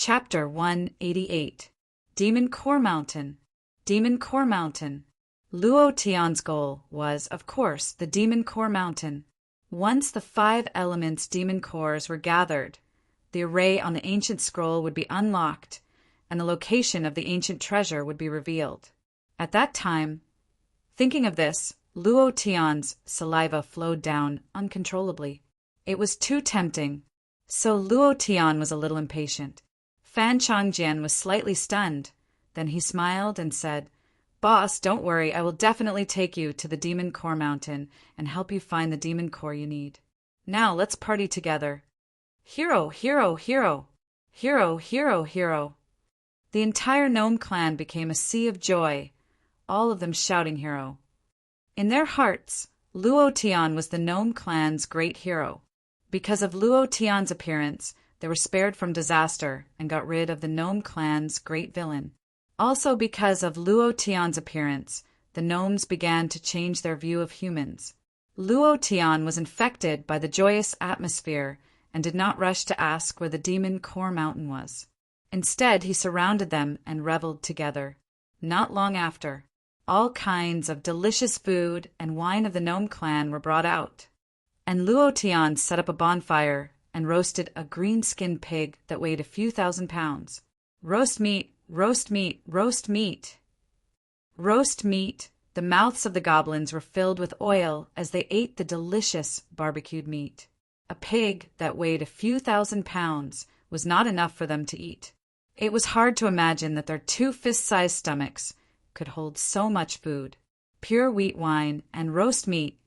Chapter 188. Demon Core Mountain. Demon Core Mountain. Luo Tian's goal was, of course, the Demon Core Mountain. Once the 5 elements demon cores were gathered, the array on the ancient scroll would be unlocked, and the location of the ancient treasure would be revealed. At that time, thinking of this, Luo Tian's saliva flowed down uncontrollably. It was too tempting, so Luo Tian was a little impatient. Fan Changjian was slightly stunned. Then he smiled and said, "Boss, don't worry, I will definitely take you to the Demon Core Mountain and help you find the demon core you need. Now let's party together. Hero, hero, hero. Hero, hero, hero." The entire gnome clan became a sea of joy, all of them shouting hero. In their hearts, Luo Tian was the gnome clan's great hero. Because of Luo Tian's appearance, they were spared from disaster and got rid of the gnome clan's great villain. Also because of Luo Tian's appearance, the gnomes began to change their view of humans. Luo Tian was infected by the joyous atmosphere and did not rush to ask where the Demon Core Mountain was. Instead, he surrounded them and reveled together. Not long after, all kinds of delicious food and wine of the gnome clan were brought out, and Luo Tian set up a bonfire and roasted a green-skinned pig that weighed a few thousand pounds. Roast meat, roast meat, roast meat. Roast meat. The mouths of the goblins were filled with oil as they ate the delicious barbecued meat. A pig that weighed a few thousand pounds was not enough for them to eat. It was hard to imagine that their 2 fist-sized stomachs could hold so much food. Pure wheat wine and roast meat.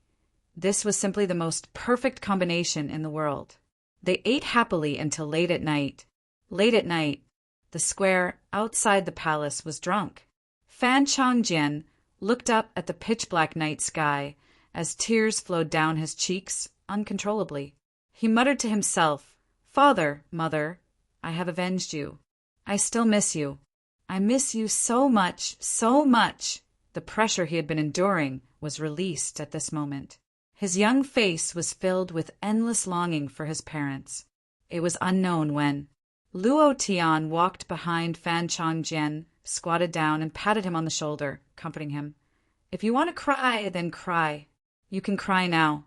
This was simply the most perfect combination in the world. They ate happily until late at night. Late at night, the square outside the palace was drunk. Fan Changjian looked up at the pitch-black night sky as tears flowed down his cheeks uncontrollably. He muttered to himself, "Father, mother, I have avenged you. I still miss you. I miss you so much, so much." The pressure he had been enduring was released at this moment. His young face was filled with endless longing for his parents. It was unknown when Luo Tian walked behind Fan Changjian, squatted down, and patted him on the shoulder, comforting him. "If you want to cry, then cry. You can cry now."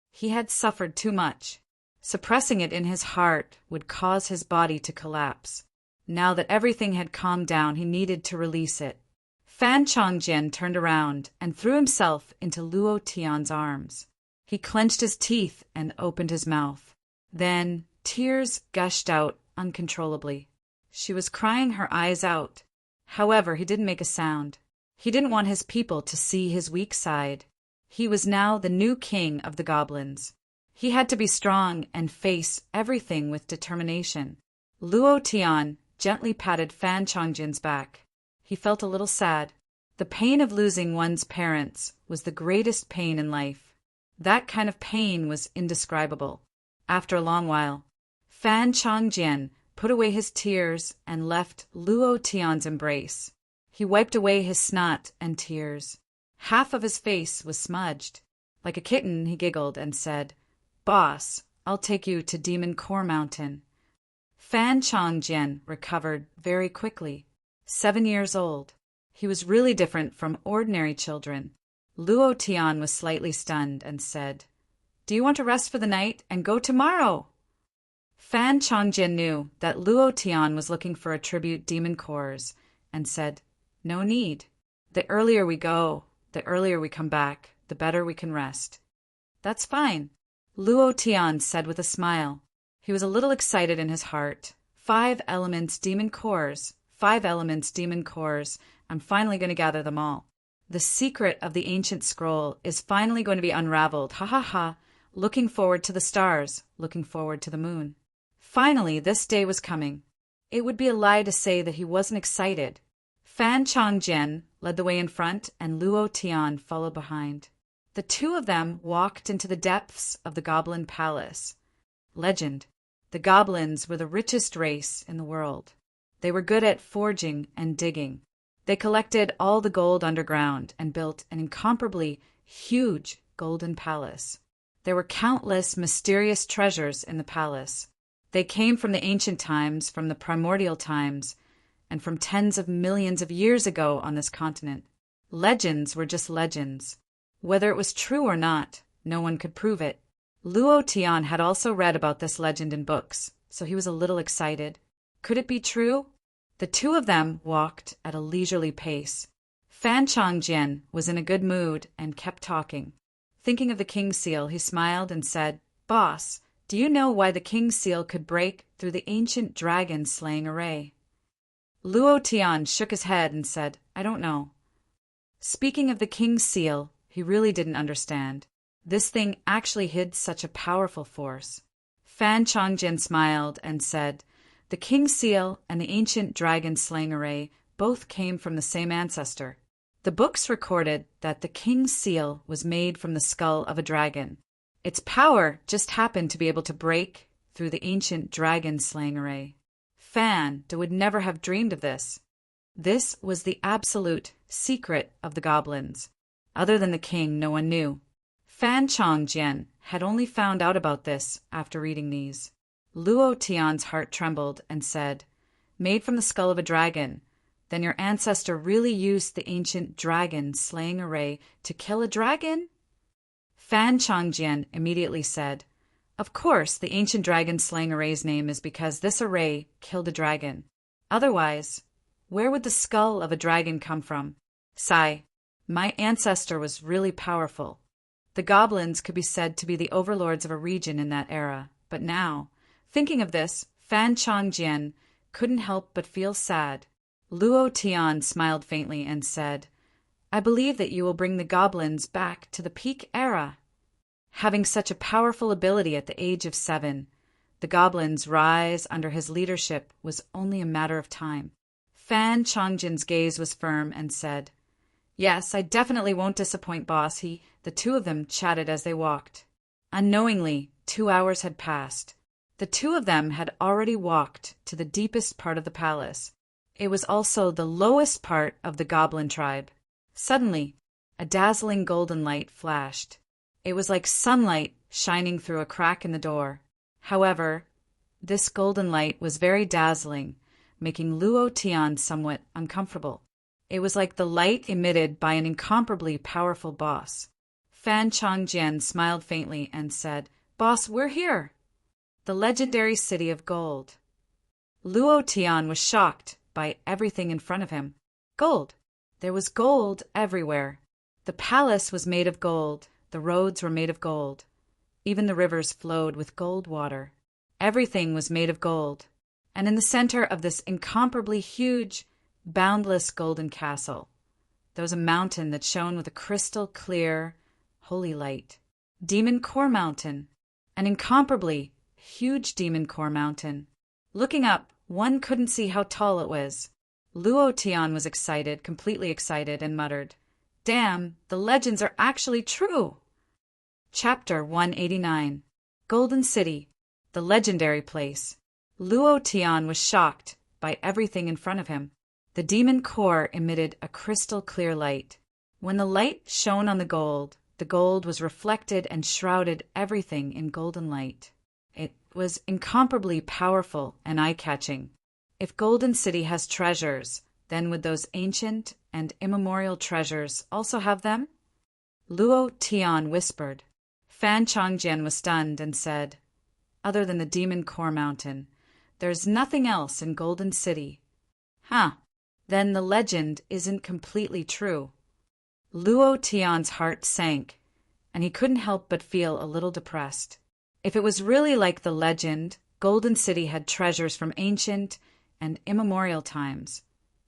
He had suffered too much. Suppressing it in his heart would cause his body to collapse. Now that everything had calmed down, he needed to release it. Fan Changjian turned around and threw himself into Luo Tian's arms. He clenched his teeth and opened his mouth. Then tears gushed out uncontrollably. She was crying her eyes out. However, he didn't make a sound. He didn't want his people to see his weak side. He was now the new king of the goblins. He had to be strong and face everything with determination. Luo Tian gently patted Fan Changjian's back. He felt a little sad. The pain of losing one's parents was the greatest pain in life. That kind of pain was indescribable. After a long while, Fan Changjian put away his tears and left Luo Tian's embrace. He wiped away his snot and tears. Half of his face was smudged. Like a kitten, he giggled and said, "Boss, I'll take you to Demon Core Mountain." Fan Changjian recovered very quickly. 7 years old. He was really different from ordinary children. Luo Tian was slightly stunned and said, "Do you want to rest for the night and go tomorrow?" Fan Changjian knew that Luo Tian was looking for a tribute demon cores and said, "No need. The earlier we go, the earlier we come back, the better we can rest." "That's fine," Luo Tian said with a smile. He was a little excited in his heart. 5 elements demon cores, 5 elements demon cores. I'm finally going to gather them all. The secret of the ancient scroll is finally going to be unraveled. Ha ha ha. Looking forward to the stars, looking forward to the moon. Finally, this day was coming. It would be a lie to say that he wasn't excited. Fan Changjian led the way in front and Luo Tian followed behind. The 2 of them walked into the depths of the Goblin Palace. Legend. The goblins were the richest race in the world. They were good at forging and digging. They collected all the gold underground and built an incomparably huge golden palace. There were countless mysterious treasures in the palace. They came from the ancient times, from the primordial times, and from tens of millions of years ago on this continent. Legends were just legends. Whether it was true or not, no one could prove it. Luo Tian had also read about this legend in books, so he was a little excited. Could it be true? The two of them walked at a leisurely pace. Fan Changjian was in a good mood and kept talking. Thinking of the king's seal, he smiled and said, "Boss, do you know why the king's seal could break through the ancient dragon-slaying array?" Luo Tian shook his head and said, "I don't know." Speaking of the king's seal, he really didn't understand. This thing actually hid such a powerful force. Fan Changjian smiled and said, "The king's seal and the ancient dragon-slaying array both came from the same ancestor. The books recorded that the king's seal was made from the skull of a dragon. Its power just happened to be able to break through the ancient dragon-slaying array." Fan would never have dreamed of this. This was the absolute secret of the goblins. Other than the king, no one knew. Fan Changjian had only found out about this after reading these. Luo Tian's heart trembled and said, "Made from the skull of a dragon, then your ancestor really used the ancient dragon-slaying array to kill a dragon?" Fan Changjian immediately said, "Of course, the ancient dragon-slaying array's name is because this array killed a dragon. Otherwise, where would the skull of a dragon come from? Sigh, my ancestor was really powerful. The goblins could be said to be the overlords of a region in that era, but now, thinking of this, Fan Changjian couldn't help but feel sad." Luo Tian smiled faintly and said, "I believe that you will bring the goblins back to the peak era." Having such a powerful ability at the age of 7, the goblins' rise under his leadership was only a matter of time. Fan Changjian's gaze was firm and said, "Yes, I definitely won't disappoint, boss." The two of them chatted as they walked. Unknowingly, 2 hours had passed. The two of them had already walked to the deepest part of the palace. It was also the lowest part of the goblin tribe. Suddenly, a dazzling golden light flashed. It was like sunlight shining through a crack in the door. However, this golden light was very dazzling, making Luo Tian somewhat uncomfortable. It was like the light emitted by an incomparably powerful boss. Fan Changjian smiled faintly and said, "Boss, we're here." The legendary city of gold. Luo Tian was shocked by everything in front of him. Gold. There was gold everywhere. The palace was made of gold. The roads were made of gold. Even the rivers flowed with gold water. Everything was made of gold. And in the center of this incomparably huge, boundless golden castle, there was a mountain that shone with a crystal clear, holy light. Demon Core Mountain. An incomparably huge demon core mountain. Looking up, one couldn't see how tall it was. Luo Tian was excited, completely excited, and muttered, "Damn, the legends are actually true!" Chapter 189. Golden City, the legendary place. Luo Tian was shocked by everything in front of him. The demon core emitted a crystal clear light. When the light shone on the gold was reflected and shrouded everything in golden light. It was incomparably powerful and eye-catching. If Golden City has treasures, then would those ancient and immemorial treasures also have them? Luo Tian whispered. Fan Changjian was stunned and said, "Other than the Demon Core Mountain, there's nothing else in Golden City." "Huh. Then the legend isn't completely true." Luo Tian's heart sank, and he couldn't help but feel a little depressed. If it was really like the legend, Golden City had treasures from ancient and immemorial times,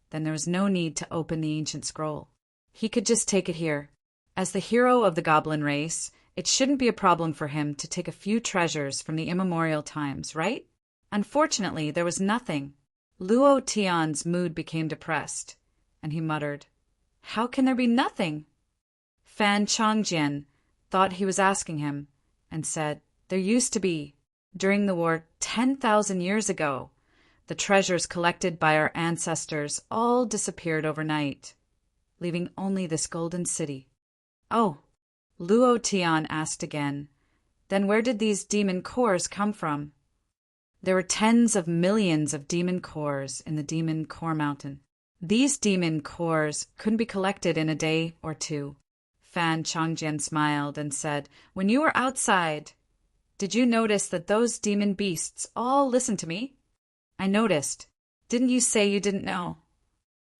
then there was no need to open the ancient scroll. He could just take it here. As the hero of the goblin race, it shouldn't be a problem for him to take a few treasures from the immemorial times, right? Unfortunately, there was nothing. Luo Tian's mood became depressed, and he muttered, "How can there be nothing?" Fan Changjian thought he was asking him, and said, "There used to be, during the war 10,000 years ago, the treasures collected by our ancestors all disappeared overnight, leaving only this golden city." "Oh," Luo Tian asked again, "then where did these demon cores come from?" There were tens of millions of demon cores in the demon core mountain. These demon cores couldn't be collected in a day or two. Fan Changjian smiled and said, "When you were outside, did you notice that those demon beasts all listened to me?" "I noticed. Didn't you say you didn't know?"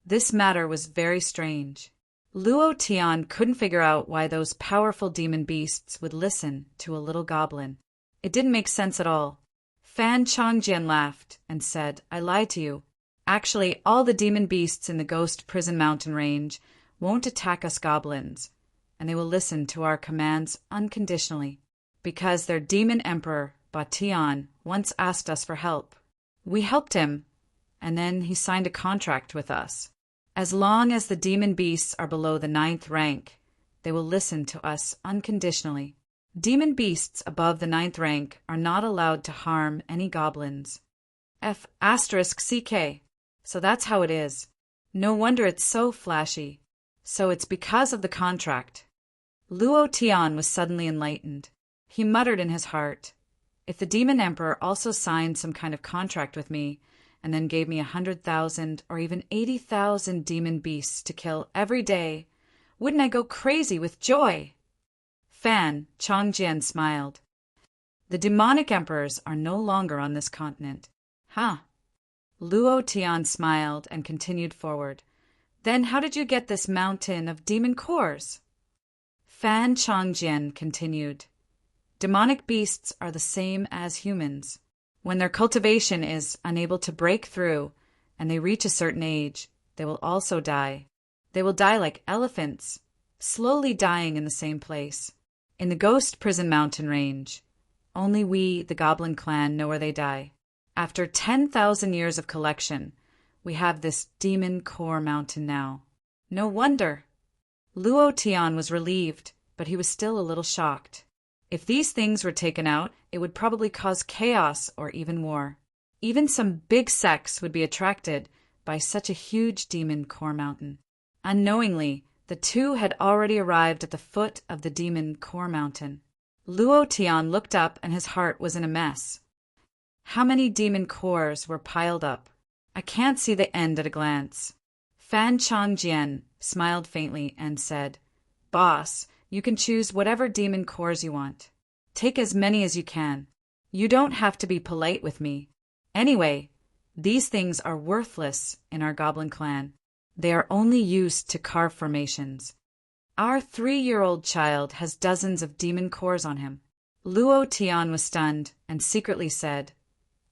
This matter was very strange. Luo Tian couldn't figure out why those powerful demon beasts would listen to a little goblin. It didn't make sense at all. Fan Changjian laughed and said, "I lied to you. Actually, all the demon beasts in the Ghost Prison Mountain Range won't attack us goblins, and they will listen to our commands unconditionally, because their demon emperor, Batian, once asked us for help. We helped him, and then he signed a contract with us. As long as the demon beasts are below the 9th rank, they will listen to us unconditionally. Demon beasts above the 9th rank are not allowed to harm any goblins. F***CK. So that's how it is. No wonder it's so flashy. So it's because of the contract." Luo Tian was suddenly enlightened. He muttered in his heart, "If the demon emperor also signed some kind of contract with me, and then gave me 100,000 or even 80,000 demon beasts to kill every day, wouldn't I go crazy with joy?" Fan Changjian smiled. "The demonic emperors are no longer on this continent." "Huh." Luo Tian smiled and continued forward. "Then how did you get this mountain of demon cores?" Fan Changjian continued. "Demonic beasts are the same as humans. When their cultivation is unable to break through and they reach a certain age, they will also die. They will die like elephants, slowly dying in the same place. In the Ghost Prison Mountain Range, only we, the Goblin Clan, know where they die. After 10,000 years of collection, we have this demon core mountain now. No wonder." Luo Tian was relieved, but he was still a little shocked. If these things were taken out, it would probably cause chaos or even war. Even some big sects would be attracted by such a huge demon core mountain. Unknowingly, the two had already arrived at the foot of the demon core mountain. Luo Tian looked up and his heart was in a mess. How many demon cores were piled up? I can't see the end at a glance. Fan Changjian smiled faintly and said, "Boss, you can choose whatever demon cores you want. Take as many as you can. You don't have to be polite with me. Anyway, these things are worthless in our Goblin Clan. They are only used to carve formations. Our 3-year-old child has dozens of demon cores on him." Luo Tian was stunned and secretly said,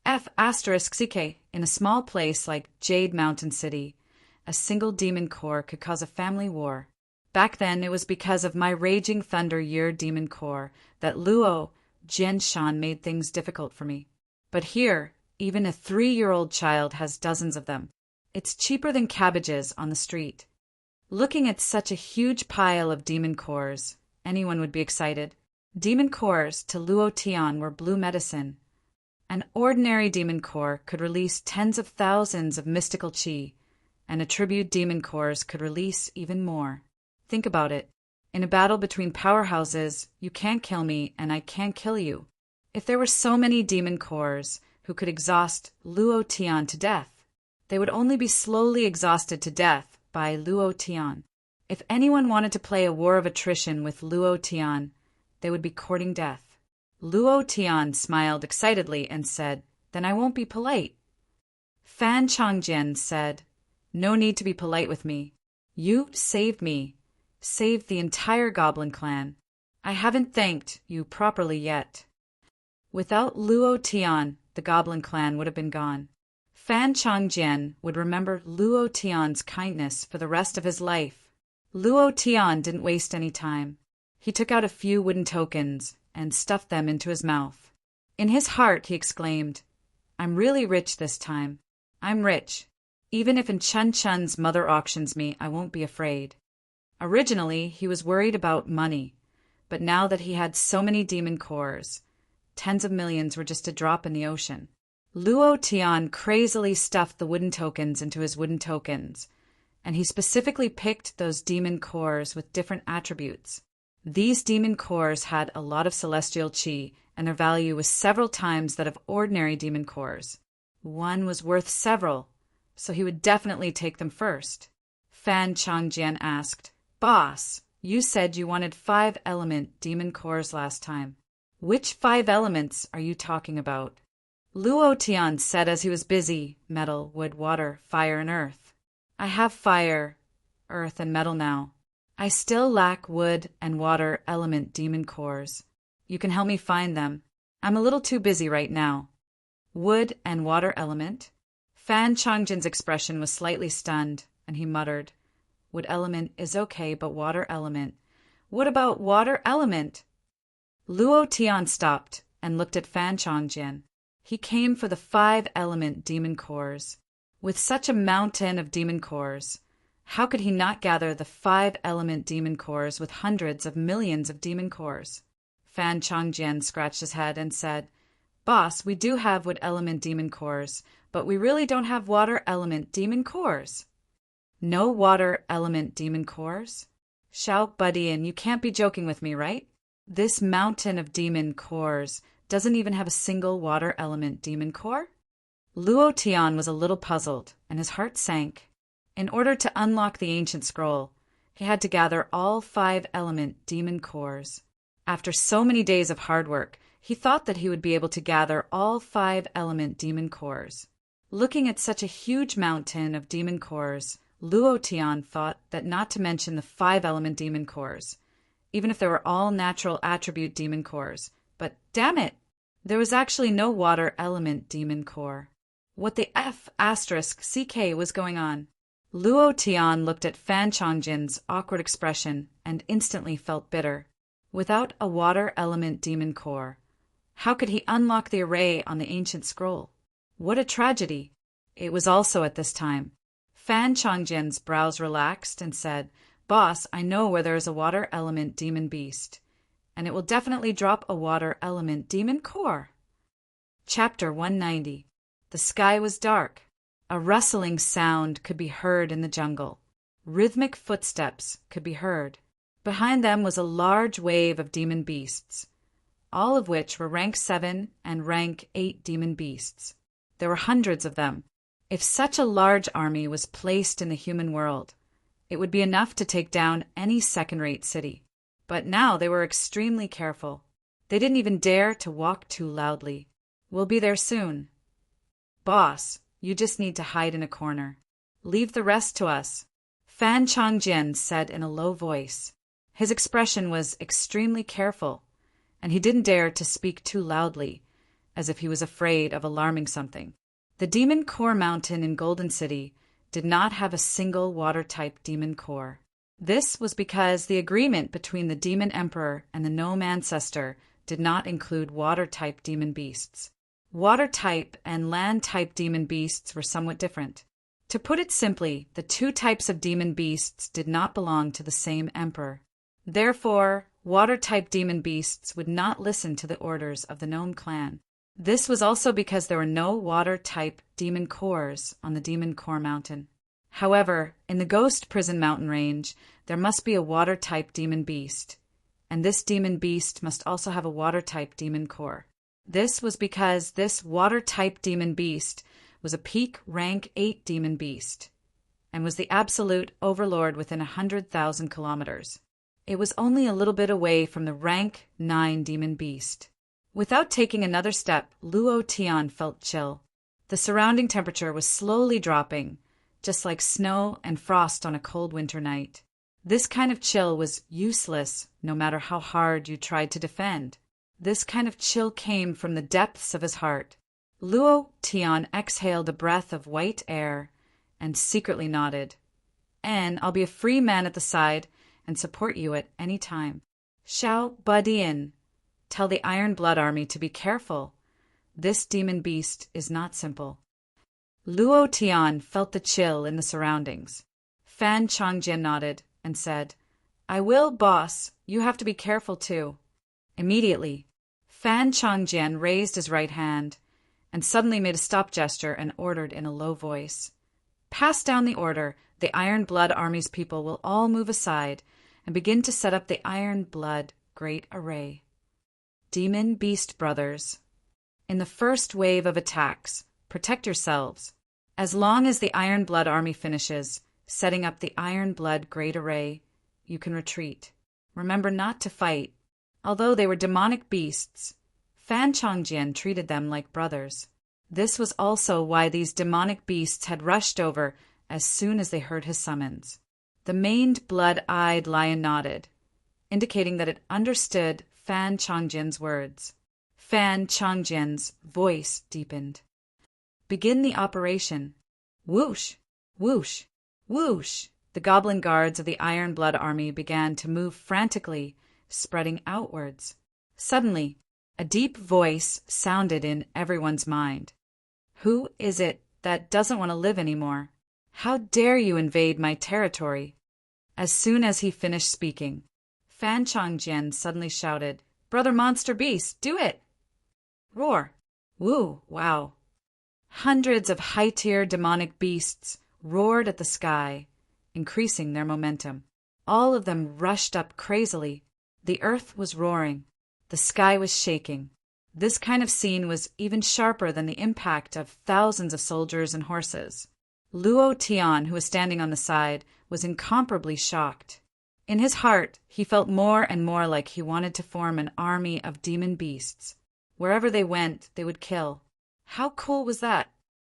F***CK. In a small place like Jade Mountain City, a single demon core could cause a family war. Back then, it was because of my Raging Thunder Year demon core that Luo Jianshan made things difficult for me. But here, even a 3-year-old child has dozens of them. It's cheaper than cabbages on the street. Looking at such a huge pile of demon cores, anyone would be excited. Demon cores to Luo Tian were blue medicine. An ordinary demon core could release tens of thousands of mystical chi, and a tribute demon cores could release even more. Think about it. In a battle between powerhouses, you can't kill me and I can't kill you. If there were so many demon cores who could exhaust Luo Tian to death, they would only be slowly exhausted to death by Luo Tian. If anyone wanted to play a war of attrition with Luo Tian, they would be courting death. Luo Tian smiled excitedly and said, "Then I won't be polite." Fan Changjian said, "No need to be polite with me. You saved me. Saved the entire Goblin Clan. I haven't thanked you properly yet." Without Luo Tian, the Goblin Clan would have been gone. Fan Changjian would remember Luo Tian's kindness for the rest of his life. Luo Tian didn't waste any time. He took out a few wooden tokens and stuffed them into his mouth. In his heart, he exclaimed, "I'm really rich this time. I'm rich. Even if Chun Chun's mother auctions me, I won't be afraid." Originally, he was worried about money, but now that he had so many demon cores, tens of millions were just a drop in the ocean. Luo Tian crazily stuffed the wooden tokens into his wooden tokens, and he specifically picked those demon cores with different attributes. These demon cores had a lot of celestial chi and their value was several times that of ordinary demon cores. One was worth several, so he would definitely take them first. Fan Changjian asked, "Boss, you said you wanted 5-element demon cores last time. Which 5 elements are you talking about?" Luo Tian said as he was busy, metal, wood, water, fire, and earth. "I have fire, earth, and metal now. I still lack wood and water element demon cores. You can help me find them. I'm a little too busy right now." Wood and water element? Fan Changjian's expression was slightly stunned, and he muttered, "Wood element is okay, but water element. What about water element?" Luo Tian stopped and looked at Fan Changjian. He came for the 5-element demon cores. With such a mountain of demon cores, how could he not gather the 5-element demon cores with hundreds of millions of demon cores? Fan Changjian scratched his head and said, "Boss, we do have wood element demon cores, but we really don't have water element demon cores." "No water element demon cores? Xiao Budian, you can't be joking with me, right? This mountain of demon cores doesn't even have a single water element demon core?" Luo Tian was a little puzzled, and his heart sank. In order to unlock the ancient scroll, he had to gather all 5-element demon cores. After so many days of hard work, he thought that he would be able to gather all 5-element demon cores. Looking at such a huge mountain of demon cores, Luo Tian thought that not to mention the 5-element demon cores, even if they were all natural attribute demon cores. But damn it! There was actually no water element demon core. What the F***CK was going on? Luo Tian looked at Fan Changjian's awkward expression and instantly felt bitter. Without a water element demon core, how could he unlock the array on the ancient scroll? What a tragedy! It was also at this time. Fan Changjian's brows relaxed and said, "Boss, I know where there is a water element demon beast, and it will definitely drop a water element demon core." Chapter 190. The sky was dark. A rustling sound could be heard in the jungle. Rhythmic footsteps could be heard. Behind them was a large wave of demon beasts, all of which were rank 7 and rank 8 demon beasts. There were hundreds of them. If such a large army was placed in the human world, it would be enough to take down any second-rate city. But now they were extremely careful. They didn't even dare to walk too loudly. "We'll be there soon." "Boss, you just need to hide in a corner. Leave the rest to us," Fan Changjian said in a low voice. His expression was extremely careful, and he didn't dare to speak too loudly, as if he was afraid of alarming something. The demon core mountain in Golden City did not have a single water-type demon core. This was because the agreement between the demon emperor and the gnome ancestor did not include water-type demon beasts. Water-type and land-type demon beasts were somewhat different. To put it simply, the two types of demon beasts did not belong to the same emperor. Therefore, water-type demon beasts would not listen to the orders of the gnome clan. This was also because there were no water-type demon cores on the Demon Core Mountain. However, in the Ghost Prison Mountain range, there must be a water-type demon beast, and this demon beast must also have a water-type demon core. This was because this water-type demon beast was a peak rank 8 demon beast, and was the absolute overlord within 100,000 kilometers. It was only a little bit away from the rank 9 demon beast. Without taking another step, Luo Tian felt chill. The surrounding temperature was slowly dropping, just like snow and frost on a cold winter night. This kind of chill was useless, no matter how hard you tried to defend. This kind of chill came from the depths of his heart. Luo Tian exhaled a breath of white air and secretly nodded. "And I'll be a free man at the side and support you at any time. Xiao Budian, tell the Iron Blood Army to be careful. This demon beast is not simple." Luo Tian felt the chill in the surroundings. Fan Changjian nodded and said, "I will, boss. You have to be careful too." Immediately, Fan Changjian raised his right hand and suddenly made a stop gesture and ordered in a low voice, "Pass down the order. The Iron Blood Army's people will all move aside and begin to set up the Iron Blood Great Array." Demon Beast Brothers. In the first wave of attacks, protect yourselves. As long as the Iron Blood army finishes, setting up the Iron Blood Great Array, you can retreat. Remember not to fight. Although they were demonic beasts, Fan Chongjian treated them like brothers. This was also why these demonic beasts had rushed over as soon as they heard his summons. The maned, blood-eyed lion nodded, indicating that it understood Fan Chongjian's words. Fan Chongjian's voice deepened. Begin the operation. Whoosh! Whoosh! Whoosh! The goblin guards of the Iron Blood army began to move frantically, spreading outwards. Suddenly, a deep voice sounded in everyone's mind. Who is it that doesn't want to live anymore? How dare you invade my territory? As soon as he finished speaking, Fan Chongjian suddenly shouted, Brother Monster Beast, do it! Roar! Woo! Wow! Hundreds of high-tier demonic beasts roared at the sky, increasing their momentum. All of them rushed up crazily. The earth was roaring. The sky was shaking. This kind of scene was even sharper than the impact of thousands of soldiers and horses. Luo Tian, who was standing on the side, was incomparably shocked. In his heart, he felt more and more like he wanted to form an army of demon beasts. Wherever they went, they would kill. How cool was that?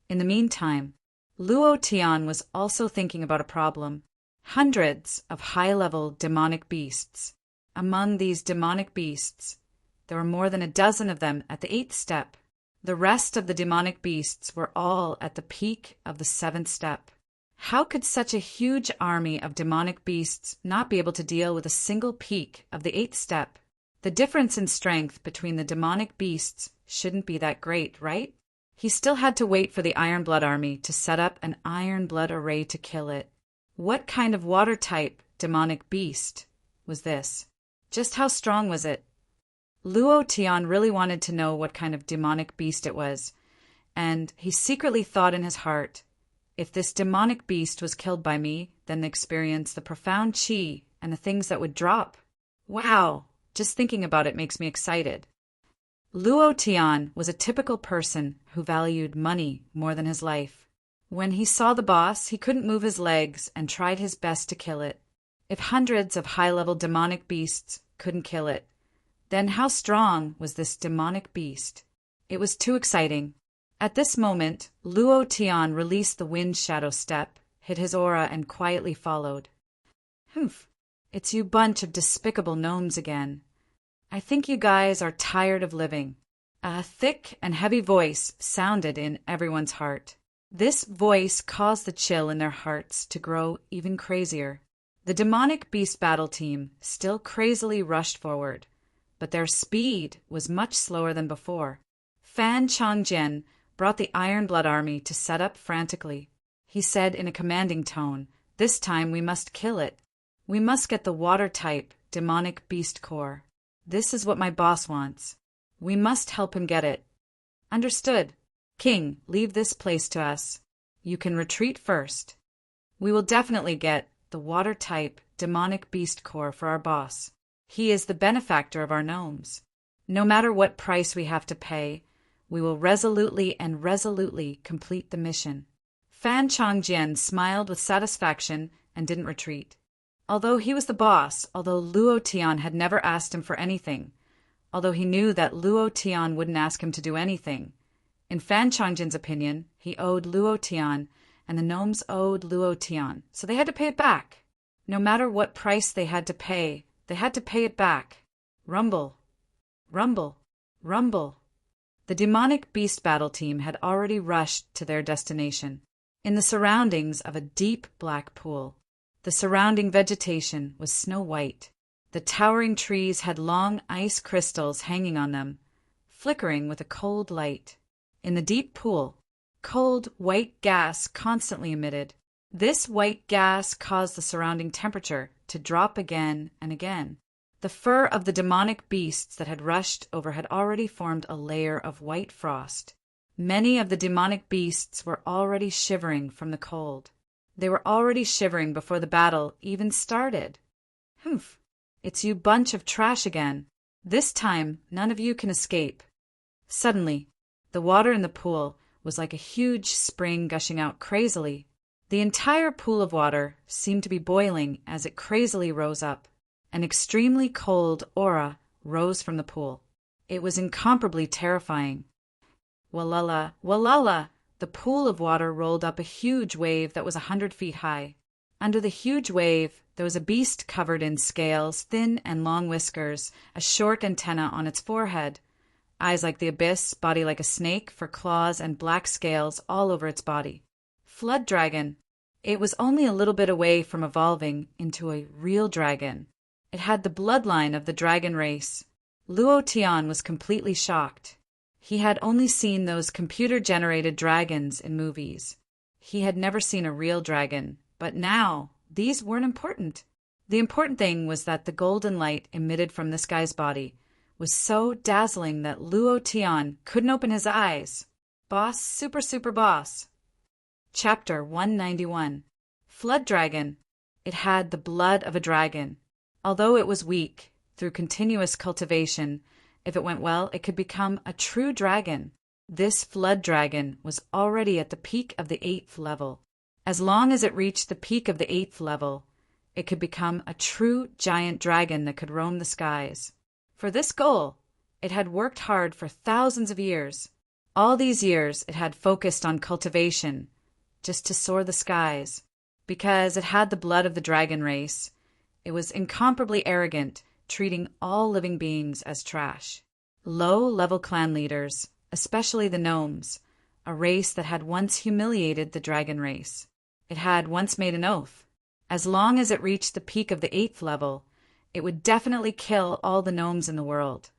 In the meantime, Luo Tian was also thinking about a problem. Hundreds of high-level demonic beasts. Among these demonic beasts, there were more than a dozen of them at the 8th step. The rest of the demonic beasts were all at the peak of the 7th step. How could such a huge army of demonic beasts not be able to deal with a single peak of the 8th step? The difference in strength between the demonic beasts shouldn't be that great, right? He still had to wait for the Iron Blood army to set up an Iron Blood array to kill it. What kind of water-type demonic beast was this? Just how strong was it? Luo Tian really wanted to know what kind of demonic beast it was, and he secretly thought in his heart, if this demonic beast was killed by me, then experience the profound chi and the things that would drop. Wow! Just thinking about it makes me excited. Luo Tian was a typical person who valued money more than his life. When he saw the boss, he couldn't move his legs and tried his best to kill it. If hundreds of high-level demonic beasts couldn't kill it, then how strong was this demonic beast? It was too exciting. At this moment, Luo Tian released the wind shadow step, hid his aura, and quietly followed. Humph, it's you bunch of despicable gnomes again. I think you guys are tired of living. A thick and heavy voice sounded in everyone's heart. This voice caused the chill in their hearts to grow even crazier. The demonic beast battle team still crazily rushed forward, but their speed was much slower than before. Fan Chongjian brought the Iron Blood army to set up frantically. He said in a commanding tone, "This time we must kill it. We must get the water-type demonic beast core. This is what my boss wants. We must help him get it." "Understood. King, leave this place to us. You can retreat first. We will definitely get the water-type demonic beast core for our boss. He is the benefactor of our gnomes. No matter what price we have to pay, we will resolutely complete the mission." Fan Chongjian smiled with satisfaction and didn't retreat. Although he was the boss, although Luo Tian had never asked him for anything, although he knew that Luo Tian wouldn't ask him to do anything, in Fan Chongjian's opinion, he owed Luo Tian, and the gnomes owed Luo Tian, so they had to pay it back. No matter what price they had to pay it back. Rumble, rumble, rumble. The demonic beast battle team had already rushed to their destination, in the surroundings of a deep black pool. The surrounding vegetation was snow white. The towering trees had long ice crystals hanging on them, flickering with a cold light. In the deep pool, cold, white gas constantly emitted. This white gas caused the surrounding temperature to drop again and again. The fur of the demonic beasts that had rushed over had already formed a layer of white frost. Many of the demonic beasts were already shivering from the cold. They were already shivering before the battle even started. Humph, it's you bunch of trash again. This time, none of you can escape. Suddenly, the water in the pool was like a huge spring gushing out crazily. The entire pool of water seemed to be boiling as it crazily rose up. An extremely cold aura rose from the pool. It was incomparably terrifying. Walala, walala! The pool of water rolled up a huge wave that was 100 feet high. Under the huge wave, there was a beast covered in scales, thin and long whiskers, a short antenna on its forehead, eyes like the abyss, body like a snake, for claws and black scales all over its body. Flood dragon. It was only a little bit away from evolving into a real dragon. It had the bloodline of the dragon race. Luo Tian was completely shocked. He had only seen those computer-generated dragons in movies. He had never seen a real dragon, but now these weren't important. The important thing was that the golden light emitted from this guy's body was so dazzling that Luo Tian couldn't open his eyes. Boss, super boss. Chapter 191. Flood Dragon. It had the blood of a dragon. Although it was weak, through continuous cultivation, if it went well, it could become a true dragon. This flood dragon was already at the peak of the 8th level. As long as it reached the peak of the 8th level, it could become a true giant dragon that could roam the skies. For this goal, it had worked hard for thousands of years. All these years it had focused on cultivation, just to soar the skies. Because it had the blood of the dragon race, it was incomparably arrogant, treating all living beings as trash. Low-level clan leaders, especially the gnomes, a race that had once humiliated the dragon race. It had once made an oath. As long as it reached the peak of the 8th level, it would definitely kill all the gnomes in the world,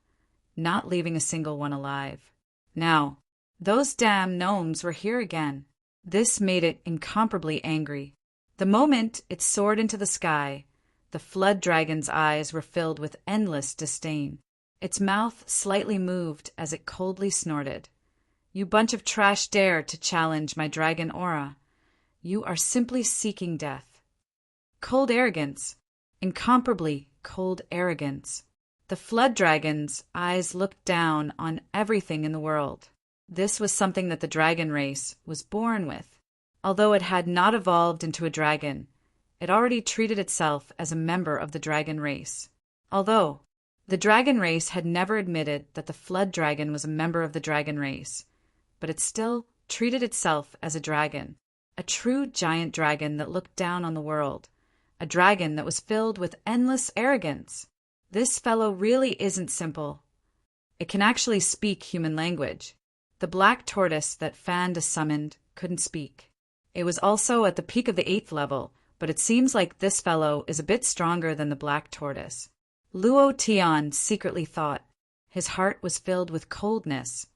not leaving a single one alive. Now, those damn gnomes were here again. This made it incomparably angry. The moment it soared into the sky, the flood dragon's eyes were filled with endless disdain. Its mouth slightly moved as it coldly snorted. You bunch of trash dare to challenge my dragon aura. You are simply seeking death. Cold arrogance. Incomparably cold arrogance. The flood dragon's eyes looked down on everything in the world. This was something that the dragon race was born with. Although it had not evolved into a dragon, it already treated itself as a member of the dragon race. Although the dragon race had never admitted that the flood dragon was a member of the dragon race, but it still treated itself as a dragon, a true giant dragon that looked down on the world, a dragon that was filled with endless arrogance. This fellow really isn't simple. It can actually speak human language. The black tortoise that Fanda summoned couldn't speak. It was also at the peak of the 8th level, but it seems like this fellow is a bit stronger than the black tortoise. Luo Tian secretly thought. His heart was filled with coldness,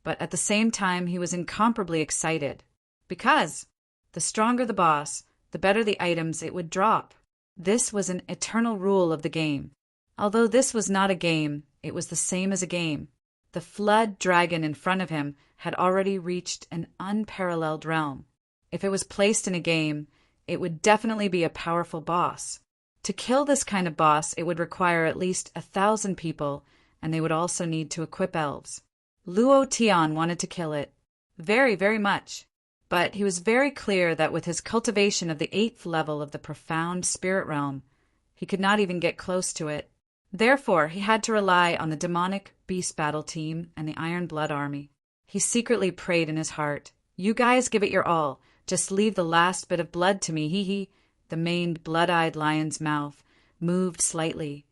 but at the same time he was incomparably excited. Because the stronger the boss, the better the items it would drop. This was an eternal rule of the game. Although this was not a game, it was the same as a game. The flood dragon in front of him had already reached an unparalleled realm. If it was placed in a game, it would definitely be a powerful boss. To kill this kind of boss, it would require at least 1,000 people, and they would also need to equip elves. Luo Tian wanted to kill it. Very, very much. But he was very clear that with his cultivation of the 8th level of the profound spirit realm, he could not even get close to it. Therefore, he had to rely on the demonic beast battle team and the Iron Blood army. He secretly prayed in his heart, "You guys give it your all. Just leave the last bit of blood to me, hee." The maned, blood-eyed lion's mouth moved slightly,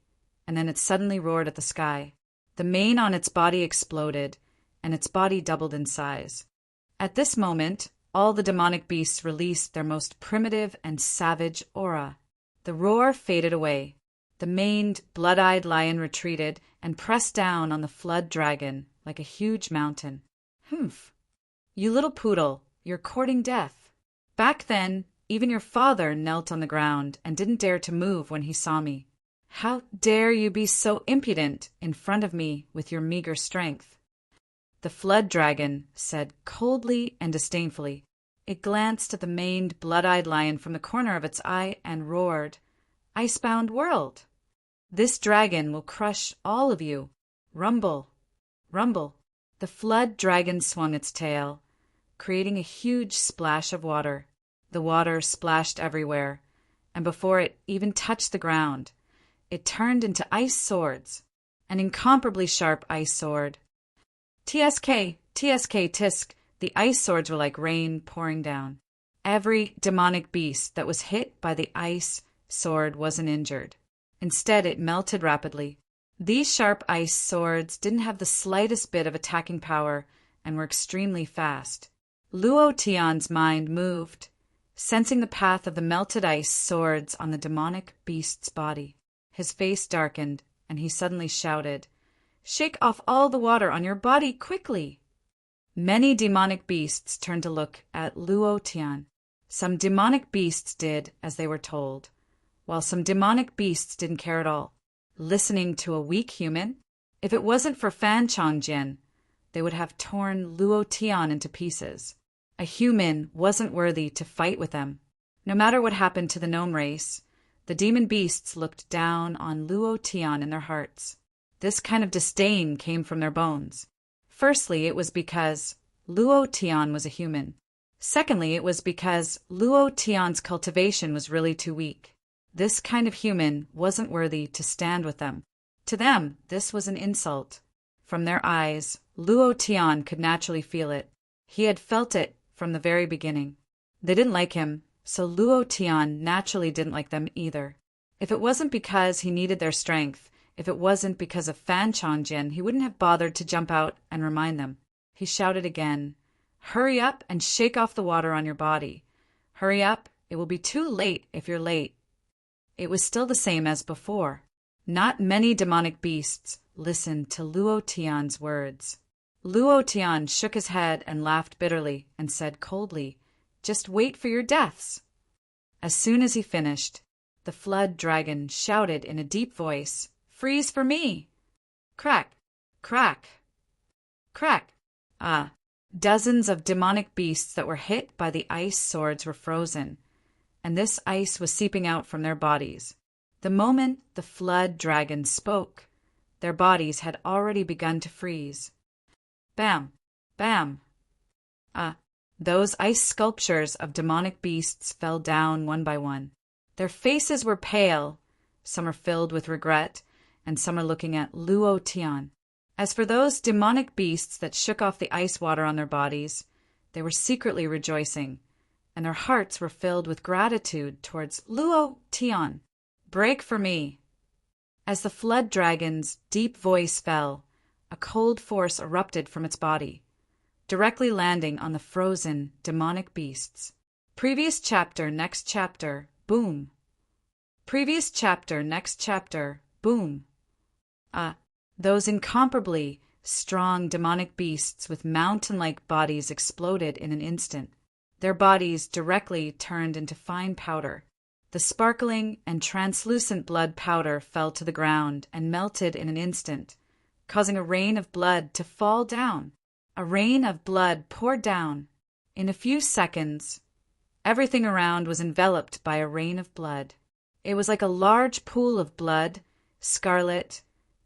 and then it suddenly roared at the sky. The mane on its body exploded, and its body doubled in size. At this moment, all the demonic beasts released their most primitive and savage aura. The roar faded away. The maned, blood-eyed lion retreated and pressed down on the flood dragon like a huge mountain. "Humph! You little poodle, you're courting death. Back then, even your father knelt on the ground and didn't dare to move when he saw me. How dare you be so impudent in front of me with your meager strength?" The flood dragon said coldly and disdainfully. It glanced at the maned, blood-eyed lion from the corner of its eye and roared, "Icebound world!" This dragon will crush all of you. Rumble, rumble. The flood dragon swung its tail, creating a huge splash of water. The water splashed everywhere, and before it even touched the ground, it turned into ice swords, an incomparably sharp ice sword. TSK, TSK, tisk, the ice swords were like rain pouring down. Every demonic beast that was hit by the ice sword wasn't injured. Instead, it melted rapidly. These sharp ice swords didn't have the slightest bit of attacking power and were extremely fast. Luo Tian's mind moved, sensing the path of the melted ice swords on the demonic beast's body. His face darkened, and he suddenly shouted, "Shake off all the water on your body quickly!" Many demonic beasts turned to look at Luo Tian. Some demonic beasts did as they were told, while some demonic beasts didn't care at all. Listening to a weak human? If it wasn't for Fan Chongjian, they would have torn Luo Tian into pieces. A human wasn't worthy to fight with them. No matter what happened to the gnome race, the demon beasts looked down on Luo Tian in their hearts. This kind of disdain came from their bones. Firstly, it was because Luo Tian was a human. Secondly, it was because Luo Tian's cultivation was really too weak. This kind of human wasn't worthy to stand with them. To them, this was an insult. From their eyes, Luo Tian could naturally feel it. He had felt it from the very beginning. They didn't like him, so Luo Tian naturally didn't like them either. If it wasn't because he needed their strength, if it wasn't because of Fan Chongjian, he wouldn't have bothered to jump out and remind them. He shouted again, "Hurry up and shake off the water on your body. Hurry up, it will be too late if you're late." It was still the same as before. Not many demonic beasts listened to Luo Tian's words. Luo Tian shook his head and laughed bitterly and said coldly, "Just wait for your deaths." As soon as he finished, the flood dragon shouted in a deep voice, "Freeze for me!" Crack, crack, crack. Dozens of demonic beasts that were hit by the ice swords were frozen, and this ice was seeping out from their bodies. The moment the flood dragon spoke, their bodies had already begun to freeze. Bam, bam. Those ice sculptures of demonic beasts fell down one by one. Their faces were pale, some are filled with regret, and some are looking at Luo Tian. As for those demonic beasts that shook off the ice water on their bodies, they were secretly rejoicing, and their hearts were filled with gratitude towards Luo Tian. "Break for me." As the flood dragon's deep voice fell, a cold force erupted from its body, directly landing on the frozen demonic beasts. Previous chapter, next chapter, boom. Previous chapter, next chapter, boom. Those incomparably strong demonic beasts with mountain-like bodies exploded in an instant. Their bodies directly turned into fine powder. The sparkling and translucent blood powder fell to the ground and melted in an instant, causing a rain of blood to fall down. A rain of blood poured down. In a few seconds, everything around was enveloped by a rain of blood. It was like a large pool of blood, scarlet,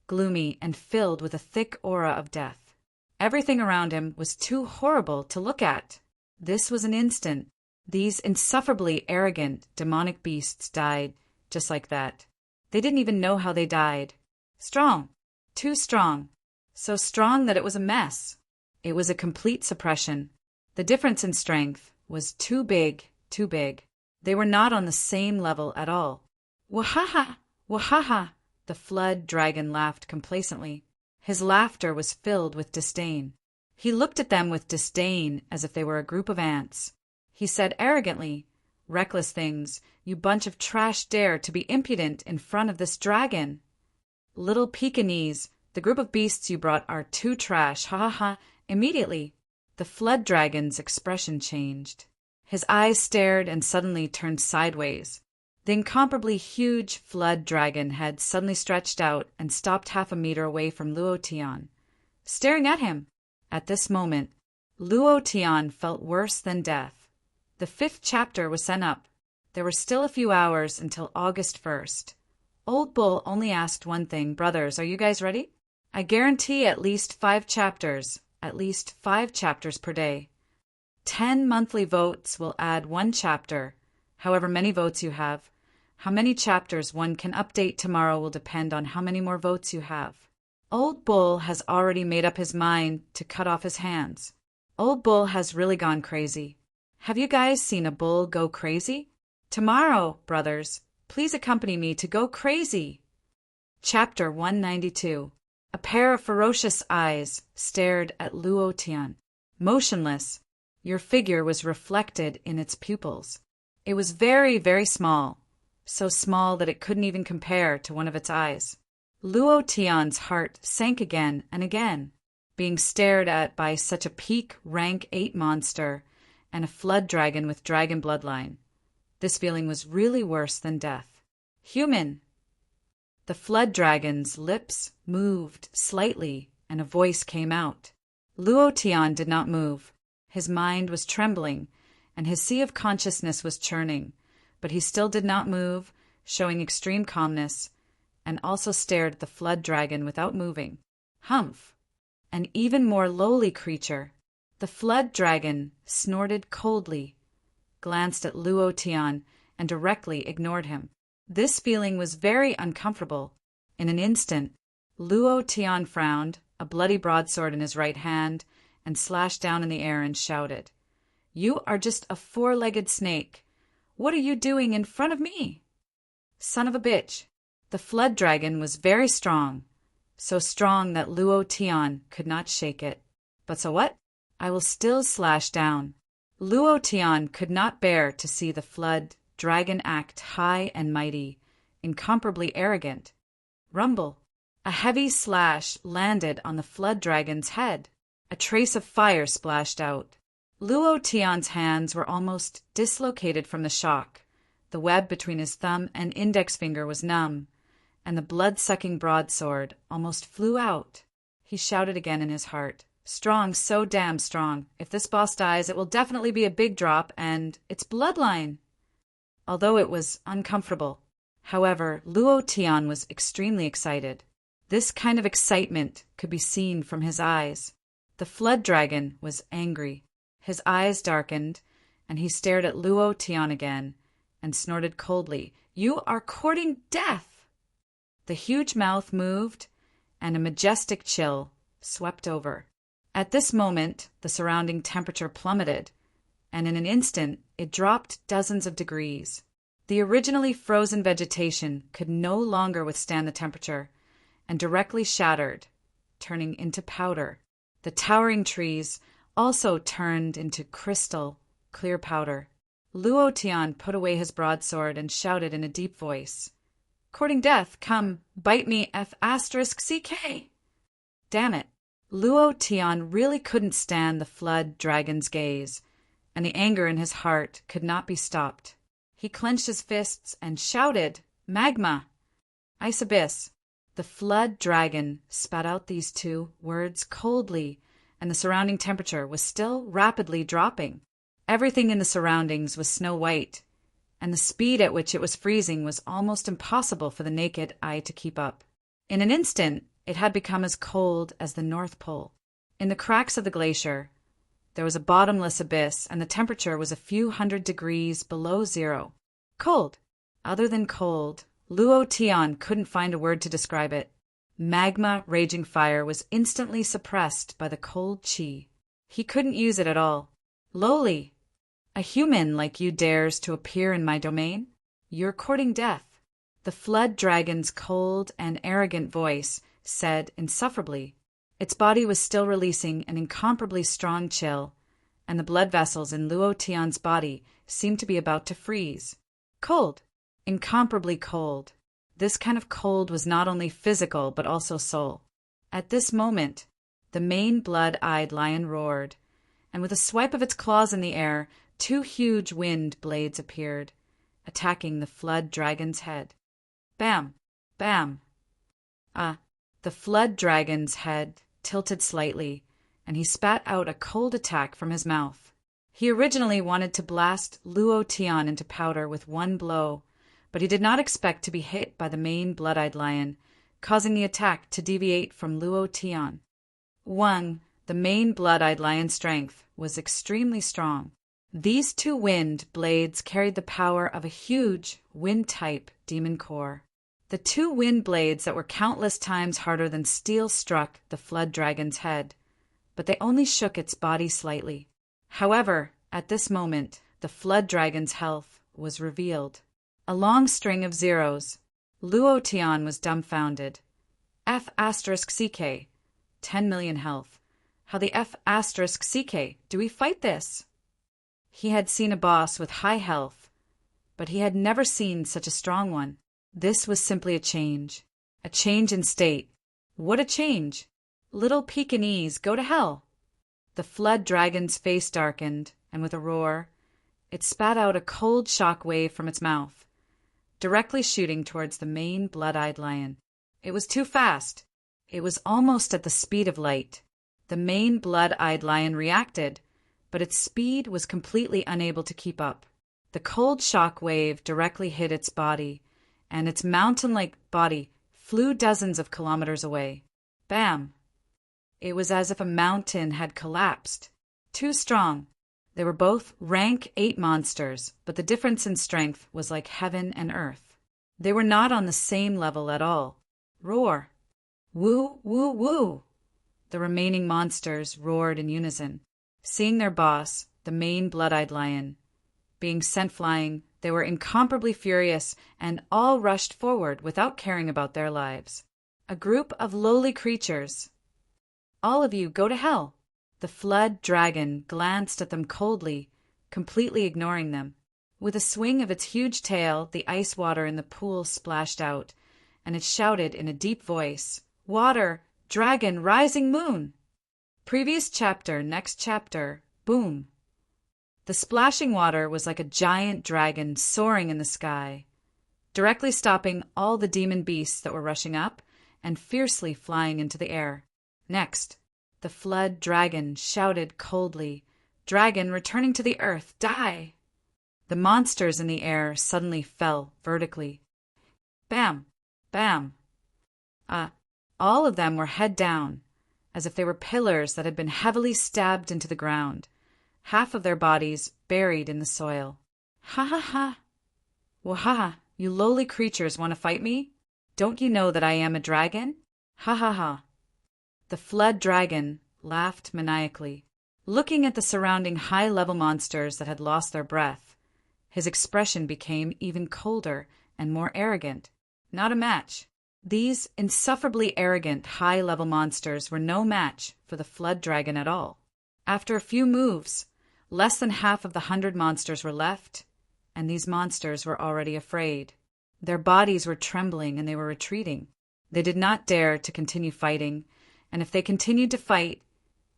gloomy, and filled with a thick aura of death. Everything around him was too horrible to look at. This was an instant. These insufferably arrogant, demonic beasts died just like that. They didn't even know how they died. Strong. Too strong. So strong that it was a mess. It was a complete suppression. The difference in strength was too big, too big. They were not on the same level at all. Wahaha! Wahaha! The flood dragon laughed complacently. His laughter was filled with disdain. He looked at them with disdain as if they were a group of ants. He said arrogantly, "Reckless things, you bunch of trash dare to be impudent in front of this dragon. Little Pekingese, the group of beasts you brought are too trash, ha ha ha." Immediately, the flood dragon's expression changed. His eyes stared and suddenly turned sideways. The incomparably huge flood dragon had suddenly stretched out and stopped 1/2 a meter away from Luo Tian, staring at him. At this moment, Luo Tian felt worse than death. The 5th chapter was sent up. There were still a few hours until August 1st. Old Bull only asked one thing. Brothers, are you guys ready? I guarantee at least 5 chapters. At least 5 chapters per day. 10 monthly votes will add 1 chapter. However many votes you have. How many chapters one can update tomorrow will depend on how many more votes you have. Old Bull has already made up his mind to cut off his hands. Old Bull has really gone crazy. Have you guys seen a bull go crazy? Tomorrow, brothers, please accompany me to go crazy. Chapter 192. A pair of ferocious eyes stared at Luo Tian. Motionless, your figure was reflected in its pupils. It was very, very small, so small that it couldn't even compare to one of its eyes. Luo Tian's heart sank again and again, being stared at by such a peak rank 8 monster and a flood dragon with dragon bloodline. This feeling was really worse than death. Human! The flood dragon's lips moved slightly and a voice came out. Luo Tian did not move. His mind was trembling and his sea of consciousness was churning, but he still did not move, showing extreme calmness, and also stared at the flood dragon without moving. Humph! An even more lowly creature. The flood dragon snorted coldly, glanced at Luo Tian, and directly ignored him. This feeling was very uncomfortable. In an instant, Luo Tian frowned, a bloody broadsword in his right hand, and slashed down in the air and shouted, "You are just a 4-legged snake. What are you doing in front of me? Son of a bitch!" The flood dragon was very strong, so strong that Luo Tian could not shake it. But so what? I will still slash down. Luo Tian could not bear to see the flood dragon act high and mighty, incomparably arrogant. Rumble! A heavy slash landed on the flood dragon's head. A trace of fire splashed out. Luo Tian's hands were almost dislocated from the shock. The web between his thumb and index finger was numb, and the blood-sucking broadsword almost flew out. He shouted again in his heart, "Strong, so damn strong. If this boss dies, it will definitely be a big drop, and it's bloodline." Although it was uncomfortable. However, Luo Tian was extremely excited. This kind of excitement could be seen from his eyes. The flood dragon was angry. His eyes darkened, and he stared at Luo Tian again, and snorted coldly, "You are courting death!" The huge mouth moved, and a majestic chill swept over. At this moment, the surrounding temperature plummeted, and in an instant it dropped dozens of degrees. The originally frozen vegetation could no longer withstand the temperature, and directly shattered, turning into powder. The towering trees also turned into crystal clear powder. Luo Tian put away his broadsword and shouted in a deep voice, "Courting death, come, bite me F***CK. Damn it. Luo Tian really couldn't stand the flood dragon's gaze, and the anger in his heart could not be stopped. He clenched his fists and shouted, "Magma! Ice abyss!" The flood dragon spat out these 2 words coldly, and the surrounding temperature was still rapidly dropping. Everything in the surroundings was snow white, and the speed at which it was freezing was almost impossible for the naked eye to keep up. In an instant, it had become as cold as the North Pole. In the cracks of the glacier, there was a bottomless abyss, and the temperature was a few hundred degrees below zero. Cold. Other than cold, Luo Tian couldn't find a word to describe it. Magma raging fire was instantly suppressed by the cold chi. He couldn't use it at all. "Lowly! A human like you dares to appear in my domain? You're courting death." The flood dragon's cold and arrogant voice said insufferably. Its body was still releasing an incomparably strong chill, and the blood vessels in Luo Tian's body seemed to be about to freeze. Cold. Incomparably cold. This kind of cold was not only physical but also soul. At this moment, the main blood-eyed lion roared, and with a swipe of its claws in the air, 2 huge wind blades appeared, attacking the flood dragon's head. Bam! Bam! The flood dragon's head tilted slightly, and he spat out a cold attack from his mouth. He originally wanted to blast Luo Tian into powder with 1 blow, but he did not expect to be hit by the main blood-eyed lion, causing the attack to deviate from Luo Tian. 1. The main blood-eyed lion's strength was extremely strong. These two wind blades carried the power of a huge wind-type demon core. The two wind blades that were countless times harder than steel struck the flood dragon's head, but they only shook its body slightly. However, at this moment, the flood dragon's health was revealed. A long string of zeros. Luo Tian was dumbfounded. F*CK, 10 million health. How the F*CK do we fight this? He had seen a boss with high health, but he had never seen such a strong one. This was simply a change in state. What a change! Little Pekingese, go to hell! The flood dragon's face darkened, and with a roar, it spat out a cold shock wave from its mouth, directly shooting towards the main blood-eyed lion. It was too fast. It was almost at the speed of light. The main blood-eyed lion reacted, but its speed was completely unable to keep up. The cold shock wave directly hit its body, and its mountain-like body flew dozens of kilometers away. Bam! It was as if a mountain had collapsed. Too strong. They were both rank 8 monsters, but the difference in strength was like heaven and earth. They were not on the same level at all. Roar! Woo, woo, woo! The remaining monsters roared in unison. Seeing their boss, the main blood-eyed lion, being sent flying, they were incomparably furious and all rushed forward without caring about their lives. A group of lowly creatures. All of you go to hell. The flood dragon glanced at them coldly, completely ignoring them. With a swing of its huge tail, the ice water in the pool splashed out, and it shouted in a deep voice, "Water, dragon, rising moon!" Previous chapter, next chapter, boom. The splashing water was like a giant dragon soaring in the sky, directly stopping all the demon beasts that were rushing up and fiercely flying into the air. Next, the flood dragon shouted coldly, "Dragon returning to the earth, die!" The monsters in the air suddenly fell vertically. Bam! Bam! All of them were head down, as if they were pillars that had been heavily stabbed into the ground, half of their bodies buried in the soil. Ha ha ha! Wahaha, you lowly creatures want to fight me? Don't you know that I am a dragon? Ha ha ha! The flood dragon laughed maniacally. Looking at the surrounding high-level monsters that had lost their breath, his expression became even colder and more arrogant. Not a match. These insufferably arrogant high-level monsters were no match for the flood dragon at all. After a few moves, less than half of the 100 monsters were left, and these monsters were already afraid. Their bodies were trembling and they were retreating. They did not dare to continue fighting, and if they continued to fight,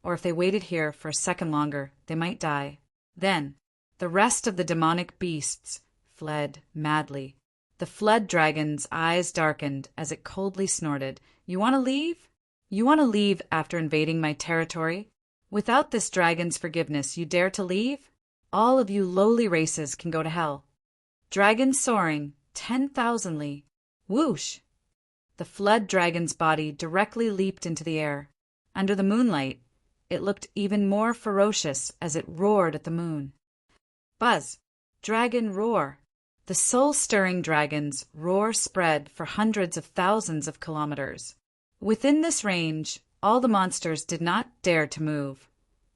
or if they waited here for a second longer, they might die. Then, the rest of the demonic beasts fled madly. The flood dragon's eyes darkened as it coldly snorted, "You want to leave? You want to leave after invading my territory? Without this dragon's forgiveness, you dare to leave? All of you lowly races can go to hell." Dragon soaring, 10,000ly. Whoosh! The flood dragon's body directly leaped into the air. Under the moonlight, it looked even more ferocious as it roared at the moon. Buzz! Dragon roar! The soul-stirring dragon's roar spread for hundreds of thousands of kilometers. Within this range, all the monsters did not dare to move,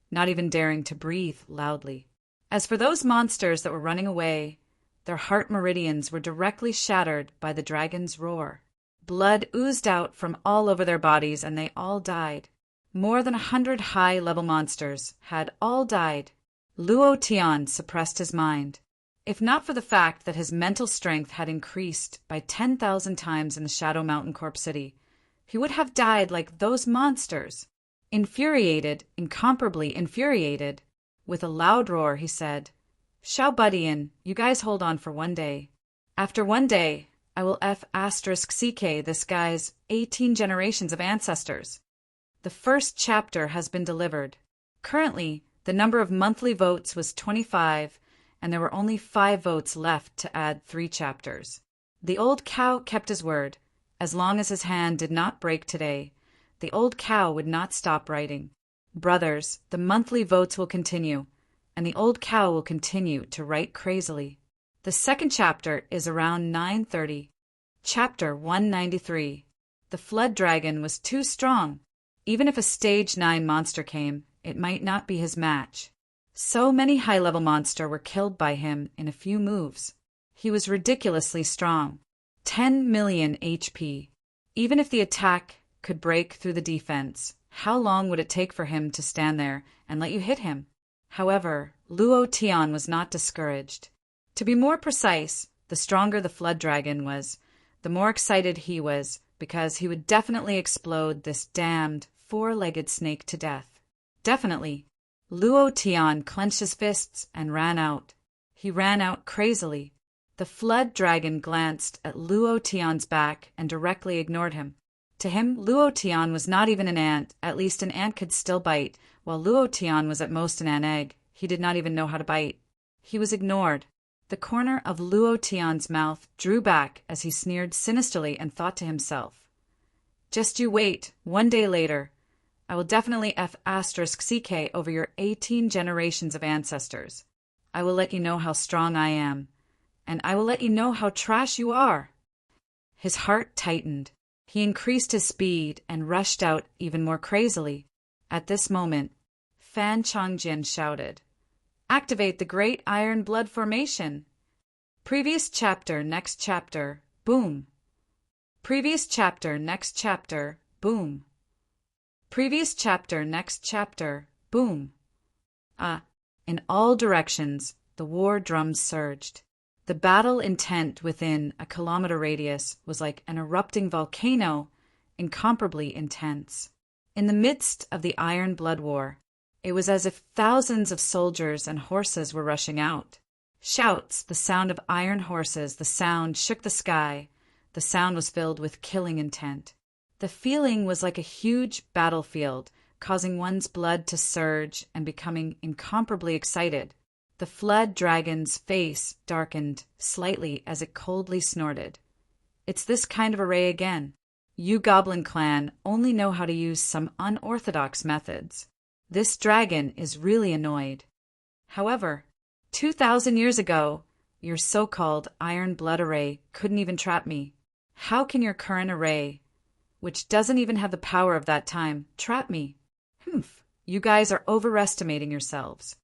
not even daring to breathe loudly. As for those monsters that were running away, their heart meridians were directly shattered by the dragon's roar. Blood oozed out from all over their bodies, and they all died. More than 100 high-level monsters had all died. Luo Tian suppressed his mind. If not for the fact that his mental strength had increased by 10,000 times in the Shadow Mountain Corp City, he would have died like those monsters. Infuriated, incomparably infuriated, with a loud roar, he said, "Shao Budian, you guys hold on for one day. After one day, I will F*CK this guy's 18 generations of ancestors. The first chapter has been delivered. Currently, the number of monthly votes was 25, and there were only 5 votes left to add 3 chapters. The old cow kept his word. As long as his hand did not break today, the old cow would not stop writing. Brothers, the monthly votes will continue, and the old cow will continue to write crazily. The second chapter is around 9:30. Chapter 193. The flood dragon was too strong. Even if a stage 9 monster came, it might not be his match. So many high-level monsters were killed by him in a few moves. He was ridiculously strong. 10 million HP. Even if the attack could break through the defense, how long would it take for him to stand there and let you hit him? However, Luo Tian was not discouraged. To be more precise, the stronger the flood dragon was, the more excited he was, because he would definitely explode this damned four-legged snake to death. Definitely. Luo Tian clenched his fists and ran out. He ran out crazily. The flood dragon glanced at Luo Tian's back and directly ignored him. To him, Luo Tian was not even an ant. At least an ant could still bite, while Luo Tian was at most an ant egg. He did not even know how to bite. He was ignored. The corner of Luo Tian's mouth drew back as he sneered sinisterly and thought to himself, "Just you wait, one day later, I will definitely F***CK over your 18 generations of ancestors. I will let you know how strong I am, and I will let you know how trash you are." His heart tightened. He increased his speed and rushed out even more crazily. At this moment, Fan Chongjian shouted, "Activate the Great Iron Blood Formation!" Previous chapter, next chapter, boom. Previous chapter, next chapter, boom. Previous chapter, next chapter, boom. In all directions, the war drums surged. The battle intent within a kilometer radius was like an erupting volcano, incomparably intense. In the midst of the Iron Blood War, it was as if thousands of soldiers and horses were rushing out. Shouts, the sound of iron horses, the sound shook the sky. The sound was filled with killing intent. The feeling was like a huge battlefield, causing one's blood to surge and becoming incomparably excited. The flood dragon's face darkened slightly as it coldly snorted. "It's this kind of array again. You Goblin Clan only know how to use some unorthodox methods. This dragon is really annoyed. However, 2,000 years ago, your so-called Iron Blood Array couldn't even trap me. How can your current array, which doesn't even have the power of that time, trap me? Humph, you guys are overestimating yourselves."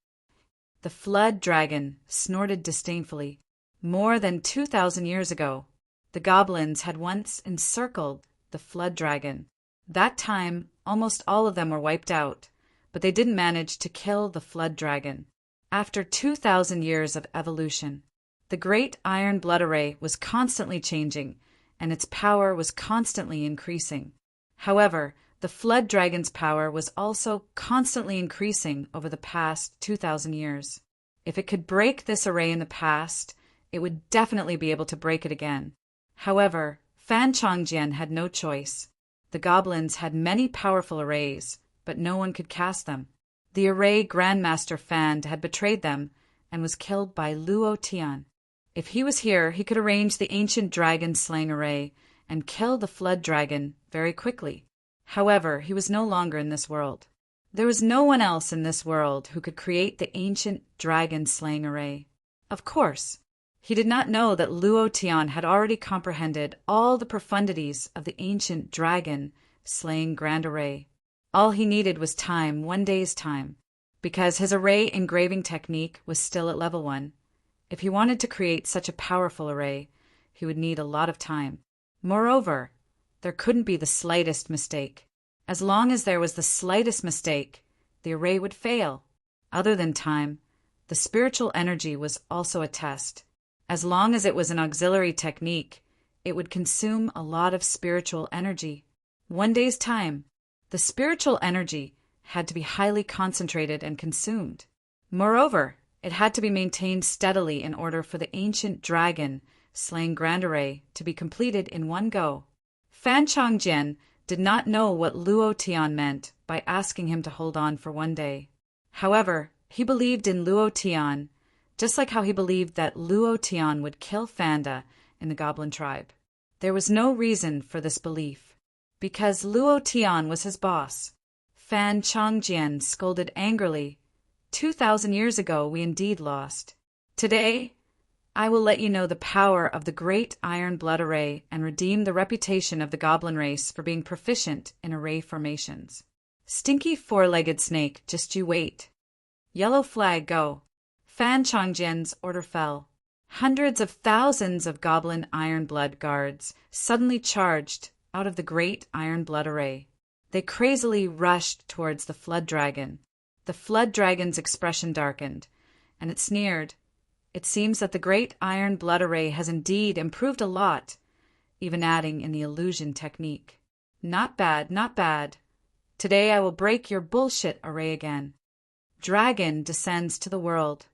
The flood dragon snorted disdainfully. More than 2,000 years ago, the goblins had once encircled the flood dragon. That time, almost all of them were wiped out, but they didn't manage to kill the flood dragon. After 2,000 years of evolution, the Great Iron Blood Array was constantly changing, and its power was constantly increasing. However, the flood dragon's power was also constantly increasing over the past 2,000 years. If it could break this array in the past, it would definitely be able to break it again. However, Fan Chongjian had no choice. The goblins had many powerful arrays, but no one could cast them. The array Grandmaster Fan had betrayed them and was killed by Luo Tian. If he was here, he could arrange the ancient dragon-slaying array and kill the flood dragon very quickly. However, he was no longer in this world. There was no one else in this world who could create the ancient dragon-slaying array. Of course, he did not know that Luo Tian had already comprehended all the profundities of the ancient dragon-slaying grand array. All he needed was time, one day's time, because his array engraving technique was still at level 1. If he wanted to create such a powerful array, he would need a lot of time. Moreover, there couldn't be the slightest mistake. As long as there was the slightest mistake, the array would fail. Other than time, the spiritual energy was also a test. As long as it was an auxiliary technique, it would consume a lot of spiritual energy. One day's time, the spiritual energy had to be highly concentrated and consumed. Moreover, it had to be maintained steadily in order for the ancient dragon-slaying grand array to be completed in one go. Fan Chongjian did not know what Luo Tian meant by asking him to hold on for one day. However, he believed in Luo Tian, just like how he believed that Luo Tian would kill Fanda in the goblin tribe. There was no reason for this belief, because Luo Tian was his boss. Fan Changjian scolded angrily. 2,000 years ago we indeed lost. Today, I will let you know the power of the great iron blood array and redeem the reputation of the goblin race for being proficient in array formations. Stinky four-legged snake, just you wait. Yellow flag, go. Fan Changjian's order fell. Hundreds of thousands of goblin iron blood guards suddenly charged out of the great iron blood array. They crazily rushed towards the flood dragon. The flood dragon's expression darkened, and it sneered. It seems that the great iron blood array has indeed improved a lot, even adding in the illusion technique. Not bad, not bad. Today I will break your bullshit array again. Dragon descends to the world.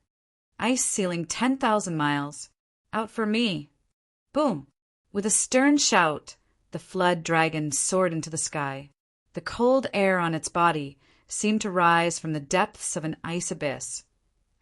Ice ceiling 10,000 miles. Out for me. Boom! With a stern shout, the flood dragon soared into the sky. The cold air on its body seemed to rise from the depths of an ice abyss,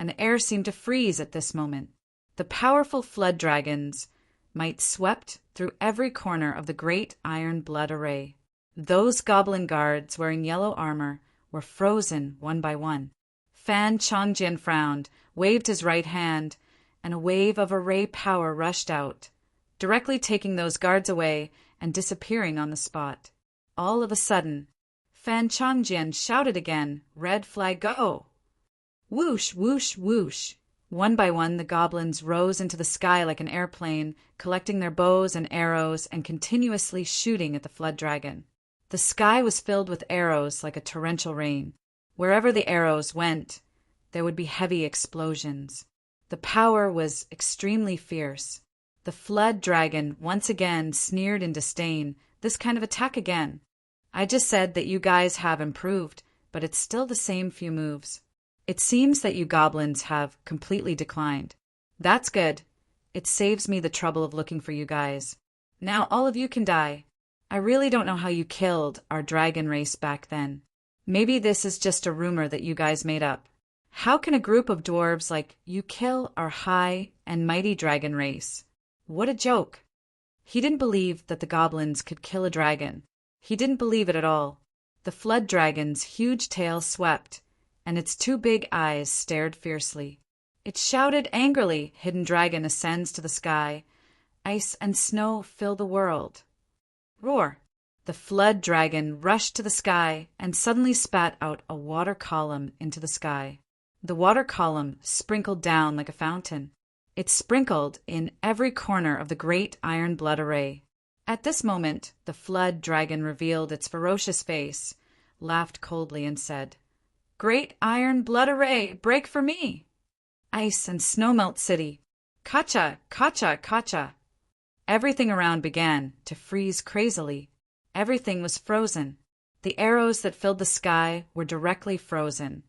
and the air seemed to freeze at this moment. The powerful flood dragon's might swept through every corner of the great iron blood array. Those goblin guards wearing yellow armor were frozen one by one. Fan Changjian frowned, waved his right hand, and a wave of array power rushed out, directly taking those guards away and disappearing on the spot. All of a sudden, Fan Changjian shouted again, "Red flag, go!" Whoosh, whoosh, whoosh. One by one, the goblins rose into the sky like an airplane, collecting their bows and arrows and continuously shooting at the flood dragon. The sky was filled with arrows like a torrential rain. Wherever the arrows went, there would be heavy explosions. The power was extremely fierce. The flood dragon once again sneered in disdain. This kind of attack again. I just said that you guys have improved, but it's still the same few moves. It seems that you goblins have completely declined. That's good. It saves me the trouble of looking for you guys. Now all of you can die. I really don't know how you killed our dragon race back then. Maybe this is just a rumor that you guys made up. How can a group of dwarves like you kill our high and mighty dragon race? What a joke. He didn't believe that the goblins could kill a dragon. He didn't believe it at all. The flood dragon's huge tail swept, and its two big eyes stared fiercely. It shouted angrily, "Hidden dragon ascends to the sky. Ice and snow fill the world." Roar! The flood dragon rushed to the sky and suddenly spat out a water column into the sky. The water column sprinkled down like a fountain. It sprinkled in every corner of the great iron blood array. At this moment, the flood dragon revealed its ferocious face, laughed coldly, and said, "Great iron blood array, break for me! Ice and snowmelt city, kacha, kacha, kacha!" Everything around began to freeze crazily. Everything was frozen. The arrows that filled the sky were directly frozen,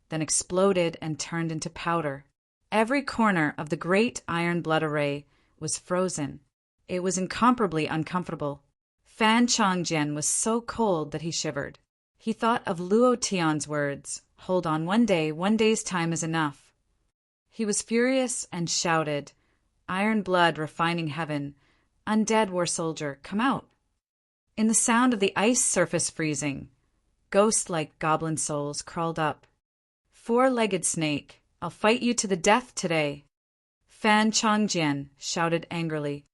then exploded and turned into powder. Every corner of the great iron blood array was frozen. It was incomparably uncomfortable. Fan Changjian was so cold that he shivered. He thought of Luo Tian's words, "Hold on, one day's time is enough." He was furious and shouted, "Iron blood refining heaven, undead war soldier, come out." In the sound of the ice surface freezing, ghost-like goblin souls crawled up. "Four-legged snake, I'll fight you to the death today." Fan Changjian shouted angrily.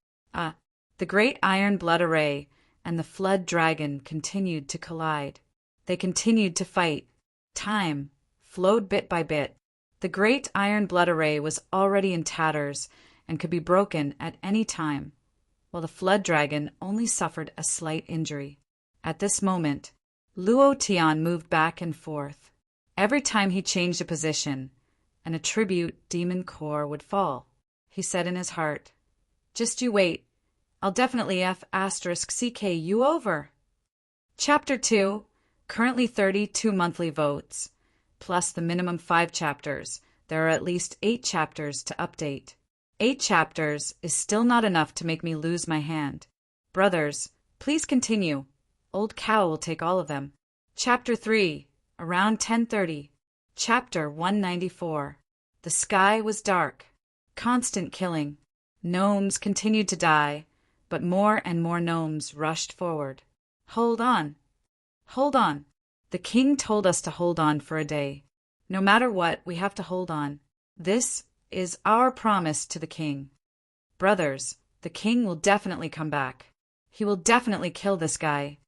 The great iron blood array and the flood dragon continued to collide. They continued to fight. Time flowed bit by bit. The great iron blood array was already in tatters and could be broken at any time, while the flood dragon only suffered a slight injury. At this moment, Luo Tian moved back and forth. Every time he changed a position, an attribute demon core would fall. He said in his heart, "Just you wait. I'll definitely F***CK you over." Chapter 2, currently 32 monthly votes, plus the minimum 5 chapters. There are at least 8 chapters to update. 8 chapters is still not enough to make me lose my hand. Brothers, please continue. Old Cow will take all of them. Chapter 3, around 10:30. Chapter 194. The sky was dark. Constant killing. Gnomes continued to die, but more and more gnomes rushed forward. Hold on. Hold on. The king told us to hold on for a day. No matter what, we have to hold on. This is our promise to the king. Brothers, the king will definitely come back. He will definitely kill this guy.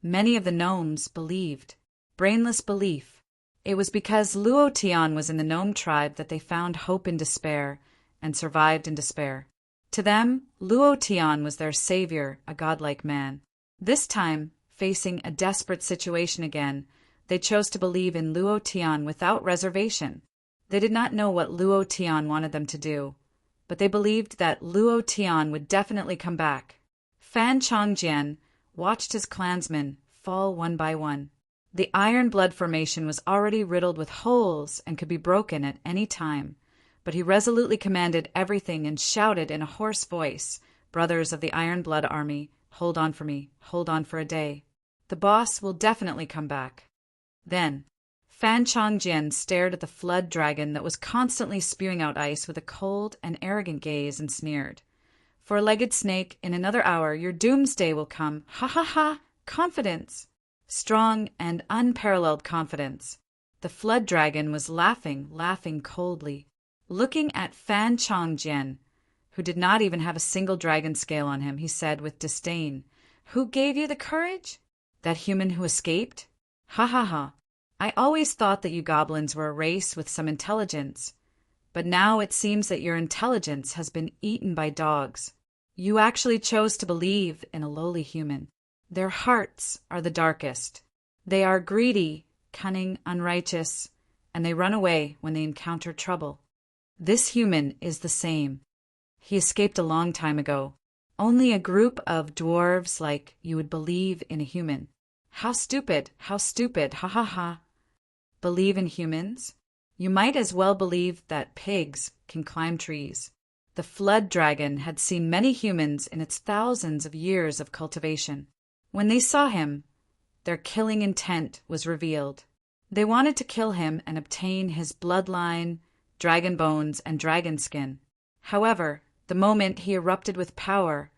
Many of the gnomes believed. Brainless belief. It was because Luo Tian was in the gnome tribe that they found hope in despair and survived in despair. To them, Luo Tian was their savior, a godlike man. This time, facing a desperate situation again, they chose to believe in Luo Tian without reservation. They did not know what Luo Tian wanted them to do, but they believed that Luo Tian would definitely come back. Fan Chongjian watched his clansmen fall one by one. The Iron Blood Formation was already riddled with holes and could be broken at any time, but he resolutely commanded everything and shouted in a hoarse voice, "Brothers of the Iron Blood Army, hold on for me, hold on for a day. The boss will definitely come back." Then, Fan Chongjian stared at the flood dragon that was constantly spewing out ice with a cold and arrogant gaze and sneered. "Four-legged snake, in another hour your doomsday will come. Ha ha ha! Confidence!" Strong and unparalleled confidence. The flood dragon was laughing coldly, looking at Fan Chongjian, who did not even have a single dragon scale on him. He said with disdain, "Who gave you the courage? That human who escaped? Ha ha ha! I always thought that you goblins were a race with some intelligence, but now it seems that your intelligence has been eaten by dogs. You actually chose to believe in a lowly human. Their hearts are the darkest. They are greedy, cunning, unrighteous, and they run away when they encounter trouble. This human is the same. He escaped a long time ago. Only a group of dwarves like you would believe in a human. How stupid, ha ha ha. Believe in humans? You might as well believe that pigs can climb trees." The flood dragon had seen many humans in its thousands of years of cultivation. When they saw him, their killing intent was revealed. They wanted to kill him and obtain his bloodline, dragon bones, and dragon skin. However, the moment he erupted with power,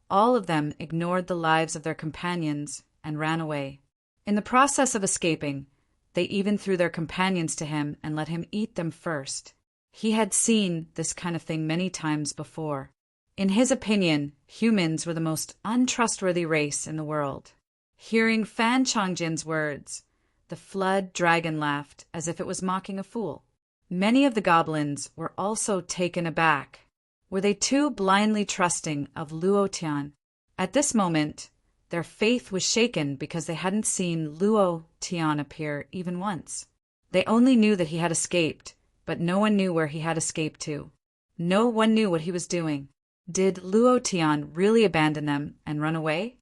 all of them ignored the lives of their companions and ran away. In the process of escaping, they even threw their companions to him and let him eat them first. He had seen this kind of thing many times before. In his opinion, humans were the most untrustworthy race in the world. Hearing Fan Chongjian's words, the flood dragon laughed as if it was mocking a fool. Many of the goblins were also taken aback. Were they too blindly trusting of Luo Tian? At this moment, their faith was shaken because they hadn't seen Luo Tian appear even once. They only knew that he had escaped, but no one knew where he had escaped to. No one knew what he was doing. Did Luo Tian really abandon them and run away?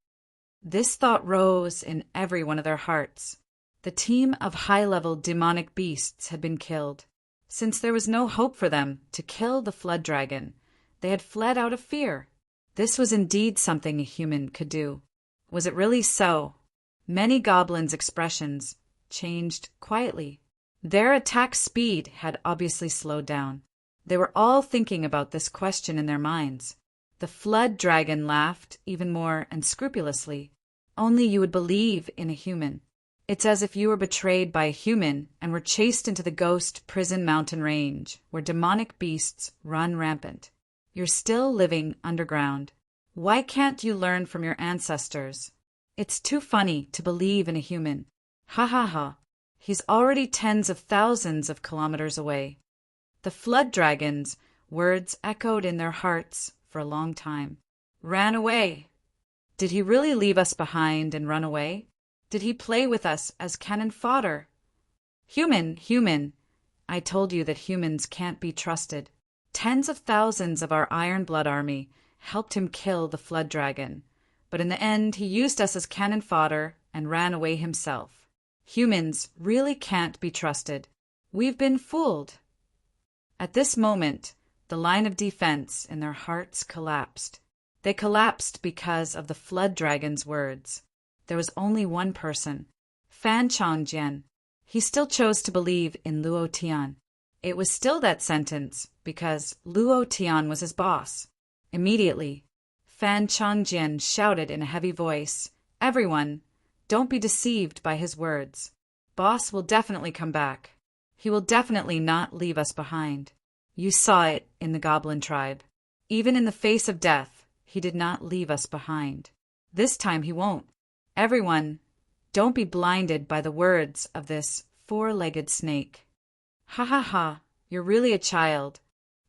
This thought rose in every one of their hearts. The team of high-level demonic beasts had been killed. Since there was no hope for them to kill the flood dragon, they had fled out of fear. This was indeed something a human could do. Was it really so? Many goblins' expressions changed quietly. Their attack speed had obviously slowed down. They were all thinking about this question in their minds. The flood dragon laughed even more unscrupulously. "Only you would believe in a human. It's as if you were betrayed by a human and were chased into the ghost prison mountain range, where demonic beasts run rampant. You're still living underground. Why can't you learn from your ancestors? It's too funny to believe in a human. Ha ha ha. He's already tens of thousands of kilometers away." The flood dragon's words echoed in their hearts for a long time. Ran away. Did he really leave us behind and run away? Did he play with us as cannon fodder? Human, I told you that humans can't be trusted. Tens of thousands of our Iron Blood Army helped him kill the flood dragon, but in the end he used us as cannon fodder and ran away himself. Humans really can't be trusted. We've been fooled. At this moment, the line of defense in their hearts collapsed. They collapsed because of the flood dragon's words. There was only one person, Fan Chongjian. He still chose to believe in Luo Tian. It was still that sentence because Luo Tian was his boss. Immediately, Fan Changjian shouted in a heavy voice, "Everyone, don't be deceived by his words. Boss will definitely come back. He will definitely not leave us behind. You saw it in the Goblin tribe. Even in the face of death, he did not leave us behind. This time he won't. Everyone, don't be blinded by the words of this four-legged snake." Ha ha ha, you're really a child.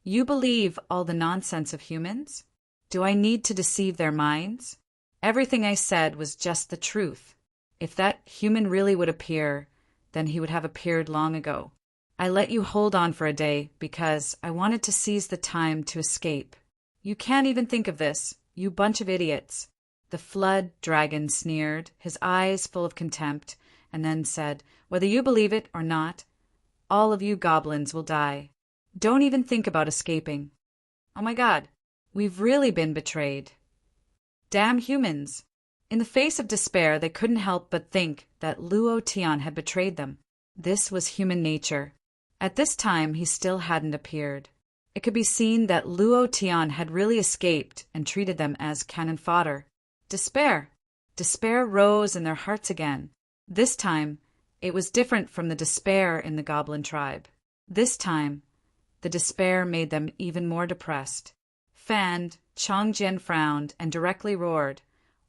You believe all the nonsense of humans? Do I need to deceive their minds? Everything I said was just the truth. If that human really would appear, then he would have appeared long ago. I let you hold on for a day because I wanted to seize the time to escape. You can't even think of this, you bunch of idiots. The flood dragon sneered, his eyes full of contempt, and then said, "Whether you believe it or not, all of you goblins will die. Don't even think about escaping. Oh my God, we've really been betrayed. Damn humans." In the face of despair, they couldn't help but think that Luo Tian had betrayed them. This was human nature. At this time, he still hadn't appeared. It could be seen that Luo Tian had really escaped and treated them as cannon fodder. Despair rose in their hearts again. This time, it was different from the despair in the Goblin tribe. This time, the despair made them even more depressed. Fan Changjian frowned and directly roared,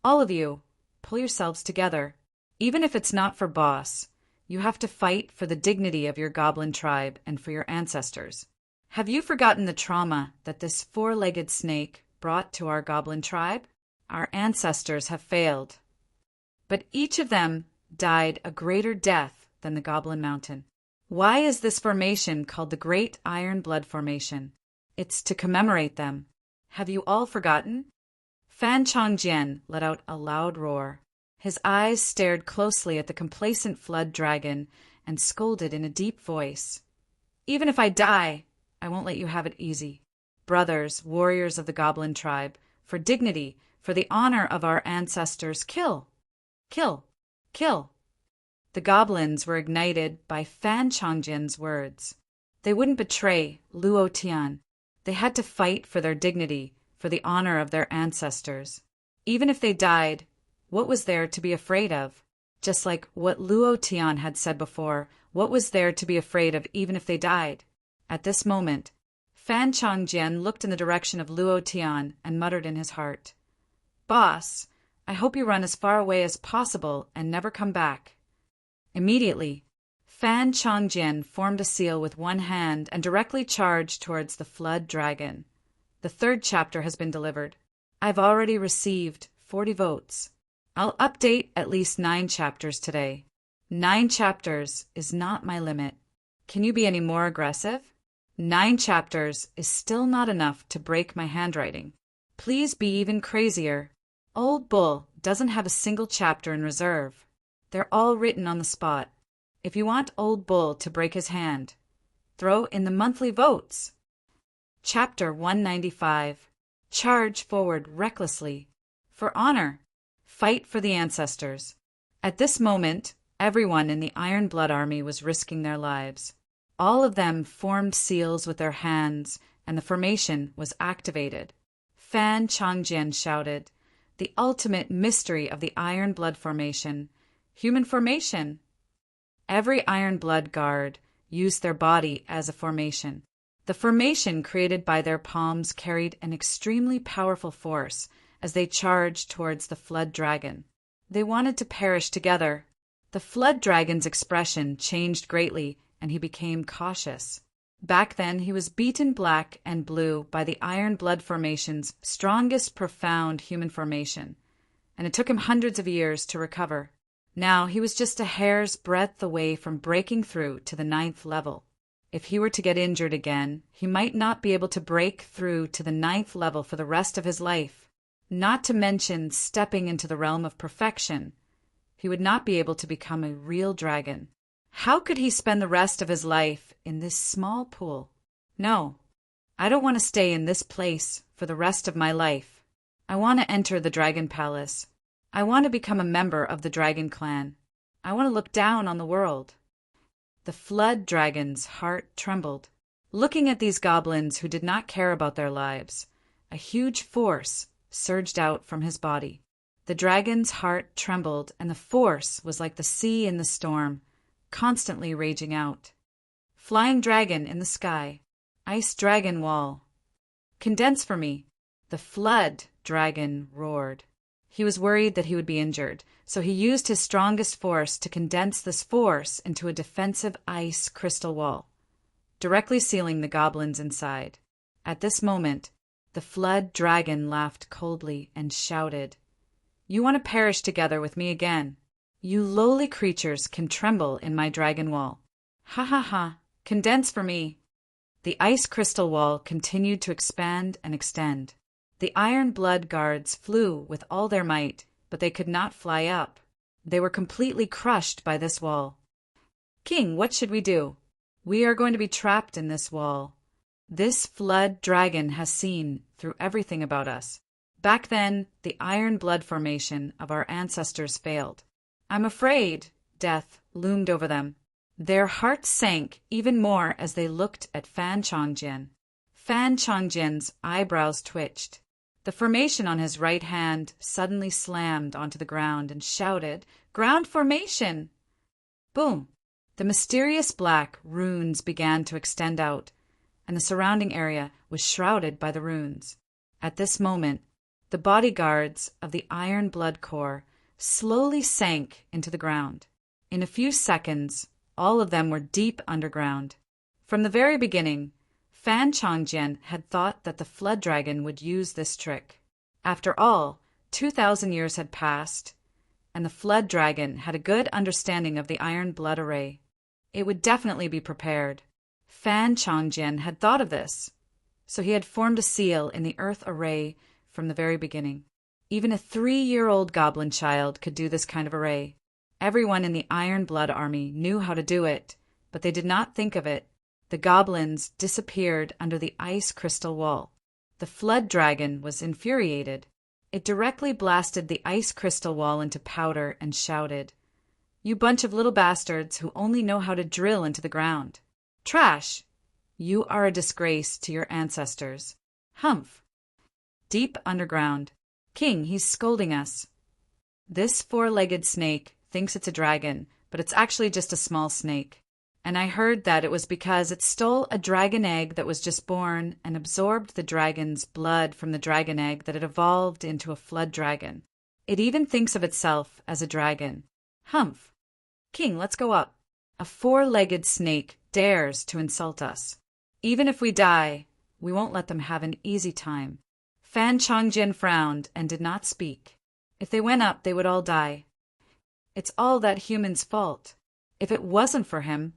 "All of you, pull yourselves together. Even if it's not for boss, you have to fight for the dignity of your Goblin tribe and for your ancestors. Have you forgotten the trauma that this four-legged snake brought to our Goblin tribe? Our ancestors have failed, but each of them died a greater death than the Goblin Mountain. Why is this formation called the Great Iron Blood Formation? It's to commemorate them. Have you all forgotten?" Fan Changjian let out a loud roar. His eyes stared closely at the complacent flood dragon and scolded in a deep voice, "Even if I die, I won't let you have it easy. Brothers, warriors of the Goblin tribe, for dignity, for the honor of our ancestors, kill! Kill! Kill!" The goblins were ignited by Fan Changjian's words. They wouldn't betray Luo Tian. They had to fight for their dignity, for the honor of their ancestors. Even if they died, what was there to be afraid of? Just like what Luo Tian had said before, what was there to be afraid of even if they died? At this moment, Fan Changjian looked in the direction of Luo Tian and muttered in his heart, "Boss, I hope you run as far away as possible and never come back." Immediately, Fan Changjian formed a seal with one hand and directly charged towards the flood dragon. The third chapter has been delivered. I've already received 40 votes. I'll update at least 9 chapters today. 9 chapters is not my limit. Can you be any more aggressive? 9 chapters is still not enough to break my handwriting. Please be even crazier. Old Bull doesn't have a single chapter in reserve. They're all written on the spot. If you want Old Bull to break his hand, throw in the monthly votes. Chapter 195. Charge forward recklessly. For honor. Fight for the ancestors. At this moment, everyone in the Iron Blood Army was risking their lives. All of them formed seals with their hands, and the formation was activated. Fan Changjian shouted, "The ultimate mystery of the Iron Blood Formation. Human formation." Every Iron Blood guard used their body as a formation. The formation created by their palms carried an extremely powerful force as they charged towards the flood dragon. They wanted to perish together. The flood dragon's expression changed greatly, and he became cautious. Back then, he was beaten black and blue by the Iron Blood Formation's strongest profound human formation, and it took him hundreds of years to recover. Now he was just a hair's breadth away from breaking through to the 9th level. If he were to get injured again, he might not be able to break through to the 9th level for the rest of his life. Not to mention stepping into the realm of perfection. He would not be able to become a real dragon. How could he spend the rest of his life in this small pool? No, I don't want to stay in this place for the rest of my life. I want to enter the Dragon Palace. I want to become a member of the Dragon Clan. I want to look down on the world. The flood dragon's heart trembled. Looking at these goblins who did not care about their lives, a huge force surged out from his body. The dragon's heart trembled, and the force was like the sea in the storm, constantly raging out. Flying dragon in the sky. Ice dragon wall. Condense for me. The flood dragon roared. He was worried that he would be injured, so he used his strongest force to condense this force into a defensive ice crystal wall, directly sealing the goblins inside. At this moment, the flood dragon laughed coldly and shouted, "You want to perish together with me again? You lowly creatures can tremble in my dragon wall. Ha ha ha, condense for me." The ice crystal wall continued to expand and extend. The iron blood guards flew with all their might, but they could not fly up. They were completely crushed by this wall. "King, what should we do? We are going to be trapped in this wall. This flood dragon has seen through everything about us. Back then, the iron blood formation of our ancestors failed. I'm afraid," death loomed over them. Their hearts sank even more as they looked at Fan Chongjian. Fan Chongjian's eyebrows twitched. The formation on his right hand suddenly slammed onto the ground and shouted, "Ground formation!" Boom! The mysterious black runes began to extend out, and the surrounding area was shrouded by the runes. At this moment, the bodyguards of the Iron Blood Corps slowly sank into the ground. In a few seconds, all of them were deep underground. From the very beginning, Fan Chongjian had thought that the flood dragon would use this trick. After all, 2,000 years had passed, and the flood dragon had a good understanding of the iron blood array. It would definitely be prepared. Fan Chongjian had thought of this, so he had formed a seal in the earth array from the very beginning. Even a 3-year-old goblin child could do this kind of array. Everyone in the Iron Blood Army knew how to do it, but they did not think of it. The goblins disappeared under the ice crystal wall. The flood dragon was infuriated. It directly blasted the ice crystal wall into powder and shouted, "You bunch of little bastards who only know how to drill into the ground. Trash! You are a disgrace to your ancestors. Humph!" Deep underground. "King, he's scolding us." "This 4-legged snake thinks it's a dragon, but it's actually just a small snake. And I heard that it was because it stole a dragon egg that was just born and absorbed the dragon's blood from the dragon egg that it evolved into a flood dragon. It even thinks of itself as a dragon. Humph! King, let's go up. A 4-legged snake dares to insult us. Even if we die, we won't let them have an easy time." Fan Chongjian frowned and did not speak. If they went up, they would all die. It's all that human's fault. If it wasn't for him,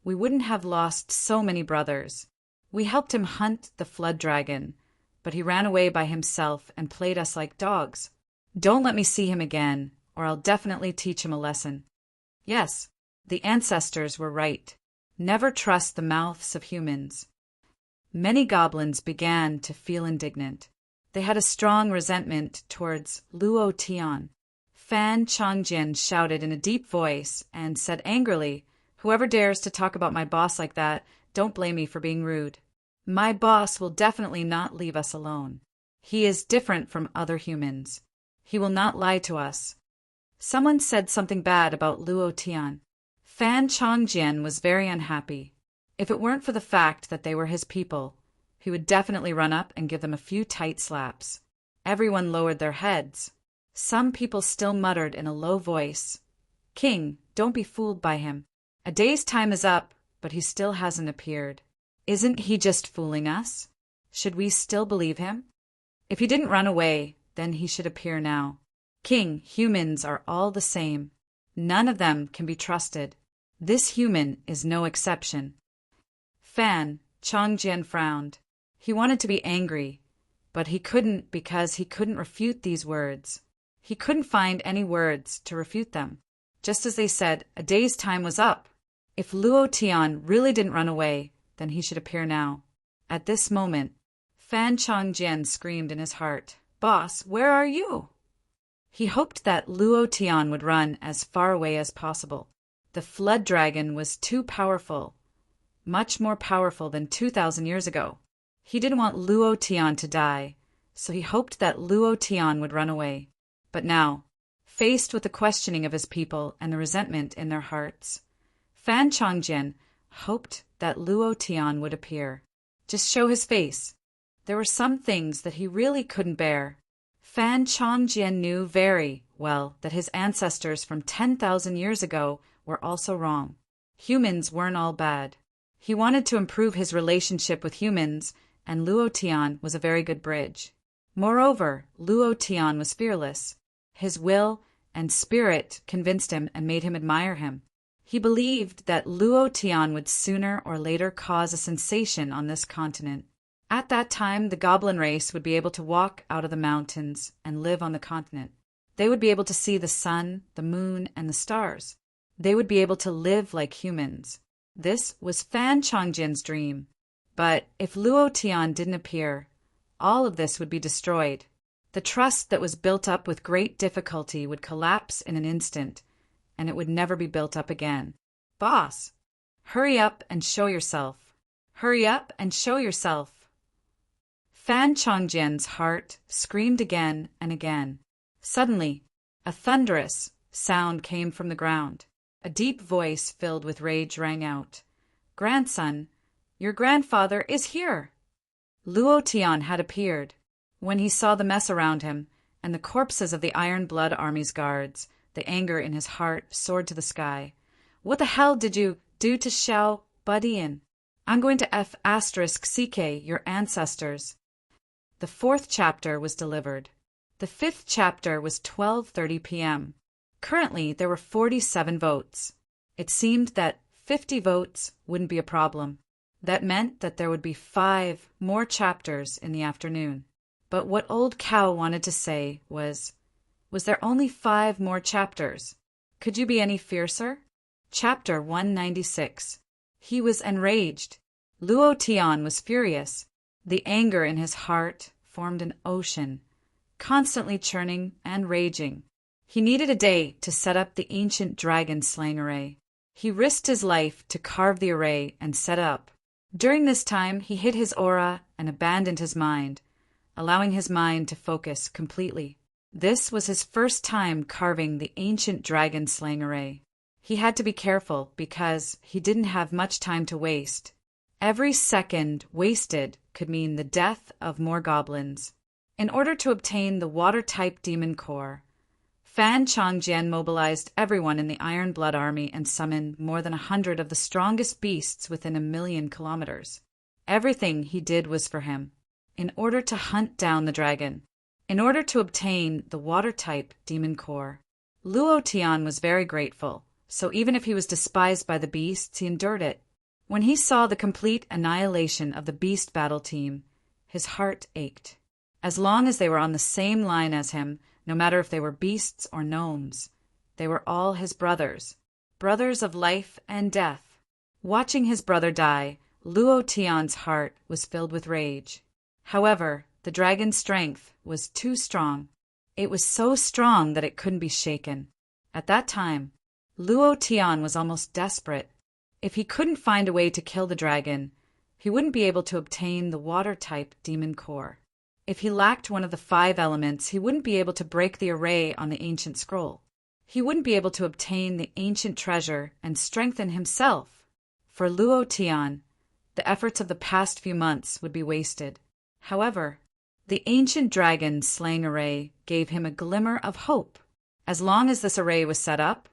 we wouldn't have lost so many brothers. We helped him hunt the flood dragon, but he ran away by himself and played us like dogs. Don't let me see him again, or I'll definitely teach him a lesson. Yes, the ancestors were right. Never trust the mouths of humans. Many goblins began to feel indignant. They had a strong resentment towards Luo Tian. Fan Chongjian shouted in a deep voice and said angrily, "Whoever dares to talk about my boss like that, don't blame me for being rude. My boss will definitely not leave us alone. He is different from other humans. He will not lie to us." Someone said something bad about Luo Tian. Fan Chongjian was very unhappy. If it weren't for the fact that they were his people, he would definitely run up and give them a few tight slaps. Everyone lowered their heads. Some people still muttered in a low voice, "King, don't be fooled by him. A day's time is up, but he still hasn't appeared. Isn't he just fooling us? Should we still believe him? If he didn't run away, then he should appear now. King, humans are all the same. None of them can be trusted. This human is no exception." Fan Chongjian frowned. He wanted to be angry, but he couldn't because he couldn't refute these words. He couldn't find any words to refute them. Just as they said, a day's time was up. If Luo Tian really didn't run away, then he should appear now. At this moment, Fan Chongjian screamed in his heart, "Boss, where are you?" He hoped that Luo Tian would run as far away as possible. The flood dragon was too powerful. much more powerful than 2,000 years ago. He didn't want Luo Tian to die, so he hoped that Luo Tian would run away. But now, faced with the questioning of his people and the resentment in their hearts, Fan Changjian hoped that Luo Tian would appear. Just show his face. There were some things that he really couldn't bear. Fan Changjian knew very well that his ancestors from 10,000 years ago were also wrong. Humans weren't all bad. He wanted to improve his relationship with humans, and Luo Tian was a very good bridge. Moreover, Luo Tian was fearless. His will and spirit convinced him and made him admire him. He believed that Luo Tian would sooner or later cause a sensation on this continent. At that time, the goblin race would be able to walk out of the mountains and live on the continent. They would be able to see the sun, the moon, and the stars. They would be able to live like humans. This was Fan Changjian's dream. But if Luo Tian didn't appear, all of this would be destroyed. The trust that was built up with great difficulty would collapse in an instant, and it would never be built up again. Boss, hurry up and show yourself. Hurry up and show yourself. Fan Changjian's heart screamed again and again. Suddenly, a thunderous sound came from the ground. A deep voice filled with rage rang out. "Grandson, your grandfather is here!" Luo Tian had appeared. When he saw the mess around him and the corpses of the Iron Blood Army's guards, the anger in his heart soared to the sky. "What the hell did you do to Xiao Budian? I'm going to F***CK your ancestors." The 4th chapter was delivered. The 5th chapter was 12:30 p.m. Currently, there were 47 votes. It seemed that 50 votes wouldn't be a problem. That meant that there would be 5 more chapters in the afternoon. But what Old Cow wanted to say was there only 5 more chapters? Could you be any fiercer? Chapter 196. He was enraged. Luo Tian was furious. The anger in his heart formed an ocean, constantly churning and raging. He needed a day to set up the ancient dragon slaying array. He risked his life to carve the array and set up. During this time, he hid his aura and abandoned his mind, allowing his mind to focus completely. This was his first time carving the ancient dragon slaying array. He had to be careful because he didn't have much time to waste. Every second wasted could mean the death of more goblins. In order to obtain the water-type demon core, Fan Changjian mobilized everyone in the Iron Blood Army and summoned more than 100 of the strongest beasts within 1,000,000 kilometers. Everything he did was for him, in order to hunt down the dragon. In order to obtain the water-type demon core, Luo Tian was very grateful, so even if he was despised by the beasts, he endured it. When he saw the complete annihilation of the beast battle team, his heart ached. As long as they were on the same line as him, no matter if they were beasts or gnomes, they were all his brothers, brothers of life and death. Watching his brother die, Luo Tian's heart was filled with rage. However, the dragon's strength was too strong. It was so strong that it couldn't be shaken. At that time, Luo Tian was almost desperate. If he couldn't find a way to kill the dragon, he wouldn't be able to obtain the water-type demon core. If he lacked one of the 5 elements, he wouldn't be able to break the array on the ancient scroll. He wouldn't be able to obtain the ancient treasure and strengthen himself. For Luo Tian, the efforts of the past few months would be wasted. However, the ancient dragon slaying array gave him a glimmer of hope. As long as this array was set up,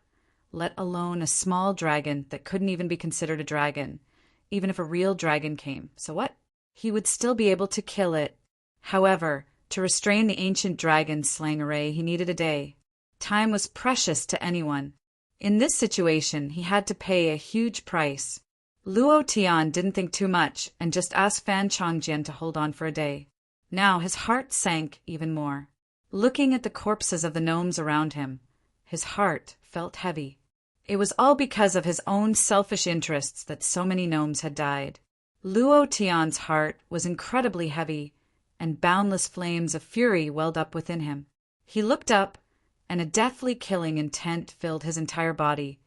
let alone a small dragon that couldn't even be considered a dragon, even if a real dragon came. So what? He would still be able to kill it. However, to restrain the ancient dragon slaying array, he needed a day. Time was precious to anyone. In this situation, he had to pay a huge price. Luo Tian didn't think too much and just asked Fan Changjian to hold on for a day. Now his heart sank even more. Looking at the corpses of the gnomes around him, his heart felt heavy. It was all because of his own selfish interests that so many gnomes had died. Luo Tian's heart was incredibly heavy, and boundless flames of fury welled up within him. He looked up, and a deathly killing intent filled his entire body,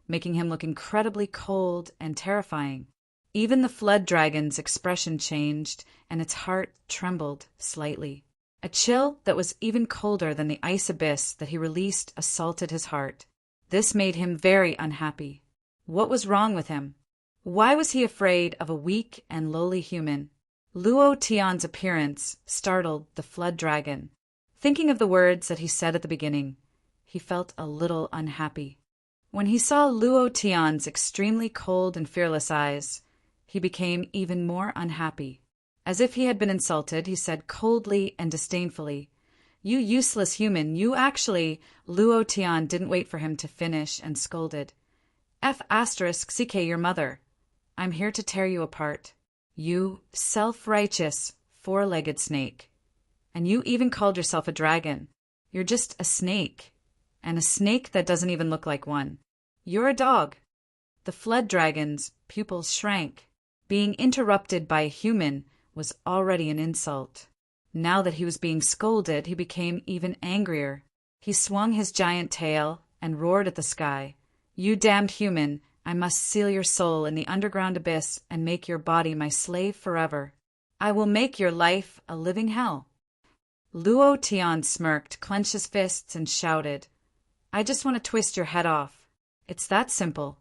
making him look incredibly cold and terrifying. Even the flood dragon's expression changed, and its heart trembled slightly. A chill that was even colder than the ice abyss that he released assaulted his heart. This made him very unhappy. What was wrong with him? Why was he afraid of a weak and lowly human? Luo Tian's appearance startled the flood dragon. Thinking of the words that he said at the beginning, he felt a little unhappy. When he saw Luo Tian's extremely cold and fearless eyes, he became even more unhappy. As if he had been insulted, he said coldly and disdainfully, "You useless human, you actually—" Luo Tian didn't wait for him to finish and scolded. "F***ck your mother. I'm here to tear you apart. You self-righteous, four-legged snake. And you even called yourself a dragon. You're just a snake. And a snake that doesn't even look like one. You're a dog." The flood dragon's pupils shrank. Being interrupted by a human was already an insult. Now that he was being scolded, he became even angrier. He swung his giant tail and roared at the sky. "You damned human, I must seal your soul in the underground abyss and make your body my slave forever. I will make your life a living hell." Luo Tian smirked, clenched his fists, and shouted, "I just want to twist your head off. It's that simple.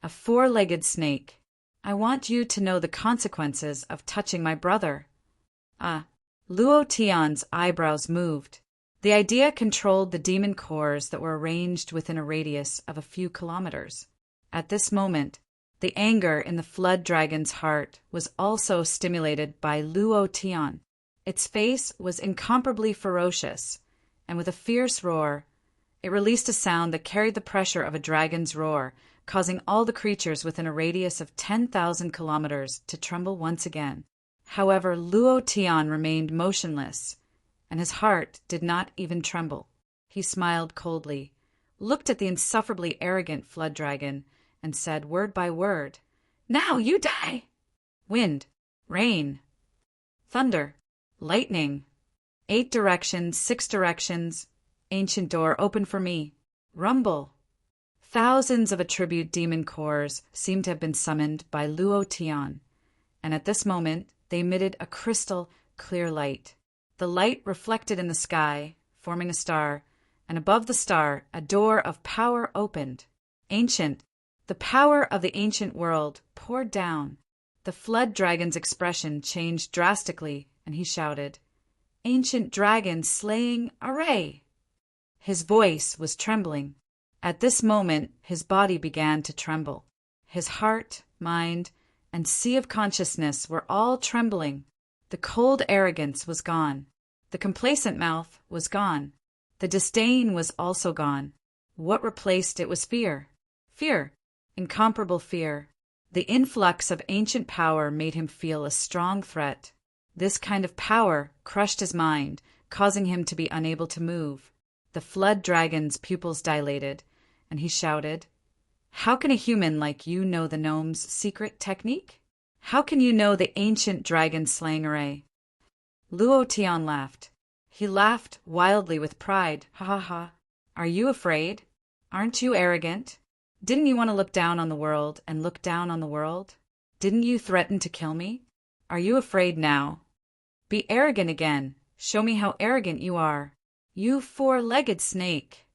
A four-legged snake. I want you to know the consequences of touching my brother." Luo Tian's eyebrows moved. The idea controlled the demon cores that were arranged within a radius of a few kilometers. At this moment, the anger in the flood dragon's heart was also stimulated by Luo Tian. Its face was incomparably ferocious, and with a fierce roar, it released a sound that carried the pressure of a dragon's roar, causing all the creatures within a radius of 10,000 kilometers to tremble once again. However, Luo Tian remained motionless, and his heart did not even tremble. He smiled coldly, looked at the insufferably arrogant flood dragon, and said word by word, "Now you die!" Wind, rain, thunder, lightning. 8 directions, 6 directions. Ancient door open for me. Rumble. Thousands of attribute demon cores seemed to have been summoned by Luo Tian, and at this moment they emitted a crystal clear light. The light reflected in the sky, forming a star, and above the star a door of power opened. Ancient, the power of the ancient world poured down. The flood dragon's expression changed drastically, and he shouted, "Ancient dragon slaying array!" His voice was trembling. At this moment, his body began to tremble. His heart, mind, and sea of consciousness were all trembling. The cold arrogance was gone. The complacent mouth was gone. The disdain was also gone. What replaced it was fear. Fear, incomparable fear. The influx of ancient power made him feel a strong threat. This kind of power crushed his mind, causing him to be unable to move. The flood dragon's pupils dilated, and he shouted, "How can a human like you know the gnome's secret technique? How can you know the ancient dragon slaying array?" Luo Tian laughed. He laughed wildly with pride. "Ha ha ha. Are you afraid? Aren't you arrogant? Didn't you want to look down on the world and look down on the world? Didn't you threaten to kill me? Are you afraid now? Be arrogant again. Show me how arrogant you are. You four-legged snake."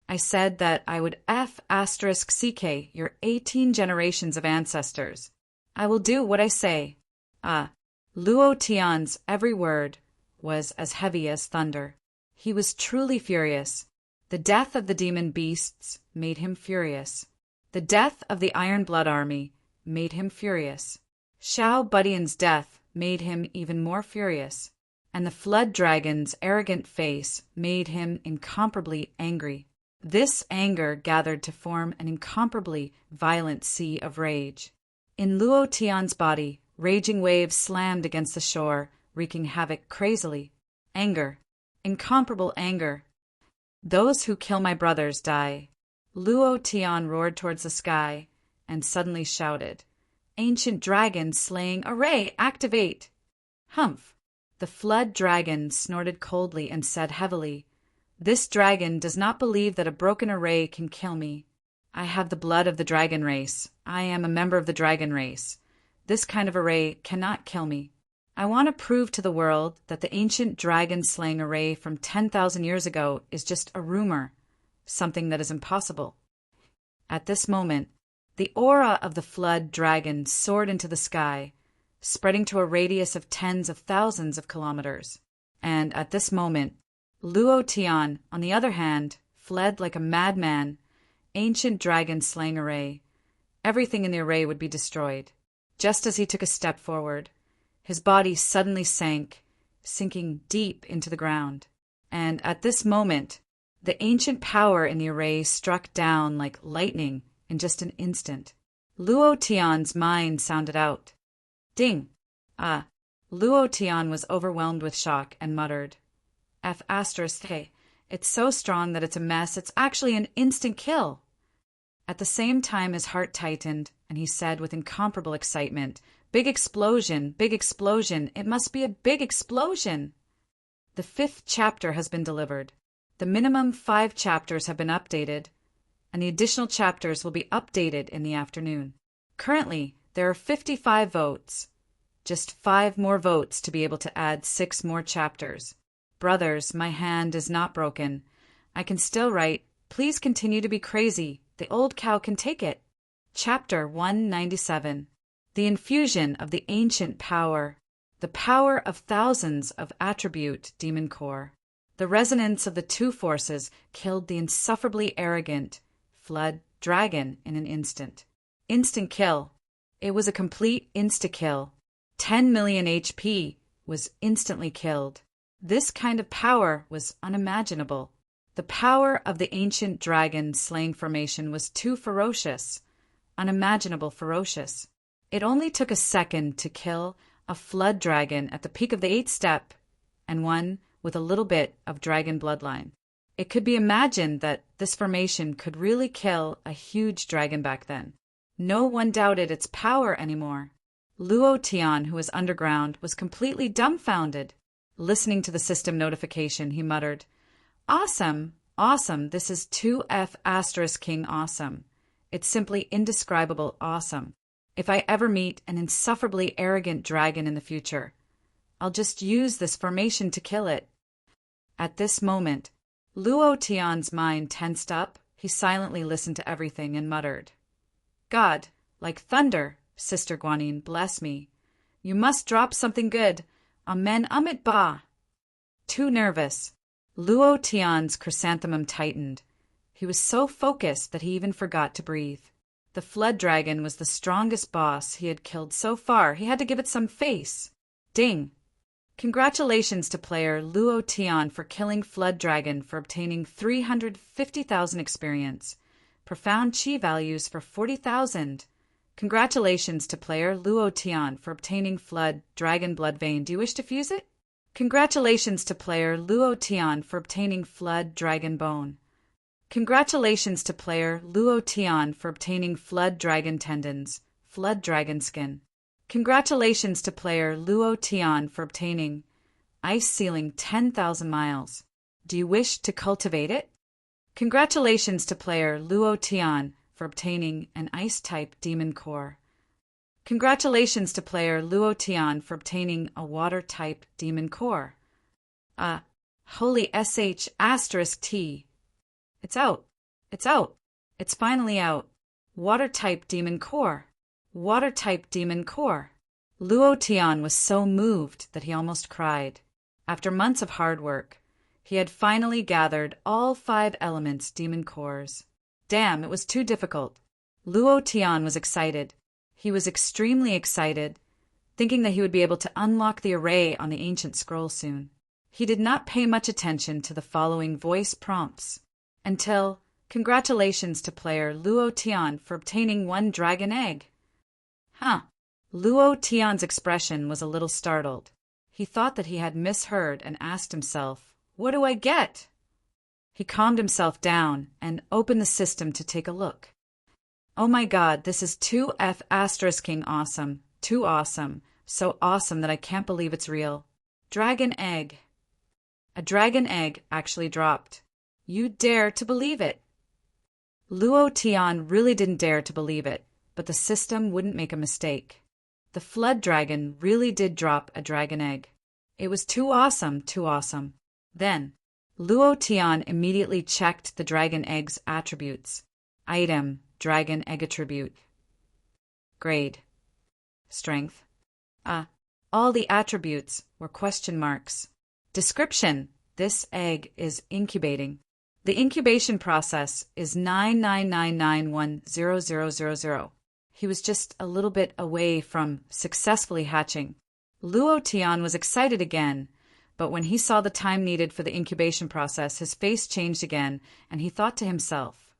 I said that I would F***ck your 18 generations of ancestors. I will do what I say. Luo Tian's every word was as heavy as thunder. He was truly furious. The death of the demon beasts made him furious. The death of the Iron Blood Army made him furious. Xiao Budian's death made him even more furious. And the flood dragon's arrogant face made him incomparably angry. This anger gathered to form an incomparably violent sea of rage. In Luo Tian's body, raging waves slammed against the shore, wreaking havoc crazily. Anger, incomparable anger. "Those who kill my brothers die." Luo Tian roared towards the sky and suddenly shouted, "Ancient dragon slaying array, activate!" Humph! The flood dragon snorted coldly and said heavily, "This dragon does not believe that a broken array can kill me. I have the blood of the dragon race. I am a member of the dragon race. This kind of array cannot kill me. I want to prove to the world that the ancient dragon-slaying array from 10,000 years ago is just a rumor, something that is impossible. At this moment, the aura of the flood dragon soared into the sky, spreading to a radius of tens of thousands of kilometers. And at this moment, Luo Tian, on the other hand, fled like a madman. Ancient dragon-slaying array. Everything in the array would be destroyed. Just as he took a step forward, his body suddenly sank, sinking deep into the ground. And at this moment, the ancient power in the array struck down like lightning in just an instant. Luo Tian's mind sounded out. Ding! Luo Tian was overwhelmed with shock and muttered, F***, it's so strong that it's a mess. It's actually an instant kill. At the same time, his heart tightened, and he said with incomparable excitement, Big explosion, it must be a big explosion. The 5th chapter has been delivered. The minimum 5 chapters have been updated, and the additional chapters will be updated in the afternoon. Currently, there are 55 votes. Just 5 more votes to be able to add 6 more chapters. Brothers, my hand is not broken. I can still write. Please continue to be crazy. The old cow can take it. Chapter 197. The infusion of the ancient power. The power of thousands of attribute demon core. The resonance of the 2 forces killed the insufferably arrogant flood dragon in an instant. Instant kill. It was a complete insta-kill. 10 million HP was instantly killed. This kind of power was unimaginable. The power of the ancient dragon slaying formation was too ferocious, unimaginable ferocious. It only took a second to kill a flood dragon at the peak of the 8th step, and one with a little bit of dragon bloodline. It could be imagined that this formation could really kill a huge dragon back then. No one doubted its power anymore. Luo Tian, who was underground, was completely dumbfounded. Listening to the system notification, he muttered, Awesome, awesome, this is 2F** King awesome. It's simply indescribable awesome. If I ever meet an insufferably arrogant dragon in the future, I'll just use this formation to kill it. At this moment, Luo Tian's mind tensed up. He silently listened to everything and muttered, God, like thunder, Sister Guanyin, bless me. You must drop something good. Amen Amit Ba. Too nervous. Luo Tian's chrysanthemum tightened. He was so focused that he even forgot to breathe. The flood dragon was the strongest boss he had killed so far. He had to give it some face. Ding! Congratulations to player Luo Tian for killing Flood Dragon for obtaining 350,000 experience. Profound chi values for 40,000. Congratulations to player Luo Tian for obtaining Flood Dragon Blood Vein. Do you wish to fuse it? Congratulations to player Luo Tian for obtaining Flood Dragon Bone. Congratulations to player Luo Tian for obtaining Flood Dragon Tendons, Flood Dragon Skin. Congratulations to player Luo Tian for obtaining Ice Ceiling 10,000 miles. Do you wish to cultivate it? Congratulations to player Luo Tian for obtaining an Ice-type Demon Core. Congratulations to player Luo Tian for obtaining a Water-type Demon Core. Holy SH*T. It's out. It's out. It's finally out. Water-type Demon Core. Water-type Demon Core. Luo Tian was so moved that he almost cried. After months of hard work, he had finally gathered all 5 elements Demon Cores. Damn, it was too difficult. Luo Tian was excited. He was extremely excited, thinking that he would be able to unlock the array on the ancient scroll soon. He did not pay much attention to the following voice prompts until congratulations to player Luo Tian for obtaining 1 dragon egg. Luo Tian's expression was a little startled. He thought that he had misheard and asked himself, what do I get? He calmed himself down and opened the system to take a look. Oh my god, this is 2F** King awesome. Too awesome. So awesome that I can't believe it's real. Dragon egg. A dragon egg actually dropped. You dare to believe it. Luo Tian really didn't dare to believe it, but the system wouldn't make a mistake. The flood dragon really did drop a dragon egg. It was too awesome, too awesome. Then, Luo Tian immediately checked the dragon egg's attributes. Item, dragon egg attribute. Grade. Strength. All the attributes were question marks. Description: this egg is incubating. The incubation process is 999910000. He was just a little bit away from successfully hatching. Luo Tian was excited again, but when he saw the time needed for the incubation process, his face changed again, and he thought to himself,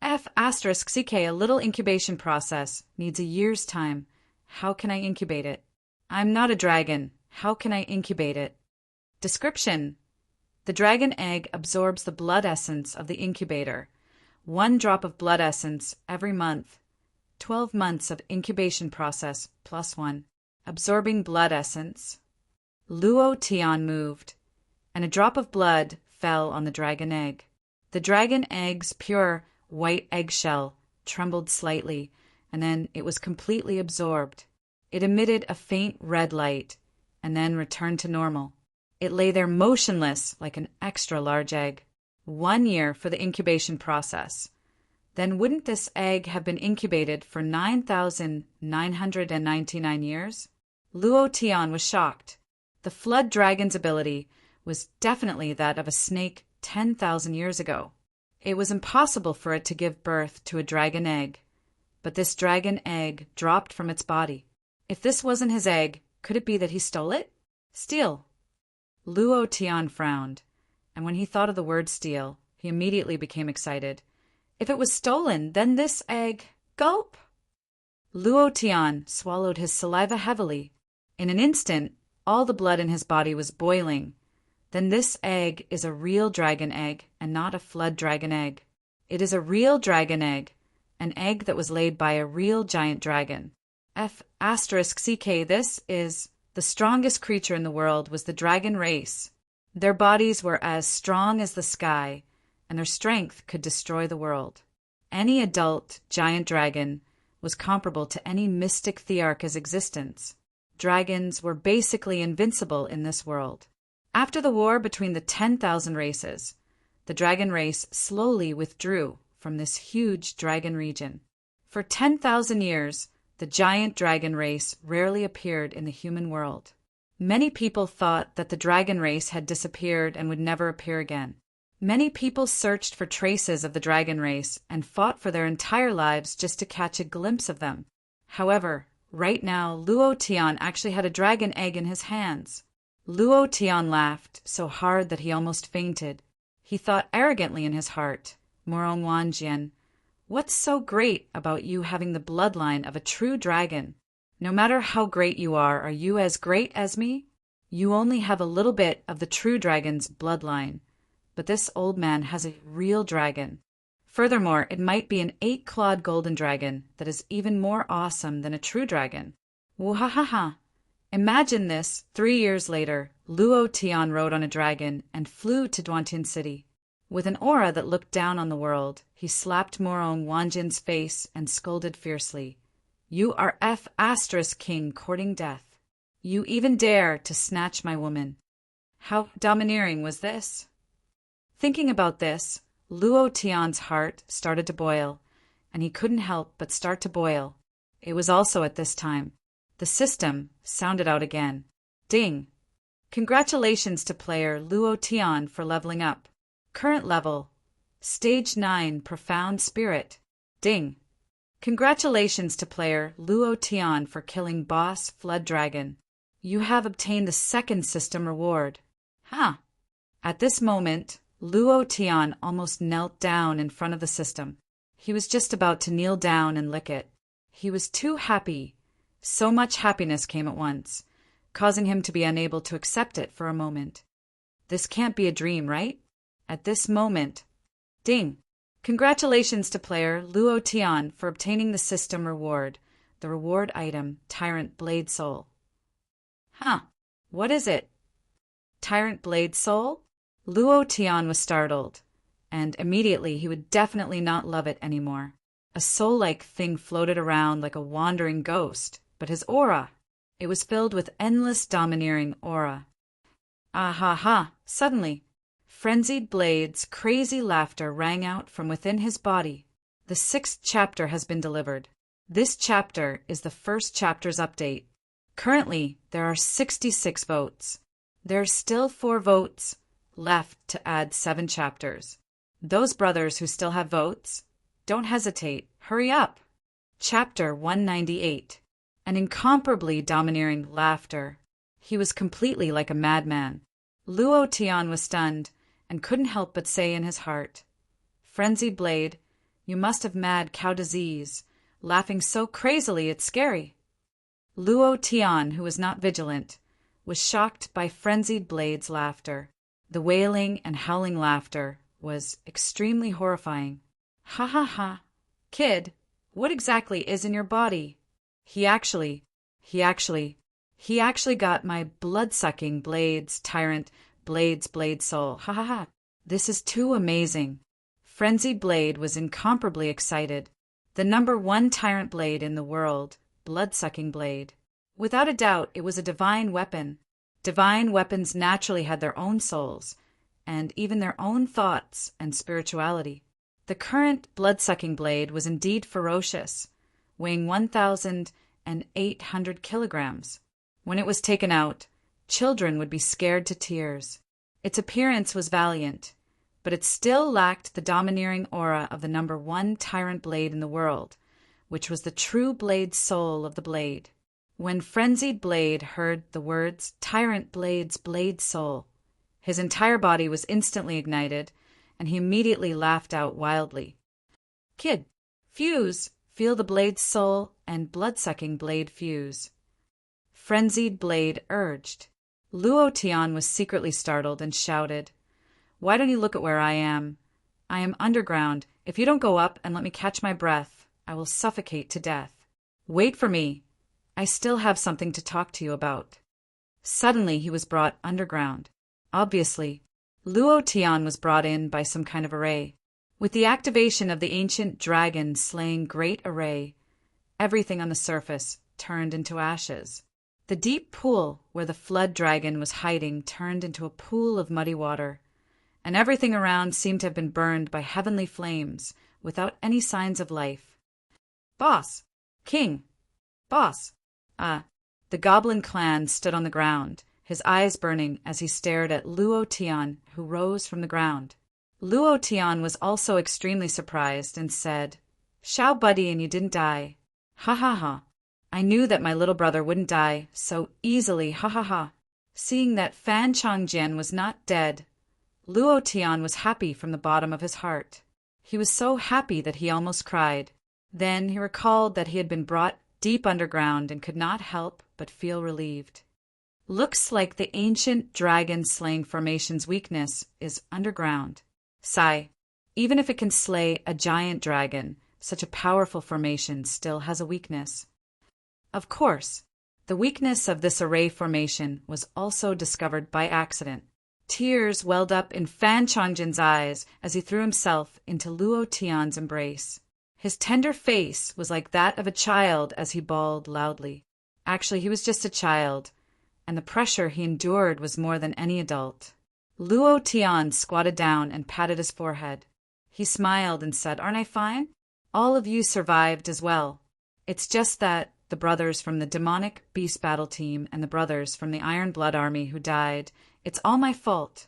F***ck, a little incubation process needs a year's time. How can I incubate it? I'm not a dragon. How can I incubate it? Description: the dragon egg absorbs the blood essence of the incubator. 1 drop of blood essence every month. 12 months of incubation process +1. Absorbing blood essence. Luo Tian moved, and a drop of blood fell on the dragon egg. The dragon egg's pure white eggshell trembled slightly, and then it was completely absorbed. It emitted a faint red light, and then returned to normal. It lay there motionless like an extra-large egg. 1 year for the incubation process. Then wouldn't this egg have been incubated for 9,999 years? Luo Tian was shocked. The flood dragon's ability was definitely that of a snake 10,000 years ago. It was impossible for it to give birth to a dragon egg, but this dragon egg dropped from its body. If this wasn't his egg, could it be that he stole it? Steal. Luo Tian frowned, and when he thought of the word steal, he immediately became excited. If it was stolen, then this egg— Gulp! Luo Tian swallowed his saliva heavily. In an instant, all the blood in his body was boiling. Then this egg is a real dragon egg and not a flood dragon egg. It is a real dragon egg, an egg that was laid by a real giant dragon. F***ck, this is— the strongest creature in the world was the dragon race. Their bodies were as strong as the sky, and their strength could destroy the world. Any adult giant dragon was comparable to any mystic thearch's existence. Dragons were basically invincible in this world. After the war between the 10,000 races, the dragon race slowly withdrew from this huge dragon region. For 10,000 years, the giant dragon race rarely appeared in the human world. Many people thought that the dragon race had disappeared and would never appear again. Many people searched for traces of the dragon race and fought for their entire lives just to catch a glimpse of them. However, right now, Luo Tian actually had a dragon egg in his hands. Luo Tian laughed so hard that he almost fainted. He thought arrogantly in his heart, Morong Wanjian, what's so great about you having the bloodline of a true dragon? No matter how great you are you as great as me? You only have a little bit of the true dragon's bloodline. But this old man has a real dragon. Furthermore, it might be an 8-clawed golden dragon that is even more awesome than a true dragon. Wahahaha! Imagine this. 3 years later, Luo Tian rode on a dragon and flew to Duantian City. With an aura that looked down on the world, he slapped Morong Wanjian's face and scolded fiercely. You are F***king courting death. You even dare to snatch my woman. How domineering was this? Thinking about this, Luo Tian's heart started to boil, and he couldn't help but start to boil. It was also at this time. The system sounded out again. Ding! Congratulations to player Luo Tian for leveling up. Current level, Stage 9 Profound Spirit. Ding! Congratulations to player Luo Tian for killing Boss Flood Dragon. You have obtained the 2nd system reward. At this moment, Luo Tian almost knelt down in front of the system. He was just about to kneel down and lick it. He was too happy. So much happiness came at once, causing him to be unable to accept it for a moment. This can't be a dream, right? At this moment, ding! Congratulations to player Luo Tian for obtaining the system reward. The reward item, Tyrant Blade Soul. What is it? Tyrant Blade Soul? Luo Tian was startled. and immediately he would definitely not love it anymore. A soul-like thing floated around like a wandering ghost, but his aura, it was filled with endless domineering aura. Ah ha ha! Suddenly, frenzied Blade's crazy laughter rang out from within his body. The 6th chapter has been delivered. This chapter is the first chapter's update. Currently, there are 66 votes. There are still 4 votes left to add 7 chapters. Those brothers who still have votes, don't hesitate, hurry up. Chapter 198. An incomparably domineering laughter. He was completely like a madman. Luo Tian was stunned and couldn't help but say in his heart, "Frenzied Blade, you must have mad cow disease, laughing so crazily it's scary." Luo Tian, who was not vigilant, was shocked by Frenzied Blade's laughter. The wailing and howling laughter was extremely horrifying. "Ha ha ha! Kid, what exactly is in your body? He actually got my blood-sucking Blade's tyrant Blade's blade soul. Ha ha ha! This is too amazing." Frenzied Blade was incomparably excited. The #1 tyrant blade in the world, blood-sucking blade. Without a doubt, it was a divine weapon. Divine weapons naturally had their own souls, and even their own thoughts and spirituality. The current blood-sucking blade was indeed ferocious, weighing 1,800 kilograms. When it was taken out, children would be scared to tears. Its appearance was valiant, but it still lacked the domineering aura of the #1 tyrant blade in the world, which was the true blade soul of the blade. When Frenzied Blade heard the words Tyrant Blade's blade soul, his entire body was instantly ignited, and he immediately laughed out wildly. "Kid, fuse, feel the blade's soul and blood-sucking blade fuse," Frenzied Blade urged. Luo Tian was secretly startled and shouted, "Why don't you look at where I am? I am underground. If you don't go up and let me catch my breath, I will suffocate to death. Wait for me. I still have something to talk to you about." Suddenly he was brought underground. Obviously, Luo Tian was brought in by some kind of array. With the activation of the ancient dragon-slaying great array, everything on the surface turned into ashes. The deep pool where the flood dragon was hiding turned into a pool of muddy water, and everything around seemed to have been burned by heavenly flames without any signs of life. "Boss! King! Boss!" The goblin clan stood on the ground, his eyes burning as he stared at Luo Tian, who rose from the ground. Luo Tian was also extremely surprised and said, "Shao buddy, and you didn't die. Ha ha ha. I knew that my little brother wouldn't die so easily, ha ha ha." Seeing that Fan Changjian was not dead, Luo Tian was happy from the bottom of his heart. He was so happy that he almost cried. Then he recalled that he had been brought deep underground and could not help but feel relieved. Looks like the ancient dragon-slaying formation's weakness is underground. Sigh, even if it can slay a giant dragon, such a powerful formation still has a weakness. Of course, the weakness of this array formation was also discovered by accident. Tears welled up in Fan Changjin's eyes as he threw himself into Luo Tian's embrace. His tender face was like that of a child as he bawled loudly. Actually, he was just a child, and the pressure he endured was more than any adult. Luo Tian squatted down and patted his forehead. He smiled and said, "Aren't I fine? All of you survived as well. It's just that the brothers from the demonic beast battle team and the brothers from the Iron Blood army who died, it's all my fault.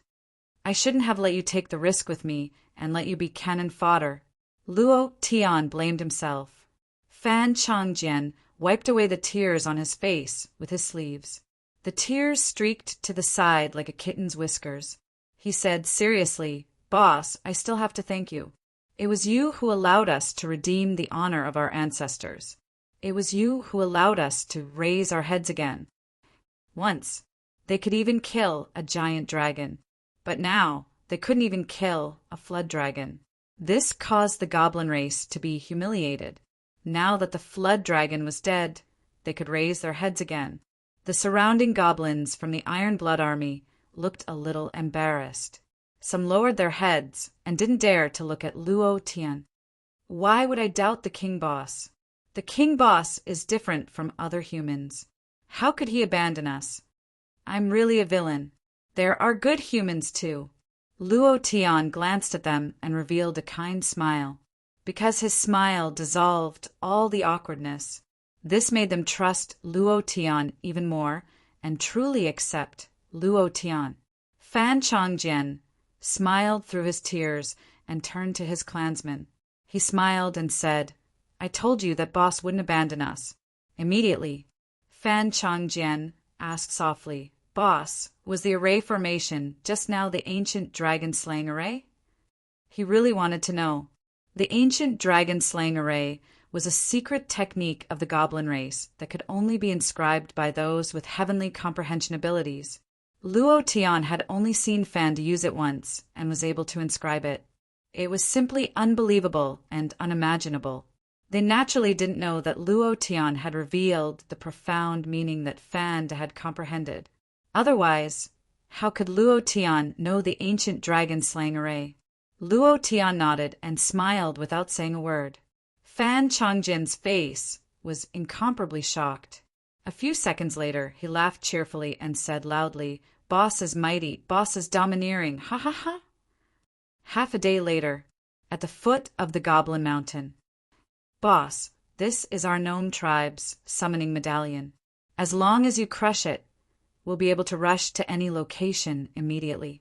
I shouldn't have let you take the risk with me and let you be cannon fodder." Luo Tian blamed himself. Fan Changjian wiped away the tears on his face with his sleeves. The tears streaked to the side like a kitten's whiskers. He said seriously, "Boss, I still have to thank you. It was you who allowed us to redeem the honor of our ancestors. It was you who allowed us to raise our heads again. Once, they could even kill a giant dragon, but now they couldn't even kill a flood dragon. This caused the goblin race to be humiliated. Now that the flood dragon was dead, they could raise their heads again." The surrounding goblins from the Iron Blood army looked a little embarrassed. Some lowered their heads and didn't dare to look at Luo Tian. Why would I doubt the king boss? The king boss is different from other humans. How could he abandon us? I'm really a villain. There are good humans too. Luo Tian glanced at them and revealed a kind smile. Because his smile dissolved all the awkwardness. This made them trust Luo Tian even more and truly accept Luo Tian. Fan Changjian smiled through his tears and turned to his clansmen. He smiled and said, I told you that boss wouldn't abandon us. Immediately, Fan Changjian asked softly, Boss, was the array formation just now the ancient dragon-slaying array? He really wanted to know. The ancient dragon-slaying array was a secret technique of the goblin race that could only be inscribed by those with heavenly comprehension abilities. Luo Tian had only seen Fan use it once and was able to inscribe it. It was simply unbelievable and unimaginable. They naturally didn't know that Luo Tian had revealed the profound meaning that Fan had comprehended. Otherwise, how could Luo Tian know the ancient dragon-slaying array? Luo Tian nodded and smiled without saying a word. Fan Changjian's face was incomparably shocked. A few seconds later, he laughed cheerfully and said loudly, Boss is mighty, boss is domineering, ha ha ha. Half a day later, at the foot of the Goblin Mountain. Boss, this is our gnome tribe's summoning medallion. As long as you crush it, we'll be able to rush to any location immediately.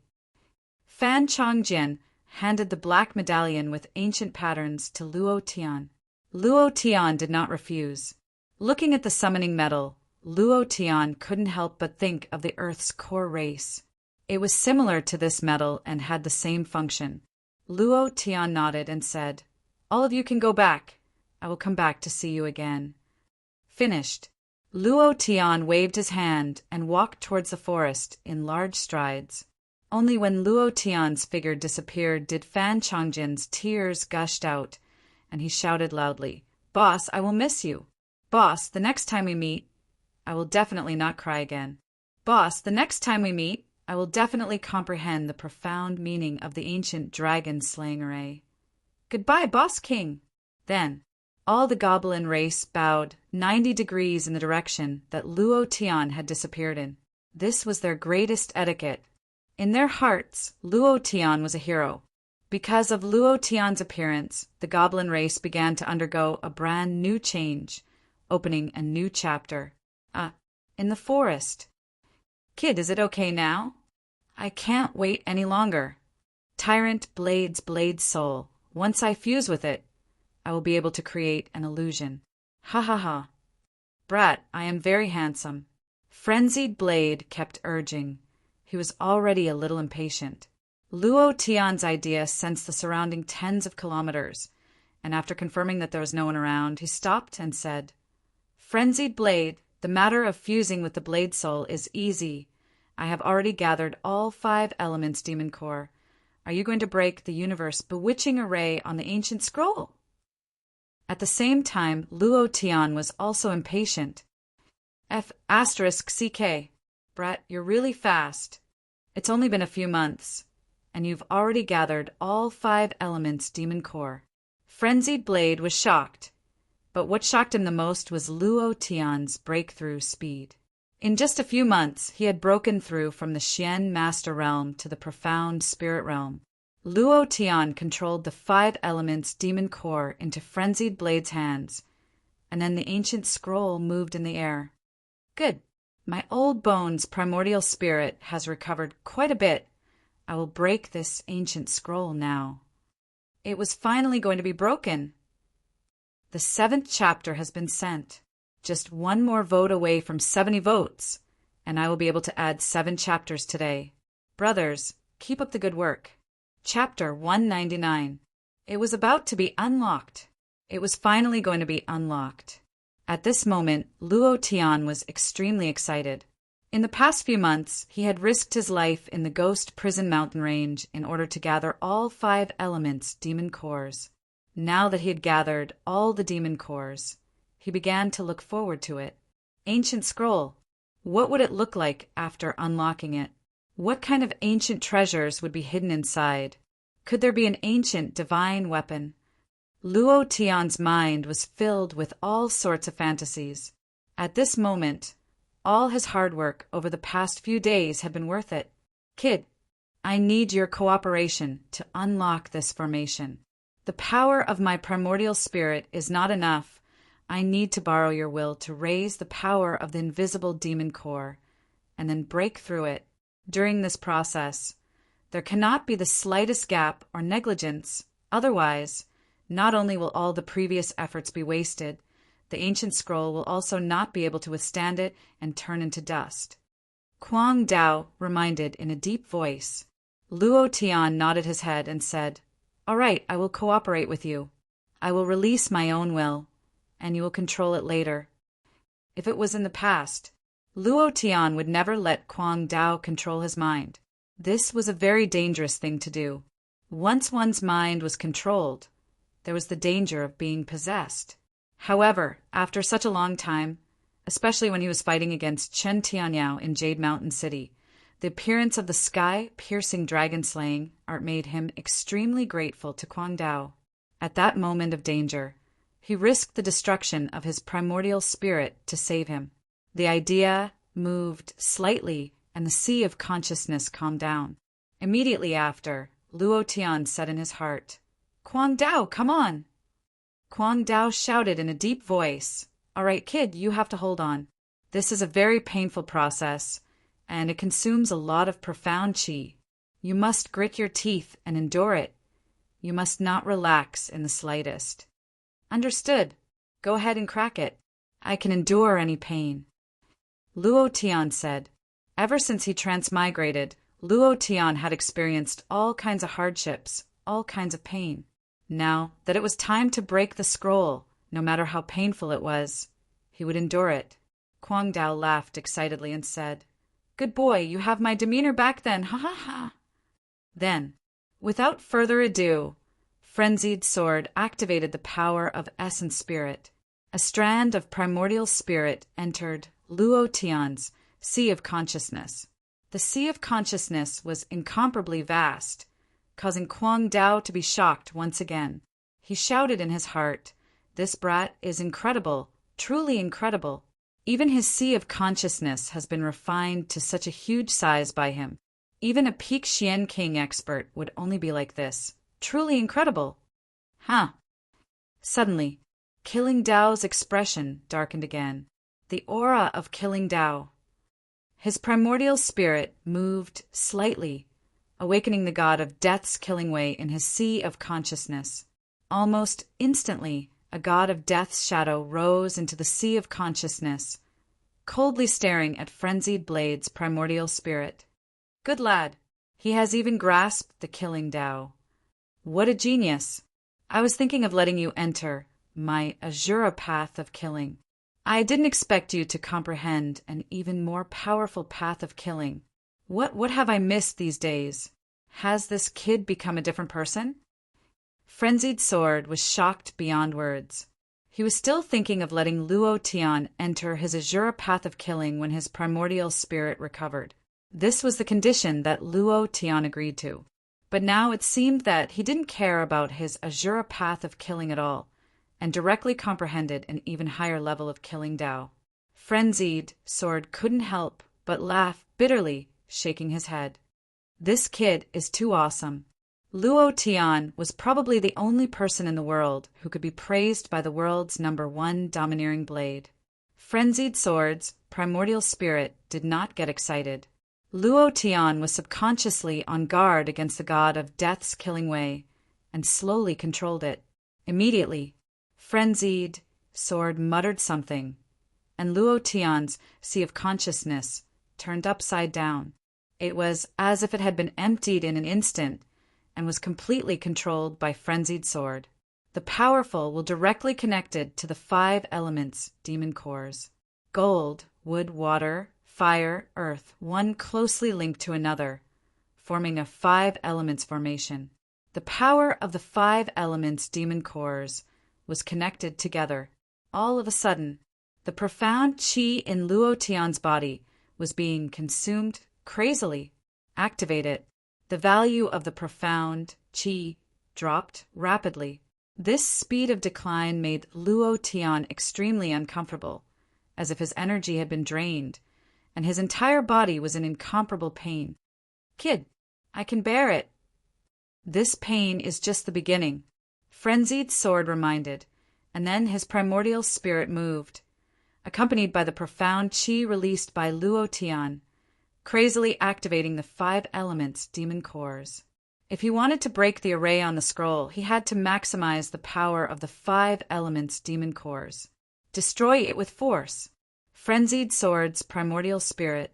Fan Changjian handed the black medallion with ancient patterns to Luo Tian. Luo Tian did not refuse. Looking at the summoning medal, Luo Tian couldn't help but think of the Earth's core race. It was similar to this medal and had the same function. Luo Tian nodded and said, All of you can go back. I will come back to see you again. Finished. Luo Tian waved his hand and walked towards the forest in large strides. Only when Luo Tian's figure disappeared did Fan Changjian's tears gushed out, and he shouted loudly, Boss, I will miss you. Boss, the next time we meet, I will definitely not cry again. Boss, the next time we meet, I will definitely comprehend the profound meaning of the ancient dragon-slaying array. Goodbye, Boss King. Then, all the goblin race bowed 90 degrees in the direction that Luo Tian had disappeared in. This was their greatest etiquette. In their hearts, Luo Tian was a hero. Because of Luo Tian's appearance, the goblin race began to undergo a brand new change, opening a new chapter. In the forest. Kid, is it okay now? I can't wait any longer. Tyrant Blade's blade soul. Once I fuse with it, I will be able to create an illusion. Ha ha ha. Brat, I am very handsome. Frenzied Blade kept urging. He was already a little impatient. Luo Tian's idea sensed the surrounding tens of kilometers, and after confirming that there was no one around, he stopped and said, Frenzied Blade, the matter of fusing with the blade soul is easy. I have already gathered all 5 elements demon core. Are you going to break the universe bewitching array on the ancient scroll? At the same time, Luo Tian was also impatient. F***CK. Brat, you're really fast. It's only been a few months, and you've already gathered all 5 elements demon core. Frenzied Blade was shocked, but what shocked him the most was Luo Tian's breakthrough speed. In just a few months, he had broken through from the Xian Master Realm to the profound Spirit Realm. Luo Tian controlled the 5 elements demon core into Frenzied Blade's hands, and then the ancient scroll moved in the air. Good. My old bones' primordial spirit has recovered quite a bit. I will break this ancient scroll now. It was finally going to be broken. The 7th chapter has been sent. Just one more vote away from 70 votes, and I will be able to add 7 chapters today. Brothers, keep up the good work. Chapter 199. It was about to be unlocked. It was finally going to be unlocked. At this moment, Luo Tian was extremely excited. In the past few months, he had risked his life in the Ghost Prison Mountain Range in order to gather all 5 elements demon cores. Now that he had gathered all the demon cores, he began to look forward to it. Ancient Scroll. What would it look like after unlocking it? What kind of ancient treasures would be hidden inside? Could there be an ancient divine weapon? Luo Tian's mind was filled with all sorts of fantasies. At this moment, all his hard work over the past few days had been worth it. Kid, I need your cooperation to unlock this formation. The power of my primordial spirit is not enough. I need to borrow your will to raise the power of the invisible demon core, and then break through it. During this process, there cannot be the slightest gap or negligence. Otherwise, not only will all the previous efforts be wasted, the ancient scroll will also not be able to withstand it and turn into dust. Kuang Dao reminded in a deep voice. Luo Tian nodded his head and said, "All right, I will cooperate with you. I will release my own will, and you will control it later." If it was in the past, Luo Tian would never let Kuang Dao control his mind. This was a very dangerous thing to do. Once one's mind was controlled, there was the danger of being possessed. However, after such a long time, especially when he was fighting against Chen Tianyao in Jade Mountain City, the appearance of the sky-piercing dragon-slaying art made him extremely grateful to Kuang Dao. At that moment of danger, he risked the destruction of his primordial spirit to save him. The idea moved slightly, and the sea of consciousness calmed down. Immediately after, Luo Tian said in his heart, "Kuang Dao, come on!" Kuang Dao shouted in a deep voice, "All right, kid, you have to hold on. This is a very painful process, and it consumes a lot of profound qi. You must grit your teeth and endure it. You must not relax in the slightest." "Understood. Go ahead and crack it. I can endure any pain." Luo Tian said. Ever since he transmigrated, Luo Tian had experienced all kinds of hardships, all kinds of pain. Now that it was time to break the scroll, no matter how painful it was, he would endure it. Kuang Dao laughed excitedly and said, "Good boy, you have my demeanor back then, ha ha ha." Then, without further ado, Frenzied Sword activated the power of Essence Spirit. A strand of primordial spirit entered Luo Tian's Sea of Consciousness. The Sea of Consciousness was incomparably vast, causing Kuang Dao to be shocked once again. He shouted in his heart, "This brat is incredible, truly incredible. Even his Sea of Consciousness has been refined to such a huge size by him. Even a peak Xian King expert would only be like this. Truly incredible." Huh. Suddenly, Killing Dao's expression darkened again. The aura of Killing Dao. His primordial spirit moved slightly, awakening the god of death's killing way in his Sea of Consciousness. Almost instantly, a god of death's shadow rose into the Sea of Consciousness, coldly staring at Frenzied Blade's primordial spirit. Good lad. He has even grasped the Killing Dao. What a genius. I was thinking of letting you enter my Azura path of killing. I didn't expect you to comprehend an even more powerful path of killing. What have I missed these days? Has this kid become a different person? Frenzied Sword was shocked beyond words. He was still thinking of letting Luo Tian enter his Azura path of killing when his primordial spirit recovered. This was the condition that Luo Tian agreed to. But now it seemed that he didn't care about his Azura path of killing at all, and directly comprehended an even higher level of Killing Dao. Frenzied Sword couldn't help but laugh bitterly, shaking his head. This kid is too awesome. Luo Tian was probably the only person in the world who could be praised by the world's #1 domineering blade. Frenzied Sword's primordial spirit did not get excited. Luo Tian was subconsciously on guard against the god of death's killing way, and slowly controlled it. Immediately, Frenzied Sword muttered something, and Luo Tian's Sea of Consciousness turned upside down. It was as if it had been emptied in an instant, and was completely controlled by Frenzied Sword. The powerful were directly connected to the 5 elements demon cores. Gold, wood, water, fire, earth, one closely linked to another, forming a 5 elements formation. The power of the 5 elements demon cores was connected together. All of a sudden, the profound qi in Luo Tian's body was being consumed crazily. Activate it. The value of the profound qi dropped rapidly. This speed of decline made Luo Tian extremely uncomfortable, as if his energy had been drained, and his entire body was in incomparable pain. Kid, I can bear it. This pain is just the beginning, Frenzied Sword reminded, and then his primordial spirit moved, accompanied by the profound qi released by Luo Tian, crazily activating the 5 elements demon cores. If he wanted to break the array on the scroll, he had to maximize the power of the 5 elements demon cores. Destroy it with force. Frenzied Sword's primordial spirit,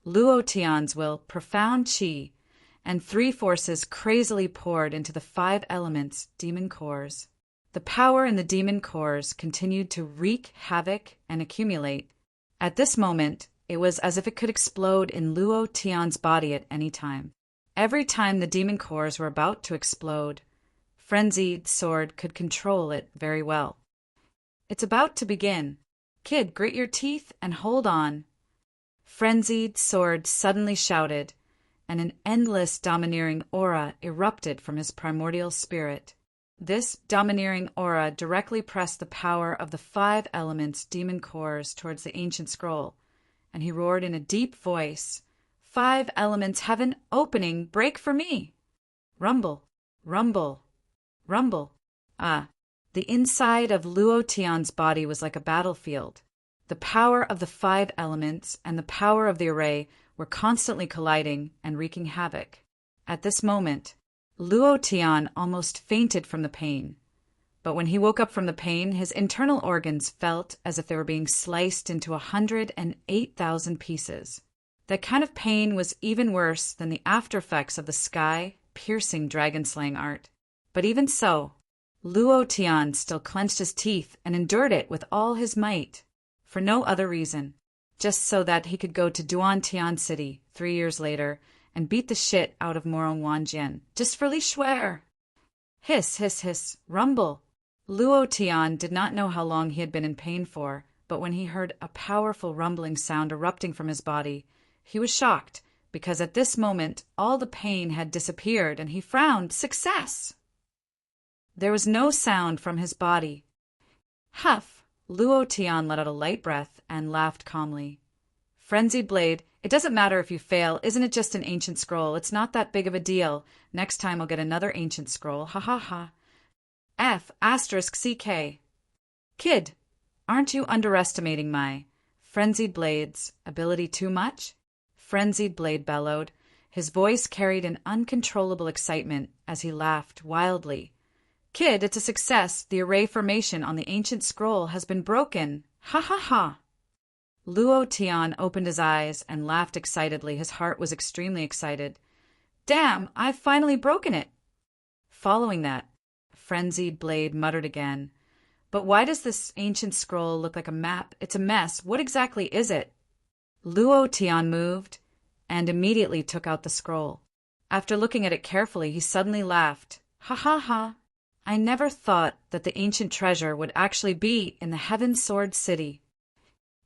Luo Tian's will, profound qi, and 3 forces crazily poured into the 5 elements demon cores. The power in the demon cores continued to wreak havoc and accumulate. At this moment, it was as if it could explode in Luo Tian's body at any time. Every time the demon cores were about to explode, Frenzied Sword could control it very well. It's about to begin. Kid, grit your teeth and hold on. Frenzied Sword suddenly shouted, and an endless domineering aura erupted from his primordial spirit. This domineering aura directly pressed the power of the 5 elements demon cores towards the ancient scroll, and he roared in a deep voice, 5 elements heaven opening, break for me! Rumble, rumble, rumble. The inside of Luo Tian's body was like a battlefield. The power of the 5 elements and the power of the array were constantly colliding and wreaking havoc. At this moment, Luo Tian almost fainted from the pain. But when he woke up from the pain, his internal organs felt as if they were being sliced into 108,000 pieces. That kind of pain was even worse than the after effects of the sky-piercing dragon-slaying art. But even so, Luo Tian still clenched his teeth and endured it with all his might, for no other reason, just so that he could go to Duantian City 3 years later and beat the shit out of Morong Wanjian, just for Li Shuer. Hiss, hiss, hiss, rumble. Luo Tian did not know how long he had been in pain for, but when he heard a powerful rumbling sound erupting from his body, he was shocked, because at this moment all the pain had disappeared, and he frowned. Success! There was no sound from his body. Huff! Luo Tian let out a light breath and laughed calmly. Frenzied Blade, it doesn't matter if you fail. Isn't it just an ancient scroll? It's not that big of a deal. Next time I'll get another ancient scroll. Ha ha ha. F***CK. Kid, aren't you underestimating my Frenzied Blade's ability too much? Frenzied Blade bellowed. His voice carried an uncontrollable excitement as he laughed wildly. Kid, it's a success. The array formation on the ancient scroll has been broken. Ha ha ha. Luo Tian opened his eyes and laughed excitedly. His heart was extremely excited. Damn, I've finally broken it. Following that, Frenzied Blade muttered again. But why does this ancient scroll look like a map? It's a mess. What exactly is it? Luo Tian moved and immediately took out the scroll. After looking at it carefully, he suddenly laughed. Ha ha ha. I never thought that the ancient treasure would actually be in the Heaven Sword City.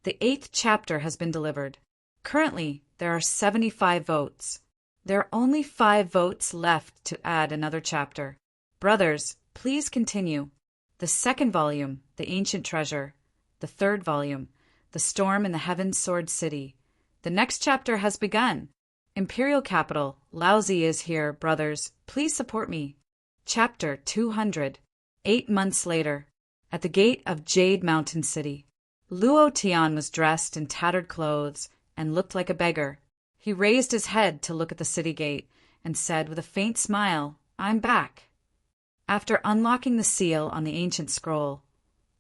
The 8th chapter has been delivered. Currently, there are 75 votes. There are only 5 votes left to add another chapter. Brothers, please continue. The 2nd volume, The Ancient Treasure. The 3rd volume, The Storm in the Heaven Sword City. The next chapter has begun. Imperial Capital, Laozi is here, brothers. Please support me. Chapter 200. 8 months later, at the gate of Jade Mountain City. Luo Tian was dressed in tattered clothes and looked like a beggar. He raised his head to look at the city gate and said with a faint smile, I'm back. After unlocking the seal on the ancient scroll,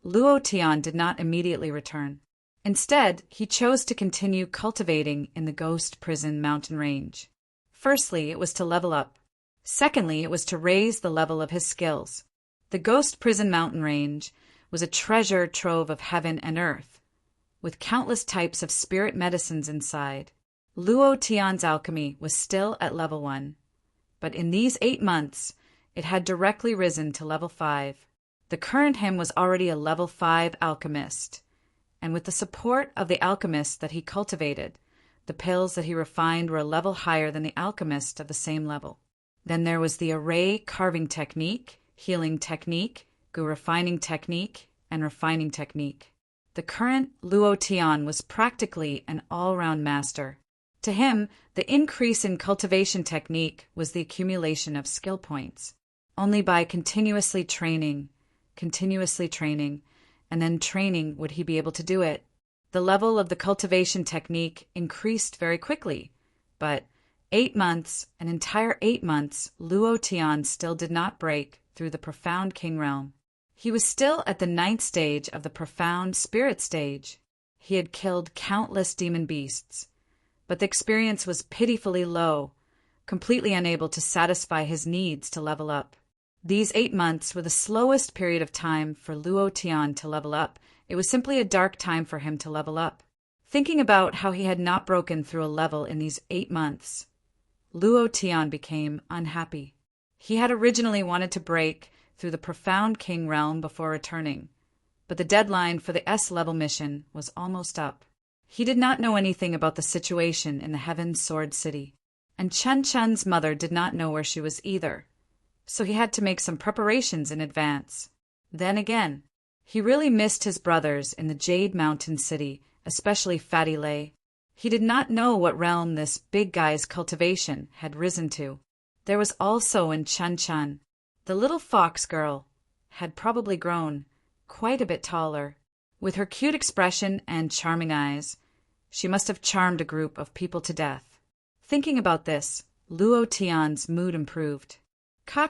Luo Tian did not immediately return. Instead, he chose to continue cultivating in the Ghost Prison mountain range. Firstly, it was to level up. Secondly, it was to raise the level of his skills. The Ghost Prison mountain range was a treasure trove of heaven and earth, with countless types of spirit medicines inside. Luo Tian's alchemy was still at level 1, but in these 8 months, it had directly risen to level 5. The current him was already a level 5 alchemist, and with the support of the alchemists that he cultivated, The pills that he refined were a level higher than the alchemist of the same level. Then there was the array carving technique, healing technique, gu refining technique, and refining technique. The current Luo Tian was practically an all-round master. To him, the increase in cultivation technique was the accumulation of skill points. Only by continuously training, and then training would he be able to do it. The level of the cultivation technique increased very quickly, but 8 months, an entire 8 months, Luo Tian still did not break through the profound king realm. He was still at the 9th stage of the profound spirit stage. He had killed countless demon beasts, but the experience was pitifully low, completely unable to satisfy his needs to level up. These 8 months were the slowest period of time for Luo Tian to level up. It was simply a dark time for him to level up. Thinking about how he had not broken through a level in these 8 months, Luo Tian became unhappy. He had originally wanted to break through the profound king realm before returning, but the deadline for the S-level mission was almost up. He did not know anything about the situation in the Heaven Sword City, and Chen Chen's mother did not know where she was either, so he had to make some preparations in advance. Then again, he really missed his brothers in the Jade Mountain City, especially Fatty Lei. He did not know what realm this big guy's cultivation had risen to. There was also in Chen Chen. The little fox girl had probably grown quite a bit taller. With her cute expression and charming eyes, she must have charmed a group of people to death. Thinking about this, Luo Tian's mood improved. Ka,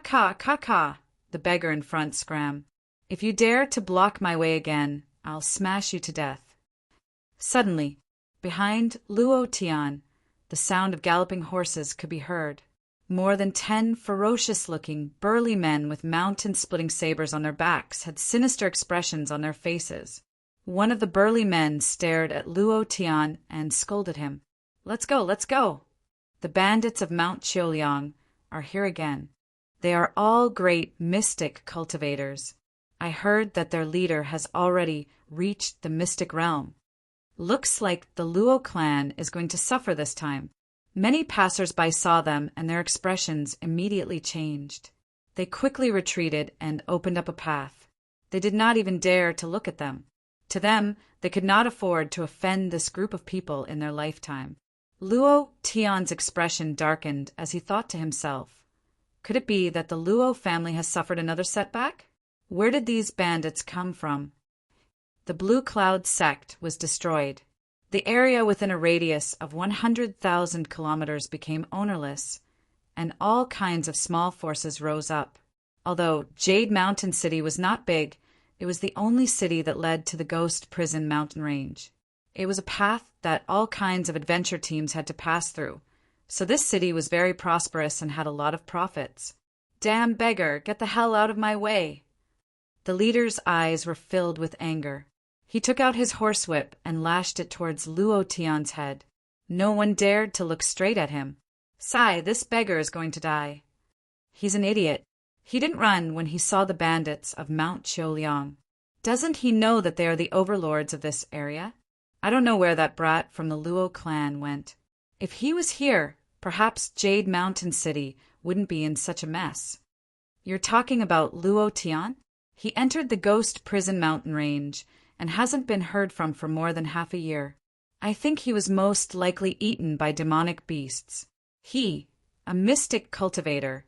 the beggar in front scram. If you dare to block my way again, I'll smash you to death. Suddenly, behind Luo Tian, the sound of galloping horses could be heard. More than 10 ferocious-looking, burly men with mountain-splitting sabers on their backs had sinister expressions on their faces. One of the burly men stared at Luo Tian and scolded him. Let's go, let's go! The bandits of Mount Qiuliang are here again. They are all great mystic cultivators. I heard that their leader has already reached the mystic realm. Looks like the Luo clan is going to suffer this time. Many passers-by saw them, and their expressions immediately changed. They quickly retreated and opened up a path. They did not even dare to look at them. To them, they could not afford to offend this group of people in their lifetime. Luo Tian's expression darkened as he thought to himself, could it be that the Luo family has suffered another setback? Where did these bandits come from? The Blue Cloud sect was destroyed. The area within a radius of 100,000 kilometers became ownerless, and all kinds of small forces rose up. Although Jade Mountain City was not big, it was the only city that led to the Ghost Prison mountain range. It was a path that all kinds of adventure teams had to pass through, so this city was very prosperous and had a lot of profits. Damn beggar, get the hell out of my way! The leader's eyes were filled with anger. He took out his horsewhip and lashed it towards Luo Tian's head. No one dared to look straight at him. Sigh, this beggar is going to die. He's an idiot. He didn't run when he saw the bandits of Mount Qiuliang. Doesn't he know that they are the overlords of this area? I don't know where that brat from the Luo clan went. If he was here, perhaps Jade Mountain City wouldn't be in such a mess. You're talking about Luo Tian? He entered the Ghost Prison mountain range and hasn't been heard from for more than half a year. I think he was most likely eaten by demonic beasts. He, a mystic cultivator,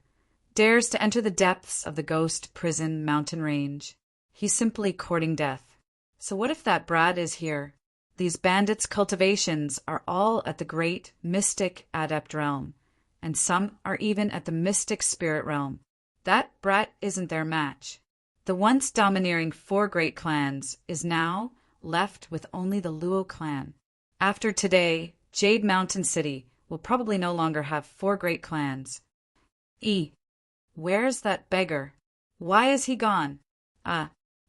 dares to enter the depths of the Ghost Prison mountain range. He's simply courting death. So what if that brat is here? These bandits' cultivations are all at the great mystic adept realm, and some are even at the mystic spirit realm. That brat isn't their match. The once domineering 4 great clans is now left with only the Luo clan. After today, Jade Mountain City will probably no longer have 4 great clans. Where's that beggar? Why is he gone?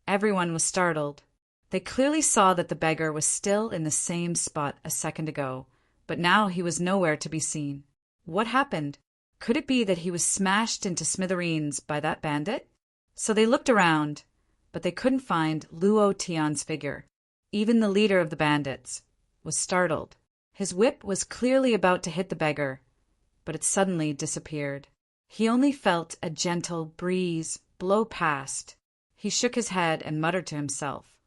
Everyone was startled. They clearly saw that the beggar was still in the same spot a second ago, but now he was nowhere to be seen. What happened? Could it be that he was smashed into smithereens by that bandit? So they looked around, but they couldn't find Luo Tian's figure. Even the leader of the bandits was startled. His whip was clearly about to hit the beggar, but it suddenly disappeared. He only felt a gentle breeze blow past. He shook his head and muttered to himself,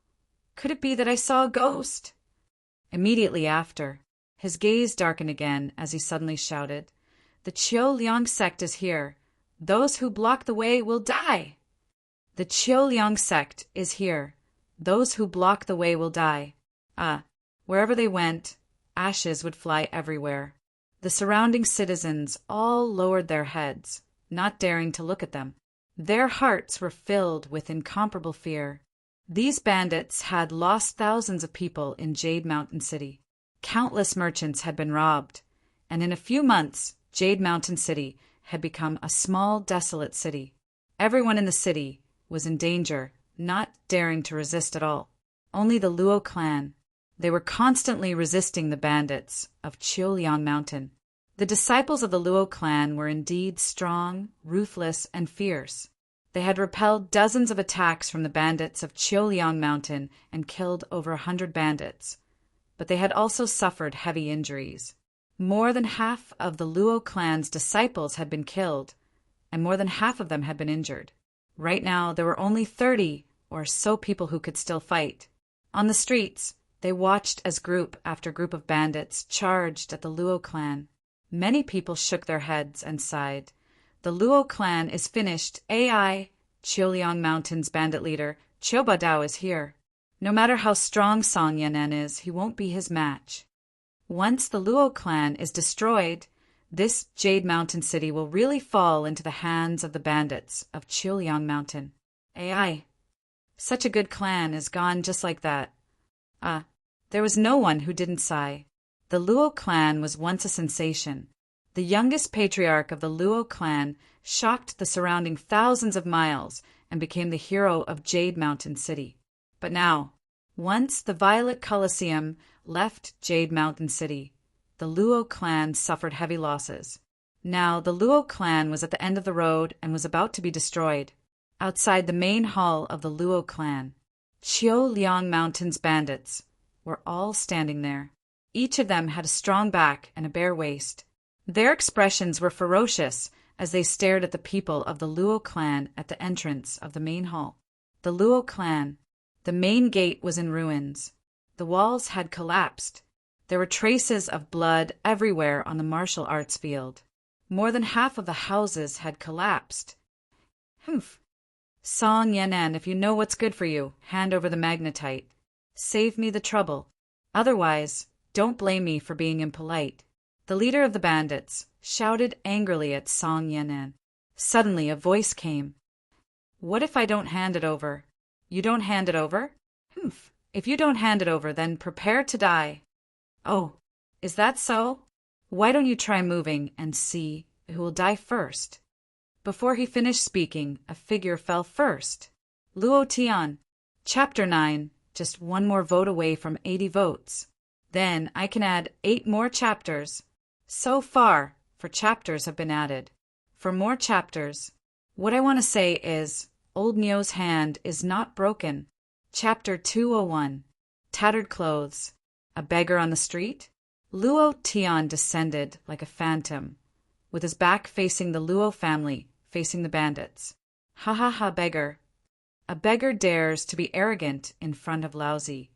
"Could it be that I saw a ghost?" Immediately after, his gaze darkened again as he suddenly shouted, "The Qiu Liang sect is here. Those who block the way will die." The Qiu Liang sect is here. Those who block the way will die. Wherever they went, ashes would fly everywhere. The surrounding citizens all lowered their heads, not daring to look at them. Their hearts were filled with incomparable fear. These bandits had lost thousands of people in Jade Mountain City. Countless merchants had been robbed, and in a few months, Jade Mountain City had become a small, desolate city. Everyone in the city was in danger, not daring to resist at all. Only the Luo clan. They were constantly resisting the bandits of Qiuliang Mountain. The disciples of the Luo clan were indeed strong, ruthless, and fierce. They had repelled dozens of attacks from the bandits of Qiuliang Mountain and killed over 100 bandits. But they had also suffered heavy injuries. More than half of the Luo clan's disciples had been killed, and more than half of them had been injured. Right now, there were only 30 or so people who could still fight. On the streets, they watched as group after group of bandits charged at the Luo clan. Many people shook their heads and sighed. The Luo clan is finished. AI, Qiuliang Mountain's bandit leader, Qiu Badao, is here. No matter how strong Song Yanen is, he won't be his match. Once the Luo clan is destroyed, this Jade Mountain City will really fall into the hands of the bandits of Qiuliang Mountain. AI. Such a good clan is gone just like that. There was no one who didn't sigh. The Luo clan was once a sensation. The youngest patriarch of the Luo clan shocked the surrounding thousands of miles and became the hero of Jade Mountain City. But now, once the Violet Colosseum left Jade Mountain City, the Luo clan suffered heavy losses. Now the Luo clan was at the end of the road and was about to be destroyed. Outside the main hall of the Luo clan, Qiuliang Mountain's bandits were all standing there. Each of them had a strong back and a bare waist. Their expressions were ferocious as they stared at the people of the Luo clan at the entrance of the main hall. The Luo clan. The main gate was in ruins. The walls had collapsed. There were traces of blood everywhere on the martial arts field. More than half of the houses had collapsed. Humph. Song Yanen, if you know what's good for you, hand over the magnetite. Save me the trouble. Otherwise, don't blame me for being impolite. The leader of the bandits shouted angrily at Song Yanen. Suddenly a voice came. What if I don't hand it over? You don't hand it over? Humph. If you don't hand it over, then prepare to die. Oh, is that so? Why don't you try moving and see who will die first? Before he finished speaking, a figure fell first. Luo Tian. Chapter 9. Just one more vote away from 80 votes. Then I can add 8 more chapters. So far, 4 chapters have been added. For more chapters, what I want to say is, Old Nio's hand is not broken. Chapter 201. Tattered clothes. A beggar on the street? Luo Tian descended like a phantom, with his back facing the Luo family, facing the bandits. Ha ha ha, beggar. A beggar dares to be arrogant in front of Laozi.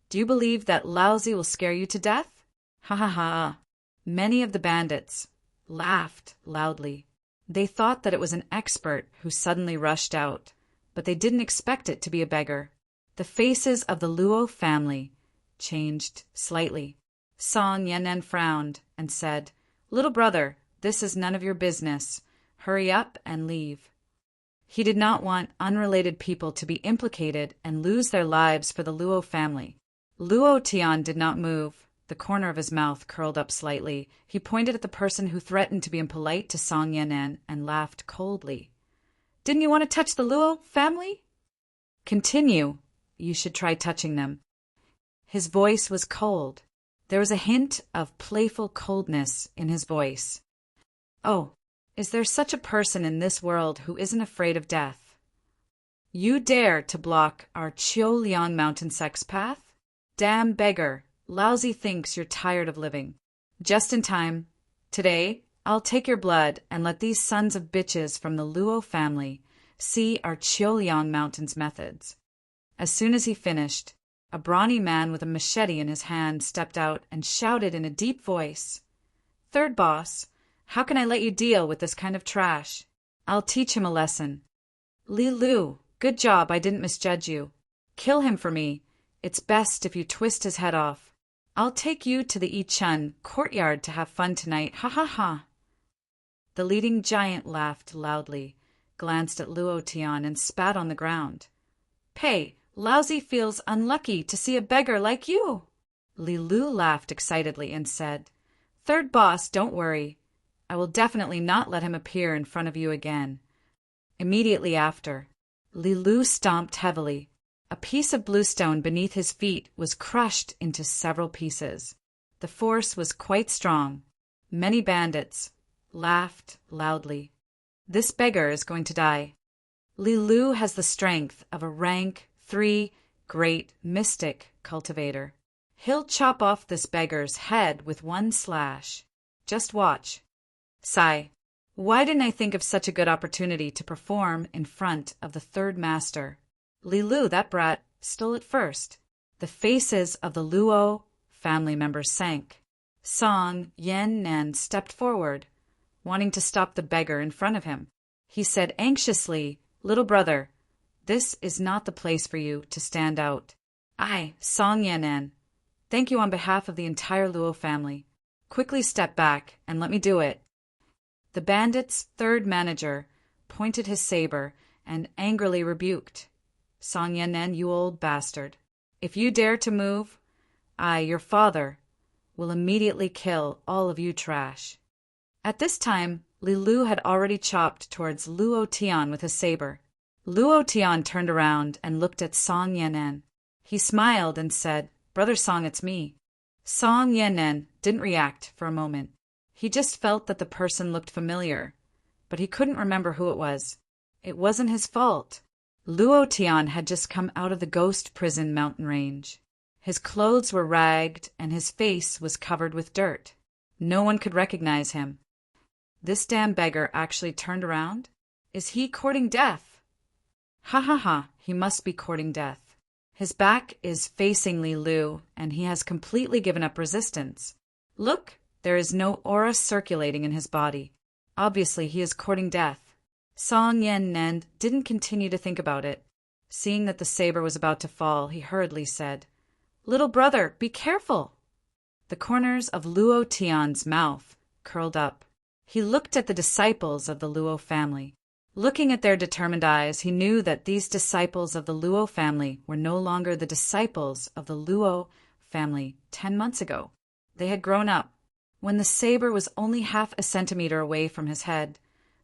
Do you believe that Laozi will scare you to death? Ha ha ha. Many of the bandits laughed loudly. They thought that it was an expert who suddenly rushed out, but they didn't expect it to be a beggar. The faces of the Luo family changed slightly. Song Yanen frowned and said, "Little brother, this is none of your business. Hurry up and leave." He did not want unrelated people to be implicated and lose their lives for the Luo family. Luo Tian did not move. The corner of his mouth curled up slightly. He pointed at the person who threatened to be impolite to Song Yanen and laughed coldly. "Didn't you want to touch the Luo family? Continue. You should try touching them." His voice was cold. There was a hint of playful coldness in his voice. "Oh, is there such a person in this world who isn't afraid of death? You dare to block our Qiuliang Mountain sect's path? Damn beggar, Lousy thinks you're tired of living. Just in time. Today, I'll take your blood and let these sons of bitches from the Luo family see our Qiuliang Mountains methods. As soon as he finished, a brawny man with a machete in his hand stepped out and shouted in a deep voice, "Third boss, how can I let you deal with this kind of trash? I'll teach him a lesson." "Li Lu, good job, I didn't misjudge you. Kill him for me. It's best if you twist his head off. I'll take you to the Yichun courtyard to have fun tonight, ha ha ha." The leading giant laughed loudly, glanced at Luo Tian and spat on the ground. "Pei, Lousy feels unlucky to see a beggar like you." Li Lu laughed excitedly and said, "Third boss, don't worry. I will definitely not let him appear in front of you again." Immediately after, Li Lu stomped heavily. A piece of bluestone beneath his feet was crushed into several pieces. The force was quite strong. Many bandits laughed loudly. "This beggar is going to die. Li Lu has the strength of a rank 3 great mystic cultivator. He'll chop off this beggar's head with one slash. Just watch." Sigh. Why didn't I think of such a good opportunity to perform in front of the third master? Li Lu, that brat, stole it first. The faces of the Luo family members sank. Song Yen Nan stepped forward, wanting to stop the beggar in front of him. He said anxiously, "Little brother, this is not the place for you to stand out." "I, Song Yen Nan, thank you on behalf of the entire Luo family. Quickly step back and let me do it." The bandit's third manager pointed his saber and angrily rebuked, "Song Yen Nan, you old bastard. If you dare to move, I, your father, will immediately kill all of you trash." At this time, Li Lu had already chopped towards Luo Tian with his saber. Luo Tian turned around and looked at Song Yen Nan. He smiled and said, "Brother Song, it's me." Song Yen Nan didn't react for a moment. He just felt that the person looked familiar, but he couldn't remember who it was. It wasn't his fault. Luo Tian had just come out of the ghost prison mountain range. His clothes were ragged and his face was covered with dirt. No one could recognize him. This damn beggar actually turned around? Is he courting death? Ha ha ha, he must be courting death. His back is facing Li Lu, and he has completely given up resistance. Look, there is no aura circulating in his body. Obviously, he is courting death. Song Yen Nan didn't continue to think about it. Seeing that the saber was about to fall, he hurriedly said, "Little brother, be careful!" The corners of Luo Tian's mouth curled up. He looked at the disciples of the Luo family. Looking at their determined eyes, he knew that these disciples of the Luo family were no longer the disciples of the Luo family 10 months ago. They had grown up. When the saber was only half a centimeter away from his head,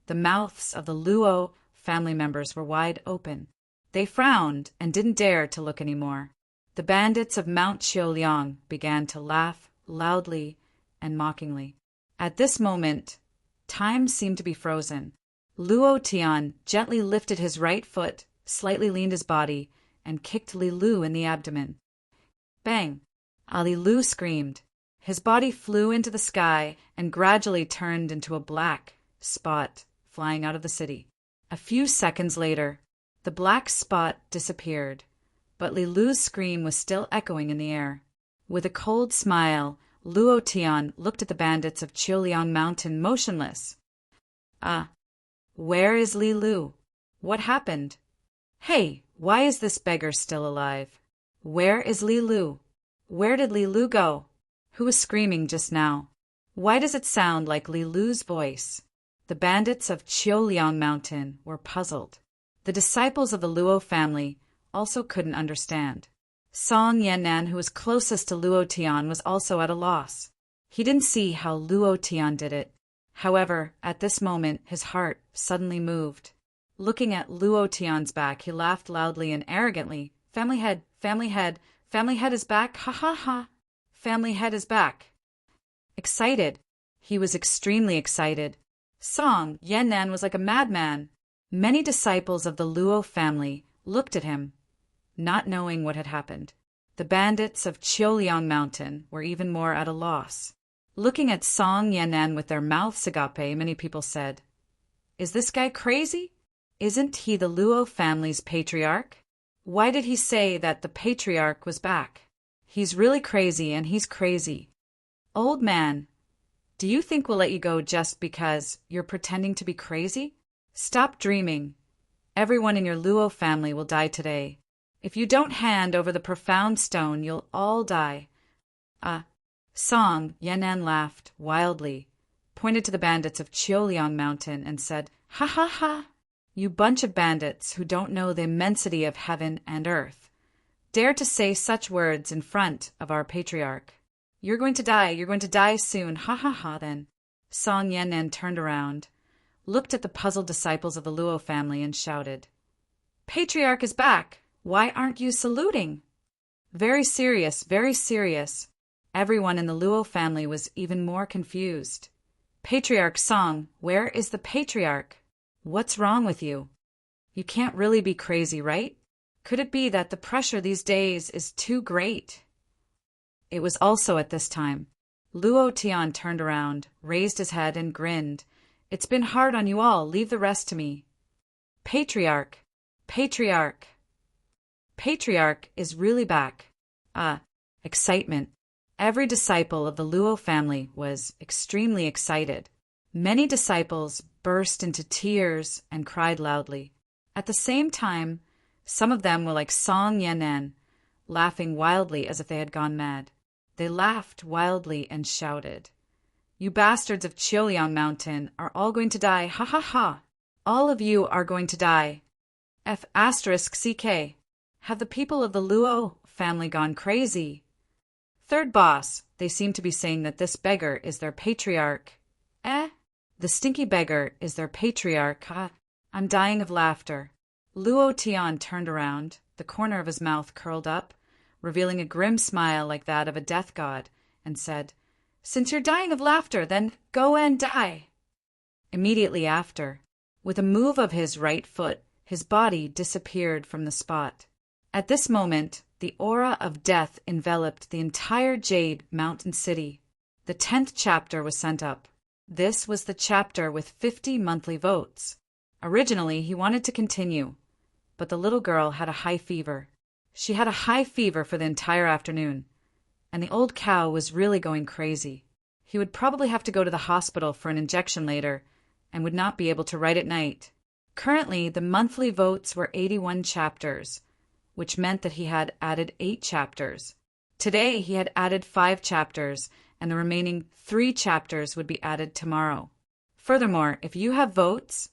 the mouths of the Luo family members were wide open. They frowned and didn't dare to look anymore. The bandits of Mount Qiuliang began to laugh loudly and mockingly. At this moment, time seemed to be frozen. Luo Tian gently lifted his right foot, slightly leaned his body, and kicked Li Lu in the abdomen. Bang! Li Lu screamed. His body flew into the sky and gradually turned into a black spot flying out of the city. A few seconds later, the black spot disappeared, but Li Lu's scream was still echoing in the air. With a cold smile, Luo Tian looked at the bandits of Qiuliang Mountain motionless. "Ah, where is Li Lu? What happened? Hey, why is this beggar still alive? Where is Li Lu? Where did Li Lu go? Who was screaming just now? Why does it sound like Li Lu's voice?" The bandits of Qiuliang Mountain were puzzled. The disciples of the Luo family also couldn't understand. Song Yen Nan, who was closest to Luo Tian, was also at a loss. He didn't see how Luo Tian did it. However, at this moment, his heart suddenly moved. Looking at Luo Tian's back, he laughed loudly and arrogantly. Family head, family head, family head is back, ha ha ha. Family head is back." Excited. He was extremely excited. Song Yen Nan was like a madman. Many disciples of the Luo family looked at him, not knowing what had happened. The bandits of Qiuliang Mountain were even more at a loss. Looking at Song Yan'an with their mouths agape, many people said, "Is this guy crazy? Isn't he the Luo family's patriarch? Why did he say that the patriarch was back? He's really crazy, and he's crazy. Old man, do you think we'll let you go just because you're pretending to be crazy? Stop dreaming. Everyone in your Luo family will die today. If you don't hand over the profound stone, you'll all die." Song Yan'an laughed wildly, pointed to the bandits of Qiuliang Mountain, and said, "Ha ha ha! You bunch of bandits who don't know the immensity of heaven and earth. Dare to say such words in front of our patriarch. You're going to die soon, ha ha ha." Then Song Yan'an turned around, looked at the puzzled disciples of the Luo family, and shouted, "Patriarch is back! Why aren't you saluting?" Very serious, very serious. Everyone in the Luo family was even more confused. "Patriarch Song, where is the patriarch? What's wrong with you? You can't really be crazy, right? Could it be that the pressure these days is too great?" It was also at this time. Luo Tian turned around, raised his head, and grinned. "It's been hard on you all. Leave the rest to me." "Patriarch! Patriarch! Patriarch is really back." Excitement. Every disciple of the Luo family was extremely excited. Many disciples burst into tears and cried loudly. At the same time, some of them were like Song Yan'an, laughing wildly as if they had gone mad. They laughed wildly and shouted, "You bastards of Qiuliang Mountain are all going to die, ha ha ha! All of you are going to die. F***CK. Have the people of the Luo family gone crazy? Third boss, they seem to be saying that this beggar is their patriarch. The stinky beggar is their patriarch. I'm dying of laughter." Luo Tian turned around, the corner of his mouth curled up, revealing a grim smile like that of a death god, and said, "Since you're dying of laughter, then go and die." Immediately after, with a move of his right foot, his body disappeared from the spot. At this moment, the aura of death enveloped the entire Jade Mountain City. The 10th chapter was sent up. This was the chapter with 50 monthly votes. Originally, he wanted to continue, but the little girl had a high fever. She had a high fever for the entire afternoon, and the old cow was really going crazy. He would probably have to go to the hospital for an injection later, and would not be able to write at night. Currently, the monthly votes were 81 chapters, which meant that he had added 8 chapters. Today, he had added 5 chapters, and the remaining 3 chapters would be added tomorrow. Furthermore, if you have votes,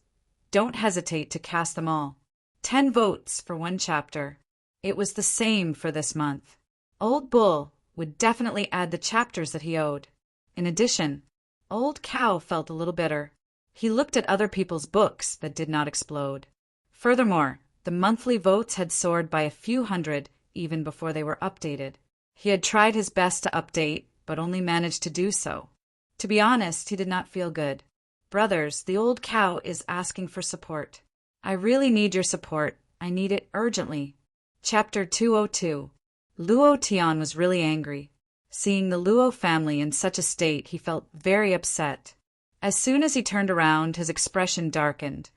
don't hesitate to cast them all. 10 votes for 1 chapter. It was the same for this month. Old Bull would definitely add the chapters that he owed. In addition, Old Cow felt a little bitter. He looked at other people's books that did not explode. Furthermore, the monthly votes had soared by a few hundred even before they were updated. He had tried his best to update, but only managed to do so. To be honest, he did not feel good. "Brothers, the old cow is asking for support. I really need your support. I need it urgently." Chapter 202. Luo Tian was really angry. Seeing the Luo family in such a state, he felt very upset. As soon as he turned around, his expression darkened,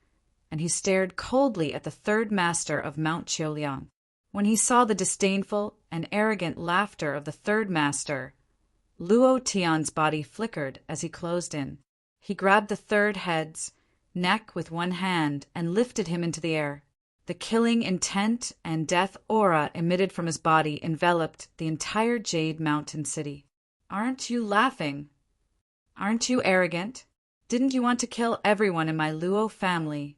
and he stared coldly at the third master of Mount Qiuliang. When he saw the disdainful and arrogant laughter of the third master, Luo Tian's body flickered as he closed in. He grabbed the third head's neck with one hand and lifted him into the air. The killing intent and death aura emitted from his body enveloped the entire Jade Mountain City. "Aren't you laughing? Aren't you arrogant? Didn't you want to kill everyone in my Luo family?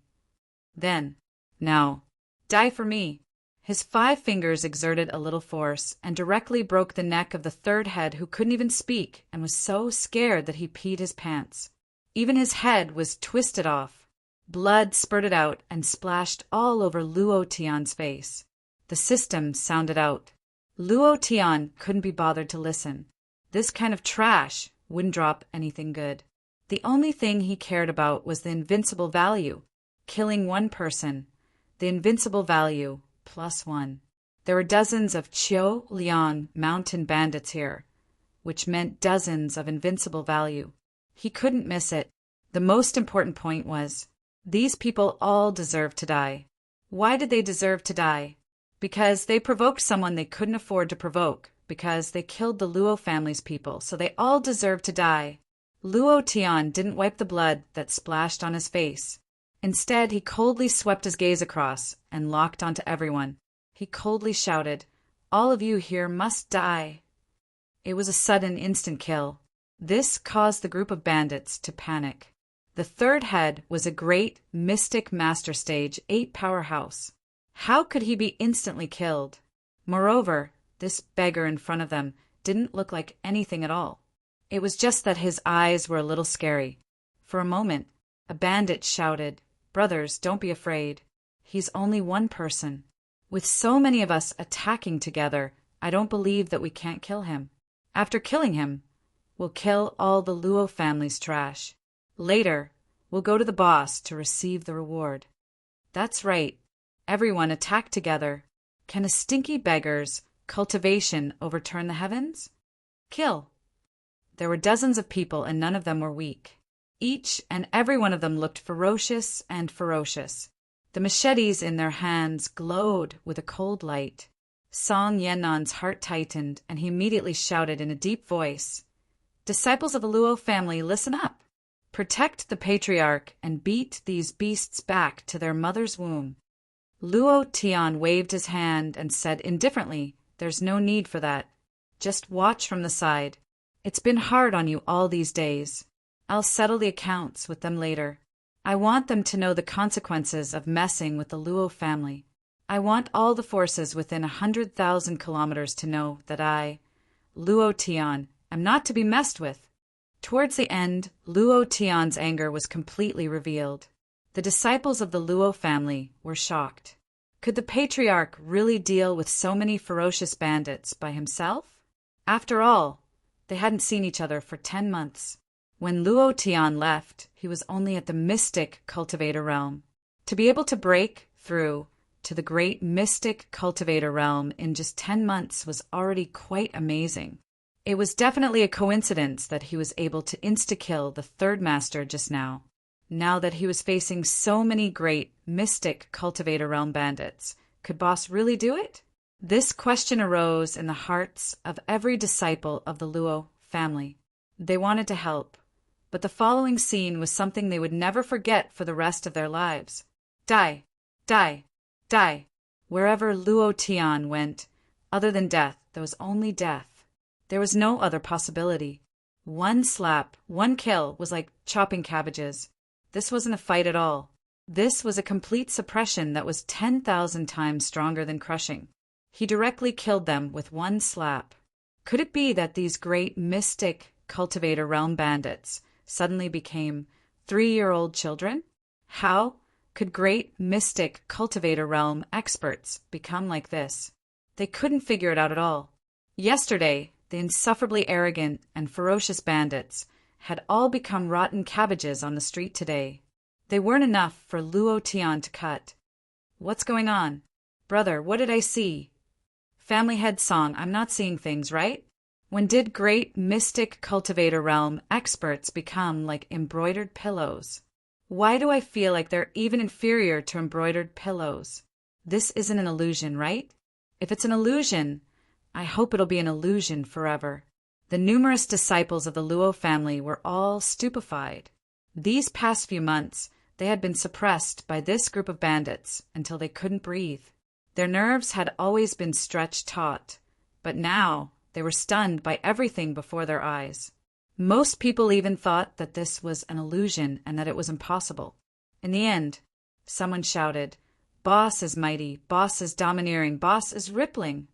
Then, now, die for me." His 5 fingers exerted a little force and directly broke the neck of the third head, who couldn't even speak and was so scared that he peed his pants. Even his head was twisted off. Blood spurted out and splashed all over Luo Tian's face. The system sounded out. Luo Tian couldn't be bothered to listen. This kind of trash wouldn't drop anything good. The only thing he cared about was the invincible value. Killing one person. The invincible value +1. There were dozens of Chiu Liang mountain bandits here, which meant dozens of invincible value. He couldn't miss it. The most important point was, these people all deserve to die. Why did they deserve to die? Because they provoked someone they couldn't afford to provoke, because they killed the Luo family's people, so they all deserve to die. Luo Tian didn't wipe the blood that splashed on his face. Instead, he coldly swept his gaze across and locked onto everyone. He coldly shouted, "All of you here must die." It was a sudden, instant kill. This caused the group of bandits to panic. The third head was a great, mystic master stage 8 powerhouse. How could he be instantly killed? Moreover, this beggar in front of them didn't look like anything at all. It was just that his eyes were a little scary. For a moment, a bandit shouted, "Brothers, don't be afraid. He's only one person. With so many of us attacking together, I don't believe that we can't kill him. After killing him, we'll kill all the Luo family's trash. Later, we'll go to the boss to receive the reward." That's right. Everyone attacked together. Can a stinky beggar's cultivation overturn the heavens? Kill. There were dozens of people, and none of them were weak. Each and every one of them looked ferocious and ferocious. The machetes in their hands glowed with a cold light. Song Yennan's heart tightened, and he immediately shouted in a deep voice, "Disciples of the Luo family, listen up. Protect the patriarch and beat these beasts back to their mother's womb." Luo Tian waved his hand and said indifferently, "There's no need for that. Just watch from the side. It's been hard on you all these days. I'll settle the accounts with them later. I want them to know the consequences of messing with the Luo family. I want all the forces within 100,000 kilometers to know that I, Luo Tian, am not to be messed with." Towards the end, Luo Tian's anger was completely revealed. The disciples of the Luo family were shocked. Could the patriarch really deal with so many ferocious bandits by himself? After all, they hadn't seen each other for 10 months. When Luo Tian left, he was only at the mystic cultivator realm. To be able to break through to the great mystic cultivator realm in just 10 months was already quite amazing. It was definitely a coincidence that he was able to insta-kill the third master just now. Now that he was facing so many great mystic cultivator realm bandits, could boss really do it? This question arose in the hearts of every disciple of the Luo family. They wanted to help, but the following scene was something they would never forget for the rest of their lives. Die, die, die. Wherever Luo Tian went, other than death, there was only death. There was no other possibility. One slap, one kill was like chopping cabbages. This wasn't a fight at all. This was a complete suppression that was 10,000 times stronger than crushing. He directly killed them with one slap. Could it be that these great mystic cultivator realm bandits suddenly became 3-year-old children? How could great mystic cultivator realm experts become like this? They couldn't figure it out at all. Yesterday, the insufferably arrogant and ferocious bandits had all become rotten cabbages on the street today. They weren't enough for Luo Tian to cut. "What's going on? Brother, what did I see?" Family head song, "I'm not seeing things, right?" When did great mystic cultivator realm experts become like embroidered pillows? Why do I feel like they're even inferior to embroidered pillows? This isn't an illusion, right? If it's an illusion, I hope it'll be an illusion forever. The numerous disciples of the Luo family were all stupefied. These past few months, they had been suppressed by this group of bandits until they couldn't breathe. Their nerves had always been stretched taut, but now they were stunned by everything before their eyes. Most people even thought that this was an illusion and that it was impossible. In the end, someone shouted, "Boss is mighty, boss is domineering, boss is rippling."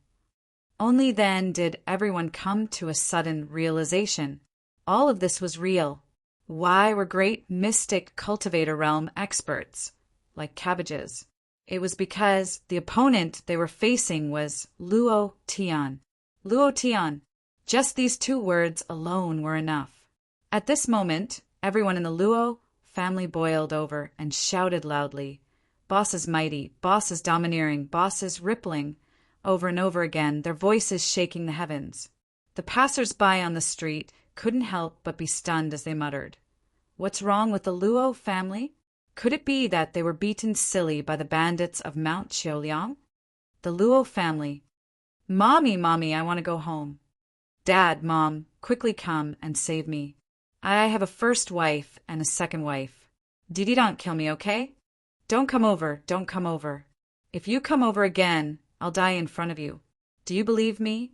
Only then did everyone come to a sudden realization. All of this was real. Why were great mystic cultivator realm experts like cabbages? It was because the opponent they were facing was Luo Tian. Luo Tian. Just these 2 words alone were enough. At this moment, everyone in the Luo family boiled over and shouted loudly, "Boss is mighty, boss is domineering, boss is rippling." over and over again, their voices shaking the heavens. The passers-by on the street couldn't help but be stunned as they muttered, "What's wrong with the Luo family? Could it be that they were beaten silly by the bandits of Mount Qiuliang? The Luo family. Mommy, Mommy, I want to go home. Dad, Mom, quickly come and save me. I have a first wife and a second wife. Didi, don't kill me, okay? Don't come over, don't come over. If you come over again, I'll die in front of you. Do you believe me?"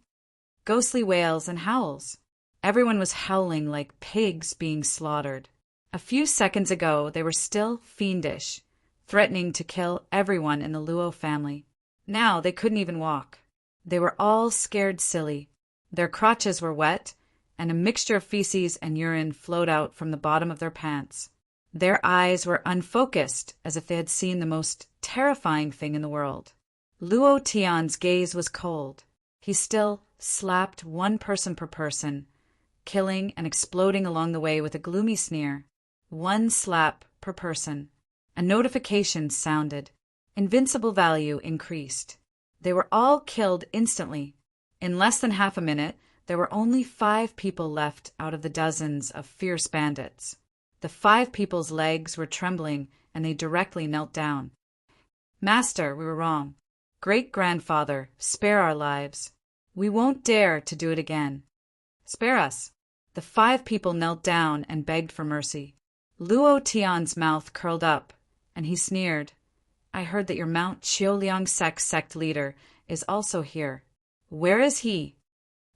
Ghostly wails and howls. Everyone was howling like pigs being slaughtered. A few seconds ago, they were still fiendish, threatening to kill everyone in the Luo family. Now they couldn't even walk. They were all scared silly. Their crotches were wet, and a mixture of feces and urine flowed out from the bottom of their pants. Their eyes were unfocused, as if they had seen the most terrifying thing in the world. Luo Tian's gaze was cold. He still slapped one person per person, killing and exploding along the way with a gloomy sneer. One slap per person. A notification sounded. Invincible value increased. They were all killed instantly. In less than half a minute, there were only 5 people left out of the dozens of fierce bandits. The 5 people's legs were trembling, and they directly knelt down. "Master, we were wrong. Great-grandfather, spare our lives. We won't dare to do it again. Spare us." The 5 people knelt down and begged for mercy. Luo Tian's mouth curled up, and he sneered. "I heard that your Mount Qiuliang sect leader is also here. Where is he?"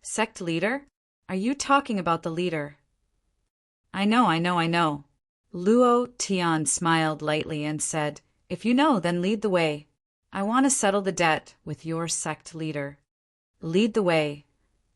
"Sect leader? Are you talking about the leader?" I know. Luo Tian smiled lightly and said, "If you know, then lead the way. I want to settle the debt with your sect leader." "Lead the way.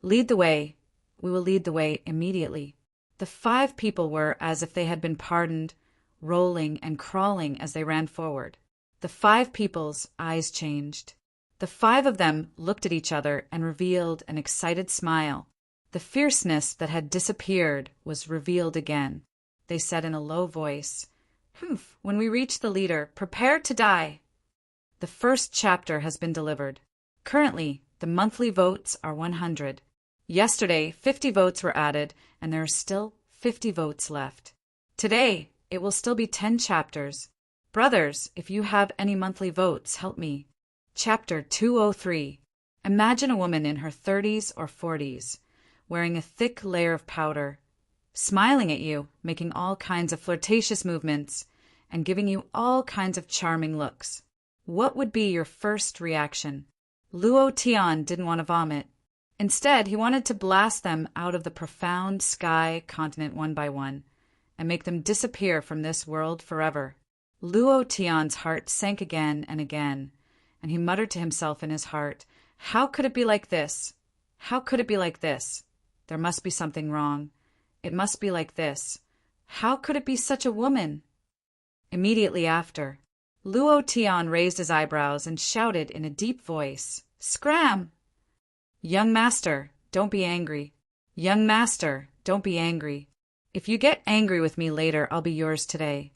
Lead the way. We will lead the way immediately." The 5 people were as if they had been pardoned, rolling and crawling as they ran forward. The 5 people's eyes changed. The 5 of them looked at each other and revealed an excited smile. The fierceness that had disappeared was revealed again. They said in a low voice, "Humph, when we reach the leader, prepare to die." The first chapter has been delivered. Currently, the monthly votes are 100. Yesterday, 50 votes were added, and there are still 50 votes left. Today, it will still be 10 chapters. Brothers, if you have any monthly votes, help me. Chapter 203. Imagine a woman in her 30s or 40s, wearing a thick layer of powder, smiling at you, making all kinds of flirtatious movements, and giving you all kinds of charming looks. What would be your first reaction? Luo Tian didn't want to vomit. Instead, he wanted to blast them out of the profound sky continent one by one, and make them disappear from this world forever. Luo Tian's heart sank again and again, and he muttered to himself in his heart, "How could it be like this? How could it be like this? There must be something wrong. It must be like this. How could it be such a woman?" Immediately after, Luo Tian raised his eyebrows and shouted in a deep voice, "Scram!" "Young master, don't be angry. Young master, don't be angry. If you get angry with me later, I'll be yours today."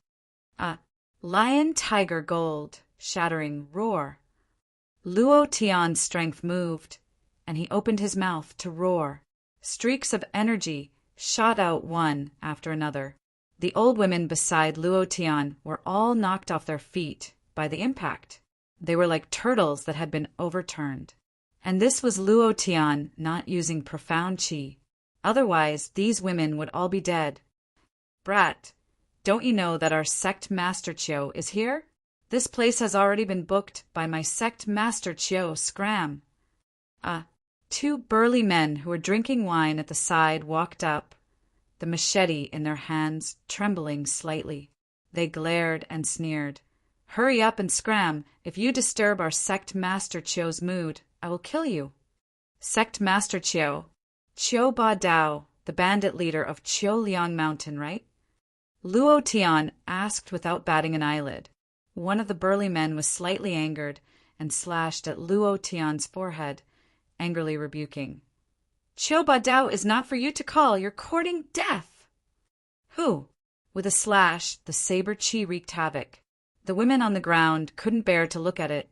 Lion, tiger, gold, shattering roar. Luo Tian's strength moved, and he opened his mouth to roar. Streaks of energy shot out one after another. The old women beside Luo Tian were all knocked off their feet by the impact. They were like turtles that had been overturned. And this was Luo Tian not using profound qi. Otherwise, these women would all be dead. "Brat, don't you know that our sect master Qiu is here? This place has already been booked by my sect master Qiu, Scram." 2 burly men who were drinking wine at the side walked up, the machete in their hands, trembling slightly. They glared and sneered. "Hurry up and scram. If you disturb our sect master Qiu's mood, I will kill you." Sect master Qiu Ba Dao, the bandit leader of Qiuliang Mountain, right? Luo Tian asked without batting an eyelid. One of the burly men was slightly angered and slashed at Luo Tian's forehead, angrily rebuking. "Qiu Ba Dao is not for you to call. You're courting death." "Who?" With a slash, the saber chi wreaked havoc. The women on the ground couldn't bear to look at it,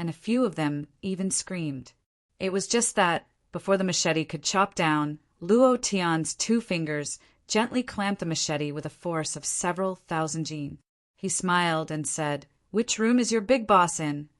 and a few of them even screamed. It was just that, before the machete could chop down, Luo Tian's 2 fingers gently clamped the machete with a force of several thousand jin. He smiled and said, "Which room is your big boss in?"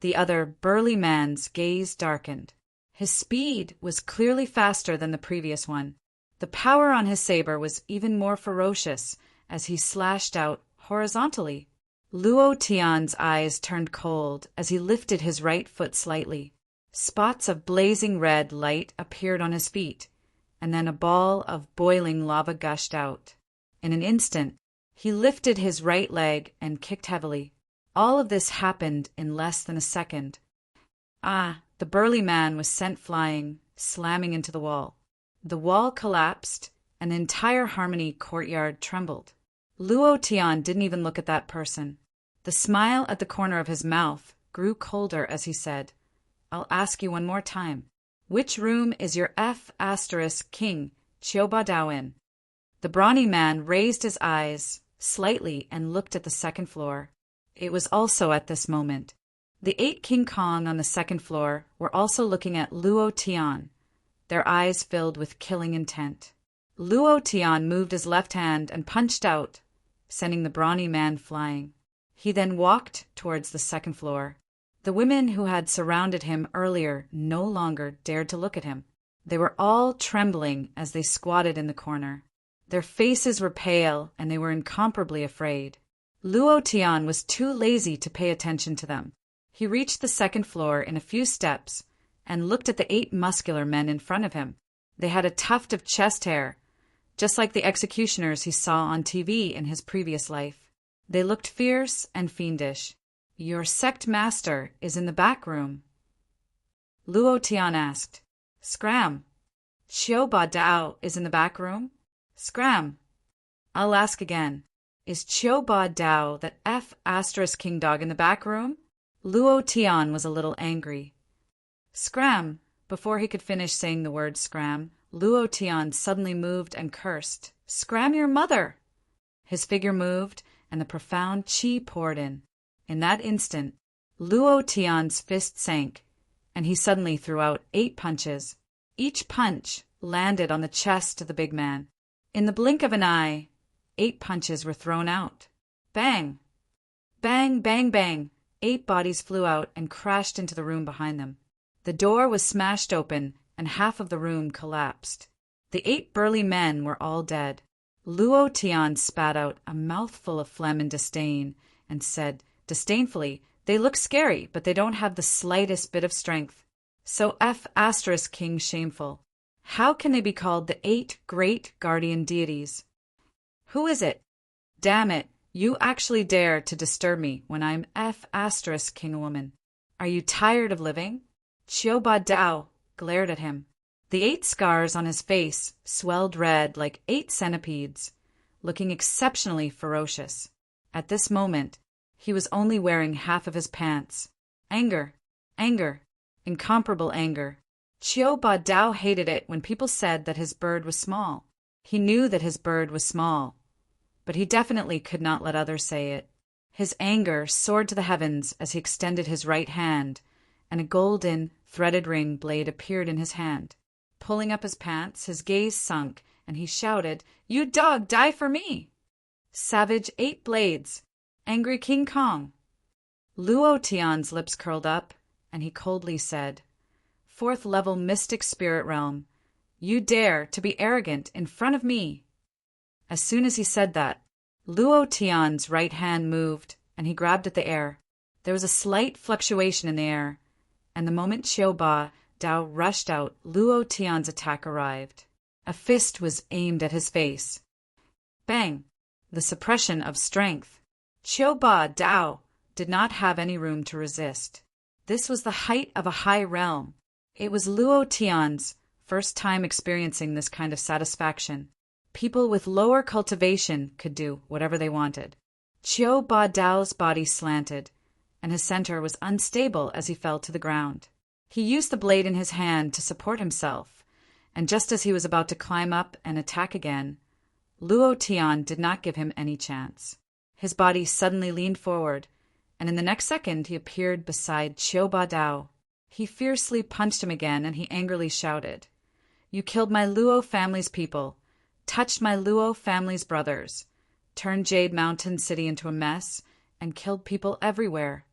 The other burly man's gaze darkened. His speed was clearly faster than the previous one. The power on his saber was even more ferocious as he slashed out horizontally. Luo Tian's eyes turned cold as he lifted his right foot slightly. Spots of blazing red light appeared on his feet, and then a ball of boiling lava gushed out. In an instant, he lifted his right leg and kicked heavily. All of this happened in less than a second. The burly man was sent flying, slamming into the wall. The wall collapsed, and the entire Harmony courtyard trembled. Luo Tian didn't even look at that person. The smile at the corner of his mouth grew colder as he said, "I'll ask you one more time. Which room is your King Qiuba Dao in?" The brawny man raised his eyes slightly and looked at the second floor. It was also at this moment. The 8 King Kong on the second floor were also looking at Luo Tian, their eyes filled with killing intent. Luo Tian moved his left hand and punched out, sending the brawny man flying. He then walked towards the second floor. The women who had surrounded him earlier no longer dared to look at him. They were all trembling as they squatted in the corner. Their faces were pale and they were incomparably afraid. Luo Tian was too lazy to pay attention to them. He reached the second floor in a few steps and looked at the 8 muscular men in front of him. They had a tuft of chest hair, just like the executioners he saw on TV in his previous life. They looked fierce and fiendish. "Your sect master is in the back room?" Luo Tian asked. "Scram. Qiuba Dao is in the back room?" "Scram. I'll ask again. Is Qiuba Dao that King Dog in the back room?" Luo Tian was a little angry. "Scram." Before he could finish saying the word scram, Luo Tian suddenly moved and cursed, "Scram your mother!" His figure moved, and the profound qi poured in. In that instant, Luo Tian's fist sank, and he suddenly threw out 8 punches. Each punch landed on the chest of the big man. In the blink of an eye, 8 punches were thrown out. Bang! Bang, bang, bang! 8 bodies flew out and crashed into the room behind them. The door was smashed open, and half of the room collapsed. The 8 burly men were all dead. Luo Tian spat out a mouthful of phlegm in disdain and said, disdainfully, "They look scary, but they don't have the slightest bit of strength. So King shameful. How can they be called the 8 great guardian deities? Who is it? Damn it, you actually dare to disturb me when I'm King a woman. Are you tired of living?" Qiuba Dao glared at him. The 8 scars on his face swelled red like 8 centipedes, looking exceptionally ferocious. At this moment, he was only wearing half of his pants. Anger, anger, incomparable anger. Qiuba Dao hated it when people said that his bird was small. He knew that his bird was small, but he definitely could not let others say it. His anger soared to the heavens as he extended his right hand, and a golden, threaded ring blade appeared in his hand. Pulling up his pants, his gaze sunk, and he shouted, "You dog, die for me! Savage 8 blades! Angry King Kong!" Luo Tian's lips curled up, and he coldly said, "4th level mystic spirit realm, you dare to be arrogant in front of me!" As soon as he said that, Luo Tian's right hand moved, and he grabbed at the air. There was a slight fluctuation in the air, and the moment Qiuba Dao rushed out, Luo Tian's attack arrived. A fist was aimed at his face. Bang! The suppression of strength. Qiuba Dao did not have any room to resist. This was the height of a high realm. It was Luo Tian's first time experiencing this kind of satisfaction. People with lower cultivation could do whatever they wanted. Qiuba Dao's body slanted, and his center was unstable as he fell to the ground. He used the blade in his hand to support himself, and just as he was about to climb up and attack again, Luo Tian did not give him any chance. His body suddenly leaned forward, and in the next second he appeared beside Qiu Dao. He fiercely punched him again, and he angrily shouted, "You killed my Luo family's people, touched my Luo family's brothers, turned Jade Mountain City into a mess, and killed people everywhere.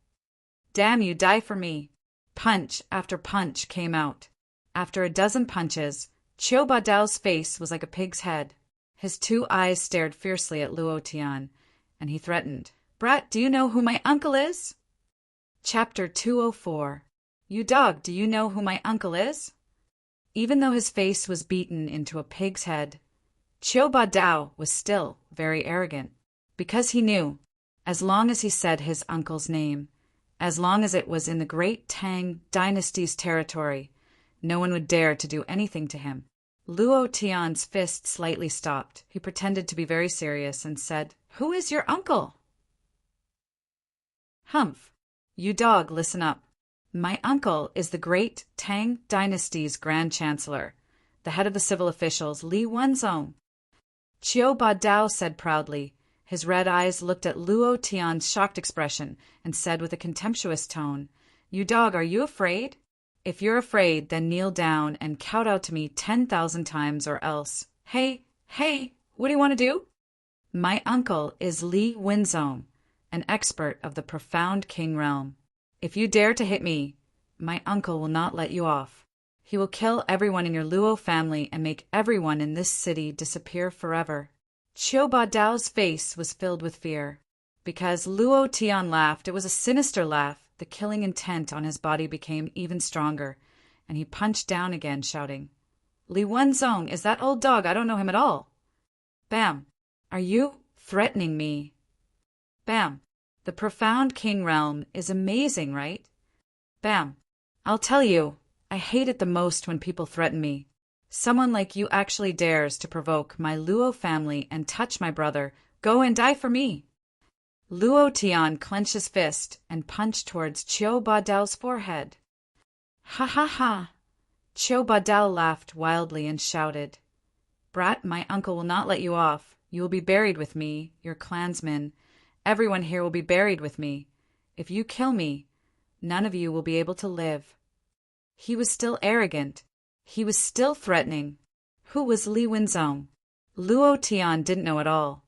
Damn you, die for me!" Punch after punch came out. After a dozen punches, Qiu Dao's face was like a pig's head. His two eyes stared fiercely at Luo Tian, and he threatened, "Brat, do you know who my uncle is?" Chapter 204. You dog, do you know who my uncle is? Even though his face was beaten into a pig's head, Qiu Dao was still very arrogant, because he knew, as long as he said his uncle's name, as long as it was in the great Tang dynasty's territory, no one would dare to do anything to him. Luo Tian's fist slightly stopped. He pretended to be very serious and said, "Who is your uncle?" "Humph. You dog, listen up. My uncle is the great Tang dynasty's Grand Chancellor, the head of the civil officials, Li Wenzong." Qiu Dao said proudly. His red eyes looked at Luo Tian's shocked expression and said with a contemptuous tone, "You dog, are you afraid? If you're afraid, then kneel down and kowtow to me 10,000 times or else. Hey, what do you want to do?" "My uncle is Li Wenzong, an expert of the profound king realm. If you dare to hit me, my uncle will not let you off. He will kill everyone in your Luo family and make everyone in this city disappear forever." Qiu Dao's face was filled with fear. Because Luo Tian laughed, it was a sinister laugh. The killing intent on his body became even stronger, and he punched down again, shouting, "Li Wenzong is that old dog. I don't know him at all." Bam! "Are you threatening me?" Bam! "The profound king realm is amazing, right?" Bam! "I'll tell you, I hate it the most when people threaten me. Someone like you actually dares to provoke my Luo family and touch my brother. Go and die for me." Luo Tian clenched his fist and punched towards Qiu Dao's forehead. "Ha ha ha!" Qiu Dao laughed wildly and shouted, "Brat, my uncle will not let you off. You will be buried with me, your clansmen. Everyone here will be buried with me. If you kill me, none of you will be able to live." He was still arrogant. He was still threatening. Who was Li Wenzong? Luo Tian didn't know at all.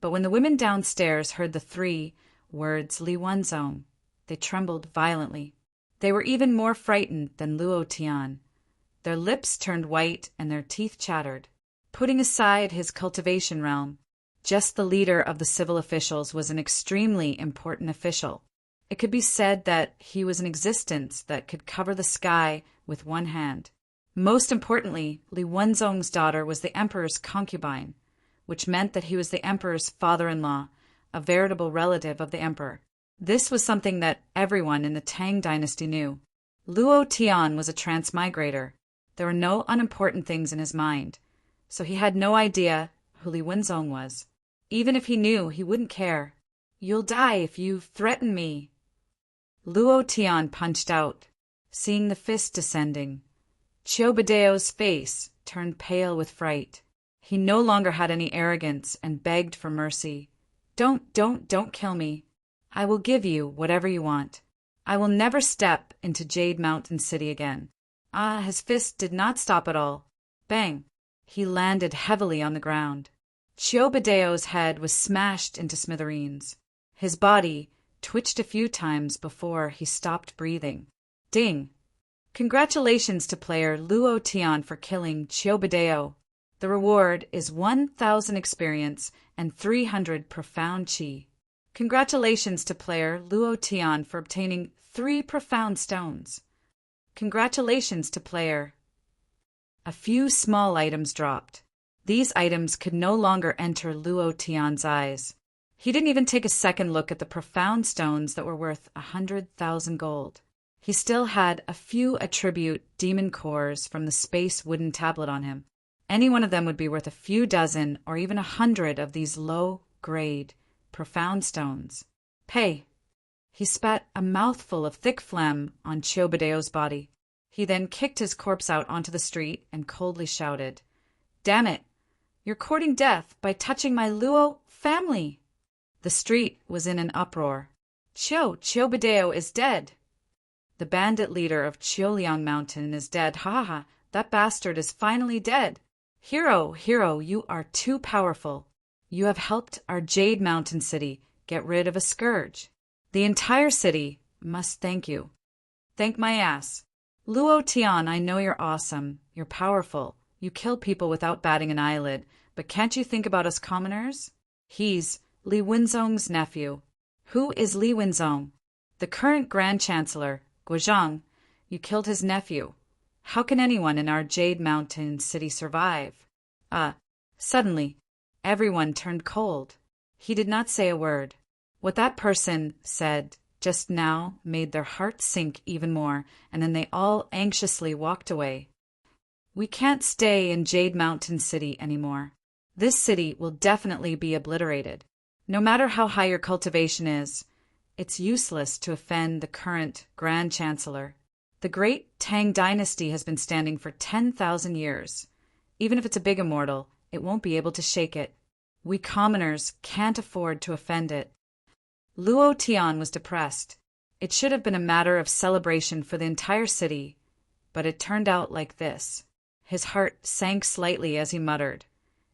But when the women downstairs heard the three words Li Wenzong, they trembled violently. They were even more frightened than Luo Tian. Their lips turned white and their teeth chattered. Putting aside his cultivation realm, just the leader of the civil officials was an extremely important official. It could be said that he was an existence that could cover the sky with one hand. Most importantly, Li Wenzong's daughter was the emperor's concubine, which meant that he was the emperor's father-in-law, a veritable relative of the emperor. This was something that everyone in the Tang dynasty knew. Luo Tian was a transmigrator. There were no unimportant things in his mind, so he had no idea who Li Wenzong was. Even if he knew, he wouldn't care. "You'll die if you threaten me." Luo Tian punched out, seeing the fist descending. Qiu Dao's face turned pale with fright. He no longer had any arrogance and begged for mercy. Don't kill me. I will give you whatever you want. I will never step into Jade Mountain City again." His fist did not stop at all. Bang! He landed heavily on the ground. Qiu Dao's head was smashed into smithereens. His body twitched a few times before he stopped breathing. Ding! Congratulations to player Luo Tian for killing Qiu Dao. The reward is 1,000 experience and 300 profound qi. Congratulations to player Luo Tian for obtaining 3 profound stones. Congratulations to player. A few small items dropped. These items could no longer enter Luo Tian's eyes. He didn't even take a second look at the profound stones that were worth 100,000 gold. He still had a few attribute demon cores from the space wooden tablet on him. Any one of them would be worth a few dozen or even 100 of these low-grade, profound stones. Pay! He spat a mouthful of thick phlegm on Qiu Dao's body. He then kicked his corpse out onto the street and coldly shouted, "Damn it! You're courting death by touching my Luo family!" The street was in an uproar. Chiobadeo is dead. The bandit leader of Chioliang Mountain is dead. Ha ha ha, that bastard is finally dead. Hero, you are too powerful. You have helped our Jade Mountain city get rid of a scourge. The entire city must thank you. Thank my ass. Luo Tian, I know you're awesome. You're powerful. You kill people without batting an eyelid, but can't you think about us commoners? He's Li Wenzong's nephew. Who is Li Wenzong? The current Grand Chancellor, Guozhang. You killed his nephew. How can anyone in our Jade Mountain city survive? Suddenly, everyone turned cold. He did not say a word. What that person said just now made their hearts sink even more, and then they all anxiously walked away. We can't stay in Jade Mountain City anymore. This city will definitely be obliterated. No matter how high your cultivation is, it's useless to offend the current Grand Chancellor. The great Tang dynasty has been standing for 10,000 years. Even if it's a big immortal, it won't be able to shake it. We commoners can't afford to offend it. Luo Tian was depressed. It should have been a matter of celebration for the entire city, but it turned out like this. His heart sank slightly as he muttered,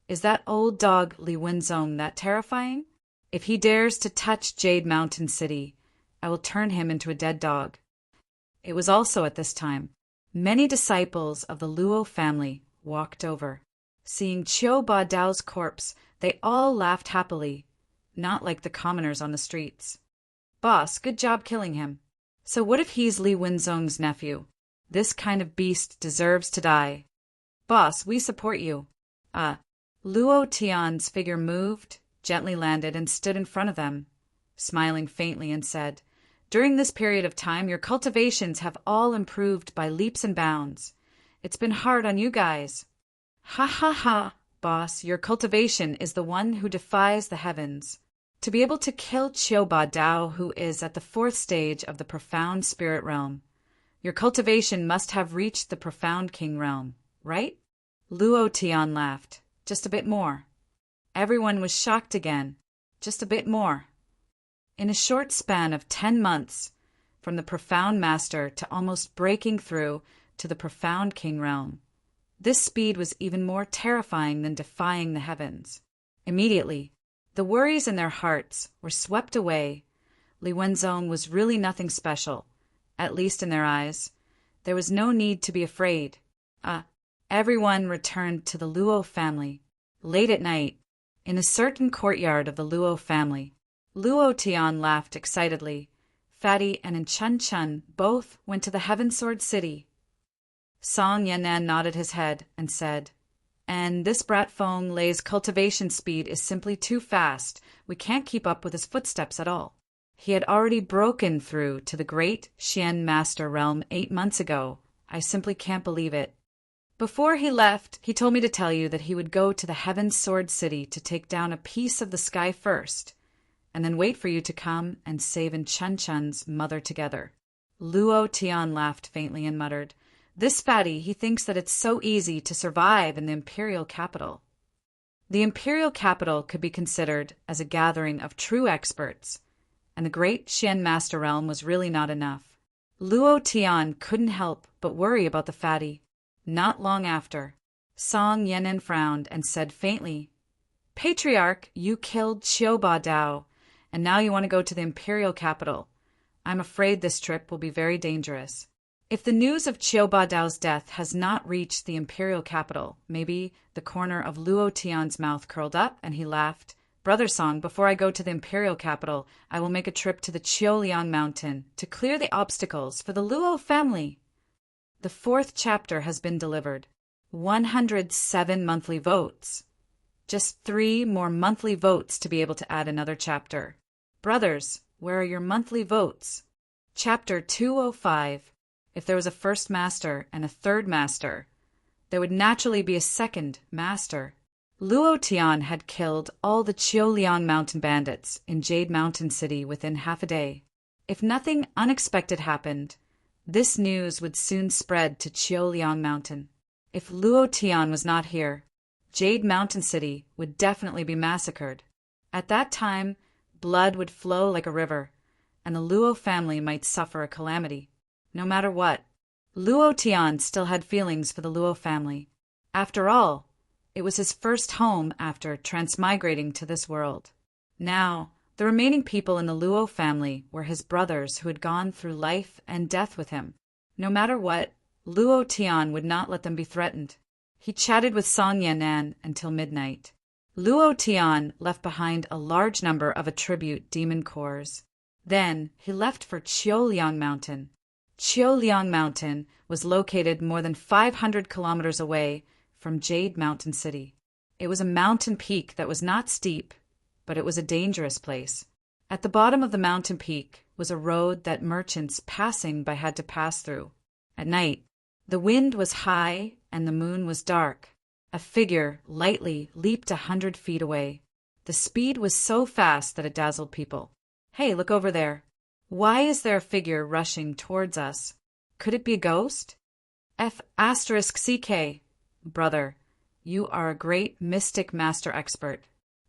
"Is that old dog Li Wenzong that terrifying? If he dares to touch Jade Mountain City, I will turn him into a dead dog." It was also at this time many disciples of the Luo family walked over. Seeing Qiu Ba Dao's corpse, they all laughed happily, not like the commoners on the streets. "Boss, good job killing him. So what if he's Li Wenzong's nephew? This kind of beast deserves to die. Boss, we support you." Luo Tian's figure moved, gently landed, and stood in front of them, smiling faintly, and said, "During this period of time, your cultivations have all improved by leaps and bounds. It's been hard on you guys. Ha ha ha, boss, your cultivation is the one who defies the heavens. To be able to kill Qiuba Dao, who is at the 4th stage of the profound spirit realm, your cultivation must have reached the profound king realm, right?" Luo Tian laughed. "Just a bit more." Everyone was shocked again. Just a bit more. In a short span of 10 months, from the profound master to almost breaking through to the profound king realm, this speed was even more terrifying than defying the heavens. Immediately, the worries in their hearts were swept away. Li Wenzong was really nothing special, at least in their eyes. There was no need to be afraid. Everyone returned to the Luo family. Late at night, in a certain courtyard of the Luo family, Luo Tian laughed excitedly. Fatty and Chun Chun both went to the Heaven Sword City. Song Yan'an nodded his head and said, "And this brat Feng Lei's cultivation speed is simply too fast. We can't keep up with his footsteps at all. He had already broken through to the great Xian Master Realm 8 months ago. I simply can't believe it. Before he left, he told me to tell you that he would go to the Heaven Sword City to take down a piece of the sky first, and then wait for you to come and save Chun Chun's mother together." Luo Tian laughed faintly and muttered, "This fatty, he thinks that it's so easy to survive in the imperial capital." The imperial capital could be considered as a gathering of true experts, and the great Xian Master Realm was really not enough. Luo Tian couldn't help but worry about the fatty. Not long after, Song Yan'an frowned and said faintly, "Patriarch, you killed Qiuba Dao, and now you want to go to the imperial capital. I'm afraid this trip will be very dangerous. If the news of Qiuba Dao's death has not reached the imperial capital," maybe the corner of Luo Tian's mouth curled up and he laughed. "Brother Song, before I go to the imperial capital, I will make a trip to the Qiuliang Mountain to clear the obstacles for the Luo family." The 4th chapter has been delivered. 107 monthly votes. Just 3 more monthly votes to be able to add another chapter. Brothers, where are your monthly votes? Chapter 205. If there was a first master and a third master, there would naturally be a second master. Luo Tian had killed all the Qiuliang Mountain bandits in Jade Mountain City within half a day. If nothing unexpected happened, this news would soon spread to Qiuliang Mountain. If Luo Tian was not here, Jade Mountain City would definitely be massacred. At that time, blood would flow like a river, and the Luo family might suffer a calamity. No matter what, Luo Tian still had feelings for the Luo family. After all, it was his first home after transmigrating to this world. Now, the remaining people in the Luo family were his brothers who had gone through life and death with him. No matter what, Luo Tian would not let them be threatened. He chatted with Song Yan'an until midnight. Luo Tian left behind a large number of attribute demon cores. Then he left for Qiuliang Mountain. Qiuliang Mountain was located more than 500 kilometers away from Jade Mountain City. It was a mountain peak that was not steep, but it was a dangerous place. At the bottom of the mountain peak was a road that merchants passing by had to pass through. At night, the wind was high and the moon was dark. A figure lightly leaped 100 feet away. The speed was so fast that it dazzled people. Hey, look over there. Why is there a figure rushing towards us? Could it be a ghost? F***CK. Brother, you are a great mystic master expert.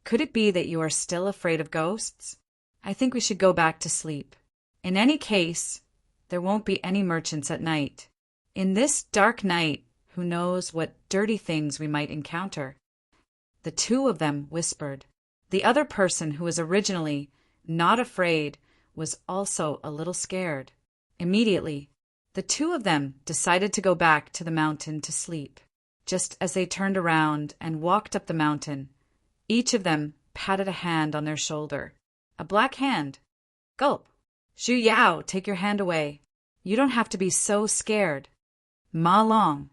Could it be that you are still afraid of ghosts? I think we should go back to sleep. In any case, there won't be any merchants at night. In this dark night, who knows what dirty things we might encounter? The two of them whispered. The other person who was originally not afraid was also a little scared. Immediately, the two of them decided to go back to the mountain to sleep. Just as they turned around and walked up the mountain, each of them patted a hand on their shoulder. A black hand. Gulp. Zhu Yao, take your hand away. You don't have to be so scared. Ma Long,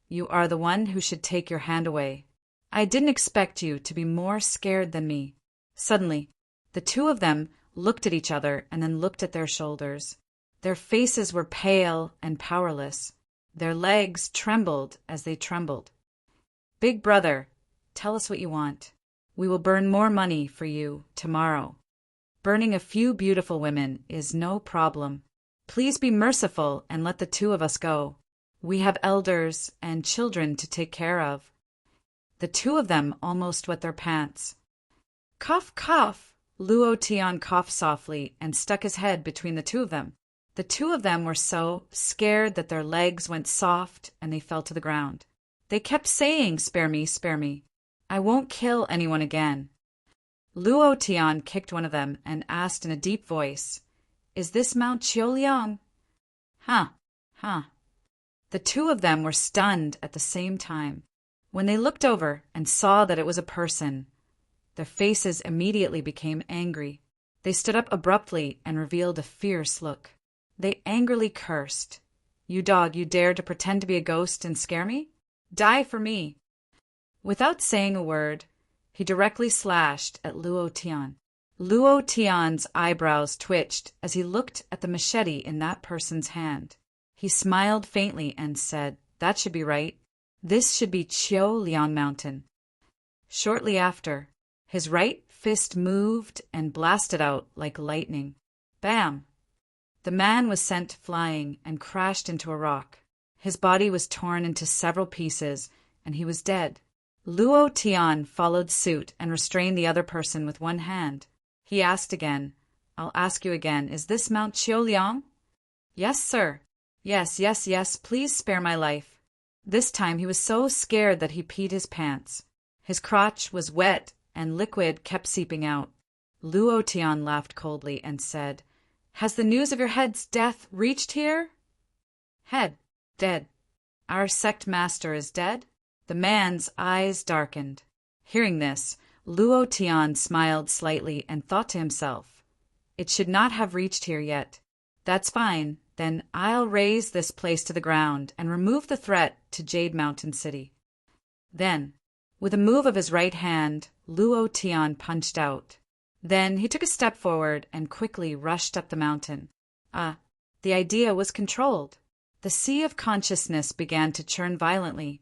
you are the one who should take your hand away. I didn't expect you to be more scared than me. Suddenly, the two of them looked at each other and then looked at their shoulders. Their faces were pale and powerless. Their legs trembled as they trembled. Big brother, tell us what you want. We will burn more money for you tomorrow. Burning a few beautiful women is no problem. Please be merciful and let the two of us go. We have elders and children to take care of. The two of them almost wet their pants. Cough, cough. Luo Tian coughed softly and stuck his head between the two of them. The two of them were so scared that their legs went soft and they fell to the ground. They kept saying, spare me, spare me. I won't kill anyone again. Luo Tian kicked one of them and asked in a deep voice, Is this Mount Qiuliang? Huh. The two of them were stunned at the same time. When they looked over and saw that it was a person, their faces immediately became angry. They stood up abruptly and revealed a fierce look. They angrily cursed. You dog, you dare to pretend to be a ghost and scare me? Die for me. Without saying a word, he directly slashed at Luo Tian. Luo Tian's eyebrows twitched as he looked at the machete in that person's hand. He smiled faintly and said, That should be right. This should be Qiuliang Mountain. Shortly after, his right fist moved and blasted out like lightning. Bam! The man was sent flying and crashed into a rock. His body was torn into several pieces, and he was dead. Luo Tian followed suit and restrained the other person with one hand. He asked again, I'll ask you again, is this Mount Qiuliang? Yes, sir. Yes, please spare my life. This time he was so scared that he peed his pants. His crotch was wet and liquid kept seeping out. Luo Tian laughed coldly and said, Has the news of your head's death reached here? Head, dead. Our sect master is dead? The man's eyes darkened. Hearing this, Luo Tian smiled slightly and thought to himself, It should not have reached here yet. That's fine. Then I'll raise this place to the ground and remove the threat to Jade Mountain City. Then, with a move of his right hand, Luo Tian punched out. Then he took a step forward and quickly rushed up the mountain. The idea was controlled. The sea of consciousness began to churn violently,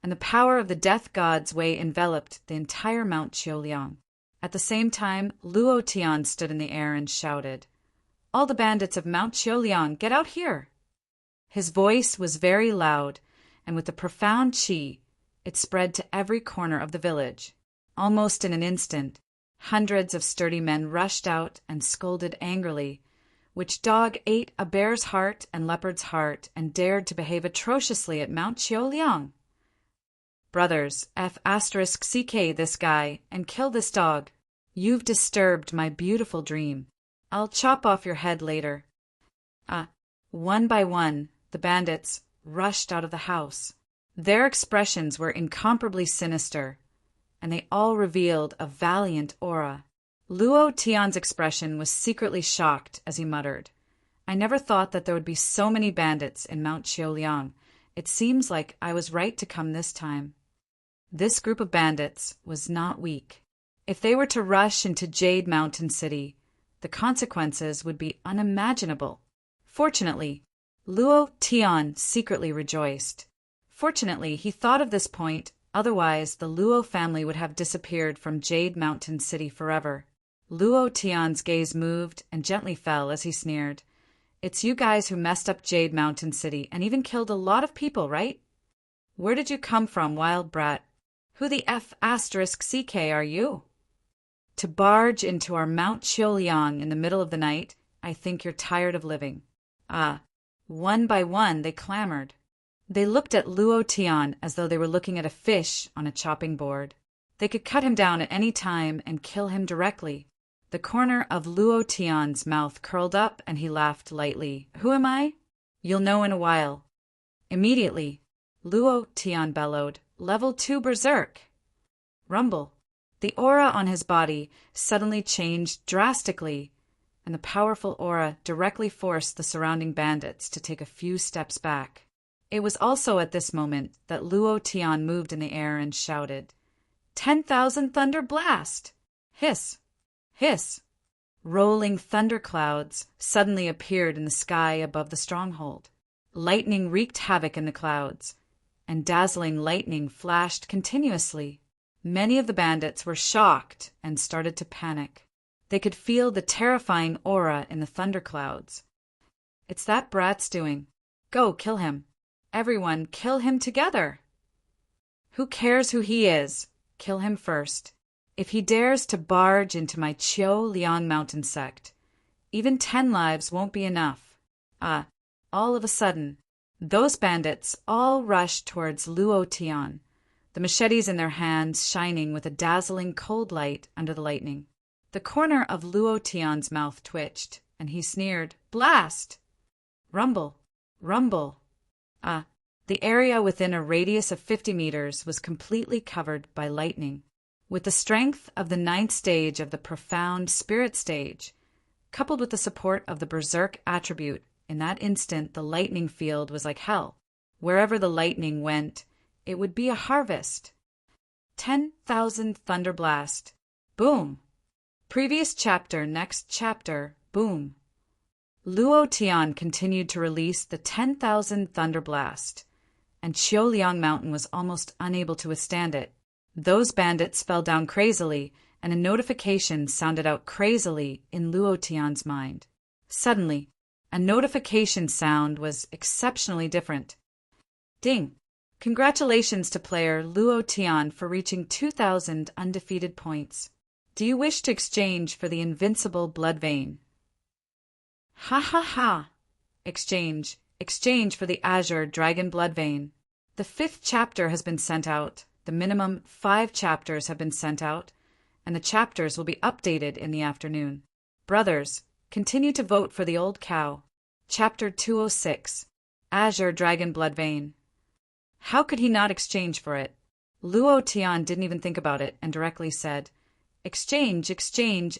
and the power of the death god's way enveloped the entire Mount Qiuliang. At the same time, Luo Tian stood in the air and shouted, All the bandits of Mount Qiuliang, get out here! His voice was very loud, and with a profound qi, it spread to every corner of the village. Almost in an instant, hundreds of sturdy men rushed out and scolded angrily, Which dog ate a bear's heart and leopard's heart and dared to behave atrociously at Mount Qiuliang? Brothers, F***CK this guy and kill this dog. You've disturbed my beautiful dream. I'll chop off your head later. One by one, the bandits rushed out of the house. Their expressions were incomparably sinister, and they all revealed a valiant aura. Luo Tian's expression was secretly shocked as he muttered, I never thought that there would be so many bandits in Mount Qiuliang. It seems like I was right to come this time. This group of bandits was not weak. If they were to rush into Jade Mountain City, the consequences would be unimaginable. Fortunately, Luo Tian secretly rejoiced. Fortunately, he thought of this point, otherwise the Luo family would have disappeared from Jade Mountain City forever. Luo Tian's gaze moved and gently fell as he sneered. It's you guys who messed up Jade Mountain City and even killed a lot of people, right? Where did you come from, wild brat? Who the F***CK are you? To barge into our Mount Qiuliang in the middle of the night, I think you're tired of living. One by one they clamored. They looked at Luo Tian as though they were looking at a fish on a chopping board. They could cut him down at any time and kill him directly. The corner of Luo Tian's mouth curled up and he laughed lightly. Who am I? You'll know in a while. Immediately, Luo Tian bellowed, Level 2 Berserk! Rumble. The aura on his body suddenly changed drastically, and the powerful aura directly forced the surrounding bandits to take a few steps back. It was also at this moment that Luo Tian moved in the air and shouted, 10,000 Thunder Blast! Hiss! Hiss! Rolling thunderclouds suddenly appeared in the sky above the stronghold. Lightning wreaked havoc in the clouds, and dazzling lightning flashed continuously. Many of the bandits were shocked and started to panic. They could feel the terrifying aura in the thunderclouds. It's that brat's doing. Go, kill him. Everyone, kill him together. Who cares who he is? Kill him first. If he dares to barge into my Qiuliang mountain sect, even 10 lives won't be enough. All of a sudden, those bandits all rushed towards Luo Tian, the machetes in their hands shining with a dazzling cold light under the lightning. The corner of Luo Tian's mouth twitched, and he sneered, Blast! Rumble! Rumble! The area within a radius of 50 meters was completely covered by lightning. With the strength of the 9th stage of the profound spirit stage, coupled with the support of the berserk attribute, in that instant the lightning field was like hell. Wherever the lightning went, it would be a harvest. 10,000 Thunder Blast. Boom! Previous chapter, next chapter, boom. Luo Tian continued to release the 10,000 Thunder Blast, and Qiuliang Mountain was almost unable to withstand it. Those bandits fell down crazily, and a notification sounded out crazily in Luo Tian's mind. Suddenly, a notification sound was exceptionally different. Ding! Congratulations to player Luo Tian for reaching 2,000 undefeated points. Do you wish to exchange for the Invincible blood vein? Ha ha ha! Exchange for the Azure Dragon blood vein. The 5th chapter has been sent out. The minimum 5 chapters have been sent out, and the chapters will be updated in the afternoon. Brothers, continue to vote for the old cow. Chapter 206, Azure Dragon blood vein. How could he not exchange for it? Luo Tian didn't even think about it and directly said, Exchange,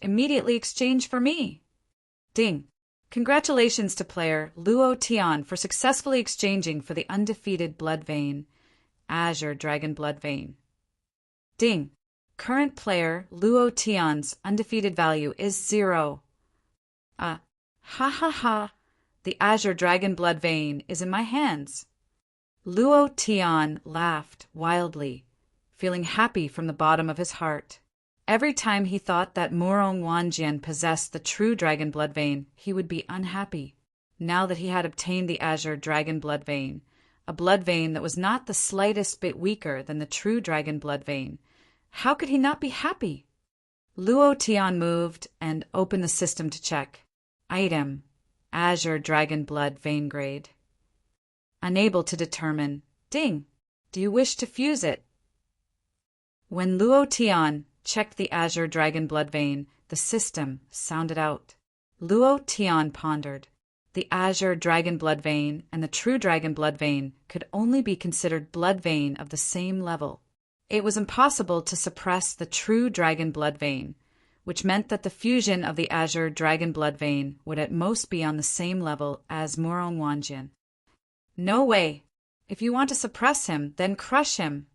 immediately exchange for me. Ding! Congratulations to player Luo Tian for successfully exchanging for the undefeated blood vein, Azure Dragon blood vein. Ding! Current player Luo Tian's undefeated value is 0. Ha ha ha! The Azure Dragon blood vein is in my hands. Luo Tian laughed wildly, feeling happy from the bottom of his heart. Every time he thought that Murong Wanjian possessed the true dragon blood vein, he would be unhappy. Now that he had obtained the Azure Dragon blood vein, a blood vein that was not the slightest bit weaker than the true dragon blood vein, how could he not be happy? Luo Tian moved and opened the system to check. Item: Azure Dragon Blood Vein Grade. Unable to determine. Ding! Do you wish to fuse it? When Luo Tian checked the Azure Dragon Blood Vein, the system sounded out. Luo Tian pondered. The Azure Dragon Blood Vein and the True Dragon Blood Vein could only be considered blood vein of the same level. It was impossible to suppress the True Dragon Blood Vein, which meant that the fusion of the Azure Dragon Blood Vein would at most be on the same level as Morong Wanjian. No way! If you want to suppress him, then crush him.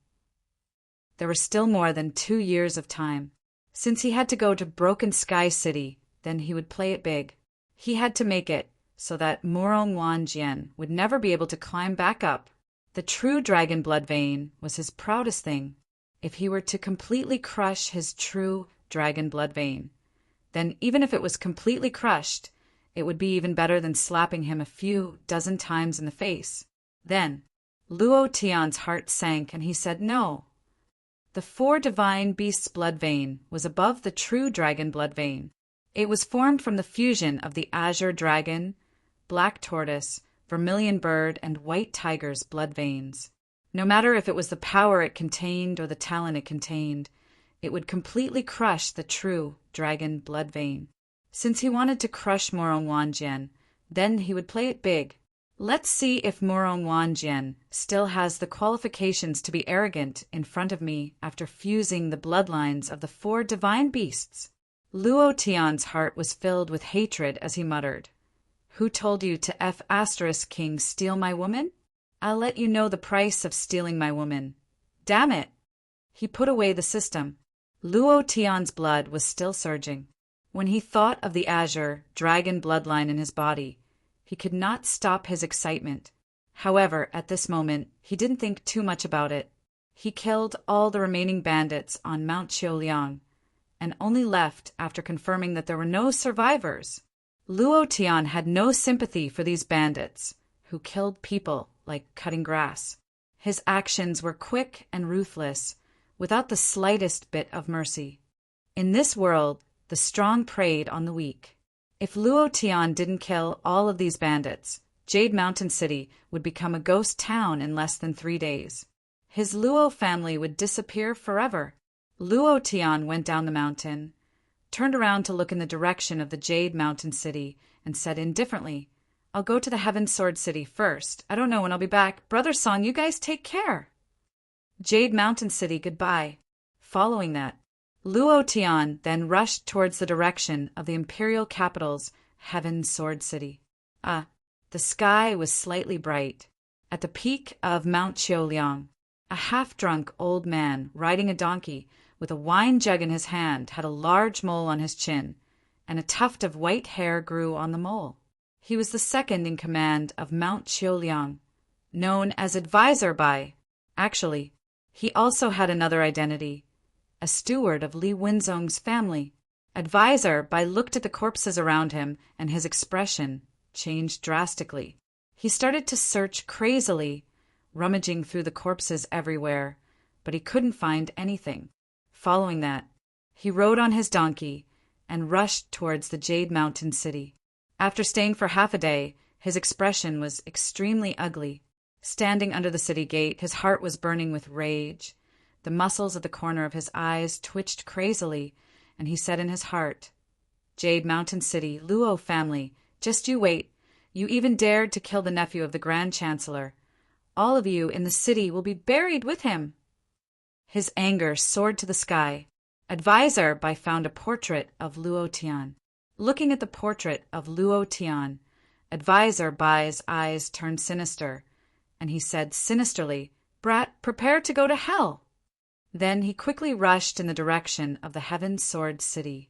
There were still more than 2 years of time. Since he had to go to Broken Sky City, then he would play it big. He had to make it so that Morong Wanjian would never be able to climb back up. The True Dragon Blood Vein was his proudest thing. If he were to completely crush his True Dragon Blood Vein, then even if it was completely crushed, it would be even better than slapping him a few dozen times in the face. Then, Luo Tian's heart sank and he said no. The 4 Divine Beasts Blood Vein was above the True Dragon Blood Vein. It was formed from the fusion of the Azure Dragon, Black Tortoise, Vermilion Bird, and White Tiger's blood veins. No matter if it was the power it contained or the talent it contained, it would completely crush the True Dragon Blood Vein. Since he wanted to crush Morong Wanjian, then he would play it big. Let's see if Morong Wanjian still has the qualifications to be arrogant in front of me after fusing the bloodlines of the 4 divine beasts. Luo Tian's heart was filled with hatred as he muttered, "Who told you to King steal my woman? I'll let you know the price of stealing my woman. Damn it!" He put away the system. Luo Tian's blood was still surging. When he thought of the Azure Dragon bloodline in his body, he could not stop his excitement. However, at this moment, he didn't think too much about it. He killed all the remaining bandits on Mount Qiuliang, and only left after confirming that there were no survivors. Luo Tian had no sympathy for these bandits, who killed people like cutting grass. His actions were quick and ruthless, without the slightest bit of mercy. In this world, the strong preyed on the weak. If Luo Tian didn't kill all of these bandits, Jade Mountain City would become a ghost town in less than 3 days. His Luo family would disappear forever. Luo Tian went down the mountain, turned around to look in the direction of the Jade Mountain City, and said indifferently, "I'll go to the Heaven Sword City first. I don't know when I'll be back. Brother Song, you guys take care." Jade Mountain City, goodbye. Following that, Luo Tian then rushed towards the direction of the imperial capital's Heaven Sword City. The sky was slightly bright. At the peak of Mount Qiuliang, a half-drunk old man riding a donkey with a wine jug in his hand had a large mole on his chin, and a tuft of white hair grew on the mole. He was the second in command of Mount Qiuliang, known as Advisor Bai. Actually, he also had another identity, a steward of Li Wenzong's family. Advisor Bai looked at the corpses around him, and his expression changed drastically. He started to search crazily, rummaging through the corpses everywhere, but he couldn't find anything. Following that, he rode on his donkey and rushed towards the Jade Mountain City. After staying for half a day, his expression was extremely ugly. Standing under the city gate, his heart was burning with rage. The muscles at the corner of his eyes twitched crazily, and he said in his heart, "Jade Mountain City, Luo family, just you wait. You even dared to kill the nephew of the Grand Chancellor. All of you in the city will be buried with him." His anger soared to the sky. Advisor Bai found a portrait of Luo Tian. Looking at the portrait of Luo Tian, Advisor Bai's eyes turned sinister, and he said sinisterly, "Brat, prepare to go to hell." Then he quickly rushed in the direction of the Heaven Sword City.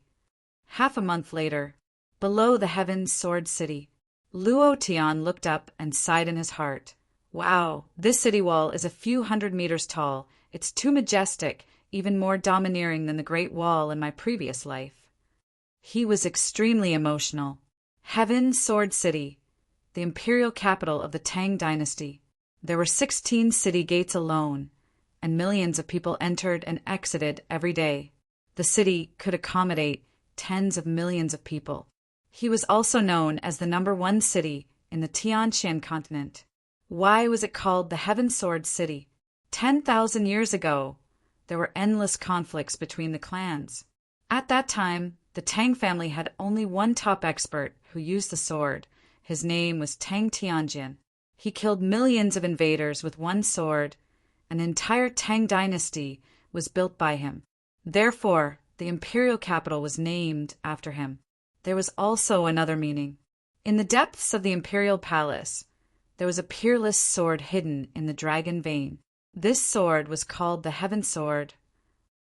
Half a month later, below the Heaven Sword City, Luo Tian looked up and sighed in his heart. "Wow, this city wall is a few hundred meters tall. It's too majestic, even more domineering than the Great Wall in my previous life." He was extremely emotional. Heaven Sword City, the imperial capital of the Tang dynasty. There were 16 city gates alone, and millions of people entered and exited every day. The city could accommodate tens of millions of people. He was also known as the #1 city in the Tianshan continent. Why was it called the Heaven Sword City? 10,000 years ago, there were endless conflicts between the clans. At that time, the Tang family had only one top expert who used the sword. His name was Tang Tianjin. He killed millions of invaders with one sword. An entire Tang dynasty was built by him. Therefore, the imperial capital was named after him. There was also another meaning. In the depths of the imperial palace, there was a peerless sword hidden in the dragon vein. This sword was called the Heaven Sword.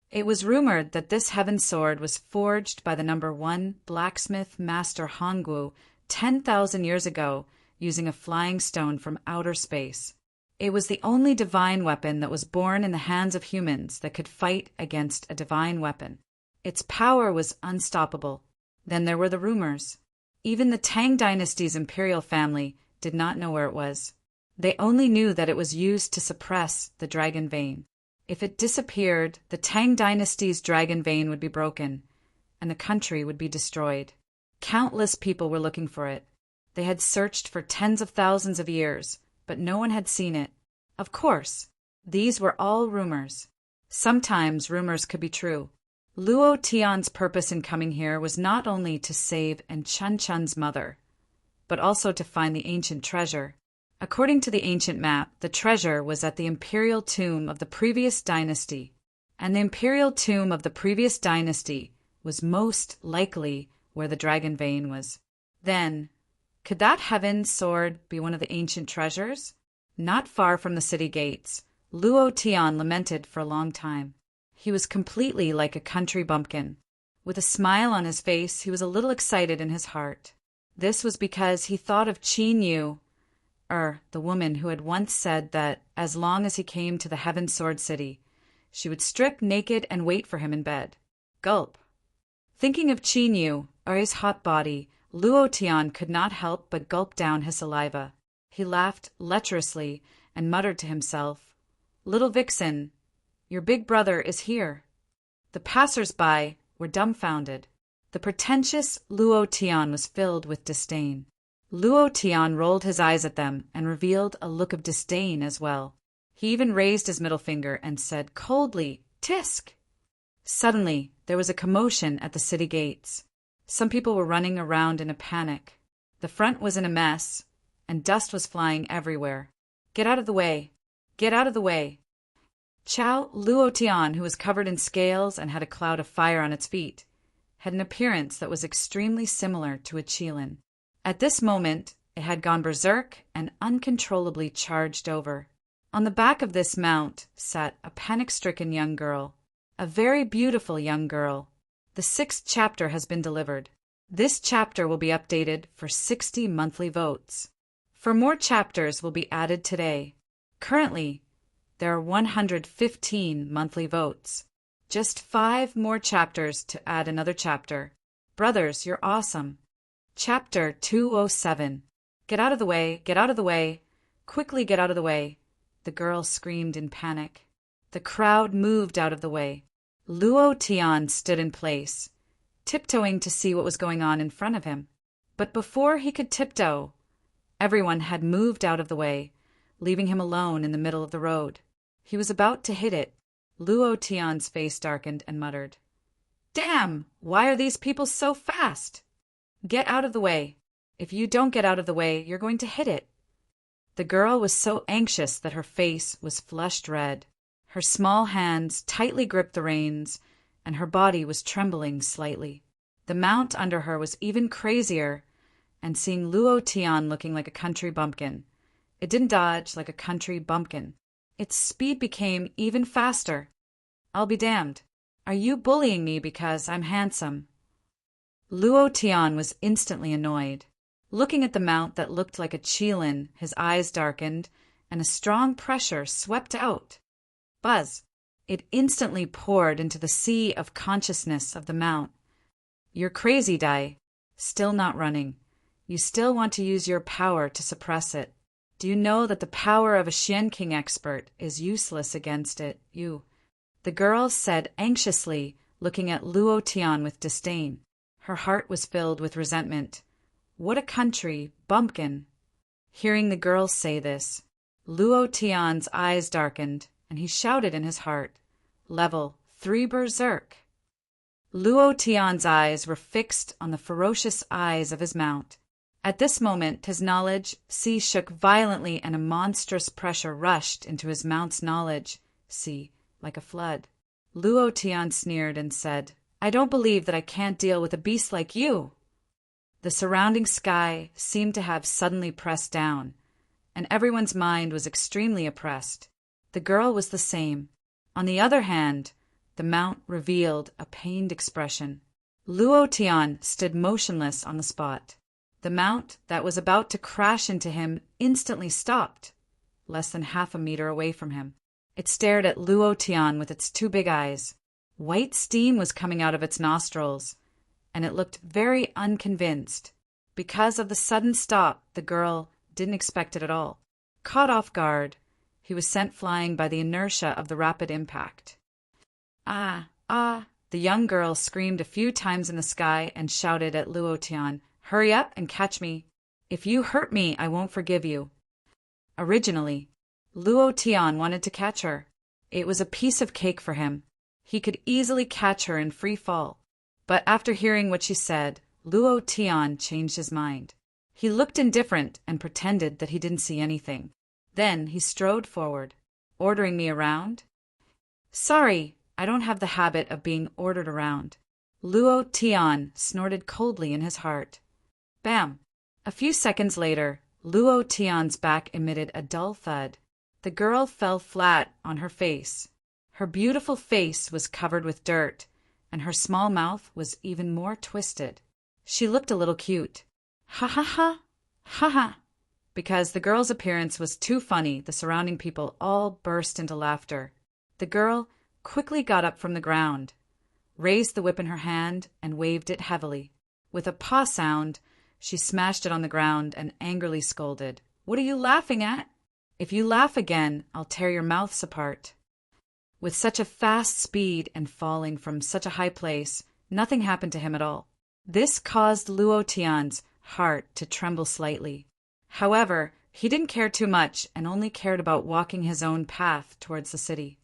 It was rumored that this Heaven Sword was forged by the #1 blacksmith master Hongwu 10,000 years ago using a flying stone from outer space. It was the only divine weapon that was born in the hands of humans that could fight against a divine weapon. Its power was unstoppable. Then there were the rumors. Even the Tang dynasty's imperial family did not know where it was. They only knew that it was used to suppress the dragon vein. If it disappeared, the Tang dynasty's dragon vein would be broken, and the country would be destroyed. Countless people were looking for it. They had searched for tens of thousands of years, but no one had seen it. Of course, these were all rumors. Sometimes rumors could be true. Luo Tian's purpose in coming here was not only to save Chun Chun's mother, but also to find the ancient treasure. According to the ancient map, the treasure was at the imperial tomb of the previous dynasty, and the imperial tomb of the previous dynasty was most likely where the dragon vein was. Then, could that Heaven Sword be one of the ancient treasures? Not far from the city gates, Luo Tian lamented for a long time. He was completely like a country bumpkin. With a smile on his face, he was a little excited in his heart. This was because he thought of Qin Yu, the woman who had once said that as long as he came to the Heaven Sword City, she would strip naked and wait for him in bed. Gulp. Thinking of Qin Yu, his hot body, Luo Tian could not help but gulp down his saliva. He laughed lecherously and muttered to himself, "Little vixen, your big brother is here." The passers-by were dumbfounded. The pretentious Luo Tian was filled with disdain. Luo Tian rolled his eyes at them and revealed a look of disdain as well. He even raised his middle finger and said coldly, "Tisk!" Suddenly, there was a commotion at the city gates. Some people were running around in a panic. The front was in a mess, and dust was flying everywhere. "Get out of the way! Get out of the way!" Chow Luo Tian, who was covered in scales and had a cloud of fire on its feet, had an appearance that was extremely similar to a Qilin. At this moment, it had gone berserk and uncontrollably charged over. On the back of this mount sat a panic-stricken young girl, a very beautiful young girl. The 6th chapter has been delivered. This chapter will be updated for 60 monthly votes. For more chapters will be added today. Currently, there are 115 monthly votes. Just 5 more chapters to add another chapter. Brothers, you're awesome. Chapter 207. Get out of the way, get out of the way. Quickly get out of the way. The girl screamed in panic. The crowd moved out of the way. Luo Tian stood in place, tiptoeing to see what was going on in front of him. But before he could tiptoe, everyone had moved out of the way, leaving him alone in the middle of the road. He was about to hit it. Luo Tian's face darkened and muttered, "Damn! Why are these people so fast? Get out of the way. If you don't get out of the way, you're going to hit it." The girl was so anxious that her face was flushed red. Her small hands tightly gripped the reins, and her body was trembling slightly. The mount under her was even crazier, and seeing Luo Tian looking like a country bumpkin, it didn't dodge like a country bumpkin. Its speed became even faster. "I'll be damned. Are you bullying me because I'm handsome?" Luo Tian was instantly annoyed. Looking at the mount that looked like a Qilin, his eyes darkened, and a strong pressure swept out. Buzz! It instantly poured into the sea of consciousness of the mount. "You're crazy, Dai. Still not running. You still want to use your power to suppress it. Do you know that the power of a Xian King expert is useless against it? The girl said anxiously, looking at Luo Tian with disdain. Her heart was filled with resentment. What a country, bumpkin! Hearing the girl say this, Luo Tian's eyes darkened, and he shouted in his heart, Level 3 Berserk! Luo Tian's eyes were fixed on the ferocious eyes of his mount. At this moment his knowledge shook violently, and a monstrous pressure rushed into his mount's knowledge, like a flood. Luo Tian sneered and said, I don't believe that I can't deal with a beast like you. The surrounding sky seemed to have suddenly pressed down, and everyone's mind was extremely oppressed. The girl was the same. On the other hand, the mount revealed a pained expression. Luo Tian stood motionless on the spot. The mount that was about to crash into him instantly stopped, less than half a meter away from him. It stared at Luo Tian with its two big eyes. White steam was coming out of its nostrils, and it looked very unconvinced. Because of the sudden stop, the girl didn't expect it at all. Caught off guard, he was sent flying by the inertia of the rapid impact. Ah, ah! The young girl screamed a few times in the sky and shouted at Luo Tian, Hurry up and catch me. If you hurt me, I won't forgive you. Originally, Luo Tian wanted to catch her. It was a piece of cake for him. He could easily catch her in free fall. But after hearing what she said, Luo Tian changed his mind. He looked indifferent and pretended that he didn't see anything. Then he strode forward. Ordering me around? Sorry, I don't have the habit of being ordered around. Luo Tian snorted coldly in his heart. Bam! A few seconds later, Luo Tian's back emitted a dull thud. The girl fell flat on her face. Her beautiful face was covered with dirt, and her small mouth was even more twisted. She looked a little cute. Ha ha ha! Ha ha! Because the girl's appearance was too funny, the surrounding people all burst into laughter. The girl quickly got up from the ground, raised the whip in her hand, and waved it heavily. With a paw sound, she smashed it on the ground and angrily scolded, What are you laughing at? If you laugh again, I'll tear your mouths apart. With such a fast speed and falling from such a high place, nothing happened to him at all. This caused Luo Tian's heart to tremble slightly. However, he didn't care too much and only cared about walking his own path towards the city.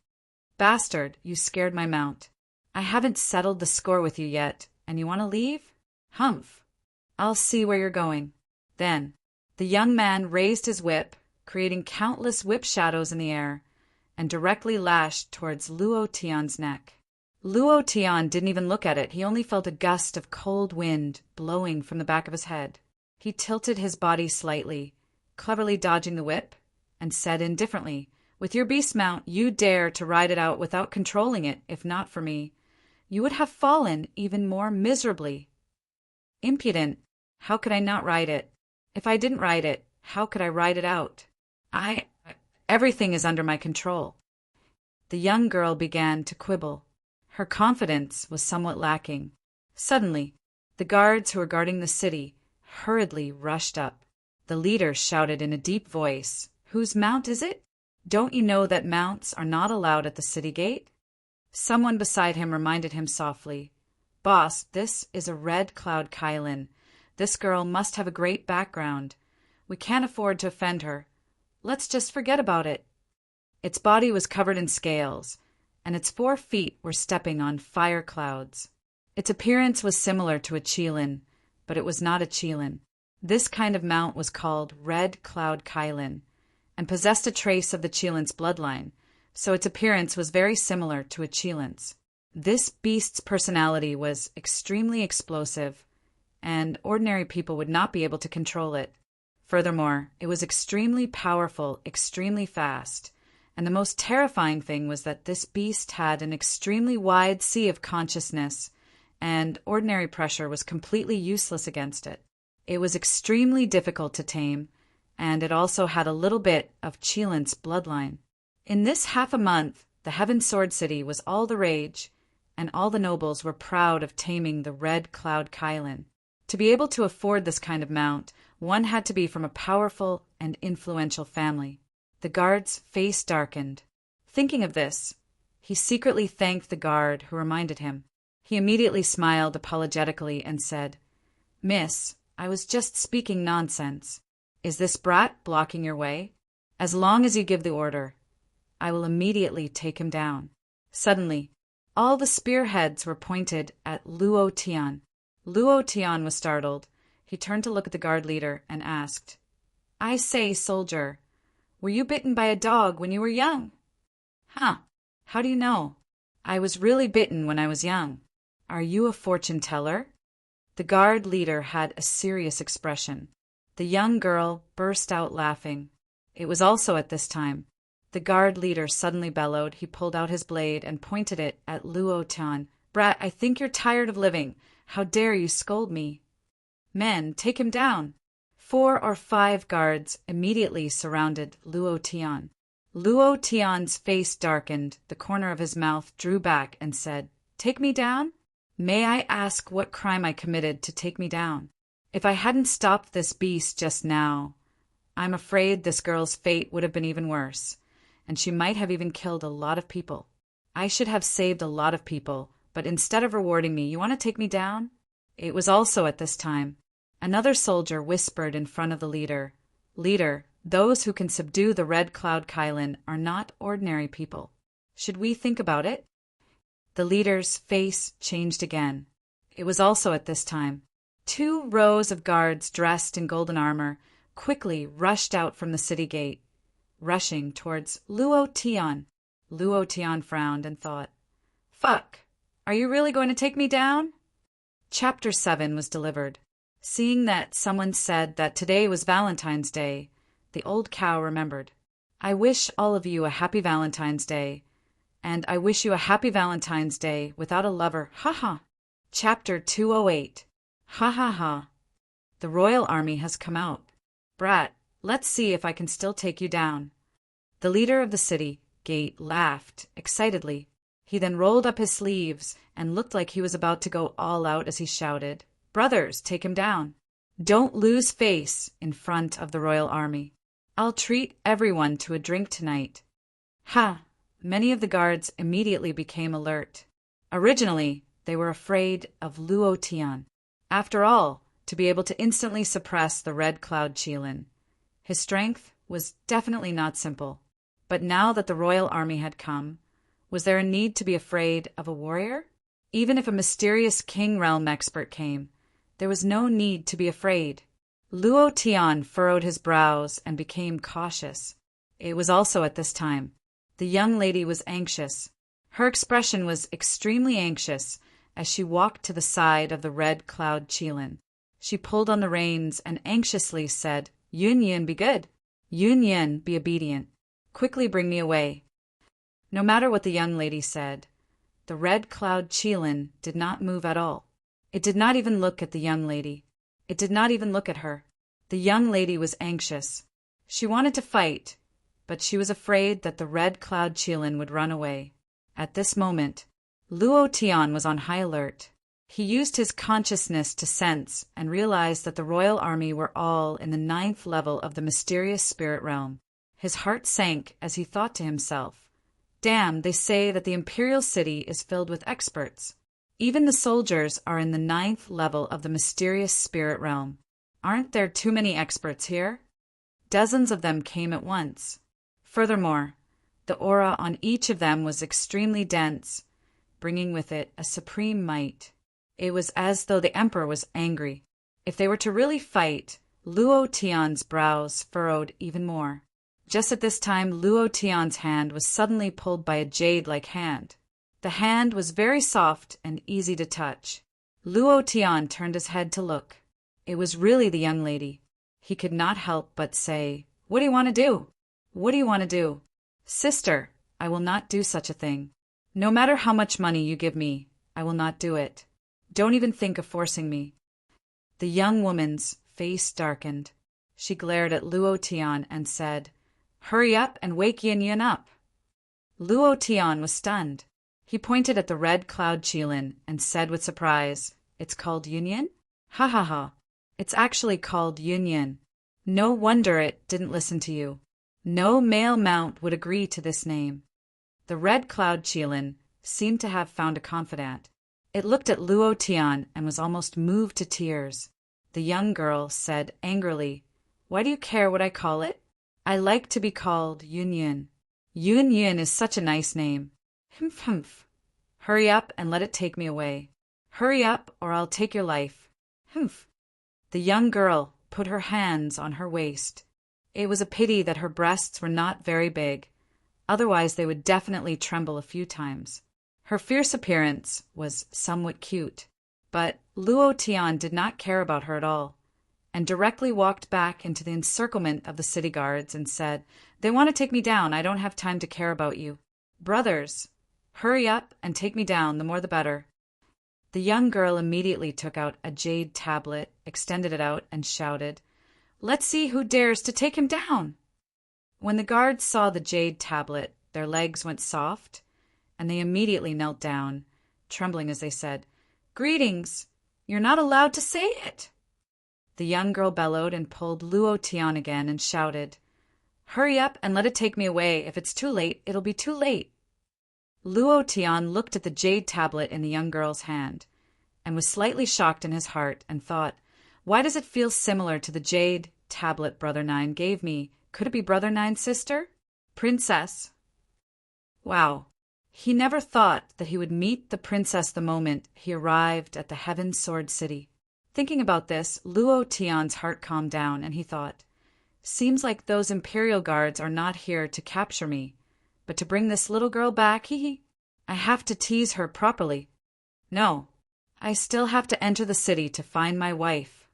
Bastard, you scared my mount. I haven't settled the score with you yet, and you want to leave? Humph! I'll see where you're going. Then, the young man raised his whip, creating countless whip shadows in the air, and directly lashed towards Luo Tian's neck. Luo Tian didn't even look at it. He only felt a gust of cold wind blowing from the back of his head. He tilted his body slightly, cleverly dodging the whip, and said indifferently, With your beast mount, you dare to ride it out without controlling it. If not for me, you would have fallen even more miserably. Impudent! How could I not ride it? If I didn't ride it, how could I ride it out? Everything is under my control. The young girl began to quibble. Her confidence was somewhat lacking. Suddenly, the guards who were guarding the city hurriedly rushed up. The leader shouted in a deep voice, Whose mount is it? Don't you know that mounts are not allowed at the city gate? Someone beside him reminded him softly, Boss, this is a Red Cloud Kylin. This girl must have a great background. We can't afford to offend her. Let's just forget about it. Its body was covered in scales, and its 4 feet were stepping on fire clouds. Its appearance was similar to a Qilin, but it was not a Qilin. This kind of mount was called Red Cloud Kylin, and possessed a trace of the Qilin's bloodline, so its appearance was very similar to a Qilin's. This beast's personality was extremely explosive, and ordinary people would not be able to control it. Furthermore, it was extremely powerful, extremely fast, and the most terrifying thing was that this beast had an extremely wide sea of consciousness, and ordinary pressure was completely useless against it. It was extremely difficult to tame, and it also had a little bit of Qilin's bloodline. In this half a month, the Heaven Sword City was all the rage, and all the nobles were proud of taming the Red Cloud Kylin. To be able to afford this kind of mount, one had to be from a powerful and influential family. The guard's face darkened. Thinking of this, he secretly thanked the guard who reminded him. He immediately smiled apologetically and said, "Miss, I was just speaking nonsense. Is this brat blocking your way? As long as you give the order, I will immediately take him down." Suddenly, all the spearheads were pointed at Luo Tian. Luo Tian was startled. He turned to look at the guard leader and asked, "I say, soldier, were you bitten by a dog when you were young?" "Huh, how do you know?" "I was really bitten when I was young." "Are you a fortune teller?" The guard leader had a serious expression. The young girl burst out laughing. It was also at this time. The guard leader suddenly bellowed. He pulled out his blade and pointed it at Luo Tian. "Brat, I think you're tired of living. How dare you scold me?" "Men, take him down." 4 or 5 guards immediately surrounded Luo Tian. Luo Tian's face darkened, the corner of his mouth drew back and said, "Take me down? May I ask what crime I committed to take me down? If I hadn't stopped this beast just now, I'm afraid this girl's fate would have been even worse, and she might have even killed a lot of people. I should have saved a lot of people, but instead of rewarding me, you want to take me down?" It was also at this time. Another soldier whispered in front of the leader, "Leader, those who can subdue the Red Cloud Kylan are not ordinary people. Should we think about it?" The leader's face changed again. It was also at this time. 2 rows of guards dressed in golden armor quickly rushed out from the city gate, rushing towards Luo Tian. Luo Tian frowned and thought, "Fuck, are you really going to take me down?" Chapter 7 was delivered. Seeing that someone said that today was Valentine's Day, the old cow remembered. "I wish all of you a happy Valentine's Day. And I wish you a happy Valentine's Day without a lover. Ha ha." Chapter 208. Ha ha ha. The royal army has come out. "Brat, let's see if I can still take you down." The leader of the city gate laughed excitedly. He then rolled up his sleeves and looked like he was about to go all out as he shouted, "Brothers, take him down. Don't lose face in front of the royal army. I'll treat everyone to a drink tonight." Ha! Many of the guards immediately became alert. Originally, they were afraid of Luo Tian. After all, to be able to instantly suppress the Red Cloud Qilin. His strength was definitely not simple. But now that the royal army had come, was there a need to be afraid of a warrior? Even if a mysterious King Realm expert came, there was no need to be afraid. Luo Tian furrowed his brows and became cautious. It was also at this time. The young lady was anxious. Her expression was extremely anxious as she walked to the side of the Red Cloud Qilin. She pulled on the reins and anxiously said, "Yun Yin, be good. Yun Yin, be obedient. Quickly bring me away." No matter what the young lady said, the Red Cloud Qilin did not move at all. It did not even look at the young lady. It did not even look at her. The young lady was anxious. She wanted to fight, but she was afraid that the Red Cloud Qilin would run away. At this moment, Luo Tian was on high alert. He used his consciousness to sense and realized that the royal army were all in the 9th level of the mysterious spirit realm. His heart sank as he thought to himself, "Damn, they say that the imperial city is filled with experts. Even the soldiers are in the 9th level of the mysterious spirit realm. Aren't there too many experts here?" Dozens of them came at once. Furthermore, the aura on each of them was extremely dense, bringing with it a supreme might. It was as though the emperor was angry. If they were to really fight, Luo Tian's brows furrowed even more. Just at this time, Luo Tian's hand was suddenly pulled by a jade-like hand. The hand was very soft and easy to touch. Luo Tian turned his head to look. It was really the young lady. He could not help but say, "What do you want to do? What do you want to do?" "Sister, I will not do such a thing. No matter how much money you give me, I will not do it. Don't even think of forcing me." The young woman's face darkened. She glared at Luo Tian and said, "Hurry up and wake Yin Yin up." Luo Tian was stunned. He pointed at the Red Cloud Qilin and said with surprise, "It's called Yun Yin? Ha ha ha. It's actually called Yun Yin. No wonder it didn't listen to you. No male mount would agree to this name." The Red Cloud Qilin seemed to have found a confidant. It looked at Luo Tian and was almost moved to tears. The young girl said angrily, "Why do you care what I call it? I like to be called Yun Yun. Yun Yun is such a nice name. Humph humph. Hurry up and let it take me away. Hurry up or I'll take your life. Humph." The young girl put her hands on her waist. It was a pity that her breasts were not very big, otherwise they would definitely tremble a few times. Her fierce appearance was somewhat cute, but Luo Tian did not care about her at all, and directly walked back into the encirclement of the city guards and said, "They want to take me down. I don't have time to care about you. Brothers, hurry up and take me down, the more the better." The young girl immediately took out a jade tablet, extended it out, and shouted, "Let's see who dares to take him down." When the guards saw the jade tablet, their legs went soft, and they immediately knelt down, trembling as they said, "Greetings! You're not allowed to say it." The young girl bellowed and pulled Luo Tian again and shouted, "Hurry up and let it take me away. If it's too late, it'll be too late." Luo Tian looked at the jade tablet in the young girl's hand, and was slightly shocked in his heart and thought, "Why does it feel similar to the jade tablet Brother Nine gave me? Could it be Brother Nine's sister? Princess?" Wow. He never thought that he would meet the princess the moment he arrived at the Heaven Sword City. Thinking about this, Luo Tian's heart calmed down, and he thought, "Seems like those Imperial guards are not here to capture me, but to bring this little girl back, hee. I have to tease her properly. No, I still have to enter the city to find my wife."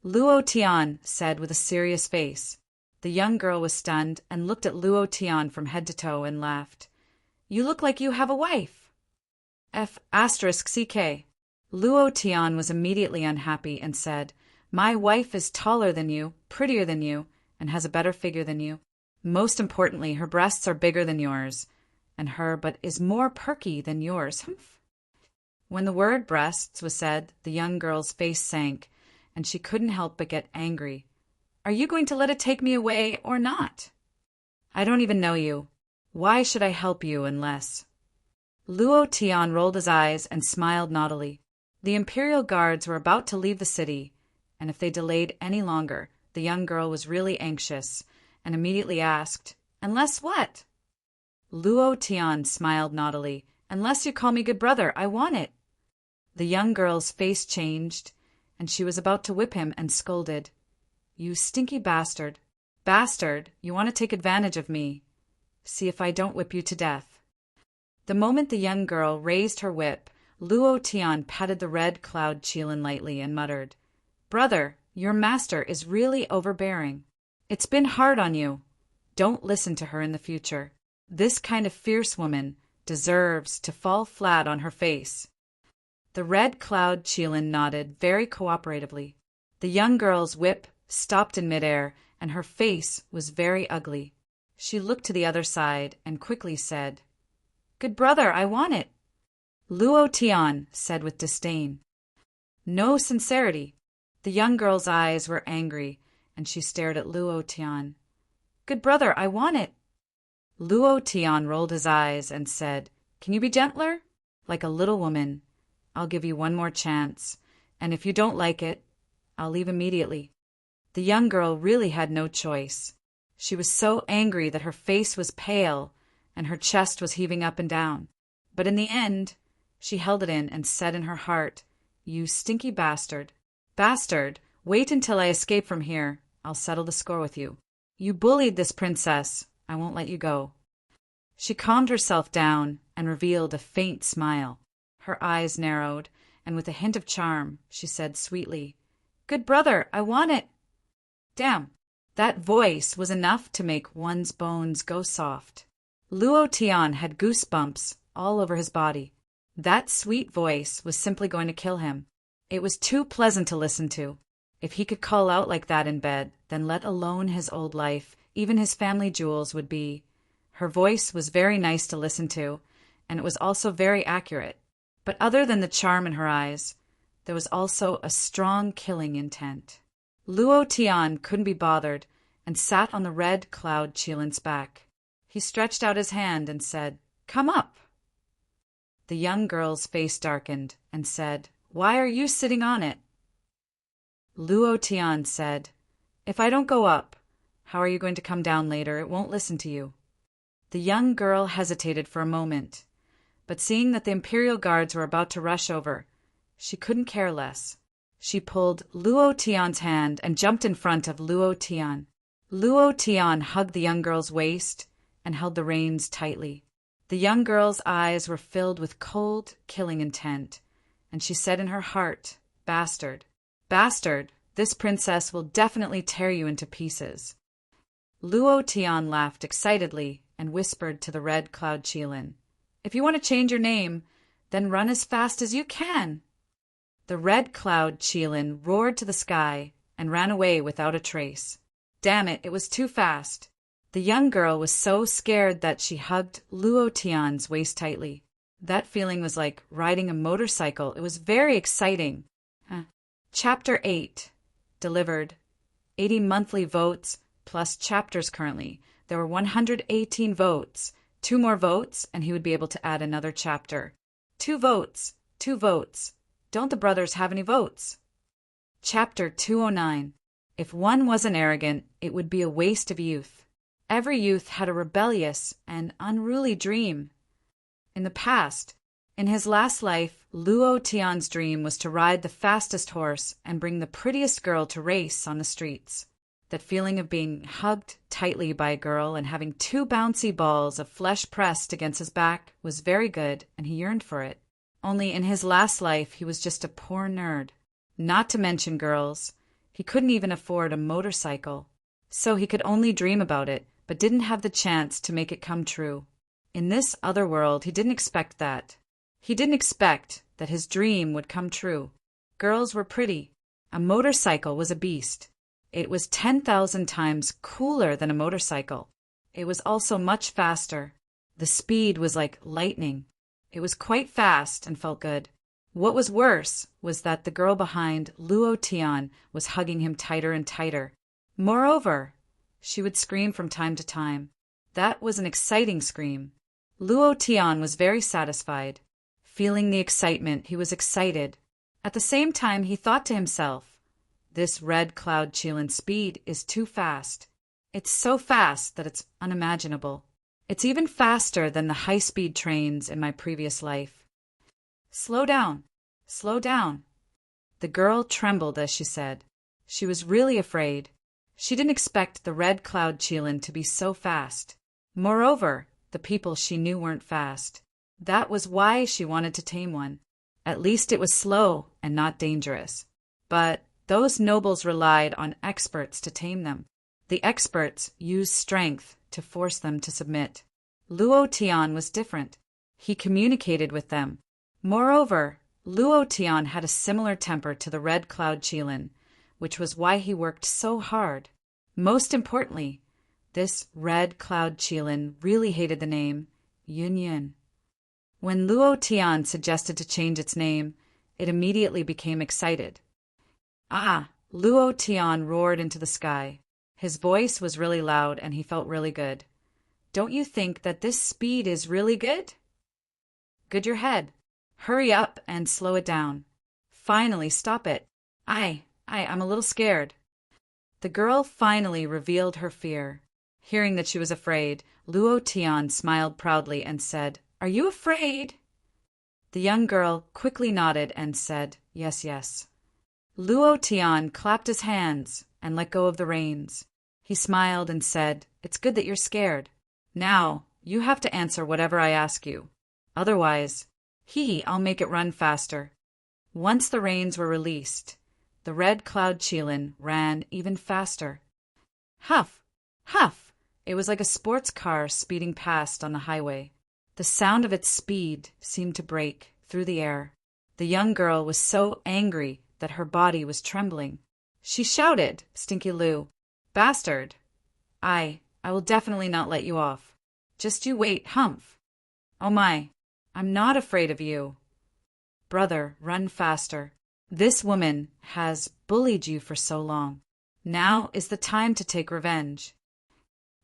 Luo Tian said with a serious face. The young girl was stunned and looked at Luo Tian from head to toe and laughed. "You look like you have a wife." F***CK. Luo Tian was immediately unhappy and said, "My wife is taller than you, prettier than you, and has a better figure than you. Most importantly, her breasts are bigger than yours, and her butt is more perky than yours." Humph. When the word breasts was said, the young girl's face sank, and she couldn't help but get angry. "Are you going to let it take me away or not? I don't even know you. Why should I help you unless—" Luo Tian rolled his eyes and smiled naughtily. The Imperial guards were about to leave the city, and if they delayed any longer, the young girl was really anxious, and immediately asked, "Unless what?" Luo Tian smiled naughtily. "Unless you call me good brother, I want it." The young girl's face changed, and she was about to whip him and scolded, "You stinky bastard. Bastard, you want to take advantage of me. See if I don't whip you to death." The moment the young girl raised her whip, Luo Tian patted the red cloud Qilin lightly and muttered, "Brother, your master is really overbearing. It's been hard on you. Don't listen to her in the future. This kind of fierce woman deserves to fall flat on her face." The red cloud Qilin nodded very cooperatively. The young girl's whip stopped in midair, and her face was very ugly. She looked to the other side and quickly said, "Good brother, I want it." Luo Tian said with disdain. No sincerity. The young girl's eyes were angry, and she stared at Luo Tian. "Good brother, I want it." Luo Tian rolled his eyes and said, "Can you be gentler? Like a little woman. I'll give you one more chance, and if you don't like it, I'll leave immediately." The young girl really had no choice. She was so angry that her face was pale and her chest was heaving up and down. But in the end, she held it in and said in her heart, "You stinky bastard. Bastard, wait until I escape from here. I'll settle the score with you. You bullied this princess. I won't let you go." She calmed herself down and revealed a faint smile. Her eyes narrowed, and with a hint of charm, she said sweetly, "Good brother, I want it." Damn, that voice was enough to make one's bones go soft. Luo Tian had goosebumps all over his body. That sweet voice was simply going to kill him. It was too pleasant to listen to. If he could call out like that in bed, then let alone his old life, even his family jewels would be. Her voice was very nice to listen to, and it was also very accurate. But other than the charm in her eyes, there was also a strong killing intent. Luo Tian couldn't be bothered and sat on the red cloud Qilin's back. He stretched out his hand and said, "Come up." The young girl's face darkened and said, "Why are you sitting on it?" Luo Tian said, "If I don't go up, how are you going to come down later? It won't listen to you." The young girl hesitated for a moment, but seeing that the imperial guards were about to rush over, she couldn't care less. She pulled Luo Tian's hand and jumped in front of Luo Tian. Luo Tian hugged the young girl's waist and held the reins tightly. The young girl's eyes were filled with cold, killing intent, and she said in her heart, "Bastard, bastard, this princess will definitely tear you into pieces." Luo Tian laughed excitedly and whispered to the Red Cloud Qilin, "If you want to change your name, then run as fast as you can." The Red Cloud Qilin roared to the sky and ran away without a trace. Damn it, it was too fast. The young girl was so scared that she hugged Luo Tian's waist tightly. That feeling was like riding a motorcycle. It was very exciting. Chapter 8. Delivered. 80 monthly votes plus chapters currently. There were 118 votes. 2 more votes, and he would be able to add another chapter. 2 votes. 2 votes. Don't the brothers have any votes? Chapter 209. If one wasn't arrogant, it would be a waste of youth. Every youth had a rebellious and unruly dream. In the past, in his last life, Luo Tian's dream was to ride the fastest horse and bring the prettiest girl to race on the streets. That feeling of being hugged tightly by a girl and having 2 bouncy balls of flesh pressed against his back was very good, and he yearned for it. Only in his last life, he was just a poor nerd. Not to mention girls. He couldn't even afford a motorcycle. So he could only dream about it, but didn't have the chance to make it come true. In this other world, he didn't expect that. He didn't expect that his dream would come true. Girls were pretty. A motorcycle was a beast. It was 10,000 times cooler than a motorcycle. It was also much faster. The speed was like lightning. It was quite fast and felt good. What was worse was that the girl behind Luo Tian was hugging him tighter and tighter. Moreover, she would scream from time to time. That was an exciting scream. Luo Tian was very satisfied. Feeling the excitement, he was excited. At the same time, he thought to himself, "This Red Cloud Qilin's speed is too fast. It's so fast that it's unimaginable. It's even faster than the high-speed trains in my previous life. Slow down, slow down." The girl trembled as she said. She was really afraid. She didn't expect the Red Cloud Qilin to be so fast. Moreover, the people she knew weren't fast. That was why she wanted to tame one. At least it was slow and not dangerous. But those nobles relied on experts to tame them. The experts used strength to force them to submit. Luo Tian was different. He communicated with them. Moreover, Luo Tian had a similar temper to the Red Cloud Qilin, which was why he worked so hard. Most importantly, this Red Cloud Qilin really hated the name Yun. When Luo Tian suggested to change its name, it immediately became excited. "Ah!" Luo Tian roared into the sky. His voice was really loud and he felt really good. "Don't you think that this speed is really good?" "Good your head. Hurry up and slow it down. Finally, stop it. I'm a little scared." The girl finally revealed her fear. Hearing that she was afraid, Luo Tian smiled proudly and said, "Are you afraid?" The young girl quickly nodded and said, "Yes, yes." Luo Tian clapped his hands and let go of the reins. He smiled and said, "It's good that you're scared. Now, you have to answer whatever I ask you. Otherwise, I'll make it run faster." Once the reins were released, the Red Cloud Qilin ran even faster. Huff! Huff! It was like a sports car speeding past on the highway. The sound of its speed seemed to break through the air. The young girl was so angry that her body was trembling. She shouted, "Stinky Lou, bastard! I will definitely not let you off. Just you wait, Humph. Oh my, I'm not afraid of you. Brother, run faster. This woman has bullied you for so long. Now is the time to take revenge."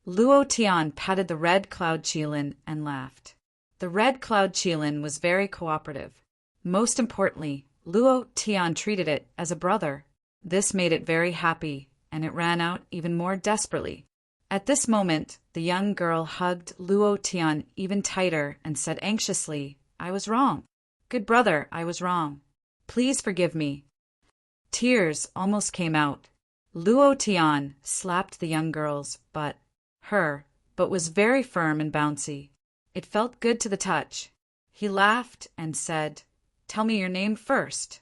Luo Tian patted the Red Cloud Qilin and laughed. The Red Cloud Qilin was very cooperative. Most importantly, Luo Tian treated it as a brother. This made it very happy, and it ran out even more desperately. At this moment, the young girl hugged Luo Tian even tighter and said anxiously, "I was wrong. Good brother, I was wrong. Please forgive me." Tears almost came out. Luo Tian slapped the young girl's butt, but was very firm and bouncy. It felt good to the touch. He laughed and said, "Tell me your name first."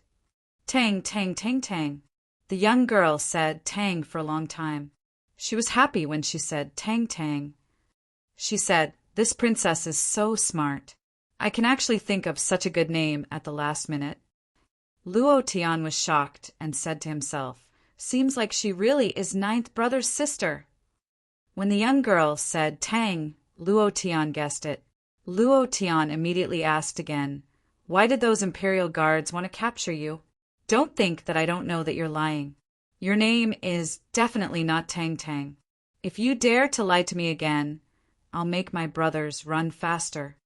"Tang, Tang, Tang, Tang." The young girl said Tang for a long time. She was happy when she said Tang, Tang. She said, "This princess is so smart. I can actually think of such a good name at the last minute." Luo Tian was shocked and said to himself, "Seems like she really is ninth brother's sister." When the young girl said Tang, Luo Tian guessed it. Luo Tian immediately asked again, "Why did those imperial guards want to capture you? Don't think that I don't know that you're lying. Your name is definitely not Tang Tang. If you dare to lie to me again, I'll make my brothers run faster."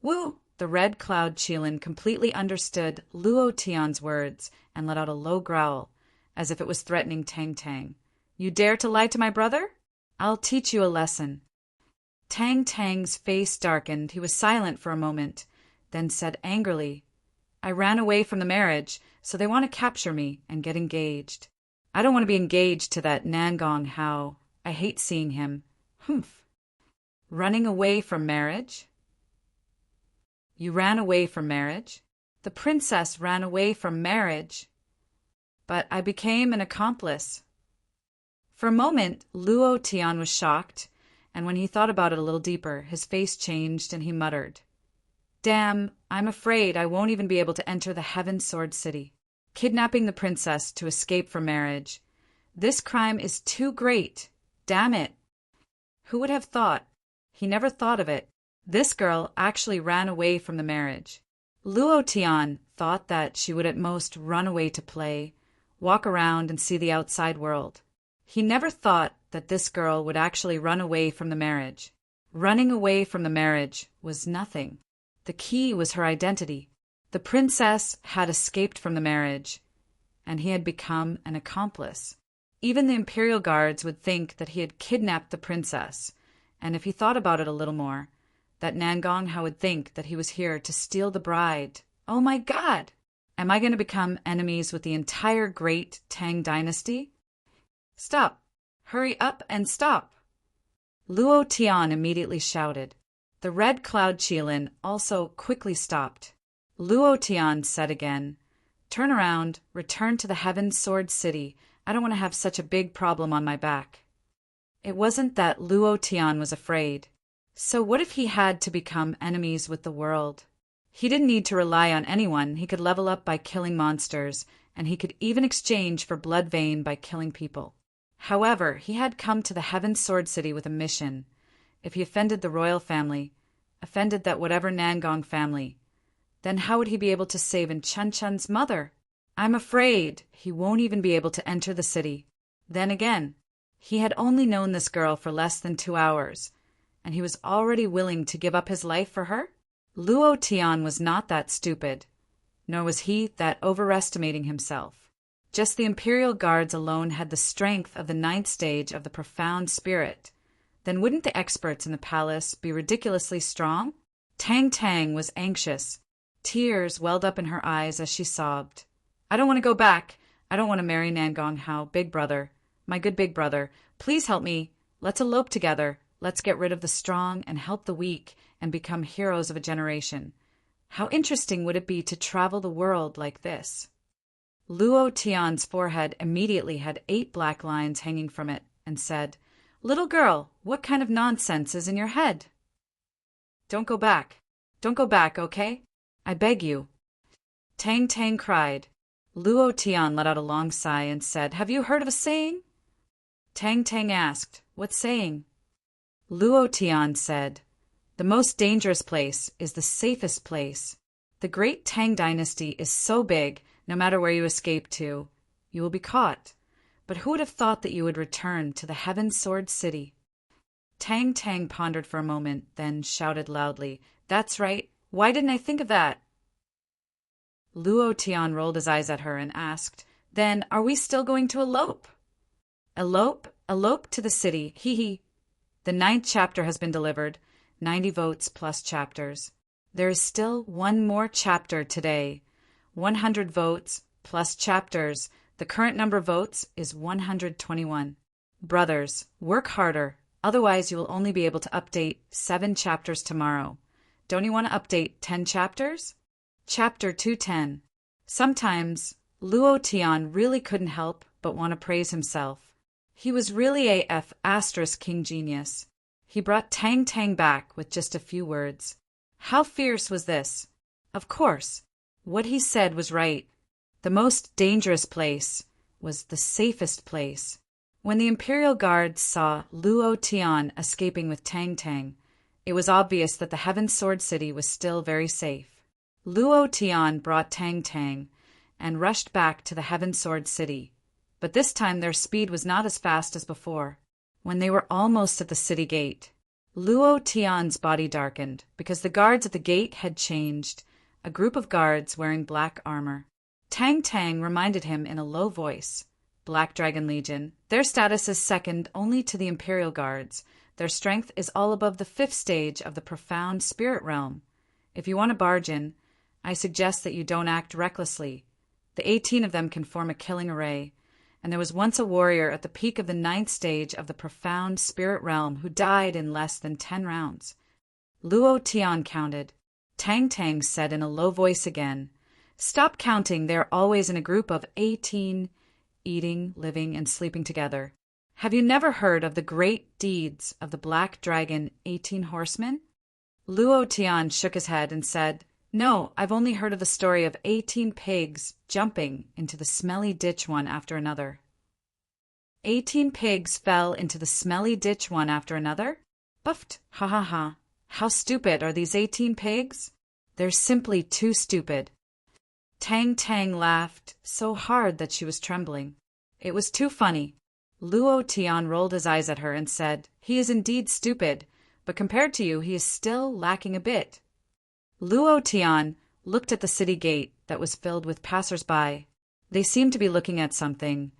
Woo! The Red Cloud Qilin completely understood Luo Tian's words and let out a low growl, as if it was threatening Tang Tang. "You dare to lie to my brother? I'll teach you a lesson." Tang Tang's face darkened. He was silent for a moment, then said angrily, "I ran away from the marriage, so they want to capture me and get engaged. I don't want to be engaged to that Nangong Hao. I hate seeing him. Humph. Running away from marriage? You ran away from marriage? The princess ran away from marriage. But I became an accomplice." For a moment, Luo Tian was shocked, and when he thought about it a little deeper, his face changed and he muttered, "Damn, I'm afraid I won't even be able to enter the Heaven Sword City. Kidnapping the princess to escape from marriage. This crime is too great. Damn it." Who would have thought? He never thought of it. This girl actually ran away from the marriage. Luo Tian thought that she would at most run away to play, walk around and see the outside world. He never thought that this girl would actually run away from the marriage. Running away from the marriage was nothing. The key was her identity. The princess had escaped from the marriage, and he had become an accomplice. Even the imperial guards would think that he had kidnapped the princess, and if he thought about it a little more, that Nangong Hao would think that he was here to steal the bride. Oh my God! Am I going to become enemies with the entire great Tang dynasty? Stop! Hurry up and stop! Luo Tian immediately shouted. The Red Cloud Qilin also quickly stopped. Luo Tian said again, "Turn around, return to the Heaven Sword City. I don't want to have such a big problem on my back." It wasn't that Luo Tian was afraid. So what if he had to become enemies with the world? He didn't need to rely on anyone. He could level up by killing monsters, and he could even exchange for Blood Vein by killing people. However, he had come to the Heaven Sword City with a mission. If he offended the royal family, offended that whatever Nangong family, then how would he be able to save Chun Chun's mother? I'm afraid he won't even be able to enter the city. Then again, he had only known this girl for less than 2 hours, and he was already willing to give up his life for her? Luo Tian was not that stupid, nor was he that overestimating himself. Just the imperial guards alone had the strength of the 9th stage of the profound spirit. Then wouldn't the experts in the palace be ridiculously strong? Tang Tang was anxious. Tears welled up in her eyes as she sobbed. "I don't want to go back. I don't want to marry Nangong Hao, big brother. My good big brother. Please help me. Let's elope together. Let's get rid of the strong and help the weak and become heroes of a generation. How interesting would it be to travel the world like this?" Luo Tian's forehead immediately had 8 black lines hanging from it and said, "Little girl, what kind of nonsense is in your head? Don't go back. Don't go back, okay? I beg you." Tang Tang cried. Luo Tian let out a long sigh and said, "Have you heard of a saying?" Tang Tang asked, "What saying?" Luo Tian said, "The most dangerous place is the safest place. The great Tang dynasty is so big, no matter where you escape to, you will be caught. But who would have thought that you would return to the Heaven Sword City?" Tang Tang pondered for a moment, then shouted loudly, "That's right. Why didn't I think of that?" Luo Tian rolled his eyes at her and asked, "Then are we still going to elope?" "Elope? Elope to the city, hee hee. The 9th chapter has been delivered, 90 votes plus chapters. There is still one more chapter today. 100 votes plus chapters. The current number of votes is 121. Brothers, work harder, otherwise you will only be able to update 7 chapters tomorrow. Don't you want to update 10 chapters? Chapter 210. Sometimes Luo Tian really couldn't help but want to praise himself. He was really a F** king genius. He brought Tang Tang back with just a few words. How fierce was this? Of course, what he said was right. The most dangerous place was the safest place. When the Imperial Guards saw Luo Tian escaping with Tang Tang, it was obvious that the Heaven Sword City was still very safe. Luo Tian brought Tang Tang and rushed back to the Heaven Sword City, but this time their speed was not as fast as before. When they were almost at the city gate, Luo Tian's body darkened because the guards at the gate had changed, a group of guards wearing black armor. Tang Tang reminded him in a low voice, "Black Dragon Legion, their status is second only to the Imperial Guards. Their strength is all above the 5th stage of the profound spirit realm. If you want to barge in, I suggest that you don't act recklessly. The 18 of them can form a killing array, and there was once a warrior at the peak of the 9th stage of the profound spirit realm who died in less than 10 rounds. Luo Tian counted. Tang Tang said in a low voice again, "Stop counting, they are always in a group of 18, eating, living, and sleeping together. Have you never heard of the great deeds of the Black Dragon 18 Horsemen?" Luo Tian shook his head and said, "No, I've only heard of the story of 18 pigs jumping into the smelly ditch one after another." 18 pigs fell into the smelly ditch one after another? Buffed, ha ha ha. How stupid are these 18 pigs? They're simply too stupid. Tang Tang laughed so hard that she was trembling. It was too funny. Luo Tian rolled his eyes at her and said, "He is indeed stupid, but compared to you he is still lacking a bit." Luo Tian looked at the city gate that was filled with passers-by. They seemed to be looking at something,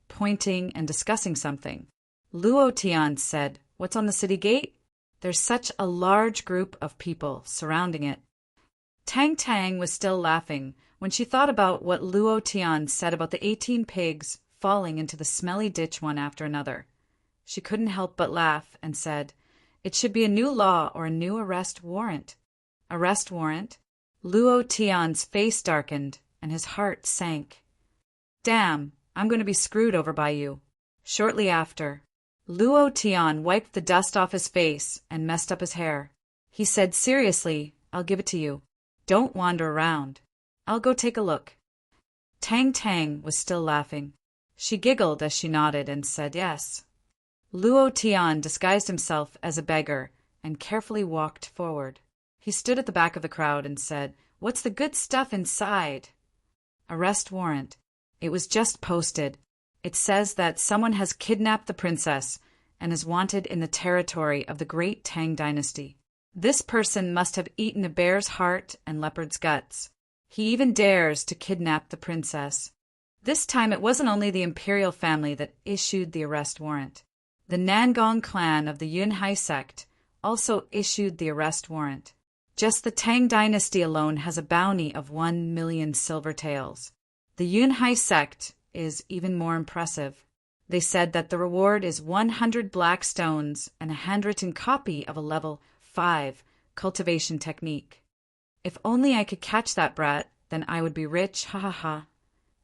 pointing and discussing something. Luo Tian said, "What's on the city gate?" "There's such a large group of people surrounding it." Tang Tang was still laughing when she thought about what Luo Tian said about the 18 pigs falling into the smelly ditch one after another. She couldn't help but laugh and said, "It should be a new law or a new arrest warrant." Arrest warrant? Luo Tian's face darkened and his heart sank. "Damn, I'm going to be screwed over by you." Shortly after, Luo Tian wiped the dust off his face and messed up his hair. He said seriously, "I'll give it to you. Don't wander around. I'll go take a look." Tang Tang was still laughing. She giggled as she nodded and said yes. Luo Tian disguised himself as a beggar and carefully walked forward. He stood at the back of the crowd and said, "What's the good stuff inside?" Arrest warrant. It was just posted. It says that someone has kidnapped the princess and is wanted in the territory of the great Tang dynasty. This person must have eaten a bear's heart and leopard's guts. He even dares to kidnap the princess. This time it wasn't only the imperial family that issued the arrest warrant. The Nangong clan of the Yunhai sect also issued the arrest warrant. Just the Tang dynasty alone has a bounty of 1 million silver taels. The Yunhai sect is even more impressive. They said that the reward is 100 black stones and a handwritten copy of a level 5 cultivation technique. If only I could catch that brat, then I would be rich, ha ha ha.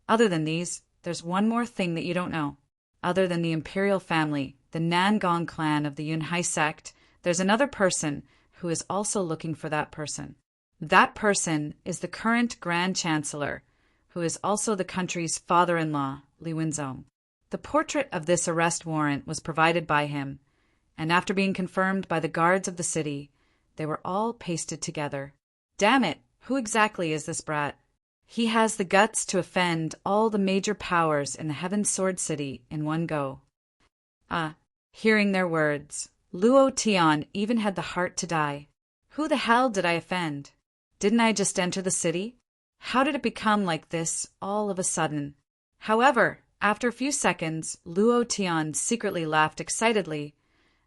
Other than these, there's one more thing that you don't know. Other than the imperial family, the Nangong clan of the Yunhai sect, there's another person who is also looking for that person. That person is the current Grand Chancellor, who is also the country's father-in-law, Li Wenzong. The portrait of this arrest warrant was provided by him, and after being confirmed by the guards of the city, they were all pasted together. Damn it, who exactly is this brat? He has the guts to offend all the major powers in the Heaven Sword City in one go. Hearing their words, Luo Tian even had the heart to die. Who the hell did I offend? Didn't I just enter the city? How did it become like this all of a sudden? However, after a few seconds, Luo Tian secretly laughed excitedly.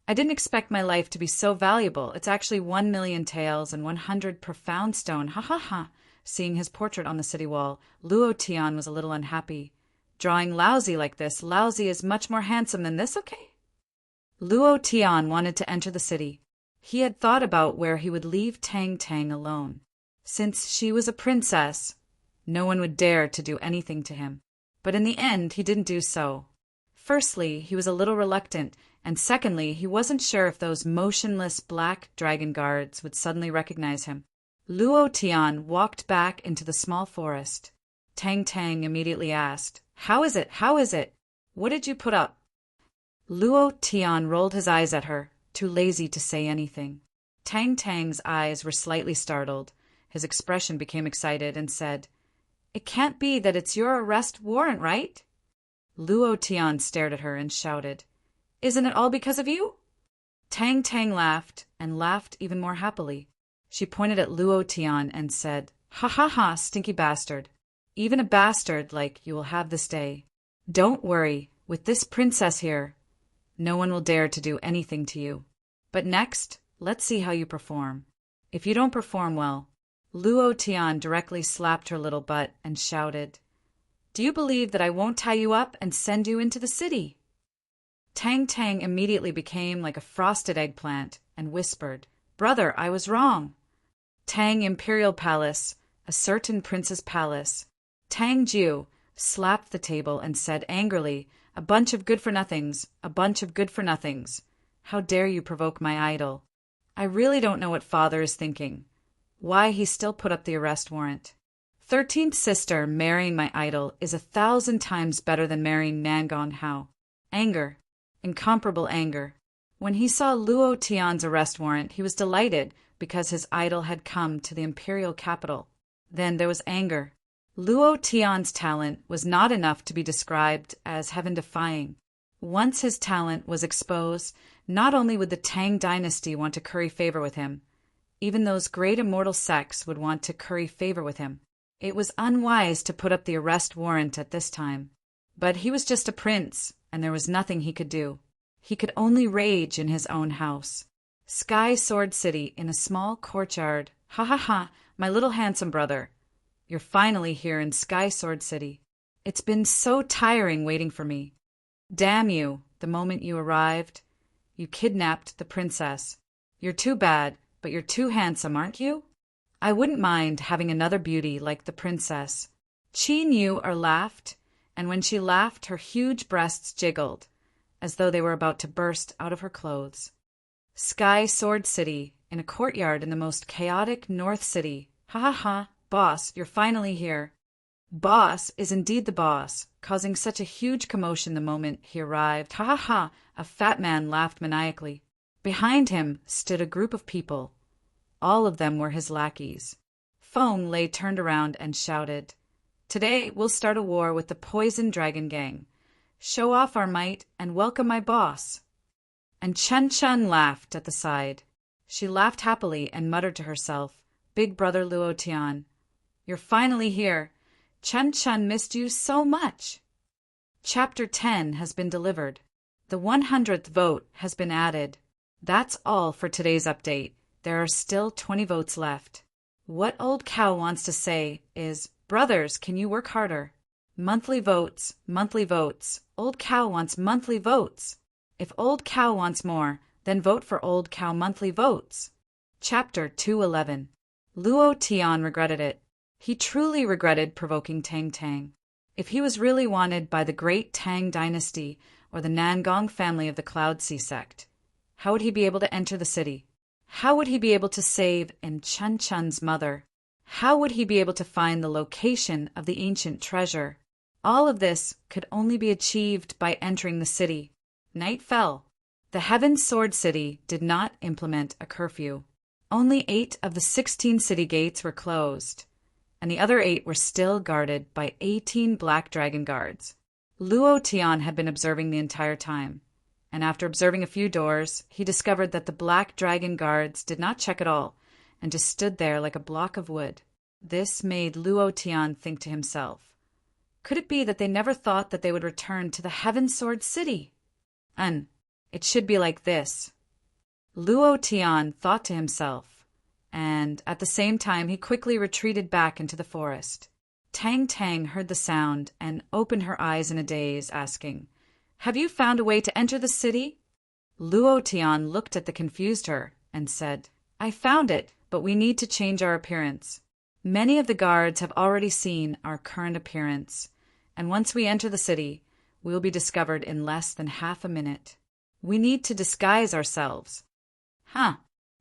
I didn't expect my life to be so valuable. It's actually 1,000,000 taels and 100 profound stone. Ha ha ha. Seeing his portrait on the city wall, Luo Tian was a little unhappy. Drawing lousy like this, lousy is much more handsome than this, okay? Luo Tian wanted to enter the city. He had thought about where he would leave Tang Tang alone. Since she was a princess, no one would dare to do anything to him. But in the end, he didn't do so. Firstly, he was a little reluctant, and secondly, he wasn't sure if those motionless black dragon guards would suddenly recognize him. Luo Tian walked back into the small forest. Tang Tang immediately asked, "How is it? How is it? What did you put up?" Luo Tian rolled his eyes at her, too lazy to say anything. Tang Tang's eyes were slightly startled. His expression became excited and said, "It can't be that it's your arrest warrant, right?" Luo Tian stared at her and shouted, "Isn't it all because of you?" Tang Tang laughed, and laughed even more happily. She pointed at Luo Tian and said, "Ha ha ha, stinky bastard. Even a bastard like you will have this day. Don't worry, with this princess here, no one will dare to do anything to you. But next, let's see how you perform. If you don't perform well..." Luo Tian directly slapped her little butt and shouted, "Do you believe that I won't tie you up and send you into the city?" Tang Tang immediately became like a frosted eggplant and whispered, "Brother, I was wrong." Tang Imperial Palace, a certain prince's palace. Tang Jiu slapped the table and said angrily, "A bunch of good-for-nothings, a bunch of good-for-nothings. How dare you provoke my idol? I really don't know what father is thinking. Why he still put up the arrest warrant. 13th sister marrying my idol is 1,000 times better than marrying Nangong Hao." Anger, incomparable anger. When he saw Luo Tian's arrest warrant, he was delighted because his idol had come to the imperial capital. Then there was anger. Luo Tian's talent was not enough to be described as heaven-defying. Once his talent was exposed, not only would the Tang dynasty want to curry favor with him, even those great immortal sects would want to curry favor with him. It was unwise to put up the arrest warrant at this time. But he was just a prince, and there was nothing he could do. He could only rage in his own house. Sky Sword City in a small courtyard. Ha ha ha, my little handsome brother. You're finally here in Sky Sword City. It's been so tiring waiting for me. Damn you, the moment you arrived, you kidnapped the princess. You're too bad, but you're too handsome, aren't you? I wouldn't mind having another beauty like the princess. Qi knew or laughed, and when she laughed, her huge breasts jiggled, as though they were about to burst out of her clothes. Sky Sword City, in a courtyard in the most chaotic North City. Ha ha ha, boss, you're finally here. Boss is indeed the boss, causing such a huge commotion the moment he arrived. Ha ha ha, a fat man laughed maniacally. Behind him stood a group of people. All of them were his lackeys. Feng lay turned around and shouted, "Today we'll start a war with the Poison Dragon Gang. Show off our might and welcome my boss." And Chen Chen laughed at the side. She laughed happily and muttered to herself, "Big brother Luo Tian, you're finally here. Chen Chen missed you so much." Chapter 10 has been delivered. The 100th vote has been added. That's all for today's update. There are still 20 votes left. What Old Cow wants to say is, "Brothers, can you work harder? Monthly votes, monthly votes. Old Cow wants monthly votes. If Old Cow wants more, then vote for Old Cow monthly votes." Chapter 211. Luo Tian regretted it. He truly regretted provoking Tang Tang. If he was really wanted by the great Tang dynasty or the Nangong family of the Cloud Sea sect, how would he be able to enter the city? How would he be able to save Chen Chen's mother? How would he be able to find the location of the ancient treasure? All of this could only be achieved by entering the city. Night fell. The Heaven Sword City did not implement a curfew. Only 8 of the 16 city gates were closed, and the other 8 were still guarded by 18 black dragon guards. Luo Tian had been observing the entire time, and after observing a few doors, he discovered that the black dragon guards did not check at all, and just stood there like a block of wood. This made Luo Tian think to himself, could it be that they never thought that they would return to the Heaven Sword City? It should be like this. Luo Tian thought to himself, and at the same time he quickly retreated back into the forest. Tang Tang heard the sound and opened her eyes in a daze, asking, have you found a way to enter the city? Luo Tian looked at the confused her and said, I found it, but we need to change our appearance. Many of the guards have already seen our current appearance, and once we enter the city, we will be discovered in less than half a minute. We need to disguise ourselves.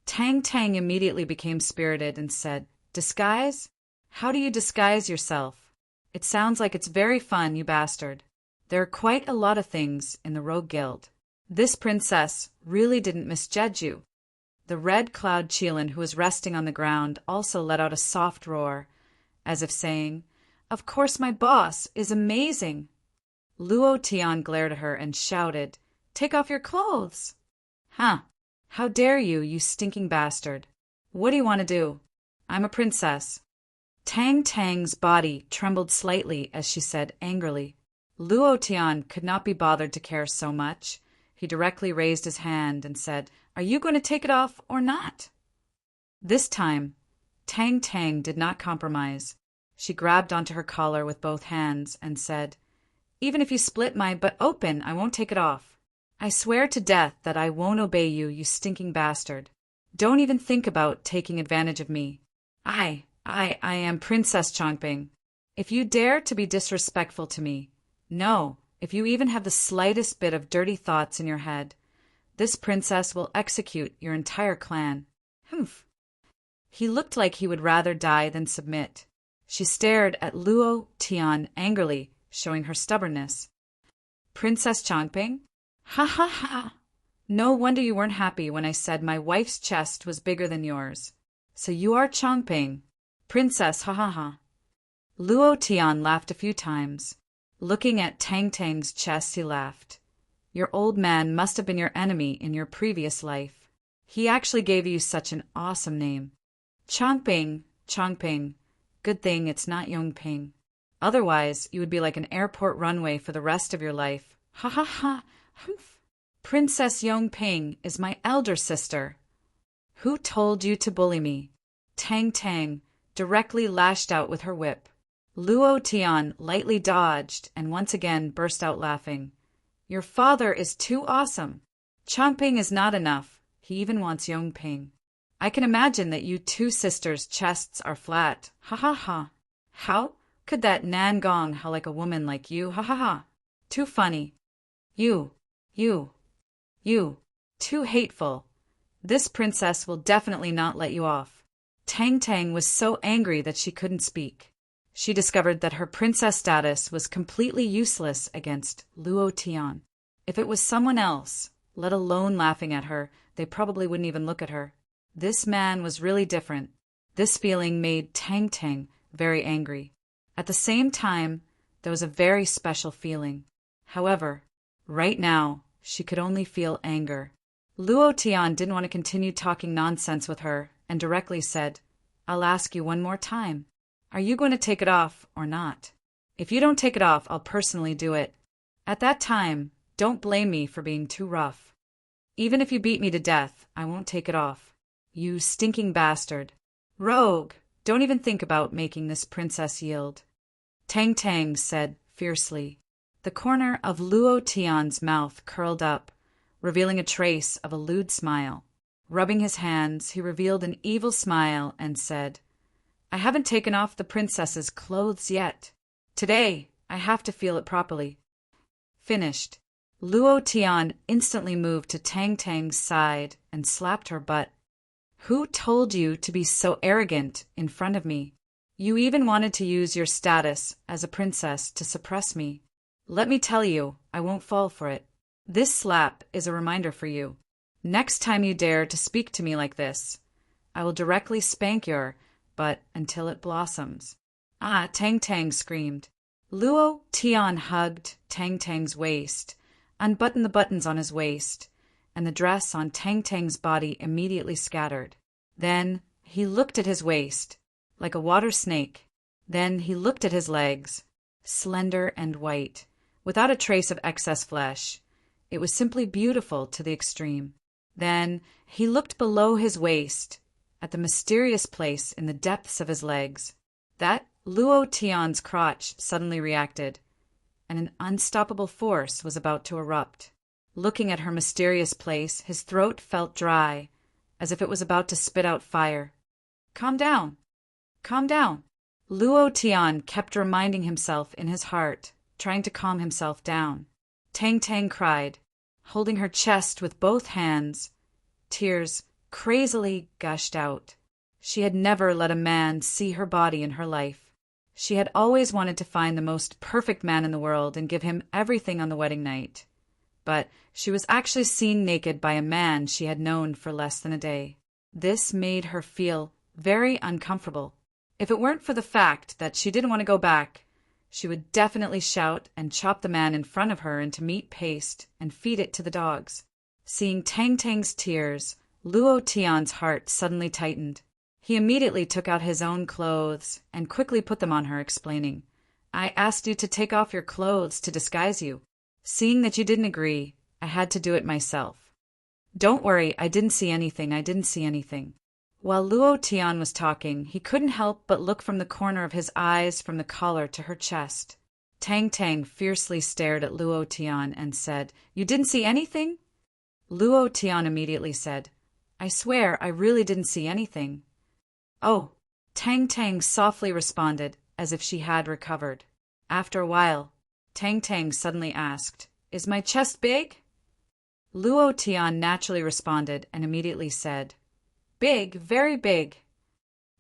Tang Tang immediately became spirited and said, disguise? How do you disguise yourself? It sounds like it's very fun, you bastard. There are quite a lot of things in the Rogue Guild. This princess really didn't misjudge you. The Red Cloud Cheelin, who was resting on the ground, also let out a soft roar, as if saying, of course my boss is amazing. Luo Tian glared at her and shouted, take off your clothes. How dare you, you stinking bastard. What do you want to do? I'm a princess. Tang Tang's body trembled slightly as she said angrily. Luo Tian could not be bothered to care so much. He directly raised his hand and said, are you going to take it off or not? This time, Tang Tang did not compromise. She grabbed onto her collar with both hands and said, even if you split my butt open, I won't take it off. I swear to death that I won't obey you, you stinking bastard. Don't even think about taking advantage of me. I am Princess Chongping. If you dare to be disrespectful to me, no, if you even have the slightest bit of dirty thoughts in your head, this princess will execute your entire clan. Humph. He looked like he would rather die than submit. She stared at Luo Tian angrily, showing her stubbornness. Princess Chongping? Ha ha ha! No wonder you weren't happy when I said my wife's chest was bigger than yours. So you are Chongping. Princess, ha ha ha. Luo Tian laughed a few times. Looking at Tang Tang's chest, he laughed. Your old man must have been your enemy in your previous life. He actually gave you such an awesome name. Chongping, Chongping. Good thing it's not Yongping. Otherwise, you would be like an airport runway for the rest of your life. Ha ha ha. Humph. Princess Yongping is my elder sister. Who told you to bully me? Tang Tang directly lashed out with her whip. Luo Tian lightly dodged and once again burst out laughing. Your father is too awesome. Chongping is not enough. He even wants Yongping. I can imagine that you two sisters' chests are flat. Ha ha ha. How could that Nan Gong how like a woman like you? Ha ha ha. Too funny. You. Too hateful. This princess will definitely not let you off. Tang Tang was so angry that she couldn't speak. She discovered that her princess status was completely useless against Luo Tian. If it was someone else, let alone laughing at her, they probably wouldn't even look at her. This man was really different. This feeling made Tang Tang very angry. At the same time, there was a very special feeling. However, right now, she could only feel anger. Luo Tian didn't want to continue talking nonsense with her and directly said, I'll ask you one more time. Are you going to take it off or not? If you don't take it off, I'll personally do it. At that time, don't blame me for being too rough. Even if you beat me to death, I won't take it off. You stinking bastard. Rogue! Don't even think about making this princess yield. Tang Tang said fiercely. The corner of Luo Tian's mouth curled up, revealing a trace of a lewd smile. Rubbing his hands, he revealed an evil smile and said, I haven't taken off the princess's clothes yet. Today, I have to feel it properly. Finished. Luo Tian instantly moved to Tang Tang's side and slapped her butt. Who told you to be so arrogant in front of me? You even wanted to use your status as a princess to suppress me. Let me tell you, I won't fall for it. This slap is a reminder for you. Next time you dare to speak to me like this, I will directly spank your butt until it blossoms. Tang Tang screamed. Luo Tian hugged Tang Tang's waist, unbuttoned the buttons on his waist, and the dress on Tang Tang's body immediately scattered. Then he looked at his waist, like a water snake. Then he looked at his legs, slender and white, without a trace of excess flesh. It was simply beautiful to the extreme. Then he looked below his waist, at the mysterious place in the depths of his legs. That Luo Tian's crotch suddenly reacted, and an unstoppable force was about to erupt. Looking at her mysterious place, his throat felt dry, as if it was about to spit out fire. "Calm down. Calm down." Luo Tian kept reminding himself in his heart, trying to calm himself down. Tang Tang cried, holding her chest with both hands. Tears crazily gushed out. She had never let a man see her body in her life. She had always wanted to find the most perfect man in the world and give him everything on the wedding night. But she was actually seen naked by a man she had known for less than a day. This made her feel very uncomfortable. If it weren't for the fact that she didn't want to go back, she would definitely shout and chop the man in front of her into meat paste and feed it to the dogs. Seeing Tang Tang's tears, Luo Tian's heart suddenly tightened. He immediately took out his own clothes and quickly put them on her, explaining, "I asked you to take off your clothes to disguise you. Seeing that you didn't agree, I had to do it myself. Don't worry, I didn't see anything." While Luo Tian was talking, he couldn't help but look from the corner of his eyes from the collar to her chest. Tang Tang fiercely stared at Luo Tian and said, "You didn't see anything?" Luo Tian immediately said, "I swear I really didn't see anything." "Oh," Tang Tang softly responded, as if she had recovered. After a while, Tang Tang suddenly asked, "Is my chest big?" Luo Tian naturally responded and immediately said, "Big, very big."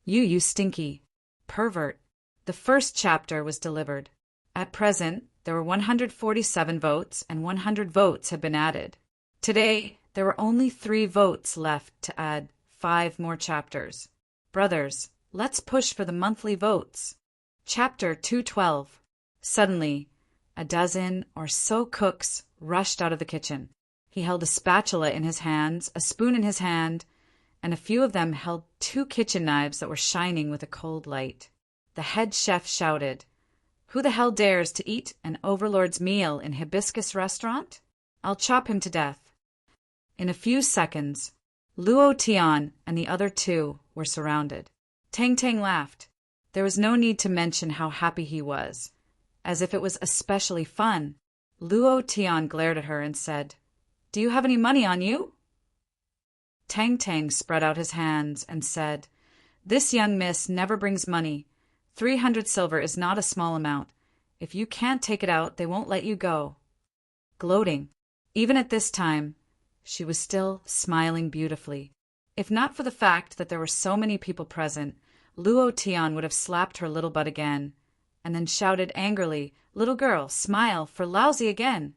You stinky pervert." The first chapter was delivered. At present, there were 147 votes, and 100 votes had been added. Today, there were only 3 votes left to add 5 more chapters. Brothers, let's push for the monthly votes. Chapter 212. Suddenly, a dozen or so cooks rushed out of the kitchen. He held a spatula in his hands, a spoon in his hand, and a few of them held 2 kitchen knives that were shining with a cold light. The head chef shouted, "Who the hell dares to eat an overlord's meal in Hibiscus Restaurant? I'll chop him to death." In a few seconds, Luo Tian and the other 2 were surrounded. Tang Tang laughed. There was no need to mention how happy he was, as if it was especially fun. Luo Tian glared at her and said, "Do you have any money on you?" Tang Tang spread out his hands and said, "This young miss never brings money. 300 silver is not a small amount. If you can't take it out, they won't let you go." Gloating, even at this time, she was still smiling beautifully. If not for the fact that there were so many people present, Luo Tian would have slapped her little butt again, and then shouted angrily, "Little girl, smile for lousy again."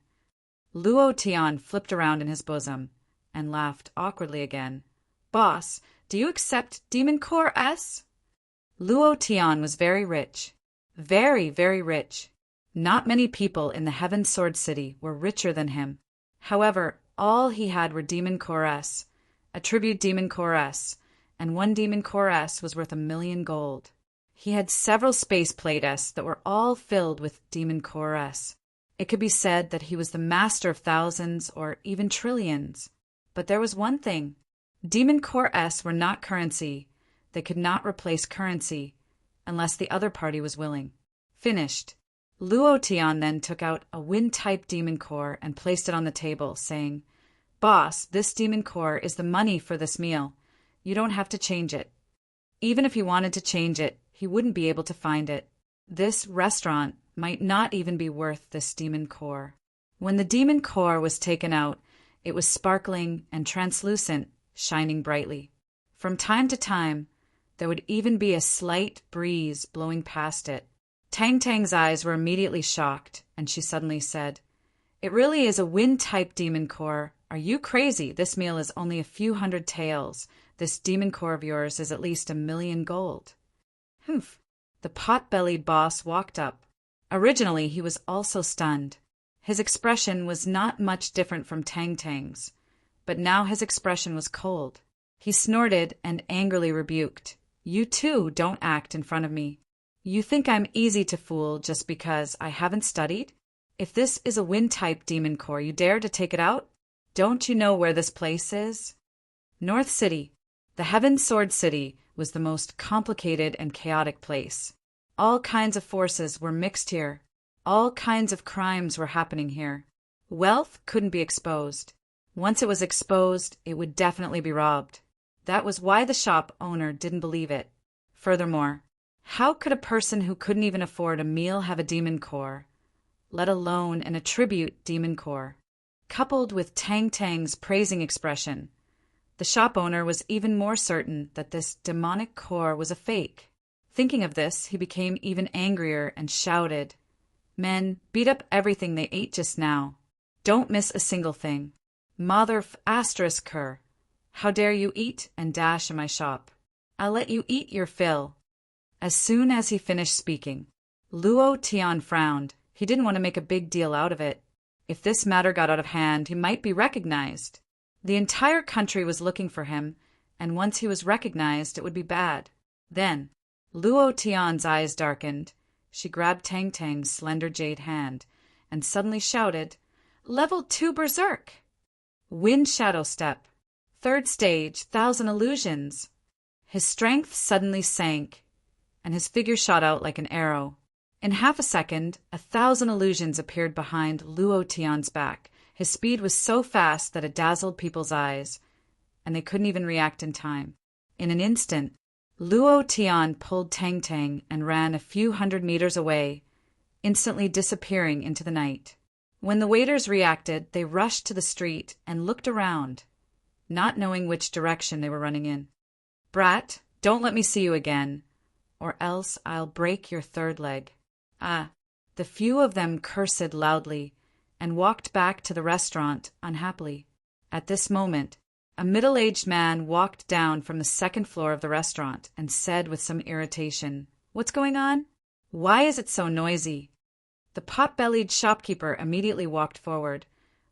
Luo Tian flipped around in his bosom and laughed awkwardly again. "Boss, do you accept Demon Core S?" Luo Tian was very rich. Very, very rich. Not many people in the Heaven Sword City were richer than him. However, all he had were Demon Core S, a tribute Demon Core S, and 1 Demon Core S was worth 1,000,000 gold. He had several Space Plate S that were all filled with Demon Core S. It could be said that he was the master of thousands or even trillions. But there was one thing. Demon Core S were not currency. They could not replace currency unless the other party was willing. Finished. Luo Tian then took out a Wind-type Demon Core and placed it on the table, saying, "Boss, this Demon Core is the money for this meal. You don't have to change it." Even if he wanted to change it, he wouldn't be able to find it. This restaurant might not even be worth this Demon Core. When the Demon Core was taken out, it was sparkling and translucent, shining brightly. From time to time, there would even be a slight breeze blowing past it. Tang Tang's eyes were immediately shocked, and she suddenly said, "It really is a Wind-type Demon Core. Are you crazy? This meal is only a few hundred taels. This Demon Core of yours is at least 1,000,000 gold." Humph. The pot-bellied boss walked up. Originally, he was also stunned. His expression was not much different from Tang Tang's, but now his expression was cold. He snorted and angrily rebuked. You too don't act in front of me. You think I'm easy to fool just because I haven't studied? If this is a wind-type demon core, you dare to take it out? Don't you know where this place is? North City, the Heaven Sword City, was the most complicated and chaotic place. All kinds of forces were mixed here. All kinds of crimes were happening here. Wealth couldn't be exposed. Once it was exposed, it would definitely be robbed. That was why the shop owner didn't believe it. Furthermore, how could a person who couldn't even afford a meal have a demon core, let alone an attribute demon core? Coupled with Tang Tang's praising expression, the shop owner was even more certain that this demonic core was a fake. Thinking of this, he became even angrier and shouted, Men, beat up everything they ate just now. Don't miss a single thing. Mother asterisk her. How dare you eat and dash in my shop? I'll let you eat your fill. As soon as he finished speaking, Luo Tian frowned. He didn't want to make a big deal out of it. If this matter got out of hand, he might be recognized. The entire country was looking for him, and once he was recognized, it would be bad. Then, Luo Tian's eyes darkened. She grabbed Tang Tang's slender jade hand and suddenly shouted, Level 2 Berserk! Wind Shadow Step. Third stage, 1,000 illusions. His strength suddenly sank, and his figure shot out like an arrow. In half a second, 1,000 illusions appeared behind Luo Tian's back. His speed was so fast that it dazzled people's eyes, and they couldn't even react in time. In an instant, Luo Tian pulled Tang Tang and ran a few hundred meters away, instantly disappearing into the night. When the waiters reacted, they rushed to the street and looked around, not knowing which direction they were running in. Brat, don't let me see you again, or else I'll break your third leg. Ah, the few of them cursed loudly and walked back to the restaurant unhappily. At this moment, a middle-aged man walked down from the second floor of the restaurant and said with some irritation, What's going on? Why is it so noisy? The pot-bellied shopkeeper immediately walked forward,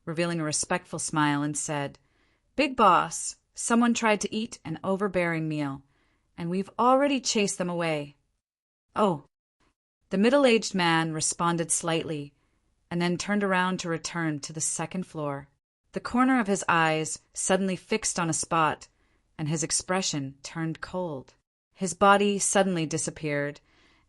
revealing a respectful smile, and said, Big boss, someone tried to eat an overbearing meal, and we've already chased them away. Oh. The middle-aged man responded slightly, and then turned around to return to the second floor. The corner of his eyes suddenly fixed on a spot, and his expression turned cold. His body suddenly disappeared,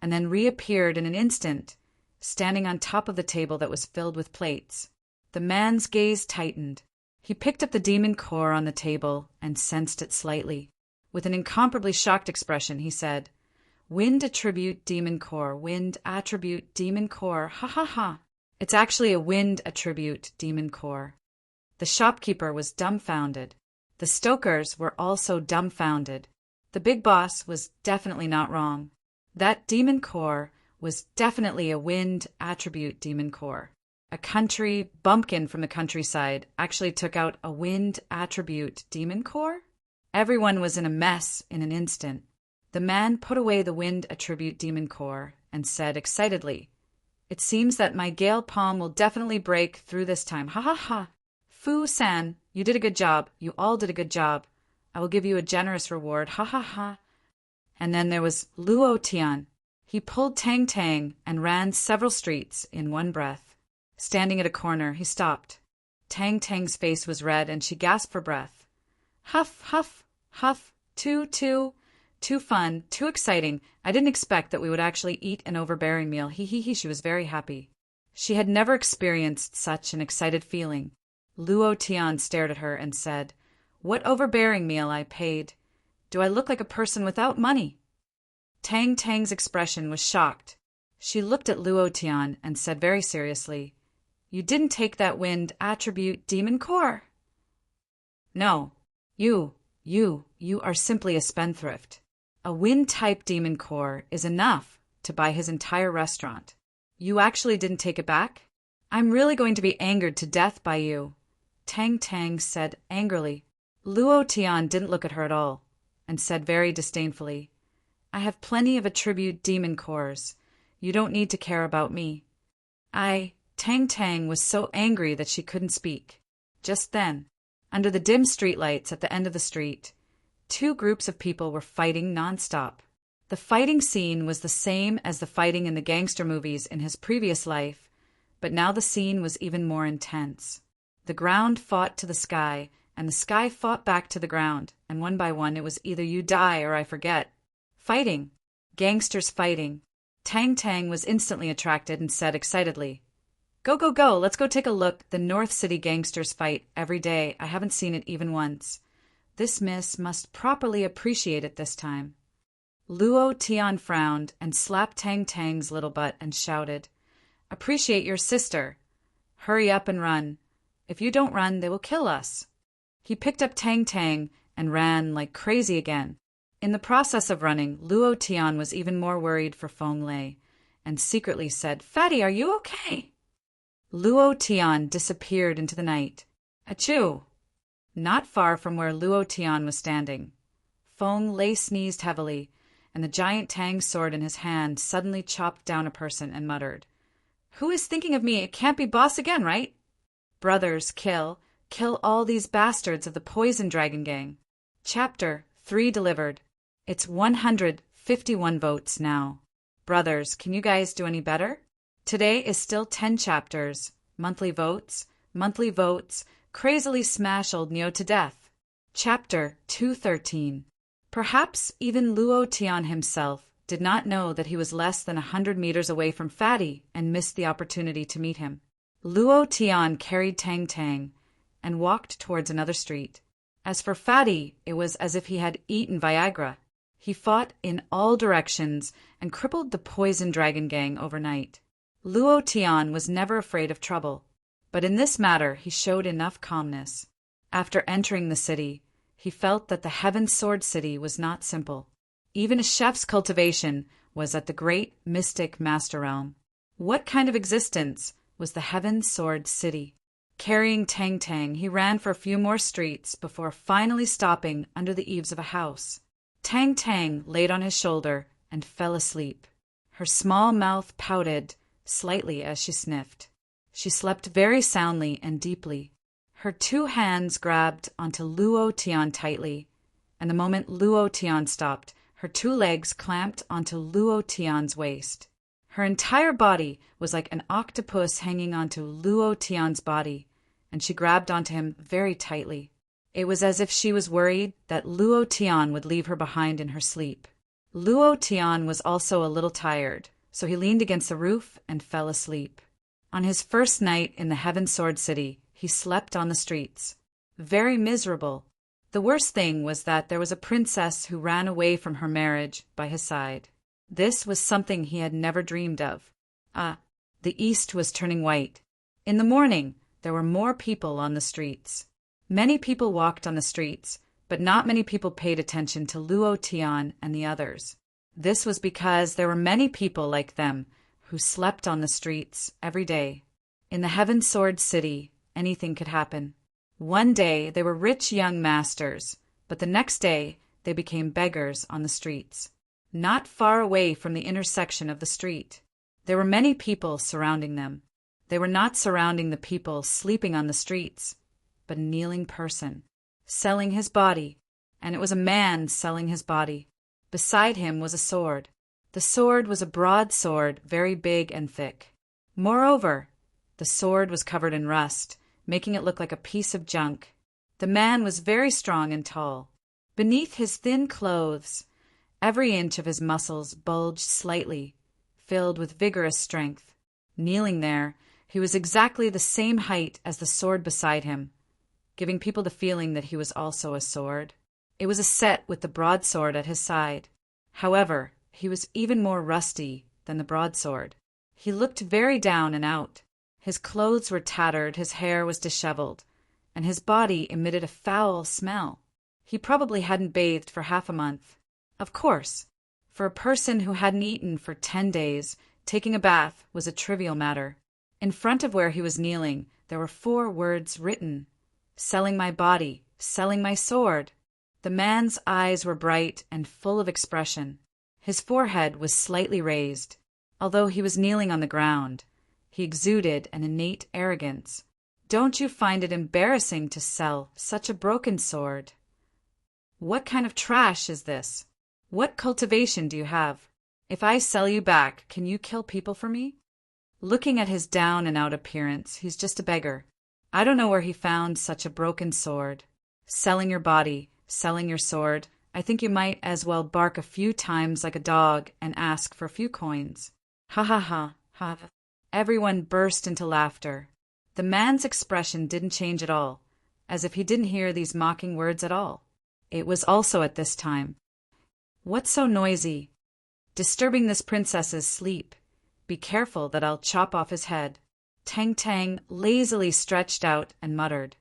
and then reappeared in an instant, standing on top of the table that was filled with plates. The man's gaze tightened. He picked up the demon core on the table and sensed it slightly. With an incomparably shocked expression, he said, Wind attribute demon core, wind attribute demon core, ha ha ha. It's actually a wind attribute demon core. The shopkeeper was dumbfounded. The stokers were also dumbfounded. The big boss was definitely not wrong. That demon core was definitely a wind attribute demon core. A country bumpkin from the countryside actually took out a wind attribute demon core? Everyone was in a mess in an instant. The man put away the wind attribute demon core and said excitedly, It seems that my gale palm will definitely break through this time. Ha ha ha. Fu-san, you did a good job. You all did a good job. I will give you a generous reward. Ha ha ha. And then there was Luo Tian. He pulled Tang Tang and ran several streets in one breath. Standing at a corner, he stopped. Tang Tang's face was red and she gasped for breath. Huff, huff, huff, too fun, too exciting. I didn't expect that we would actually eat an overbearing meal. He. She was very happy. She had never experienced such an excited feeling. Luo Tian stared at her and said, What overbearing meal I paid. Do I look like a person without money? Tang Tang's expression was shocked. She looked at Luo Tian and said very seriously, You didn't take that wind attribute demon core. No, you are simply a spendthrift. A wind-type demon core is enough to buy his entire restaurant. You actually didn't take it back? I'm really going to be angered to death by you, Tang Tang said angrily. Luo Tian didn't look at her at all and said very disdainfully, I have plenty of attribute demon cores. You don't need to care about me. I Tang Tang was so angry that she couldn't speak. Just then, under the dim streetlights at the end of the street, two groups of people were fighting nonstop. The fighting scene was the same as the fighting in the gangster movies in his previous life, but now the scene was even more intense. The ground fought to the sky, and the sky fought back to the ground, and one by one it was either you die or I forget. Fighting. Gangsters fighting. Tang Tang was instantly attracted and said excitedly, "Go, go, go, let's go take a look. The North City gangsters fight every day. I haven't seen it even once. This miss must properly appreciate it this time." Luo Tian frowned and slapped Tang Tang's little butt and shouted, "Appreciate your sister. Hurry up and run. If you don't run, they will kill us." He picked up Tang Tang and ran like crazy again. In the process of running, Luo Tian was even more worried for Feng Lei, and secretly said, "Fatty, are you okay?" Luo Tian disappeared into the night. Achoo! Not far from where Luo Tian was standing, Feng Lei sneezed heavily, and the giant Tang sword in his hand suddenly chopped down a person and muttered, "Who is thinking of me? It can't be boss again, right? Brothers, kill all these bastards of the Poison Dragon Gang." Chapter 3 delivered. It's 151 votes now. Brothers, can you guys do any better? Today is still 10 chapters. Monthly votes, crazily smash old Neo to death. Chapter 213. Perhaps even Luo Tian himself did not know that he was less than 100 meters away from Fatty and missed the opportunity to meet him. Luo Tian carried Tang Tang and walked towards another street. As for Fatty, it was as if he had eaten Viagra. He fought in all directions and crippled the Poison Dragon Gang overnight. Luo Tian was never afraid of trouble, but in this matter he showed enough calmness. After entering the city, he felt that the Heaven Sword City was not simple. Even a chef's cultivation was at the great mystic master realm. What kind of existence was the Heaven Sword City? Carrying Tang Tang, he ran for a few more streets before finally stopping under the eaves of a house. Tang Tang laid on his shoulder and fell asleep. Her small mouth pouted slightly as she sniffed. She slept very soundly and deeply. Her two hands grabbed onto Luo Tian tightly, and the moment Luo Tian stopped, her two legs clamped onto Luo Tian's waist. Her entire body was like an octopus hanging onto Luo Tian's body, and she grabbed onto him very tightly. It was as if she was worried that Luo Tian would leave her behind in her sleep. Luo Tian was also a little tired, so he leaned against the roof and fell asleep. On his first night in the Heaven Sword City, he slept on the streets. Very miserable. The worst thing was that there was a princess who ran away from her marriage by his side. This was something he had never dreamed of. The east was turning white. In the morning, there were more people on the streets. Many people walked on the streets, but not many people paid attention to Luo Tian and the others. This was because there were many people like them who slept on the streets every day. In the Heaven Sword City, anything could happen. One day they were rich young masters, but the next day they became beggars on the streets. Not far away from the intersection of the street, there were many people surrounding them. They were not surrounding the people sleeping on the streets, but a kneeling person, selling his body, and it was a man selling his body. Beside him was a sword. The sword was a broad sword, very big and thick. Moreover, the sword was covered in rust, making it look like a piece of junk. The man was very strong and tall. Beneath his thin clothes, every inch of his muscles bulged slightly, filled with vigorous strength. Kneeling there, he was exactly the same height as the sword beside him, giving people the feeling that he was also a sword. It was a set with the broadsword at his side. However, he was even more rusty than the broadsword. He looked very down and out. His clothes were tattered, his hair was disheveled, and his body emitted a foul smell. He probably hadn't bathed for half a month. Of course, for a person who hadn't eaten for 10 days, taking a bath was a trivial matter. In front of where he was kneeling, there were 4 words written: "Selling my body, selling my sword." The man's eyes were bright and full of expression. His forehead was slightly raised. Although he was kneeling on the ground, He exuded an innate arrogance. "Don't you find it embarrassing to sell such a broken sword? What kind of trash is this? What cultivation do you have? If I sell you back, can you kill people for me?" Looking at his down-and-out appearance, he's just a beggar. I don't know where he found such a broken sword. Selling your body, selling your sword, I think you might as well bark a few times like a dog and ask for a few coins. Ha ha ha, ha. Everyone burst into laughter. The man's expression didn't change at all, as if he didn't hear these mocking words at all. It was also at this time. "What's so noisy? Disturbing this princess's sleep. Be careful that I'll chop off his head." Tang Tang lazily stretched out and muttered.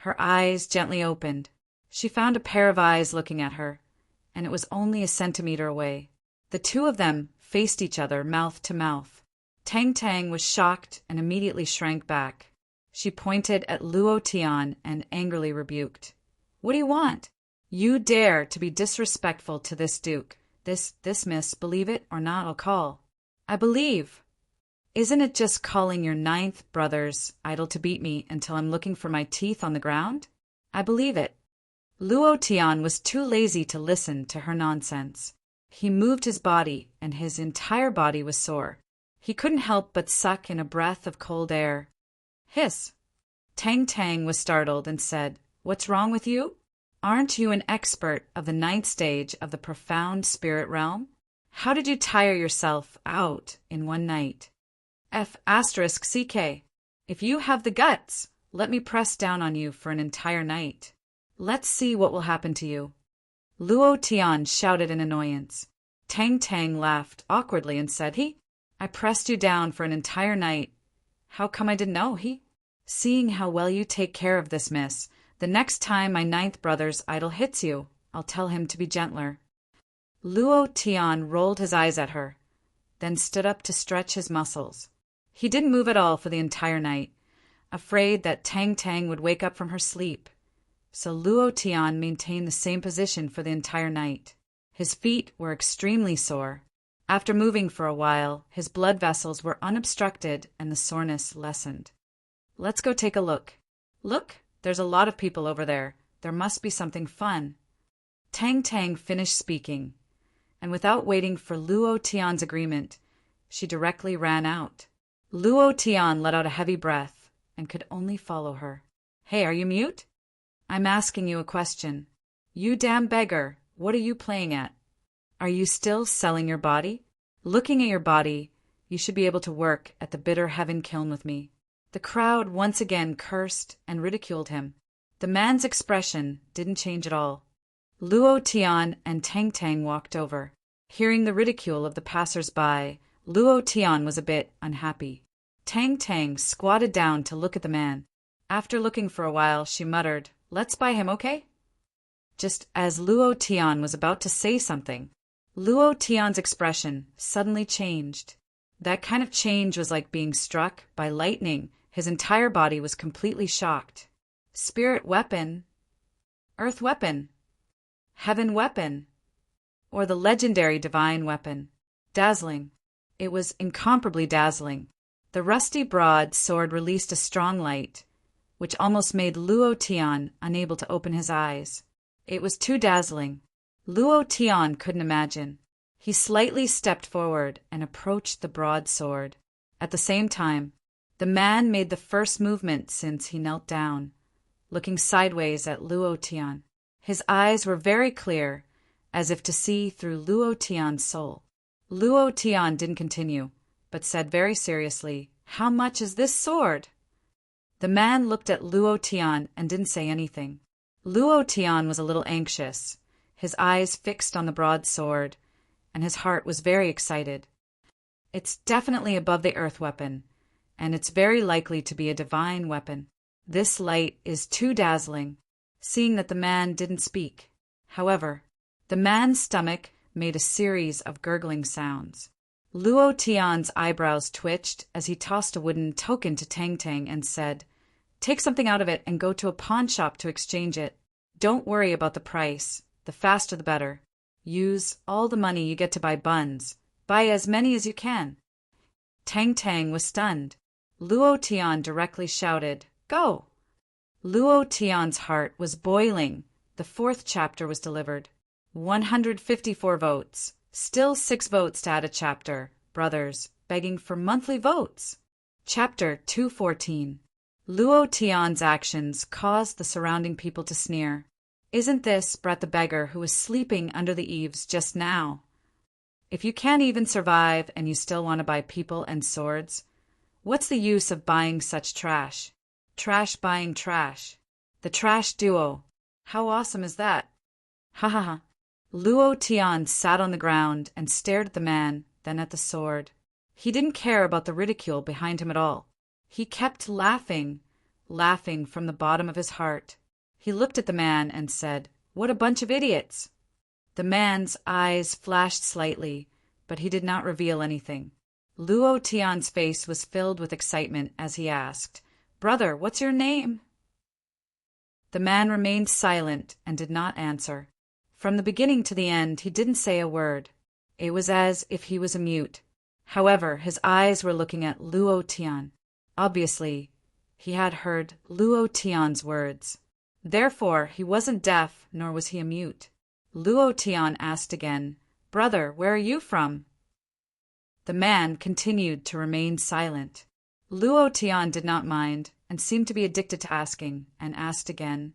Her eyes gently opened. She found a pair of eyes looking at her, and it was only a centimeter away. The two of them faced each other mouth to mouth. Tang Tang was shocked and immediately shrank back. She pointed at Luo Tian and angrily rebuked. "What do you want? You dare to be disrespectful to this duke. This miss, believe it or not, I'll call." "I believe. Isn't it just calling your ninth brother's idol to beat me until I'm looking for my teeth on the ground? I believe it." Luo Tian was too lazy to listen to her nonsense. He moved his body, and his entire body was sore. He couldn't help but suck in a breath of cold air. Hiss! Tang Tang was startled and said, "What's wrong with you? Aren't you an expert of the ninth stage of the profound spirit realm? How did you tire yourself out in one night? F***CK. If you have the guts, let me press down on you for an entire night. Let's see what will happen to you." Luo Tian shouted in annoyance. Tang Tang laughed awkwardly and said, I pressed you down for an entire night. How come I didn't know, Seeing how well you take care of this miss, the next time my ninth brother's idol hits you, I'll tell him to be gentler." Luo Tian rolled his eyes at her, then stood up to stretch his muscles. He didn't move at all for the entire night, afraid that Tang Tang would wake up from her sleep. So Luo Tian maintained the same position for the entire night. His feet were extremely sore. After moving for a while, his blood vessels were unobstructed and the soreness lessened. "Let's go take a look." "Look, there's a lot of people over there. There must be something fun." Tang Tang finished speaking, and without waiting for Luo Tian's agreement, she directly ran out. Luo Tian let out a heavy breath and could only follow her. "Hey, are you mute? I'm asking you a question. You damn beggar, what are you playing at? Are you still selling your body? Looking at your body, you should be able to work at the bitter heaven kiln with me." The crowd once again cursed and ridiculed him. The man's expression didn't change at all. Luo Tian and Tang Tang walked over. Hearing the ridicule of the passers-by, Luo Tian was a bit unhappy. Tang Tang squatted down to look at the man. After looking for a while, she muttered, "Let's buy him, okay?" Just as Luo Tian was about to say something, Luo Tian's expression suddenly changed. That kind of change was like being struck by lightning. His entire body was completely shocked. Spirit weapon, earth weapon, heaven weapon, or the legendary divine weapon. Dazzling. It was incomparably dazzling. The rusty broadsword released a strong light, which almost made Luo Tian unable to open his eyes. It was too dazzling. Luo Tian couldn't imagine. He slightly stepped forward and approached the broadsword. At the same time, the man made the first movement since he knelt down, looking sideways at Luo Tian. His eyes were very clear, as if to see through Luo Tian's soul. Luo Tian didn't continue, but said very seriously, "How much is this sword?" The man looked at Luo Tian and didn't say anything. Luo Tian was a little anxious, his eyes fixed on the broadsword, and his heart was very excited. "It's definitely above the earth weapon, and it's very likely to be a divine weapon. This light is too dazzling." Seeing that the man didn't speak, however, the man's stomach made a series of gurgling sounds. Luo Tian's eyebrows twitched as he tossed a wooden token to Tang Tang and said, "Take something out of it and go to a pawn shop to exchange it. Don't worry about the price. The faster the better. Use all the money you get to buy buns. Buy as many as you can." Tang Tang was stunned. Luo Tian directly shouted, "Go!" Luo Tian's heart was boiling. The fourth chapter was delivered. 154 votes. Still 6 votes to add a chapter. Brothers, begging for monthly votes. Chapter 214. Luo Tian's actions caused the surrounding people to sneer. "Isn't this Brett the beggar who was sleeping under the eaves just now? If you can't even survive and you still want to buy people and swords, what's the use of buying such trash? Trash buying trash. The trash duo. How awesome is that? Ha ha ha." Luo Tian sat on the ground and stared at the man, then at the sword. He didn't care about the ridicule behind him at all. He kept laughing, laughing from the bottom of his heart. He looked at the man and said, "What a bunch of idiots." The man's eyes flashed slightly, but he did not reveal anything. Luo Tian's face was filled with excitement as he asked, "Brother, what's your name?" The man remained silent and did not answer. From the beginning to the end, he didn't say a word. It was as if he was a mute. However, his eyes were looking at Luo Tian. Obviously, he had heard Luo Tian's words. Therefore, he wasn't deaf, nor was he a mute. Luo Tian asked again, "Brother, where are you from?" The man continued to remain silent. Luo Tian did not mind, and seemed to be addicted to asking, and asked again,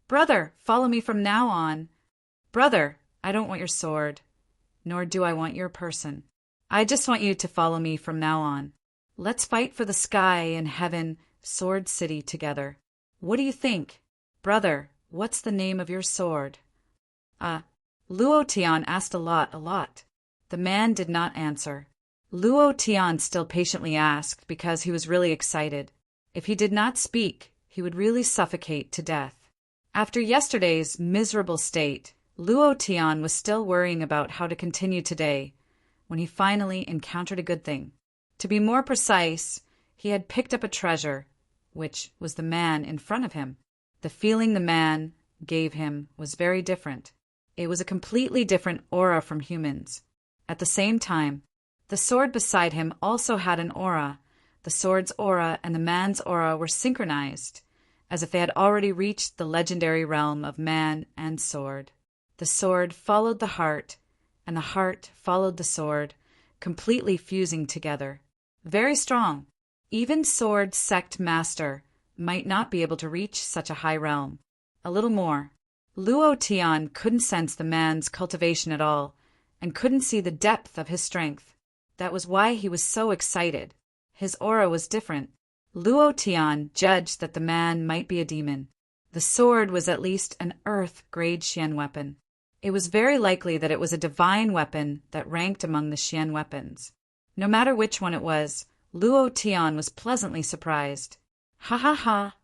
"Brother, follow me from now on." "Brother, I don't want your sword, nor do I want your person. I just want you to follow me from now on. Let's fight for the sky and heaven, Sword City together. What do you think? Brother, what's the name of your sword?" Luo Tian asked a lot. The man did not answer. Luo Tian still patiently asked because he was really excited. If he did not speak, he would really suffocate to death. After yesterday's miserable state, Luo Tian was still worrying about how to continue today, when he finally encountered a good thing. To be more precise, he had picked up a treasure, which was the man in front of him. The feeling the man gave him was very different. It was a completely different aura from humans. At the same time, the sword beside him also had an aura. The sword's aura and the man's aura were synchronized, as if they had already reached the legendary realm of man and sword. The sword followed the heart, and the heart followed the sword, completely fusing together. Very strong. Even sword sect master might not be able to reach such a high realm. A little more. Luo Tian couldn't sense the man's cultivation at all, and couldn't see the depth of his strength. That was why he was so excited. His aura was different. Luo Tian judged that the man might be a demon. The sword was at least an earth-grade Xian weapon. It was very likely that it was a divine weapon that ranked among the Xian weapons. No matter which one it was, Luo Tian was pleasantly surprised. Ha ha ha!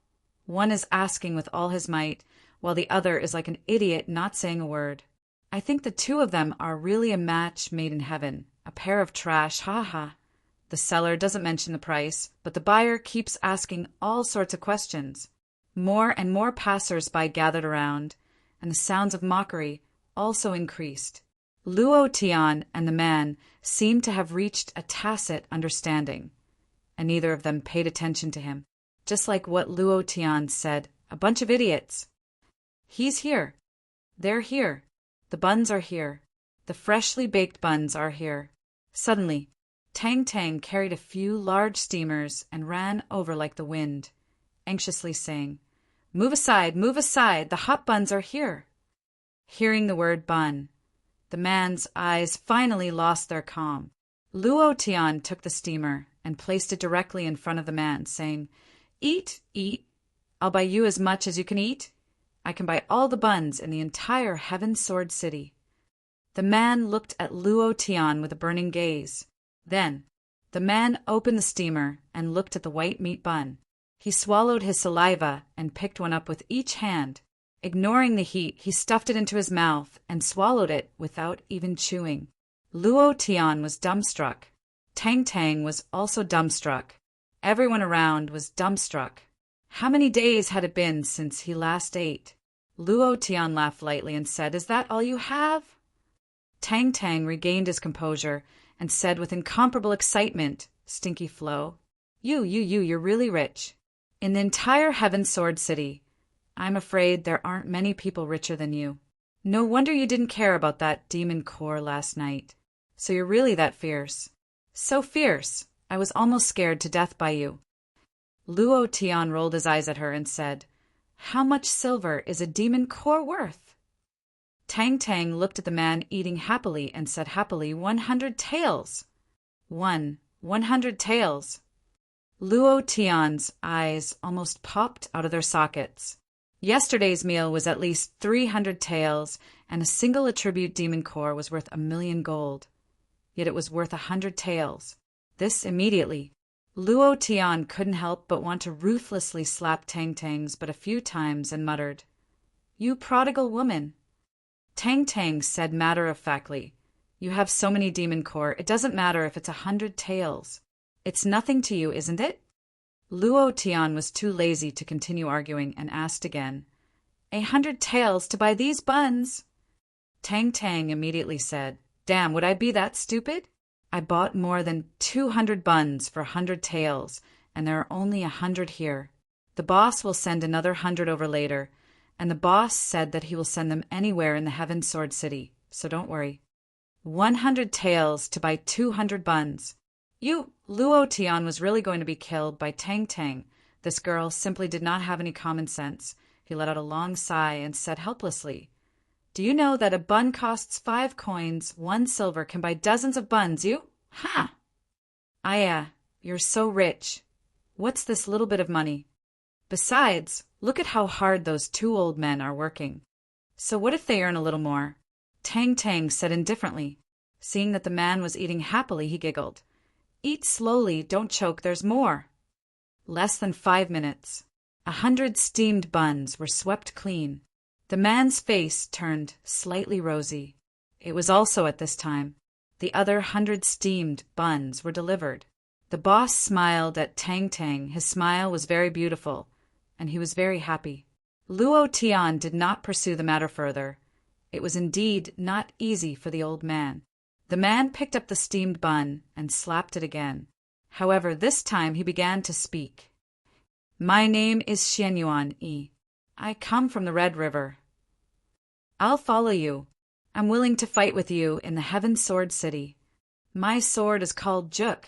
One is asking with all his might, while the other is like an idiot not saying a word. I think the two of them are really a match made in heaven, a pair of trash, ha ha. The seller doesn't mention the price, but the buyer keeps asking all sorts of questions. More and more passers-by gathered around, and the sounds of mockery also increased. Luo Tian and the man seemed to have reached a tacit understanding, and neither of them paid attention to him. Just like what Luo Tian said, a bunch of idiots. He's here. They're here. The buns are here. The freshly baked buns are here. Suddenly, Tang Tang carried a few large steamers and ran over like the wind, anxiously saying, move aside, the hot buns are here." Hearing the word bun, the man's eyes finally lost their calm. Luo Tian took the steamer and placed it directly in front of the man, saying, "Eat, eat. I'll buy you as much as you can eat. I can buy all the buns in the entire Heaven Sword City." The man looked at Luo Tian with a burning gaze. Then, the man opened the steamer and looked at the white meat bun. He swallowed his saliva and picked one up with each hand. Ignoring the heat, he stuffed it into his mouth and swallowed it without even chewing. Luo Tian was dumbstruck. Tang Tang was also dumbstruck. Everyone around was dumbstruck. How many days had it been since he last ate? Luo Tian laughed lightly and said, "Is that all you have?" Tang Tang regained his composure and said with incomparable excitement, "Stinky Flo, You're really rich. In the entire Heaven Sword City, I'm afraid there aren't many people richer than you. No wonder you didn't care about that demon core last night. So you're really that fierce. So fierce, I was almost scared to death by you. Luo Tian rolled his eyes at her and said, How much silver is a demon core worth? Tang Tang looked at the man eating happily and said happily, 100 taels. 100 taels. Luo Tian's eyes almost popped out of their sockets. Yesterday's meal was at least 300 taels, and a single attribute demon core was worth 1,000,000 gold. Yet it was worth 100 taels. This immediately. Luo Tian couldn't help but want to ruthlessly slap Tang Tang's but a few times and muttered, You prodigal woman. Tang Tang said matter-of-factly, You have so many demon core, it doesn't matter if it's 100 taels. It's nothing to you, isn't it? Luo Tian was too lazy to continue arguing and asked again, 100 taels to buy these buns? Tang Tang immediately said, Damn, would I be that stupid? I bought more than 200 buns for 100 taels, and there are only 100 here. The boss will send another 100 over later, and the boss said that he will send them anywhere in the Heaven Sword City, so don't worry. 100 taels to buy 200 buns. Luo Tian was really going to be killed by Tang Tang. This girl simply did not have any common sense. He let out a long sigh and said helplessly, Do you know that a bun costs 5 coins, 1 silver can buy dozens of buns, you? Ha! Aya, you're so rich. What's this little bit of money? Besides, look at how hard those 2 old men are working. So what if they earn a little more? Tang Tang said indifferently. Seeing that the man was eating happily, he giggled. Eat slowly, don't choke, there's more. Less than 5 minutes. 100 steamed buns were swept clean. The man's face turned slightly rosy. It was also at this time. The other 100 steamed buns were delivered. The boss smiled at Tang Tang. His smile was very beautiful, and he was very happy. Luo Tian did not pursue the matter further. It was indeed not easy for the old man. The man picked up the steamed bun and slapped it again. However, this time he began to speak. My name is Xianyuan Yi. I come from the Red River. I'll follow you. I'm willing to fight with you in the Heaven Sword City. My sword is called Juk.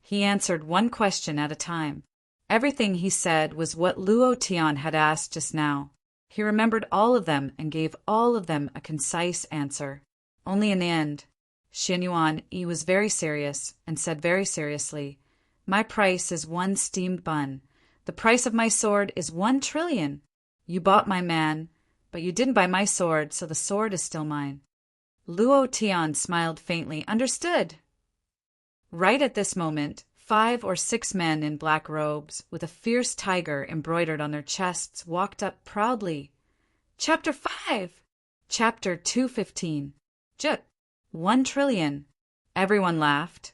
He answered one question at a time. Everything he said was what Luo Tian had asked just now. He remembered all of them and gave all of them a concise answer. Only in the end, Xianyuan Yi was very serious and said very seriously, My price is 1 steamed bun. The price of my sword is 1 trillion. You bought my man, but you didn't buy my sword, so the sword is still mine. Luo Tian smiled faintly. Understood. Right at this moment, 5 or 6 men in black robes, with a fierce tiger embroidered on their chests, walked up proudly. Chapter 5! Chapter 215. Juk, 1 trillion. Everyone laughed,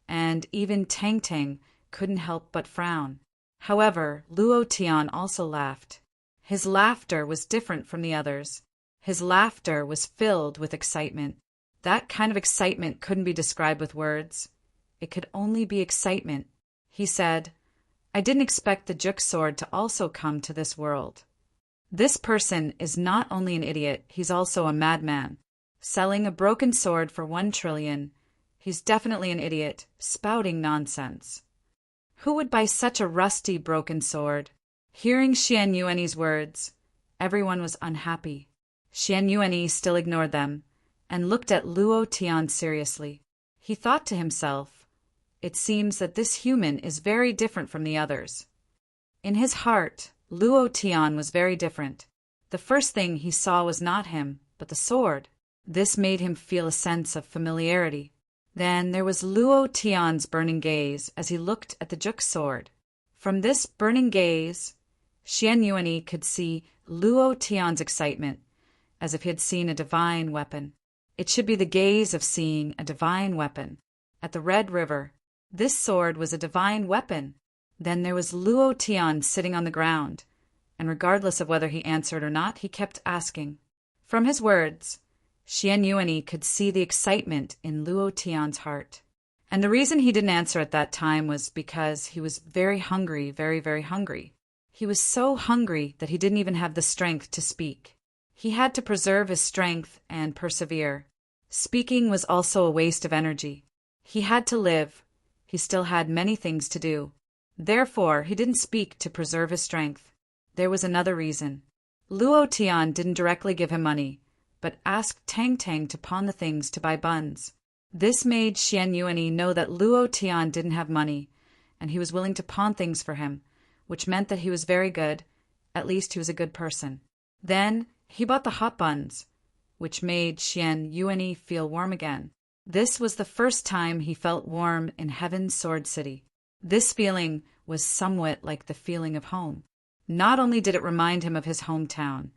and even Tang Tang couldn't help but frown. However, Luo Tian also laughed. His laughter was different from the others. His laughter was filled with excitement. That kind of excitement couldn't be described with words. It could only be excitement. He said, I didn't expect the Juk sword to also come to this world. This person is not only an idiot, he's also a madman. Selling a broken sword for 1 trillion. He's definitely an idiot, spouting nonsense. Who would buy such a rusty, broken sword? Hearing Xianyuan's words, everyone was unhappy. Xianyuan still ignored them, and looked at Luo Tian seriously. He thought to himself, It seems that this human is very different from the others. In his heart, Luo Tian was very different. The first thing he saw was not him, but the sword. This made him feel a sense of familiarity. Then there was Luo Tian's burning gaze as he looked at the Juk sword. From this burning gaze, Xianyuan could see Luo Tian's excitement, as if he had seen a divine weapon. It should be the gaze of seeing a divine weapon. At the Red River, this sword was a divine weapon. Then there was Luo Tian sitting on the ground, and regardless of whether he answered or not, he kept asking. From his words, Xianyuan could see the excitement in Luo Tian's heart. And the reason he didn't answer at that time was because he was very hungry, very, very hungry. He was so hungry that he didn't even have the strength to speak. He had to preserve his strength and persevere. Speaking was also a waste of energy. He had to live. He still had many things to do. Therefore, he didn't speak to preserve his strength. There was another reason. Luo Tian didn't directly give him money, but asked Tang Tang to pawn the things to buy buns. This made Xian Yuanyi know that Luo Tian didn't have money, and he was willing to pawn things for him, which meant that he was very good. At least he was a good person. Then he bought the hot buns, which made Xian Yuanyi feel warm again. This was the first time he felt warm in Heaven's Sword City. This feeling was somewhat like the feeling of home. Not only did it remind him of his hometown,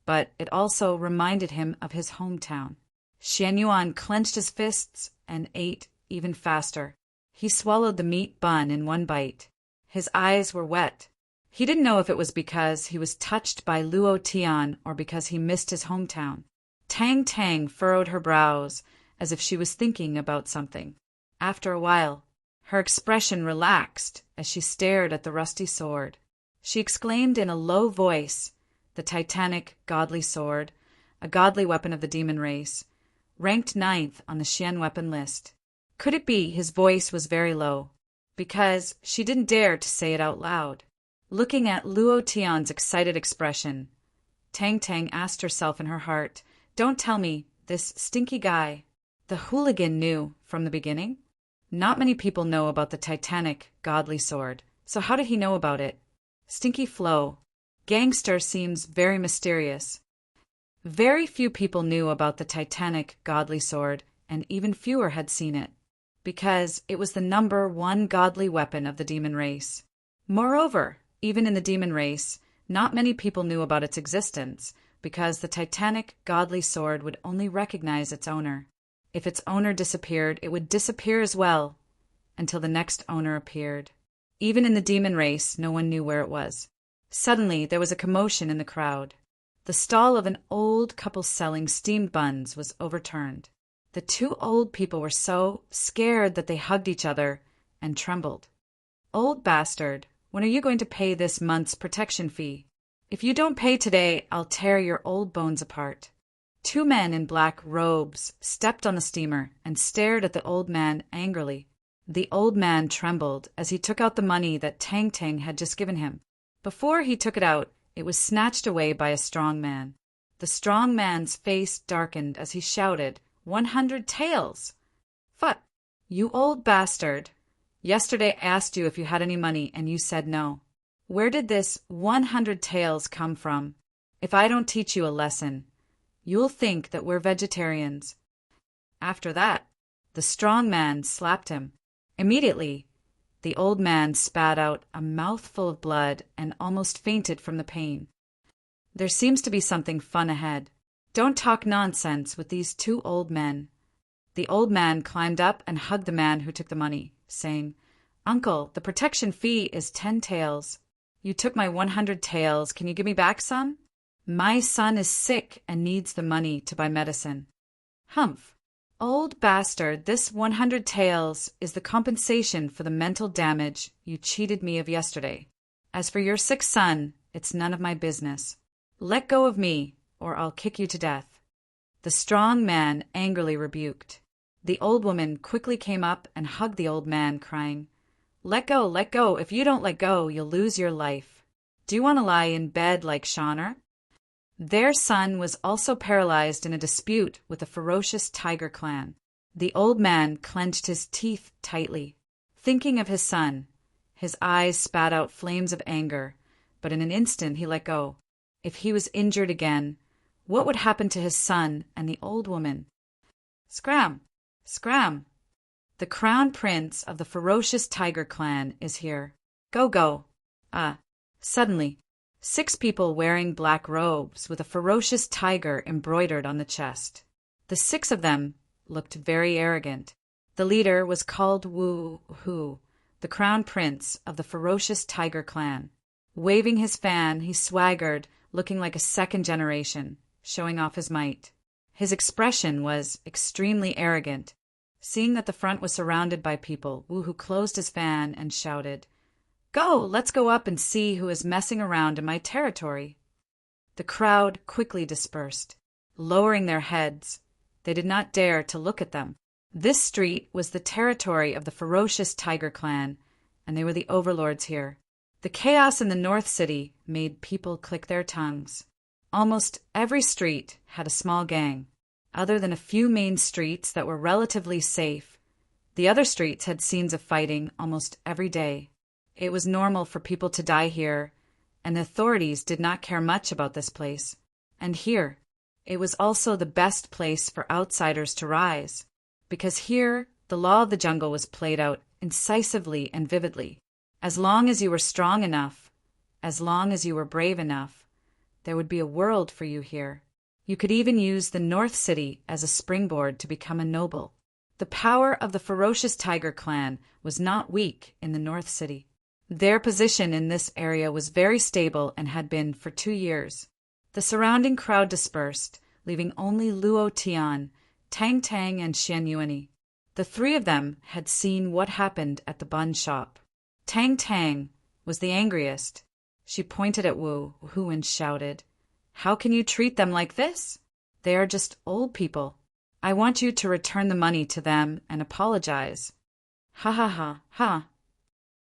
but it also reminded him of his hometown. Xian Yuan clenched his fists and ate even faster. He swallowed the meat bun in one bite. His eyes were wet. He didn't know if it was because he was touched by Luo Tian or because he missed his hometown. Tang Tang furrowed her brows as if she was thinking about something. After a while, her expression relaxed as she stared at the rusty sword. She exclaimed in a low voice, "The Titanic godly sword, a godly weapon of the demon race, ranked 9th on the Xian weapon list." Could it be his voice was very low? Because she didn't dare to say it out loud. Looking at Luo Tian's excited expression, Tang Tang asked herself in her heart, "Don't tell me, this stinky guy, the hooligan, knew from the beginning?" Not many people know about the Titanic godly sword, so how did he know about it? Stinky Flo. Gangster seems very mysterious. Very few people knew about the Titanic godly sword, and even fewer had seen it, because it was the #1 godly weapon of the demon race. Moreover, even in the demon race, not many people knew about its existence, because the Titanic godly sword would only recognize its owner. If its owner disappeared, it would disappear as well, until the next owner appeared. Even in the demon race, no one knew where it was. Suddenly, there was a commotion in the crowd. The stall of an old couple selling steamed buns was overturned. The two old people were so scared that they hugged each other and trembled. "Old bastard, when are you going to pay this month's protection fee? If you don't pay today, I'll tear your old bones apart." Two men in black robes stepped on the steamer and stared at the old man angrily. The old man trembled as he took out the money that Tang Tang had just given him. Before he took it out, it was snatched away by a strong man. The strong man's face darkened as he shouted, 100 taels! "Phut! You old bastard! Yesterday I asked you if you had any money and you said no. Where did this 100 taels come from? If I don't teach you a lesson, you'll think that we're vegetarians." After that, the strong man slapped him. Immediately, the old man spat out a mouthful of blood and almost fainted from the pain. There seems to be something fun ahead. Don't talk nonsense with these two old men. The old man climbed up and hugged the man who took the money, saying, "Uncle, the protection fee is 10 taels. You took my 100 taels. Can you give me back some? My son is sick and needs the money to buy medicine." "Humph! Old bastard, this 100 taels is the compensation for the mental damage you cheated me of yesterday. As for your sick son, it's none of my business. Let go of me, or I'll kick you to death." The strong man angrily rebuked. The old woman quickly came up and hugged the old man, crying, let go, let go. If you don't let go, you'll lose your life. Do you want to lie in bed like Shaner?" Their son was also paralyzed in a dispute with the ferocious tiger clan. The old man clenched his teeth tightly. Thinking of his son, his eyes spat out flames of anger, but in an instant he let go. If he was injured again, what would happen to his son and the old woman? Scram! Scram! The crown prince of the ferocious tiger clan is here. Go, go! Suddenly, 6 people wearing black robes with a ferocious tiger embroidered on the chest. The 6 of them looked very arrogant. The leader was called Wu Hu, the crown prince of the ferocious tiger clan. Waving his fan, he swaggered, looking like a second generation, showing off his might. His expression was extremely arrogant. Seeing that the front was surrounded by people, Wu closed his fan and shouted, "Go, let's go up and see who is messing around in my territory." The crowd quickly dispersed, lowering their heads. They did not dare to look at them. This street was the territory of the ferocious Tiger Clan, and they were the overlords here. The chaos in the North City made people click their tongues. Almost every street had a small gang. Other than a few main streets that were relatively safe, the other streets had scenes of fighting almost every day. It was normal for people to die here, and the authorities did not care much about this place. And here, it was also the best place for outsiders to rise, because here the law of the jungle was played out incisively and vividly. As long as you were strong enough, as long as you were brave enough, there would be a world for you here. You could even use the North City as a springboard to become a noble. The power of the ferocious Tiger Clan was not weak in the North City. Their position in this area was very stable and had been for 2 years. The surrounding crowd dispersed, leaving only Luo Tian, Tang Tang, and Xian Yuani. The three of them had seen what happened at the bun shop. Tang Tang was the angriest. She pointed at Wu and shouted, "How can you treat them like this? They are just old people. I want you to return the money to them and apologize." "Ha ha ha, ha.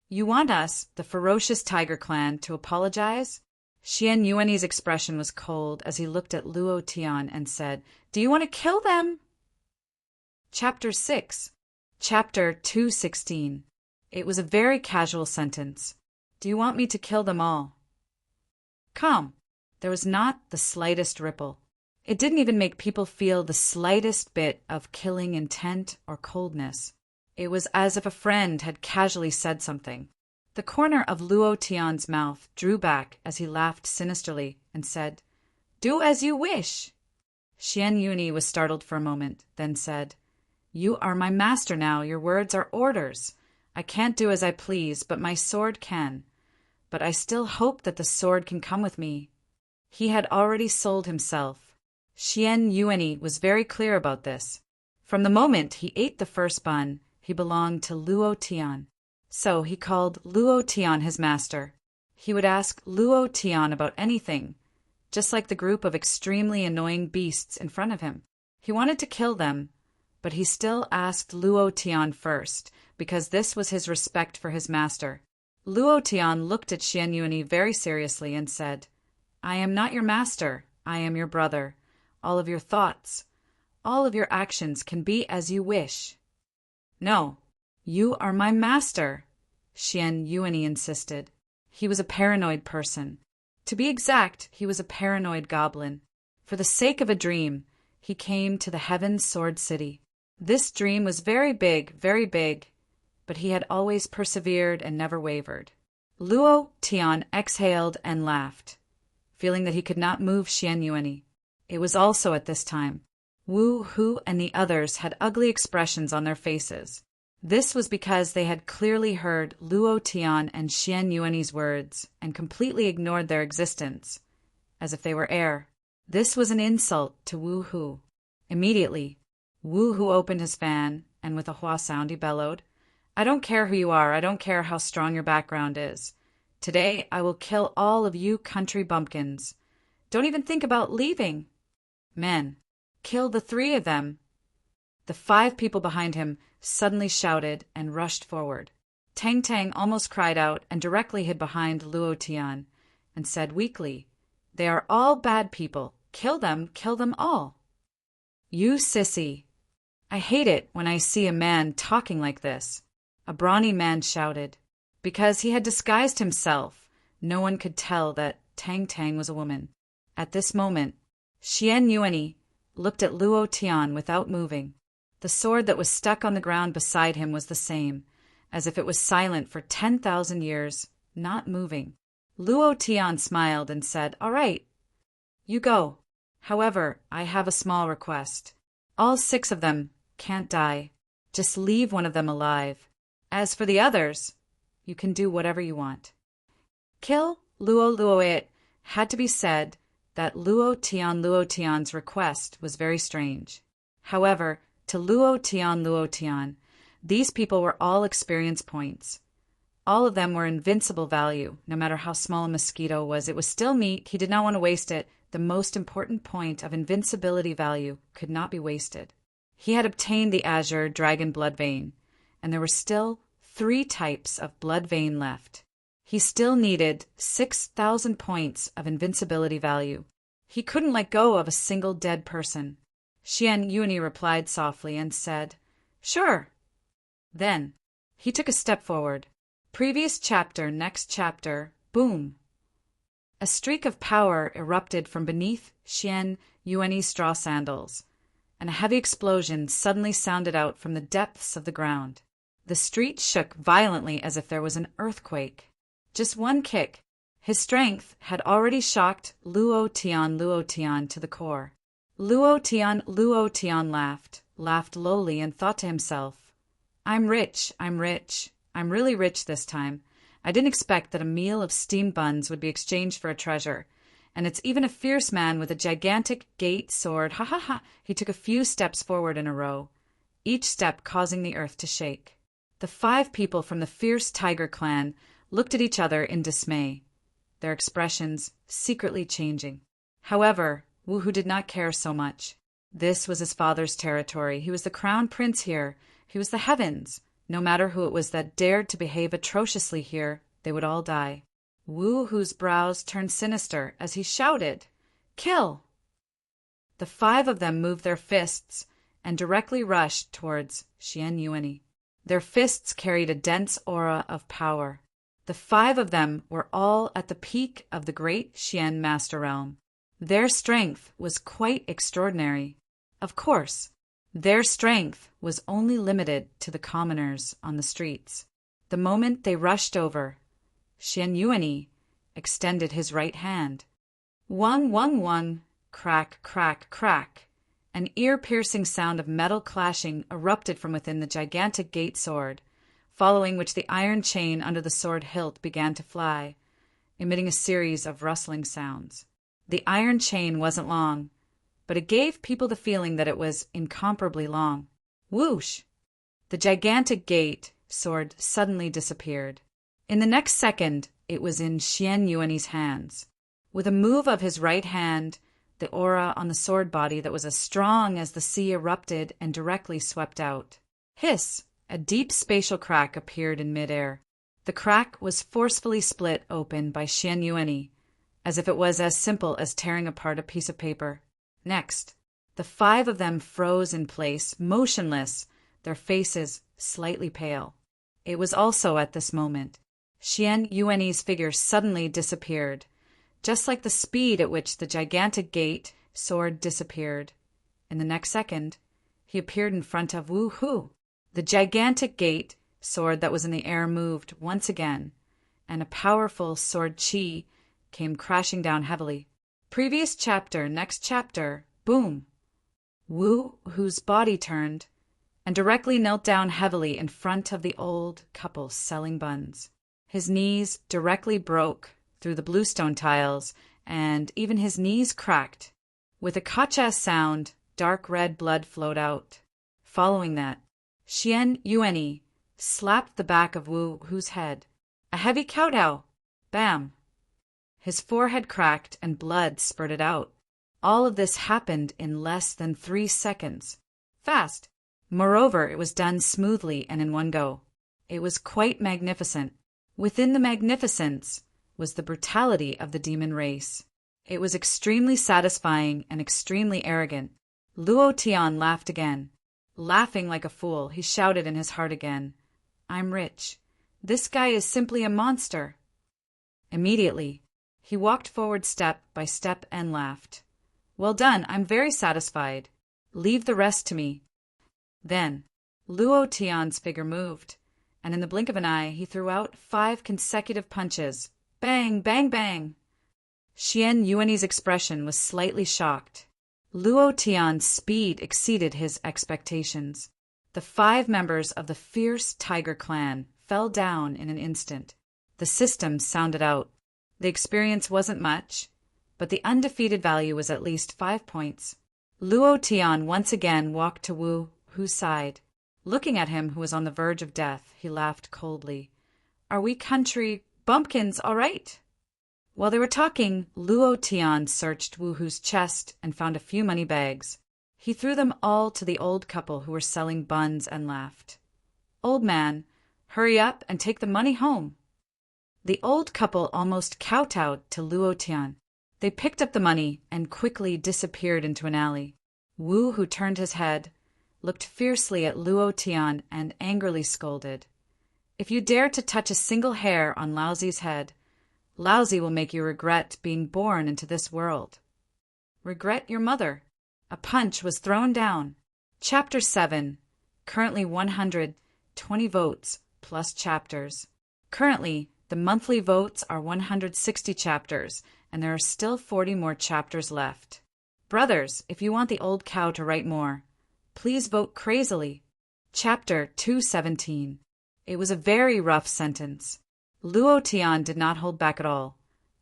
You want us, the ferocious Tiger Clan, to apologize?" Xian Yuani's expression was cold as he looked at Luo Tian and said, "Do you want to kill them?" Chapter 6. Chapter 216. It was a very casual sentence. "Do you want me to kill them all?" Calm. There was not the slightest ripple. It didn't even make people feel the slightest bit of killing intent or coldness. It was as if a friend had casually said something. The corner of Luo Tian's mouth drew back as he laughed sinisterly and said, "Do as you wish." Xian Yuani was startled for a moment, then said, "You are my master now. Your words are orders. I can't do as I please, but my sword can. But I still hope that the sword can come with me." He had already sold himself. Xian Yuani was very clear about this. From the moment he ate the first bun, he belonged to Luo Tian. So he called Luo Tian his master. He would ask Luo Tian about anything, just like the group of extremely annoying beasts in front of him. He wanted to kill them, but he still asked Luo Tian first, because this was his respect for his master. Luo Tian looked at Xian Yuani very seriously and said, "I am not your master. I am your brother. All of your thoughts, all of your actions can be as you wish." "No, you are my master," Xian Yuani insisted. He was a paranoid person. To be exact, he was a paranoid goblin. For the sake of a dream, he came to the Heaven Sword City. This dream was very big, but he had always persevered and never wavered. Luo Tian exhaled and laughed, feeling that he could not move Xian Yuani. It was also at this time. Wu and the others had ugly expressions on their faces. This was because they had clearly heard Luo Tian and Xian Yuani's words and completely ignored their existence, as if they were air. This was an insult to Wu. Immediately, Wu opened his fan, and with a hua sound he bellowed, "I don't care who you are, I don't care how strong your background is. Today I will kill all of you country bumpkins. Don't even think about leaving. Men, kill the 3 of them." The 5 people behind him suddenly shouted and rushed forward. Tang Tang almost cried out and directly hid behind Luo Tian and said weakly, "They are all bad people. Kill them all." "You sissy. I hate it when I see a man talking like this," a brawny man shouted. Because he had disguised himself, no one could tell that Tang Tang was a woman. At this moment, Xian Yuani looked at Luo Tian without moving. The sword that was stuck on the ground beside him was the same, as if it was silent for 10,000 years, not moving. Luo Tian smiled and said, "All right, you go. However, I have a small request. All 6 of them can't die. Just leave one of them alive. As for the others, you can do whatever you want." Kill Luo. It had to be said that Luo Tian's request was very strange. However, to Luo Tian. These people were all experience points. All of them were invincible value. No matter how small a mosquito was, it was still meat. He did not want to waste it. The most important point of invincibility value could not be wasted. He had obtained the azure dragon blood vein, and there were still 3 types of blood vein left. He still needed 6,000 points of invincibility value. He couldn't let go of a single dead person. Xian Yuani replied softly and said, "Sure." Then he took a step forward. Previous chapter, next chapter, boom. A streak of power erupted from beneath Xian Yuani's straw sandals, and a heavy explosion suddenly sounded out from the depths of the ground. The street shook violently as if there was an earthquake. Just one kick. His strength had already shocked Luo Tian to the core. Luo Tian laughed lowly and thought to himself, I'm rich. I'm really rich this time. I didn't expect that a meal of steamed buns would be exchanged for a treasure. And it's even a fierce man with a gigantic gate sword. Ha ha ha. He took a few steps forward in a row, each step causing the earth to shake. The 5 people from the fierce tiger clan looked at each other in dismay, their expressions secretly changing. However, Wu did not care so much. This was his father's territory. He was the crown prince here. He was the heavens. No matter who it was that dared to behave atrociously here, they would all die. Wu's brows turned sinister as he shouted, "Kill!" The 5 of them moved their fists and directly rushed towards Xian Yuani. Their fists carried a dense aura of power. The 5 of them were all at the peak of the great Xian Master Realm. Their strength was quite extraordinary. Of course, their strength was only limited to the commoners on the streets. The moment they rushed over, Xian Yuani extended his right hand. Wang, crack, crack, crack. An ear-piercing sound of metal clashing erupted from within the gigantic gate sword, following which the iron chain under the sword hilt began to fly, emitting a series of rustling sounds. The iron chain wasn't long, but it gave people the feeling that it was incomparably long. Whoosh! The gigantic gate sword suddenly disappeared. In the next second, it was in Xian Yuani's hands. With a move of his right hand, the aura on the sword body that was as strong as the sea erupted and directly swept out. Hiss! A deep spatial crack appeared in midair. The crack was forcefully split open by Xian Yuani, as if it was as simple as tearing apart a piece of paper. Next, the 5 of them froze in place, motionless, their faces slightly pale. It was also at this moment Xian Yuani's figure suddenly disappeared, just like the speed at which the gigantic gate sword disappeared. In the next second, he appeared in front of Wu Hu. The gigantic gate sword that was in the air moved once again, and a powerful sword chi came crashing down heavily. Previous chapter, next chapter, boom! Wu Hu's body turned and directly knelt down heavily in front of the old couple selling buns. His knees directly broke through the bluestone tiles, and even his knees cracked. With a kacha sound, dark red blood flowed out. Following that, Xian Yuani slapped the back of Wu Hu's head. A heavy kowtow! Bam! His forehead cracked and blood spurted out. All of this happened in less than 3 seconds. Fast! Moreover, it was done smoothly and in one go. It was quite magnificent. Within the magnificence was the brutality of the demon race. It was extremely satisfying and extremely arrogant. Luo Tian laughed again. Laughing like a fool, he shouted in his heart again, "I'm rich. This guy is simply a monster." Immediately, he walked forward step by step and laughed. "Well done, I'm very satisfied. Leave the rest to me." Then, Luo Tian's figure moved, and in the blink of an eye he threw out 5 consecutive punches. Bang, bang, bang! Xian Yuani's expression was slightly shocked. Luo Tian's speed exceeded his expectations. The 5 members of the fierce tiger clan fell down in an instant. The system sounded out. The experience wasn't much, but the undefeated value was at least 5 points. Luo Tian once again walked to Wu Hu sighed. Looking at him who was on the verge of death, he laughed coldly. Are we country bumpkins all right? While they were talking, Luo Tian searched Wu Hu's chest and found a few money bags. He threw them all to the old couple who were selling buns and laughed. Old man, hurry up and take the money home. The old couple almost kowtowed to Luo Tian. They picked up the money and quickly disappeared into an alley. Wu, who turned his head, looked fiercely at Luo Tian and angrily scolded. If you dare to touch a single hair on Laozi's head, Laozi will make you regret being born into this world. Regret your mother. A punch was thrown down. Chapter 7. Currently 120 votes plus chapters. Currently, the monthly votes are 160 chapters, and there are still 40 more chapters left. Brothers, if you want the old cow to write more, please vote crazily. Chapter 217. It was a very rough sentence. Luo Tian did not hold back at all,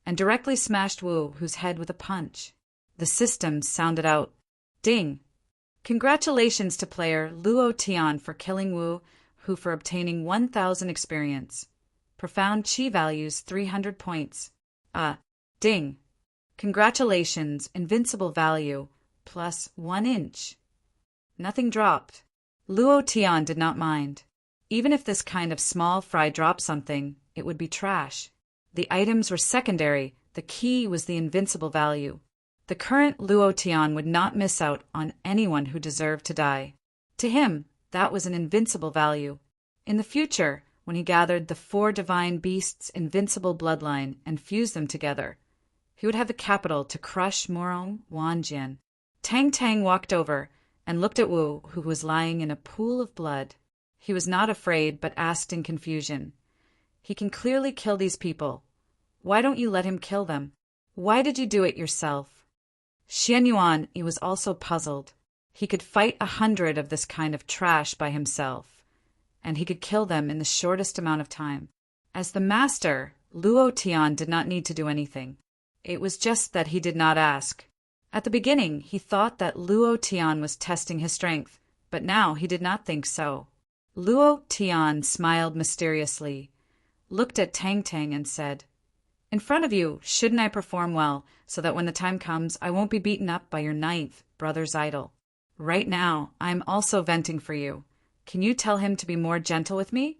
and directly smashed Wu Hu's head with a punch. The system sounded out. Ding! Congratulations to player Luo Tian for killing Wu Hu for obtaining 1,000 experience. Profound chi values 300 points. Ding! Congratulations, Invincible value, plus 1 inch. Nothing dropped. Luo Tian did not mind. Even if this kind of small fry dropped something, it would be trash. The items were secondary, the key was the Invincible value. The current Luo Tian would not miss out on anyone who deserved to die. To him, that was an invincible value. In the future, when he gathered the 4 divine beasts' invincible bloodline and fused them together, he would have the capital to crush Morong Wanjian. Tang Tang walked over and looked at Wu, who was lying in a pool of blood. He was not afraid, but asked in confusion. He can clearly kill these people. Why don't you let him kill them? Why did you do it yourself? Xian Yuan, he was also puzzled. He could fight 100 of this kind of trash by himself, and he could kill them in the shortest amount of time. As the master, Luo Tian did not need to do anything. It was just that he did not ask. At the beginning, he thought that Luo Tian was testing his strength, but now he did not think so. Luo Tian smiled mysteriously, looked at Tang Tang and said, In front of you, shouldn't I perform well, so that when the time comes, I won't be beaten up by your 9th brother's idol? Right now, I am also venting for you. Can you tell him to be more gentle with me?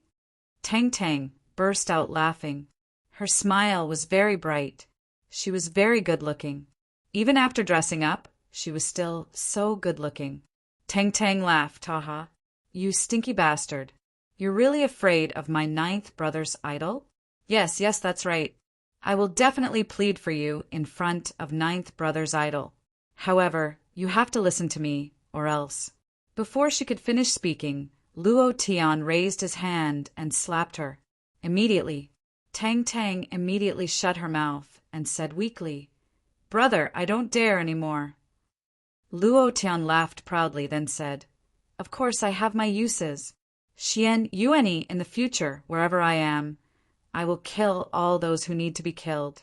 Tang Tang burst out laughing. Her smile was very bright. She was very good-looking. Even after dressing up, she was still so good-looking. Tang Tang laughed, haha. You stinky bastard. You're really afraid of my 9th brother's idol? Yes, that's right. I will definitely plead for you in front of 9th brother's idol. However, you have to listen to me, or else. Before she could finish speaking, Luo Tian raised his hand and slapped her. Immediately, Tang Tang immediately shut her mouth and said weakly, Brother, I don't dare any more. Luo Tian laughed proudly, then said, Of course I have my uses. Xian Yuani, in the future, wherever I am, I will kill all those who need to be killed.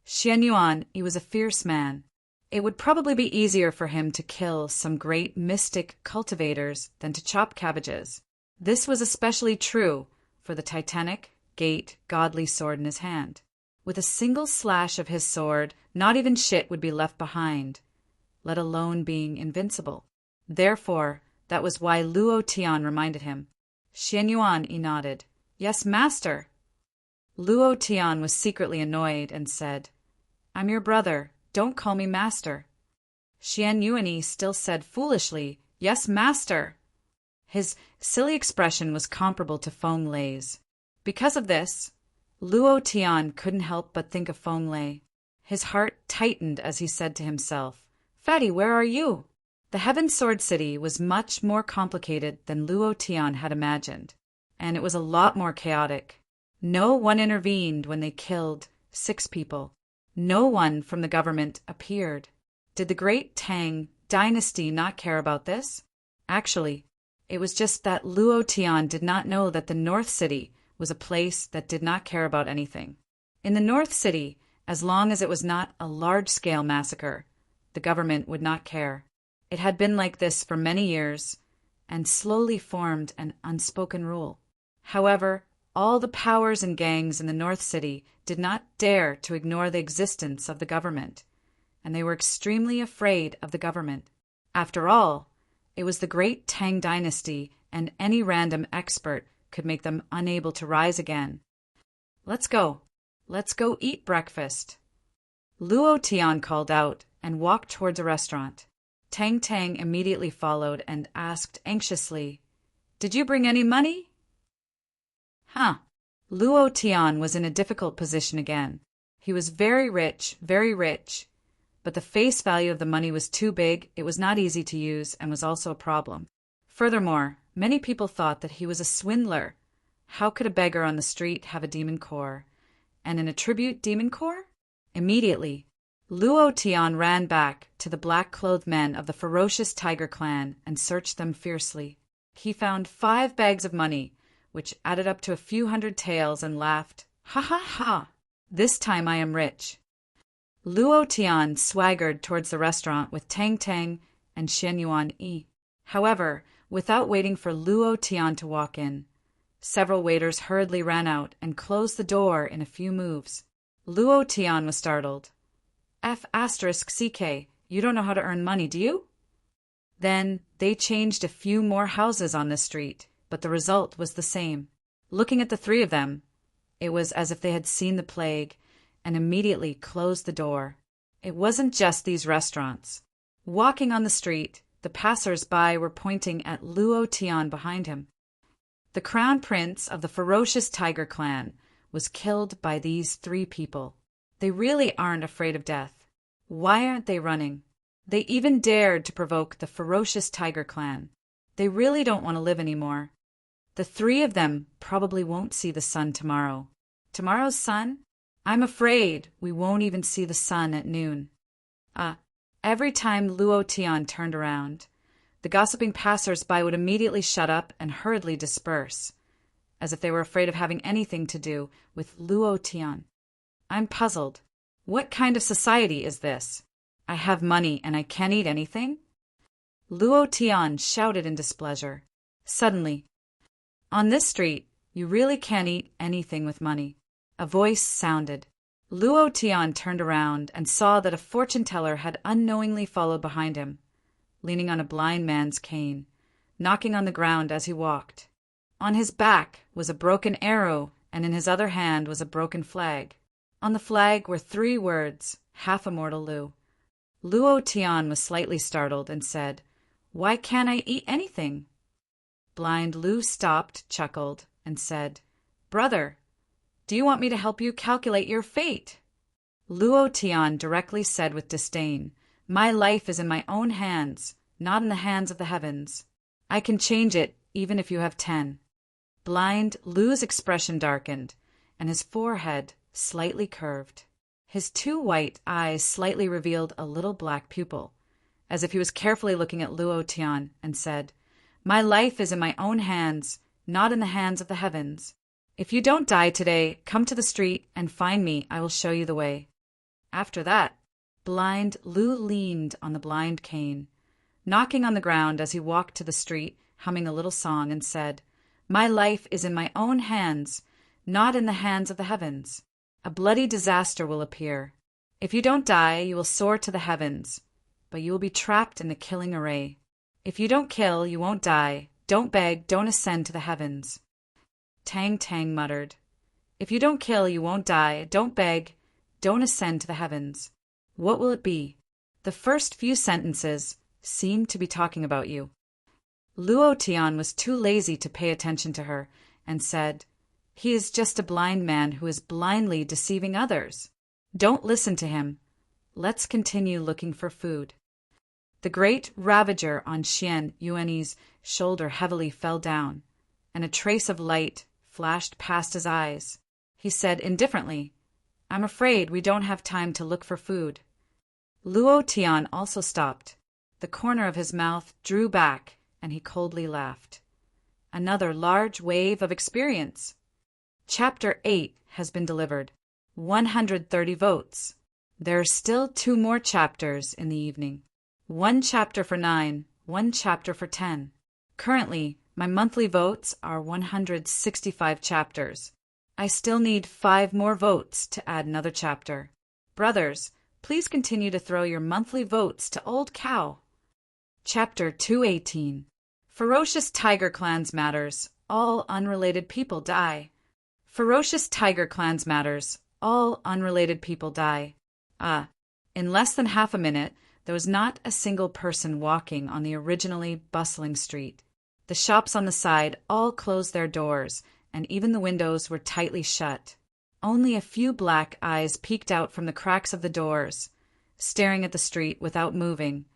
Xian Yuan, he was a fierce man. It would probably be easier for him to kill some great mystic cultivators than to chop cabbages. This was especially true for the titanic, gate, godly sword in his hand. With a single slash of his sword, not even shit would be left behind, let alone being invincible. Therefore, that was why Luo Tian reminded him. Xian Yuan, he nodded. Yes, master. Luo Tian was secretly annoyed and said, I'm your brother. Don't call me master. Xian Yuani still said foolishly, Yes, master. His silly expression was comparable to Feng Lei's. Because of this, Luo Tian couldn't help but think of Feng Lei. His heart tightened as he said to himself, Fatty, where are you? The Heaven Sword City was much more complicated than Luo Tian had imagined, and it was a lot more chaotic. No one intervened when they killed 6 people. No one from the government appeared. Did the great Tang dynasty not care about this? Actually, it was just that Luo Tian did not know that the North City was a place that did not care about anything. In the North City, as long as it was not a large-scale massacre, the government would not care. It had been like this for many years, and slowly formed an unspoken rule. However, all the powers and gangs in the North City did not dare to ignore the existence of the government, and they were extremely afraid of the government. After all, it was the great Tang dynasty, and any random expert could make them unable to rise again. Let's go eat breakfast. Luo Tian called out and walked towards a restaurant. Tang Tang immediately followed and asked anxiously, "Did you bring any money?" Luo Tian was in a difficult position again. He was very rich, but the face value of the money was too big, it was not easy to use, and was also a problem. Furthermore, many people thought that he was a swindler. How could a beggar on the street have a demon core? And an attribute demon core? Immediately, Luo Tian ran back to the black-clothed men of the ferocious tiger clan and searched them fiercely. He found 5 bags of money, which added up to a few hundred taels, and laughed, "Ha ha ha! This time I am rich." Luo Tian swaggered towards the restaurant with Tang Tang and Xian Yuan Yi. However, without waiting for Luo Tian to walk in, several waiters hurriedly ran out and closed the door in a few moves. Luo Tian was startled. F***CK, you don't know how to earn money, do you? Then they changed a few more houses on this street, but the result was the same. Looking at the 3 of them, it was as if they had seen the plague and immediately closed the door. It wasn't just these restaurants. Walking on the street, the passers-by were pointing at Luo Tian behind him. The crown prince of the ferocious tiger clan was killed by these 3 people. They really aren't afraid of death. Why aren't they running? They even dared to provoke the ferocious tiger clan. They really don't want to live anymore. The 3 of them probably won't see the sun tomorrow. Tomorrow's sun? I'm afraid we won't even see the sun at noon. Every time Luo Tian turned around, the gossiping passers-by would immediately shut up and hurriedly disperse, as if they were afraid of having anything to do with Luo Tian. I'm puzzled. What kind of society is this? I have money and I can't eat anything? Luo Tian shouted in displeasure. Suddenly, "On this street, you really can't eat anything with money." A voice sounded. Luo Tian turned around and saw that a fortune-teller had unknowingly followed behind him, leaning on a blind man's cane, knocking on the ground as he walked. On his back was a broken arrow, and in his other hand was a broken flag. On the flag were 3 words, "Half Immortal Lu." Luo Tian was slightly startled and said, "Why can't I eat anything?" Blind Lu stopped, chuckled, and said, "Brother, do you want me to help you calculate your fate?" Luo Tian directly said with disdain, "My life is in my own hands, not in the hands of the heavens. I can change it even if you have 10. Blind Lu's expression darkened, and his forehead slightly curved. His 2 white eyes slightly revealed a little black pupil, as if he was carefully looking at Luo Tian, and said, "My life is in my own hands, not in the hands of the heavens. If you don't die today, come to the street and find me. I will show you the way." After that, blind Lu leaned on the blind cane, knocking on the ground as he walked to the street, humming a little song, and said, "My life is in my own hands, not in the hands of the heavens. A bloody disaster will appear. If you don't die, you will soar to the heavens, but you will be trapped in the killing array. If you don't kill, you won't die. Don't beg, don't ascend to the heavens." Tang Tang muttered, "If you don't kill, you won't die. Don't beg, don't ascend to the heavens. What will it be?" The first few sentences seemed to be talking about you. Luo Tian was too lazy to pay attention to her, and said, "He is just a blind man who is blindly deceiving others. Don't listen to him. Let's continue looking for food." The great ravager on Xian Yuanyi's shoulder heavily fell down, and a trace of light flashed past his eyes. He said indifferently, "I'm afraid we don't have time to look for food." Luo Tian also stopped. The corner of his mouth drew back, and he coldly laughed. Another large wave of experience. Chapter 8 has been delivered. 130 votes. There are still 2 more chapters in the evening. 1 chapter for 9, 1 chapter for 10. Currently, my monthly votes are 165 chapters. I still need 5 more votes to add another chapter. Brothers, please continue to throw your monthly votes to Old Cow. Chapter 218. Ferocious Tiger Clans Matters. All unrelated people die. Ferocious Tiger Clans Matters. All unrelated people die. In less than half a minute, there was not a single person walking on the originally bustling street. The shops on the side all closed their doors, and even the windows were tightly shut. Only a few black eyes peeked out from the cracks of the doors, staring at the street without moving,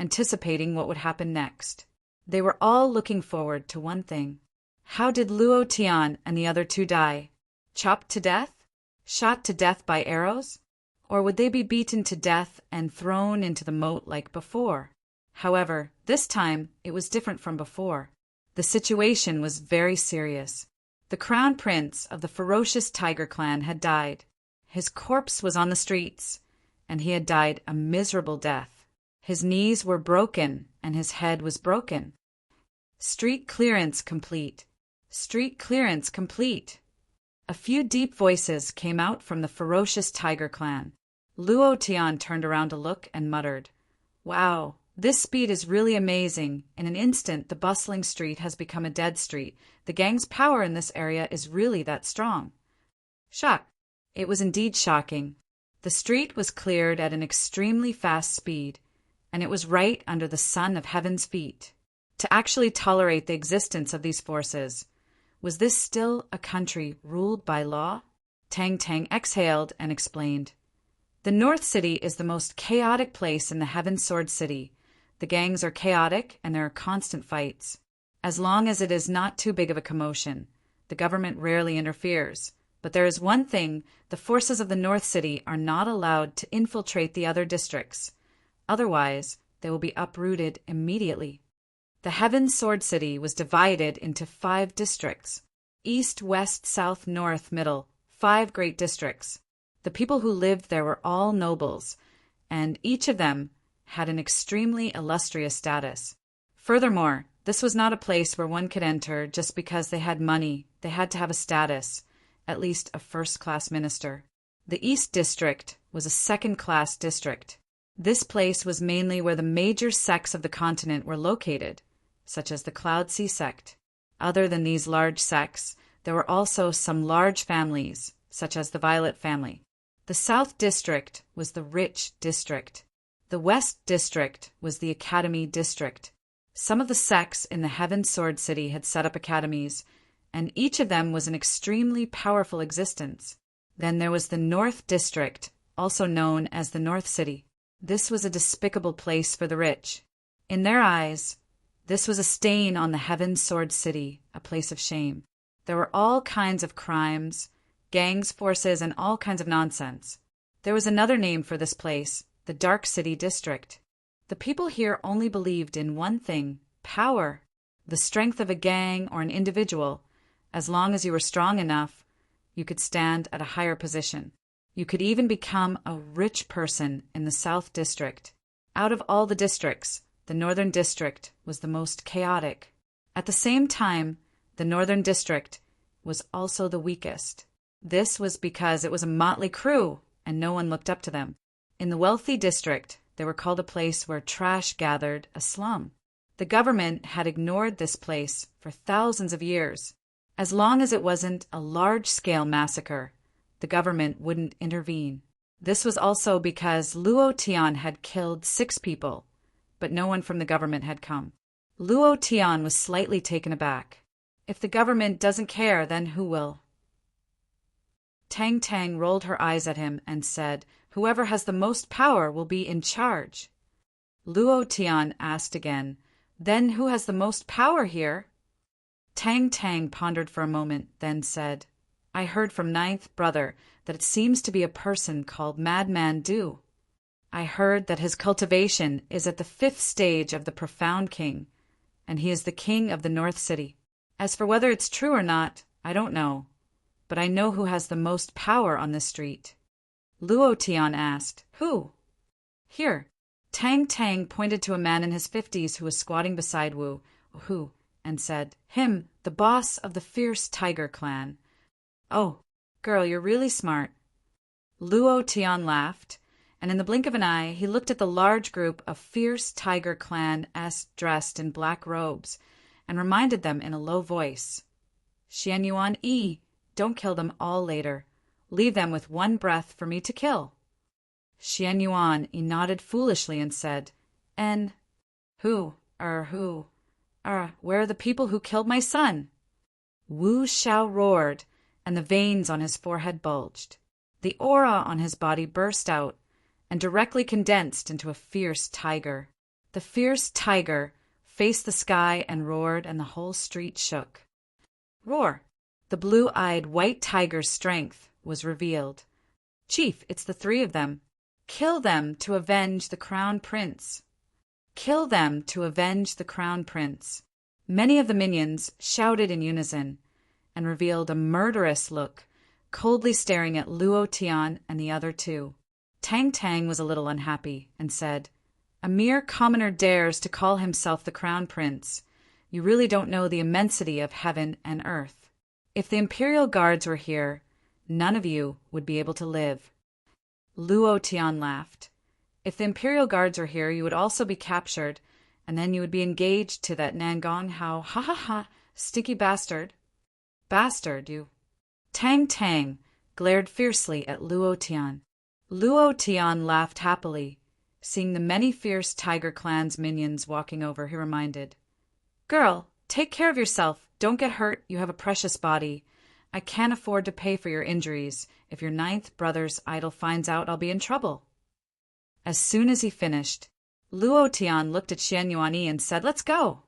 anticipating what would happen next. They were all looking forward to one thing. How did Luo Tian and the other 2 die? Chopped to death? Shot to death by arrows? Or would they be beaten to death and thrown into the moat like before? However, this time it was different from before. The situation was very serious. The crown prince of the ferocious tiger clan had died. His corpse was on the streets, and he had died a miserable death. His knees were broken, and his head was broken. Street clearance complete. Street clearance complete. A few deep voices came out from the ferocious tiger clan. Luo Tian turned around to look and muttered, "Wow, this speed is really amazing. In an instant, the bustling street has become a dead street. The gang's power in this area is really that strong." Shock. It was indeed shocking. The street was cleared at an extremely fast speed, and it was right under the sun of heaven's feet. To actually tolerate the existence of these forces, was this still a country ruled by law? Tang Tang exhaled and explained. The North City is the most chaotic place in the Heaven Sword City. The gangs are chaotic and there are constant fights. As long as it is not too big of a commotion, the government rarely interferes. But there is one thing, the forces of the North City are not allowed to infiltrate the other districts. Otherwise, they will be uprooted immediately. The Heaven Sword City was divided into 5 districts. East, west, south, north, middle. 5 great districts. The people who lived there were all nobles, and each of them had an extremely illustrious status. Furthermore, this was not a place where one could enter just because they had money. They had to have a status, at least a first-class minister. The East District was a second-class district. This place was mainly where the major sects of the continent were located, such as the Cloud Sea sect. Other than these large sects, there were also some large families, such as the Violet family. The South District was the rich district. The West District was the Academy District. Some of the sects in the Heaven Sword City had set up academies, and each of them was an extremely powerful existence. Then there was the North District, also known as the North City. This was a despicable place for the rich. In their eyes, this was a stain on the Heaven Sword City, a place of shame. There were all kinds of crimes, gangs, forces, and all kinds of nonsense. There was another name for this place, the Dark City District. The people here only believed in one thing, power, the strength of a gang or an individual. As long as you were strong enough, you could stand at a higher position. You could even become a rich person in the South District. Out of all the districts, the Northern District was the most chaotic. At the same time, the Northern District was also the weakest. This was because it was a motley crew, and no one looked up to them. In the wealthy district, they were called a place where trash gathered, a slum. The government had ignored this place for thousands of years. As long as it wasn't a large-scale massacre, the government wouldn't intervene. This was also because Luo Tian had killed 6 people, but no one from the government had come. Luo Tian was slightly taken aback. If the government doesn't care, then who will? Tang Tang rolled her eyes at him and said, "Whoever has the most power will be in charge." Luo Tian asked again, "Then who has the most power here?" Tang Tang pondered for a moment, then said, "I heard from Ninth Brother that it seems to be a person called Madman Du. I heard that his cultivation is at the 5th stage of the Profound King, and he is the king of the North City. As for whether it's true or not, I don't know, but I know who has the most power on this street." Luo Tian asked, "Who?" "Here." Tang Tang pointed to a man in his 50s who was squatting beside Wu, who, and said, "Him, the boss of the fierce tiger clan." "Oh, girl, you're really smart." Luo Tian laughed, and in the blink of an eye he looked at the large group of fierce tiger clan-s dressed in black robes, and reminded them in a low voice, "Xian Yuan Yi, don't kill them all later. Leave them with one breath for me to kill." Xian Yuan Yi nodded foolishly and said, "And who, where are the people who killed my son?" Wu Xiao roared, and the veins on his forehead bulged. The aura on his body burst out and directly condensed into a fierce tiger. The fierce tiger faced the sky and roared, and the whole street shook. Roar! The blue-eyed white tiger's strength was revealed. "Chief, it's the three of them. Kill them to avenge the crown prince. Kill them to avenge the crown prince." Many of the minions shouted in unison and revealed a murderous look, coldly staring at Luo Tian and the other two. Tang Tang was a little unhappy and said, "A mere commoner dares to call himself the crown prince. You really don't know the immensity of heaven and earth. If the imperial guards were here, none of you would be able to live." Luo Tian laughed. "If the imperial guards were here, you would also be captured, and then you would be engaged to that Nangong Hao, ha ha ha, sticky bastard." "Bastard, you." Tang Tang glared fiercely at Luo Tian. Luo Tian laughed happily. Seeing the many fierce Tiger Clan's minions walking over, he reminded, "Girl, take care of yourself. Don't get hurt. You have a precious body. I can't afford to pay for your injuries. If your ninth brother's idol finds out, I'll be in trouble." As soon as he finished, Luo Tian looked at Xian Yuanyi and said, "Let's go."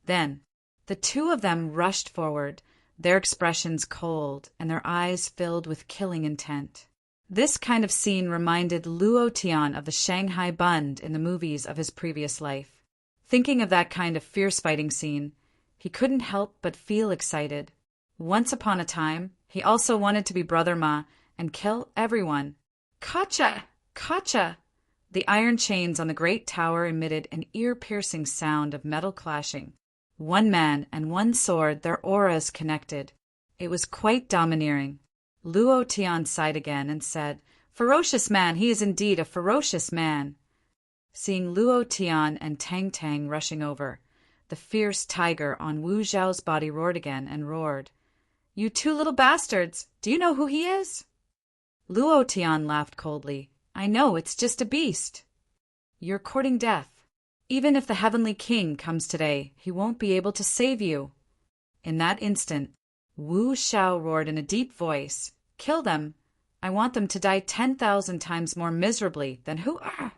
Then the two of them rushed forward, their expressions cold and their eyes filled with killing intent. This kind of scene reminded Luo Tian of the Shanghai Bund in the movies of his previous life. Thinking of that kind of fierce fighting scene, he couldn't help but feel excited. Once upon a time, he also wanted to be Brother Ma and kill everyone. Kacha! Kacha! The iron chains on the great tower emitted an ear-piercing sound of metal clashing. One man and one sword, their auras connected. It was quite domineering. Luo Tian sighed again and said, "Ferocious man, he is indeed a ferocious man." Seeing Luo Tian and Tang Tang rushing over, the fierce tiger on Wu Zhao's body roared again and roared, "You two little bastards, do you know who he is?" Luo Tian laughed coldly. "I know, it's just a beast." "You're courting death. Even if the Heavenly King comes today, he won't be able to save you." In that instant, Wu Xiao roared in a deep voice, "Kill them. I want them to die 10,000 times more miserably than who are.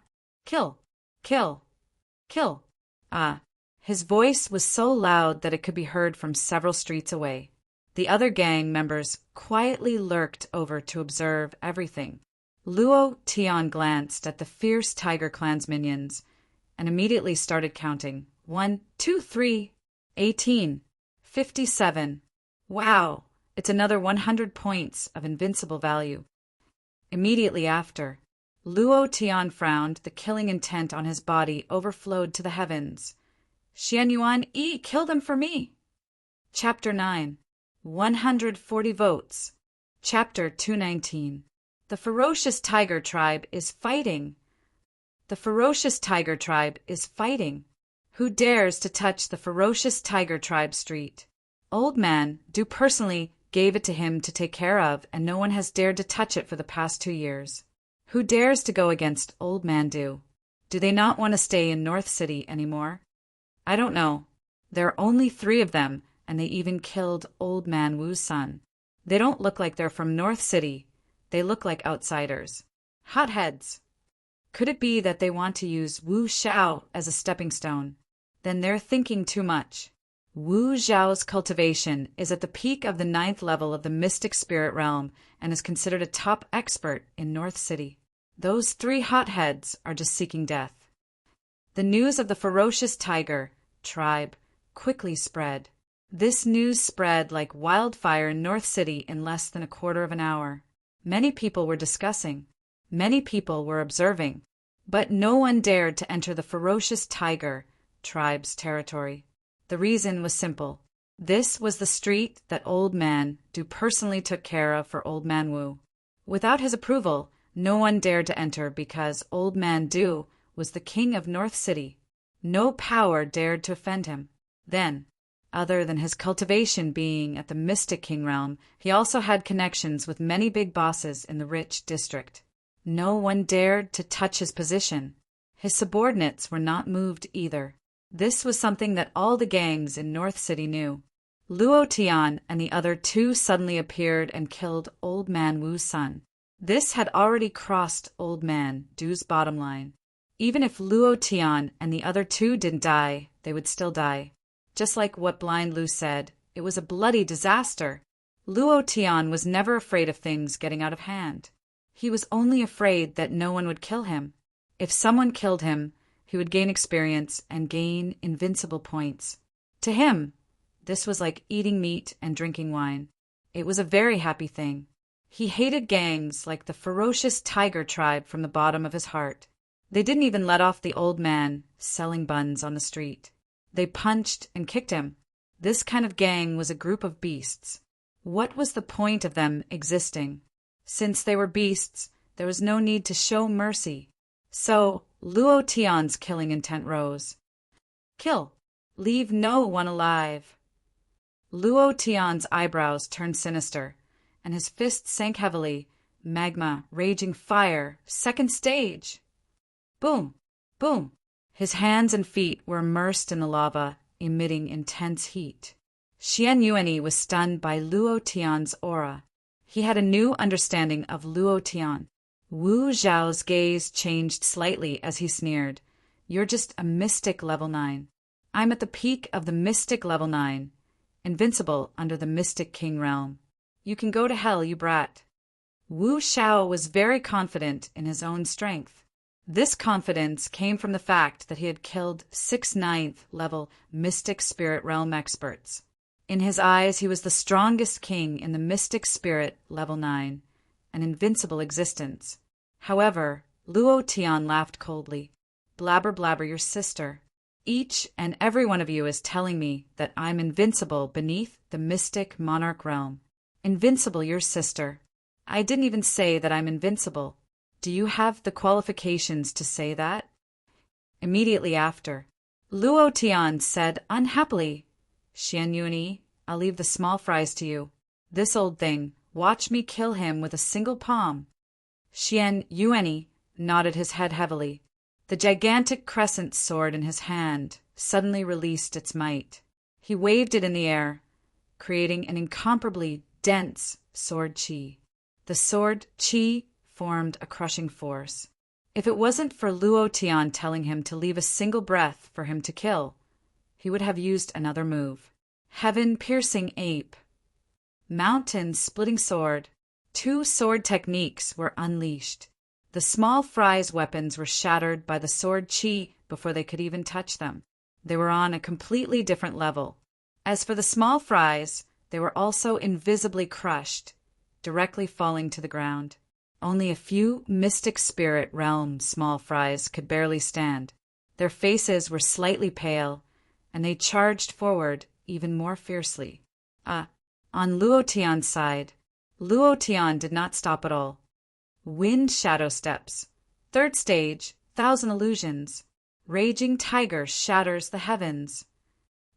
Kill, kill, kill." His voice was so loud that it could be heard from several streets away. The other gang members quietly lurked over to observe everything. Luo Tian glanced at the fierce Tiger Clan's minions and immediately started counting. 1, 2, 3, 18, 57. Wow, it's another 100 points of invincible value. Immediately after, Luo Tian frowned. The killing intent on his body overflowed to the heavens. "Xian Yuan Yi, kill them for me." Chapter 9. 140 votes. Chapter 219. The ferocious tiger tribe is fighting. The ferocious tiger tribe is fighting. Who dares to touch the ferocious tiger tribe street? Old man Du personally gave it to him to take care of, and no one has dared to touch it for the past 2 years. Who dares to go against Old Man Du? Do they not want to stay in North City anymore? I don't know. There are only 3 of them, and they even killed Old Man Wu's son. They don't look like they're from North City. They look like outsiders. Hotheads. Could it be that they want to use Wu Xiao as a stepping stone? Then they're thinking too much. Wu Zhao's cultivation is at the peak of the 9th level of the mystic spirit realm and is considered a top expert in North City. Those 3 hotheads are just seeking death. The news of the ferocious tiger tribe quickly spread. This news spread like wildfire in North City in less than a quarter of an hour. Many people were discussing. Many people were observing. But no one dared to enter the ferocious tiger tribe's territory. The The reason was simple. This was the street that Old Man Du personally took care of for Old Man Wu. Without his approval, no one dared to enter because Old Man Du was the king of North City. No power dared to offend him. Then, other than his cultivation being at the Mystic King realm, he also had connections with many big bosses in the rich district. No one dared to touch his position. His subordinates were not moved either. This was something that all the gangs in North City knew. Luo Tian and the other two suddenly appeared and killed Old Man Wu's son. This had already crossed Old Man Du's bottom line. Even if Luo Tian and the other two didn't die, they would still die. Just like what Blind Lu said, it was a bloody disaster. Luo Tian was never afraid of things getting out of hand. He was only afraid that no one would kill him. If someone killed him, he would gain experience and gain invincible points. To him, this was like eating meat and drinking wine. It was a very happy thing. He hated gangs like the ferocious tiger tribe from the bottom of his heart. They didn't even let off the old man selling buns on the street. They punched and kicked him. This kind of gang was a group of beasts. What was the point of them existing? Since they were beasts, there was no need to show mercy. So, Luo Tian's killing intent rose. Kill. Leave no one alive. Luo Tian's eyebrows turned sinister, and his fist sank heavily. Magma, raging fire, second stage. Boom, boom. His hands and feet were immersed in the lava, emitting intense heat. Xian Yuanyi was stunned by Luo Tian's aura. He had a new understanding of Luo Tian. Wu Zhao's gaze changed slightly as he sneered. You're just a mystic level 9. I'm at the peak of the mystic level 9, invincible under the Mystic King realm. You can go to hell, you brat. Wu Zhao was very confident in his own strength. This confidence came from the fact that he had killed 6 9th level Mystic Spirit Realm experts. In his eyes, he was the strongest king in the Mystic Spirit level 9, an invincible existence. However, Luo Tian laughed coldly. Blabber blabber your sister. Each and every one of you is telling me that I'm invincible beneath the Mystic Monarch realm. Invincible your sister. I didn't even say that I'm invincible. Do you have the qualifications to say that? Immediately after, Luo Tian said unhappily, Xian Yuanyi, I'll leave the small fries to you. This old thing, watch me kill him with a single palm. Xian Yuanyi nodded his head heavily. The gigantic crescent sword in his hand suddenly released its might. He waved it in the air, creating an incomparably dense sword chi. The sword chi formed a crushing force. If it wasn't for Luo Tian telling him to leave a single breath for him to kill, he would have used another move. Heaven-piercing ape. Mountain-splitting sword. 2 sword techniques were unleashed. The small fry's weapons were shattered by the sword chi before they could even touch them. They were on a completely different level. As for the small fries, they were also invisibly crushed, directly falling to the ground. Only a few Mystic Spirit Realm small fries could barely stand. Their faces were slightly pale, and they charged forward even more fiercely. On Luo Tian's side, Luo Tian did not stop at all. Wind shadow steps. 3rd stage, 1,000 illusions. Raging tiger shatters the heavens.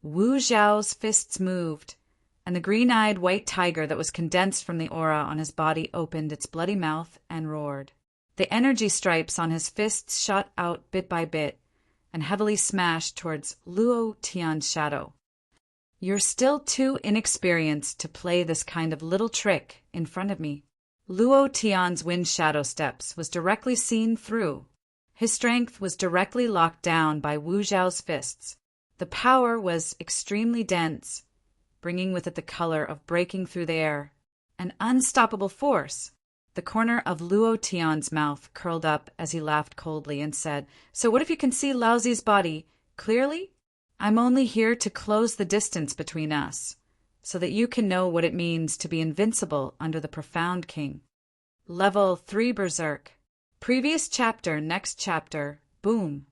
Wu Zhao's fists moved, and the green-eyed white tiger that was condensed from the aura on his body opened its bloody mouth and roared. The energy stripes on his fists shot out bit by bit and heavily smashed towards Luo Tian's shadow. You're still too inexperienced to play this kind of little trick in front of me. Luo Tian's wind shadow steps was directly seen through. His strength was directly locked down by Wu Zhao's fists. The power was extremely dense, bringing with it the color of breaking through the air. An unstoppable force. The corner of Luo Tian's mouth curled up as he laughed coldly and said, So what if you can see Laozi's body clearly? I'm only here to close the distance between us, so that you can know what it means to be invincible under the Profound King. Level 3 Berserk. Previous chapter, next chapter, boom.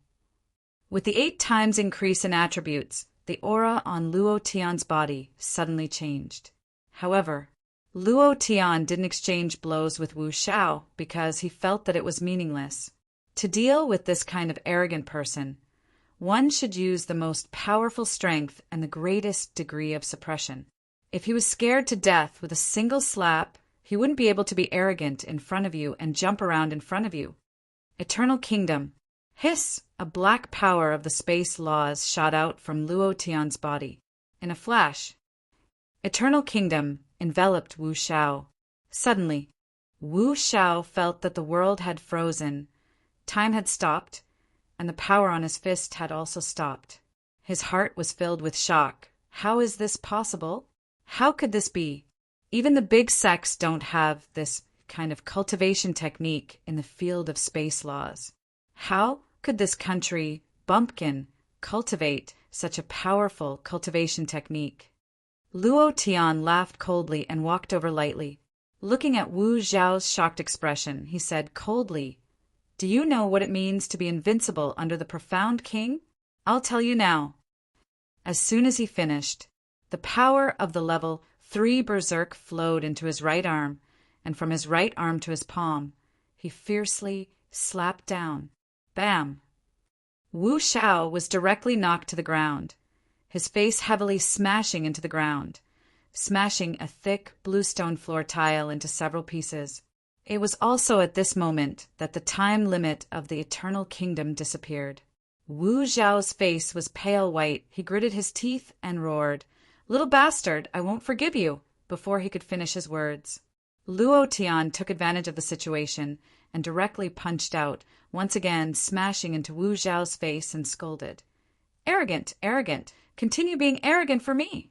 With the 8 times increase in attributes, The aura on Luo Tian's body suddenly changed. However, Luo Tian didn't exchange blows with Wu Xiao because he felt that it was meaningless. To deal with this kind of arrogant person, one should use the most powerful strength and the greatest degree of suppression. If he was scared to death with a single slap, he wouldn't be able to be arrogant in front of you and jump around in front of you. Eternal Kingdom. Hiss! A black power of the space laws shot out from Luo Tian's body. In a flash, Eternal Kingdom enveloped Wu Xiao. Suddenly, Wu Xiao felt that the world had frozen, time had stopped, and the power on his fist had also stopped. His heart was filled with shock. How is this possible? How could this be? Even the big sects don't have this kind of cultivation technique in the field of space laws. How could this country, bumpkin, cultivate such a powerful cultivation technique? Luo Tian laughed coldly and walked over lightly. Looking at Wu Xiao's shocked expression, he said coldly, "Do you know what it means to be invincible under the profound king? I'll tell you now." As soon as he finished, the power of the level 3 berserk flowed into his right arm, and from his right arm to his palm, he fiercely slapped down. Bam! Wu Xiao was directly knocked to the ground, his face heavily smashing into the ground, smashing a thick bluestone floor tile into several pieces. It was also at this moment that the time limit of the Eternal Kingdom disappeared. Wu Xiao's face was pale white. He gritted his teeth and roared, "Little bastard, I won't forgive you," before he could finish his words. Luo Tian took advantage of the situation and directly punched out, once again smashing into Wu Xiao's face, and scolded, "Arrogant, arrogant, continue being arrogant for me."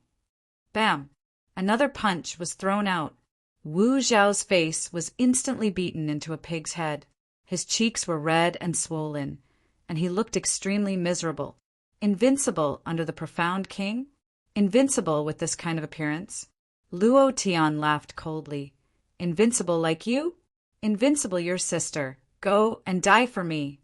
Bam! Another punch was thrown out. Wu Xiao's face was instantly beaten into a pig's head. His cheeks were red and swollen, and he looked extremely miserable. Invincible under the profound king? Invincible with this kind of appearance? Luo Tian laughed coldly. "Invincible like you? Invincible your sister. Go and die for me.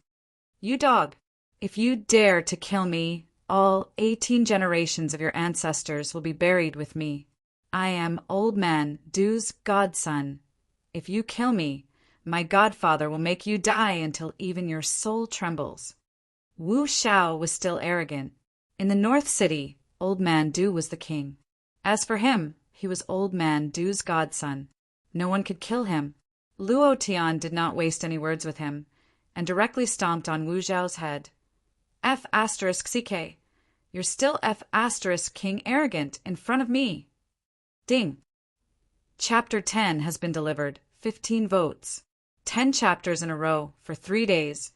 You dog, if you dare to kill me, all 18 generations of your ancestors will be buried with me. I am Old Man Du's godson. If you kill me, my godfather will make you die until even your soul trembles." Wu Xiao was still arrogant. In the North City, Old Man Du was the king. As for him, he was Old Man Du's godson. No one could kill him. Luo Tian did not waste any words with him, and directly stomped on Wu Xiao's head. F*CK. You're still F*, King Arrogant, in front of me. Ding. Chapter 10 has been delivered. 15 votes. 10 chapters in a row for 3 days.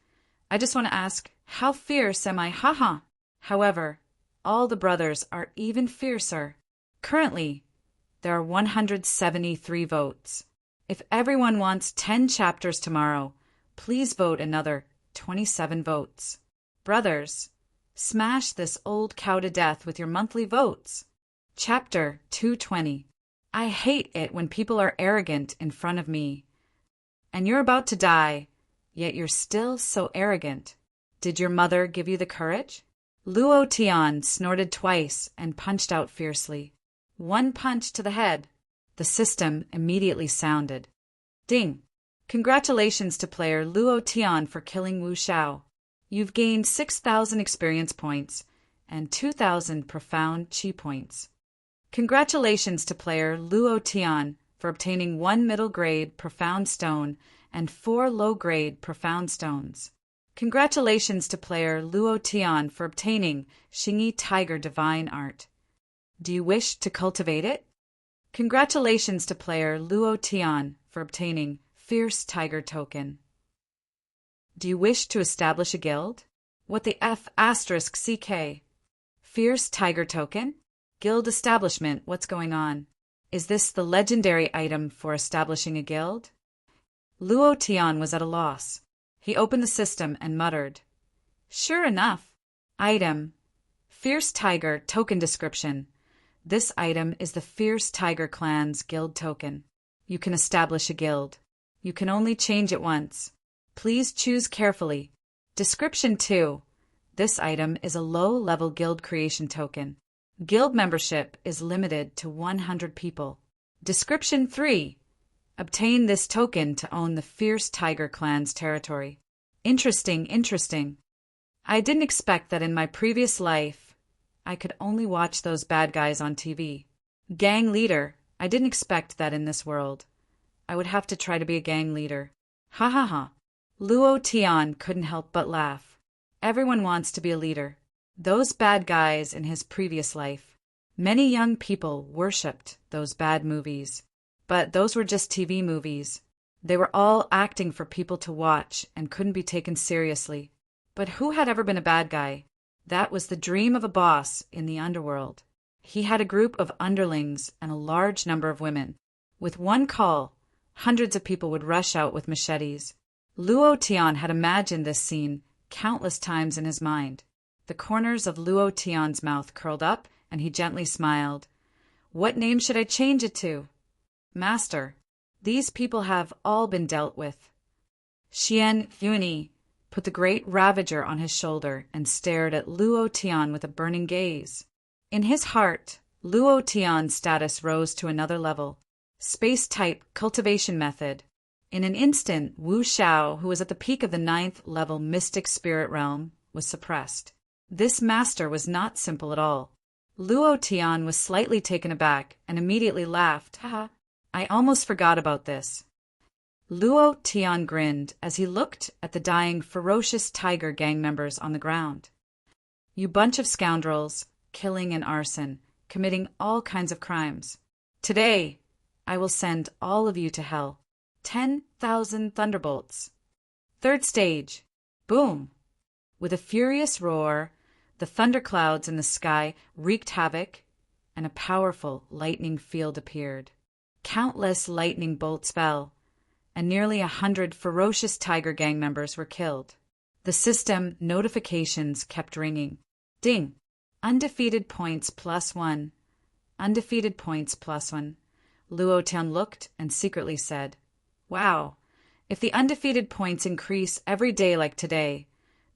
I just want to ask, how fierce am I? Haha. However, all the brothers are even fiercer. Currently, there are 173 votes. If everyone wants 10 chapters tomorrow, please vote another 27 votes. Brothers, smash this old cow to death with your monthly votes. Chapter 220. I hate it when people are arrogant in front of me. And you're about to die, yet you're still so arrogant. Did your mother give you the courage? Luo Tian snorted twice and punched out fiercely. 1 punch to the head. The system immediately sounded. Ding! Congratulations to player Luo Tian for killing Wu Xiao. You've gained 6,000 experience points and 2,000 profound chi points. Congratulations to player Luo Tian for obtaining 1 middle grade profound stone and 4 low grade profound stones. Congratulations to player Luo Tian for obtaining Xingyi Tiger Divine Art. Do you wish to cultivate it? Congratulations to player Luo Tian for obtaining Fierce Tiger Token. Do you wish to establish a guild? What the F*CK? Fierce Tiger Token? Guild establishment, what's going on? Is this the legendary item for establishing a guild? Luo Tian was at a loss. He opened the system and muttered, "Sure enough. Item. Fierce Tiger Token Description. This item is the Fierce Tiger Clan's guild token. You can establish a guild. You can only change it once. Please choose carefully. Description 2. This item is a low-level guild creation token. Guild membership is limited to 100 people. Description 3. Obtain this token to own the Fierce Tiger Clan's territory. Interesting. I didn't expect that in my previous life I could only watch those bad guys on TV. Gang leader. I didn't expect that in this world I would have to try to be a gang leader. Ha ha ha. Luo Tian couldn't help but laugh. Everyone wants to be a leader. Those bad guys in his previous life. Many young people worshipped those bad movies. But those were just TV movies. They were all acting for people to watch and couldn't be taken seriously. But who had ever been a bad guy? That was the dream of a boss in the underworld. He had a group of underlings and a large number of women. With one call, hundreds of people would rush out with machetes. Luo Tian had imagined this scene countless times in his mind. The corners of Luo Tian's mouth curled up, and he gently smiled. What name should I change it to? Master. These people have all been dealt with. Xian Yuni put the great Ravager on his shoulder and stared at Luo Tian with a burning gaze. In his heart, Luo Tian's status rose to another level. Space-type cultivation method. In an instant, Wu Xiao, who was at the peak of the 9th level mystic spirit realm, was suppressed. This master was not simple at all. Luo Tian was slightly taken aback and immediately laughed. Haha, I almost forgot about this. Luo Tian grinned as he looked at the dying ferocious tiger gang members on the ground. You bunch of scoundrels, killing and arson, committing all kinds of crimes. Today, I will send all of you to hell. 10,000 thunderbolts. Third stage. Boom. With a furious roar, the thunderclouds in the sky wreaked havoc, and a powerful lightning field appeared. Countless lightning bolts fell, and nearly 100 ferocious tiger gang members were killed. The system notifications kept ringing. Ding! Undefeated points +1. Undefeated points +1. Luo Tian looked and secretly said, Wow, if the undefeated points increase every day like today,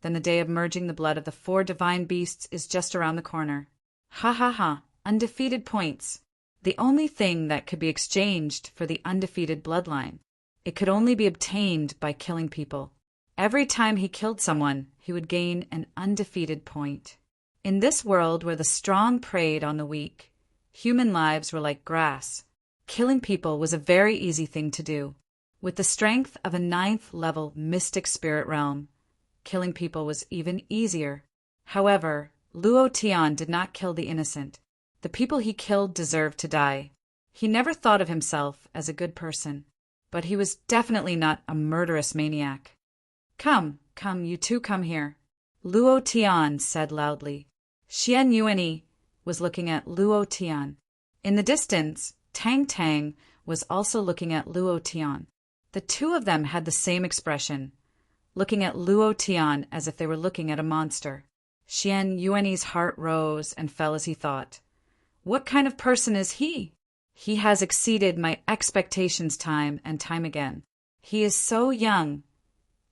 then the day of merging the blood of the 4 divine beasts is just around the corner. Ha ha ha, undefeated points. The only thing that could be exchanged for the undefeated bloodline. It could only be obtained by killing people. Every time he killed someone, he would gain an undefeated point. In this world where the strong preyed on the weak, human lives were like grass. Killing people was a very easy thing to do. With the strength of a 9th level mystic spirit realm, killing people was even easier. However, Luo Tian did not kill the innocent. The people he killed deserved to die. He never thought of himself as a good person, but he was definitely not a murderous maniac. Come, you two come here. Luo Tian said loudly. Xian Yuani was looking at Luo Tian. In the distance, Tang Tang was also looking at Luo Tian. The two of them had the same expression, looking at Luo Tian as if they were looking at a monster. Xian Yuani's heart rose and fell as he thought, What kind of person is he? He has exceeded my expectations time and time again. He is so young,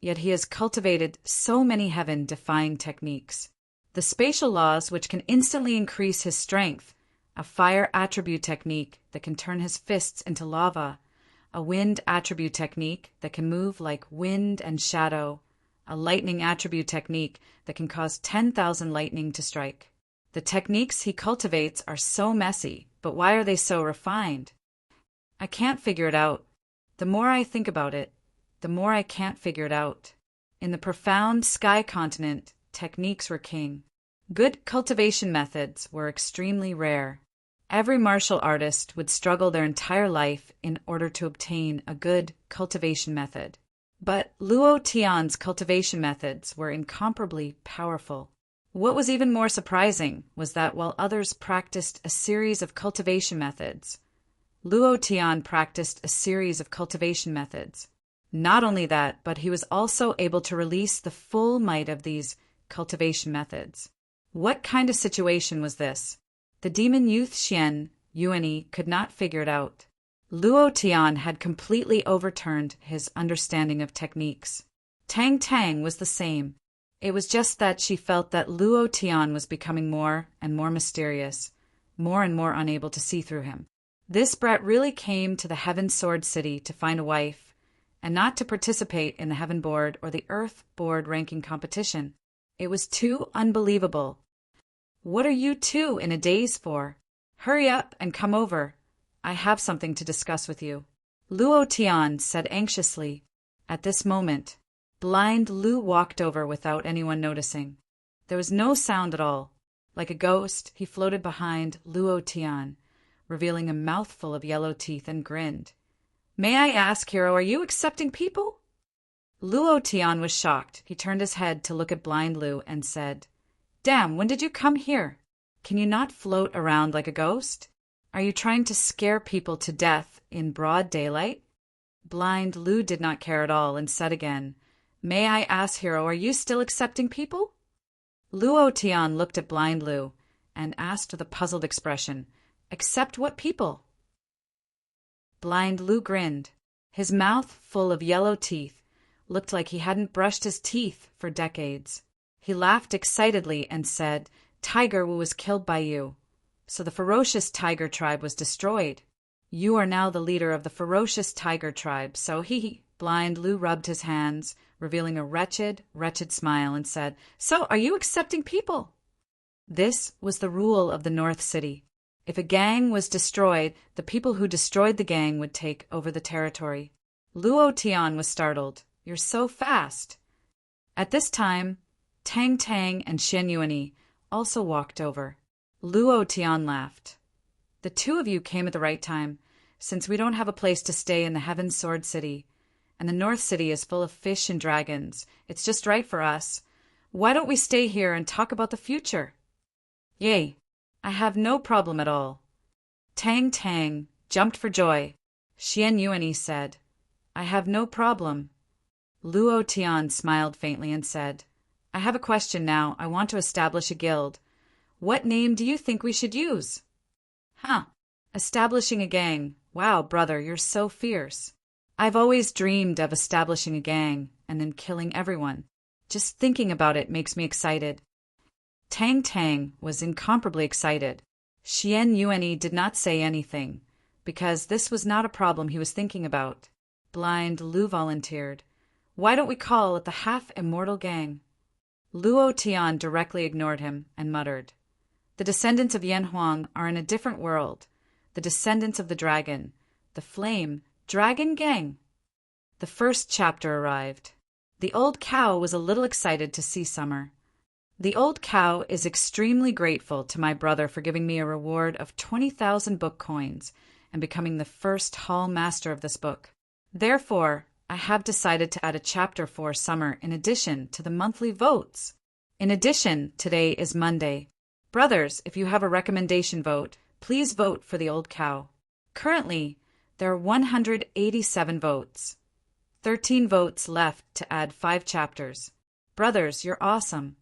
yet he has cultivated so many heaven-defying techniques. The spatial laws which can instantly increase his strength, a fire attribute technique that can turn his fists into lava, a wind attribute technique that can move like wind and shadow, a lightning attribute technique that can cause 10,000 lightning to strike. The techniques he cultivates are so messy, but why are they so refined? I can't figure it out. The more I think about it, the more I can't figure it out. In the profound sky continent, techniques were king. Good cultivation methods were extremely rare. Every martial artist would struggle their entire life in order to obtain a good cultivation method. But Luo Tian's cultivation methods were incomparably powerful. What was even more surprising was that while others practiced a series of cultivation methods, Luo Tian practiced a series of cultivation methods. Not only that, but he was also able to release the full might of these cultivation methods. What kind of situation was this? The demon youth Xian Yuani could not figure it out. Luo Tian had completely overturned his understanding of techniques. Tang Tang was the same. It was just that she felt that Luo Tian was becoming more and more mysterious, more and more unable to see through him. This Brett really came to the Heaven Sword City to find a wife, and not to participate in the Heaven Board or the Earth Board ranking competition. It was too unbelievable. What are you two in a daze for? Hurry up and come over. I have something to discuss with you, Luo Tian said anxiously. At this moment, blind Lu walked over without anyone noticing. There was no sound at all. Like a ghost, he floated behind Luo Tian, revealing a mouthful of yellow teeth, and grinned. May I ask, hero, are you accepting people? Luo Tian was shocked. He turned his head to look at blind Lu and said, Damn, when did you come here? Can you not float around like a ghost? Are you trying to scare people to death in broad daylight? Blind Lu did not care at all and said again, May I ask, hero, are you still accepting people? Luo Tian looked at blind Lu and asked with a puzzled expression, Accept what people? Blind Lu grinned. His mouth, full of yellow teeth, looked like he hadn't brushed his teeth for decades. He laughed excitedly and said, Tiger Wu was killed by you, so the ferocious tiger tribe was destroyed. You are now the leader of the ferocious tiger tribe, so he. Blind Lu rubbed his hands, revealing a wretched, wretched smile, and said, So are you accepting people? This was the rule of the North City. If a gang was destroyed, the people who destroyed the gang would take over the territory. Luo Tian was startled. You're so fast. At this time, Tang Tang and Xian Yuanyi also walked over. Luo Tian laughed. The two of you came at the right time, since we don't have a place to stay in the Heaven Sword City, and the North City is full of fish and dragons. It's just right for us. Why don't we stay here and talk about the future? Yay, I have no problem at all. Tang Tang jumped for joy. Xian Yuanyi said, I have no problem. Luo Tian smiled faintly and said, I have a question now. I want to establish a guild. What name do you think we should use? Establishing a gang. Wow, brother, you're so fierce. I've always dreamed of establishing a gang and then killing everyone. Just thinking about it makes me excited. Tang Tang was incomparably excited. Xian Yuanyi did not say anything, because this was not a problem he was thinking about. Blind Lu volunteered. Why don't we call it the Half-Immortal Gang? Luo Tian directly ignored him and muttered, The descendants of Yan Huang are in a different world. The descendants of the dragon. The Flame Dragon Gang. The first chapter arrived. The old cow was a little excited to see Summer. The old cow is extremely grateful to my brother for giving me a reward of 20,000 book coins and becoming the first hall master of this book. Therefore, I have decided to add a chapter for Summer in addition to the monthly votes. In addition, today is Monday. Brothers, if you have a recommendation vote, please vote for the old cow. Currently, there are 187 votes. 13 votes left to add 5 chapters. Brothers, you're awesome.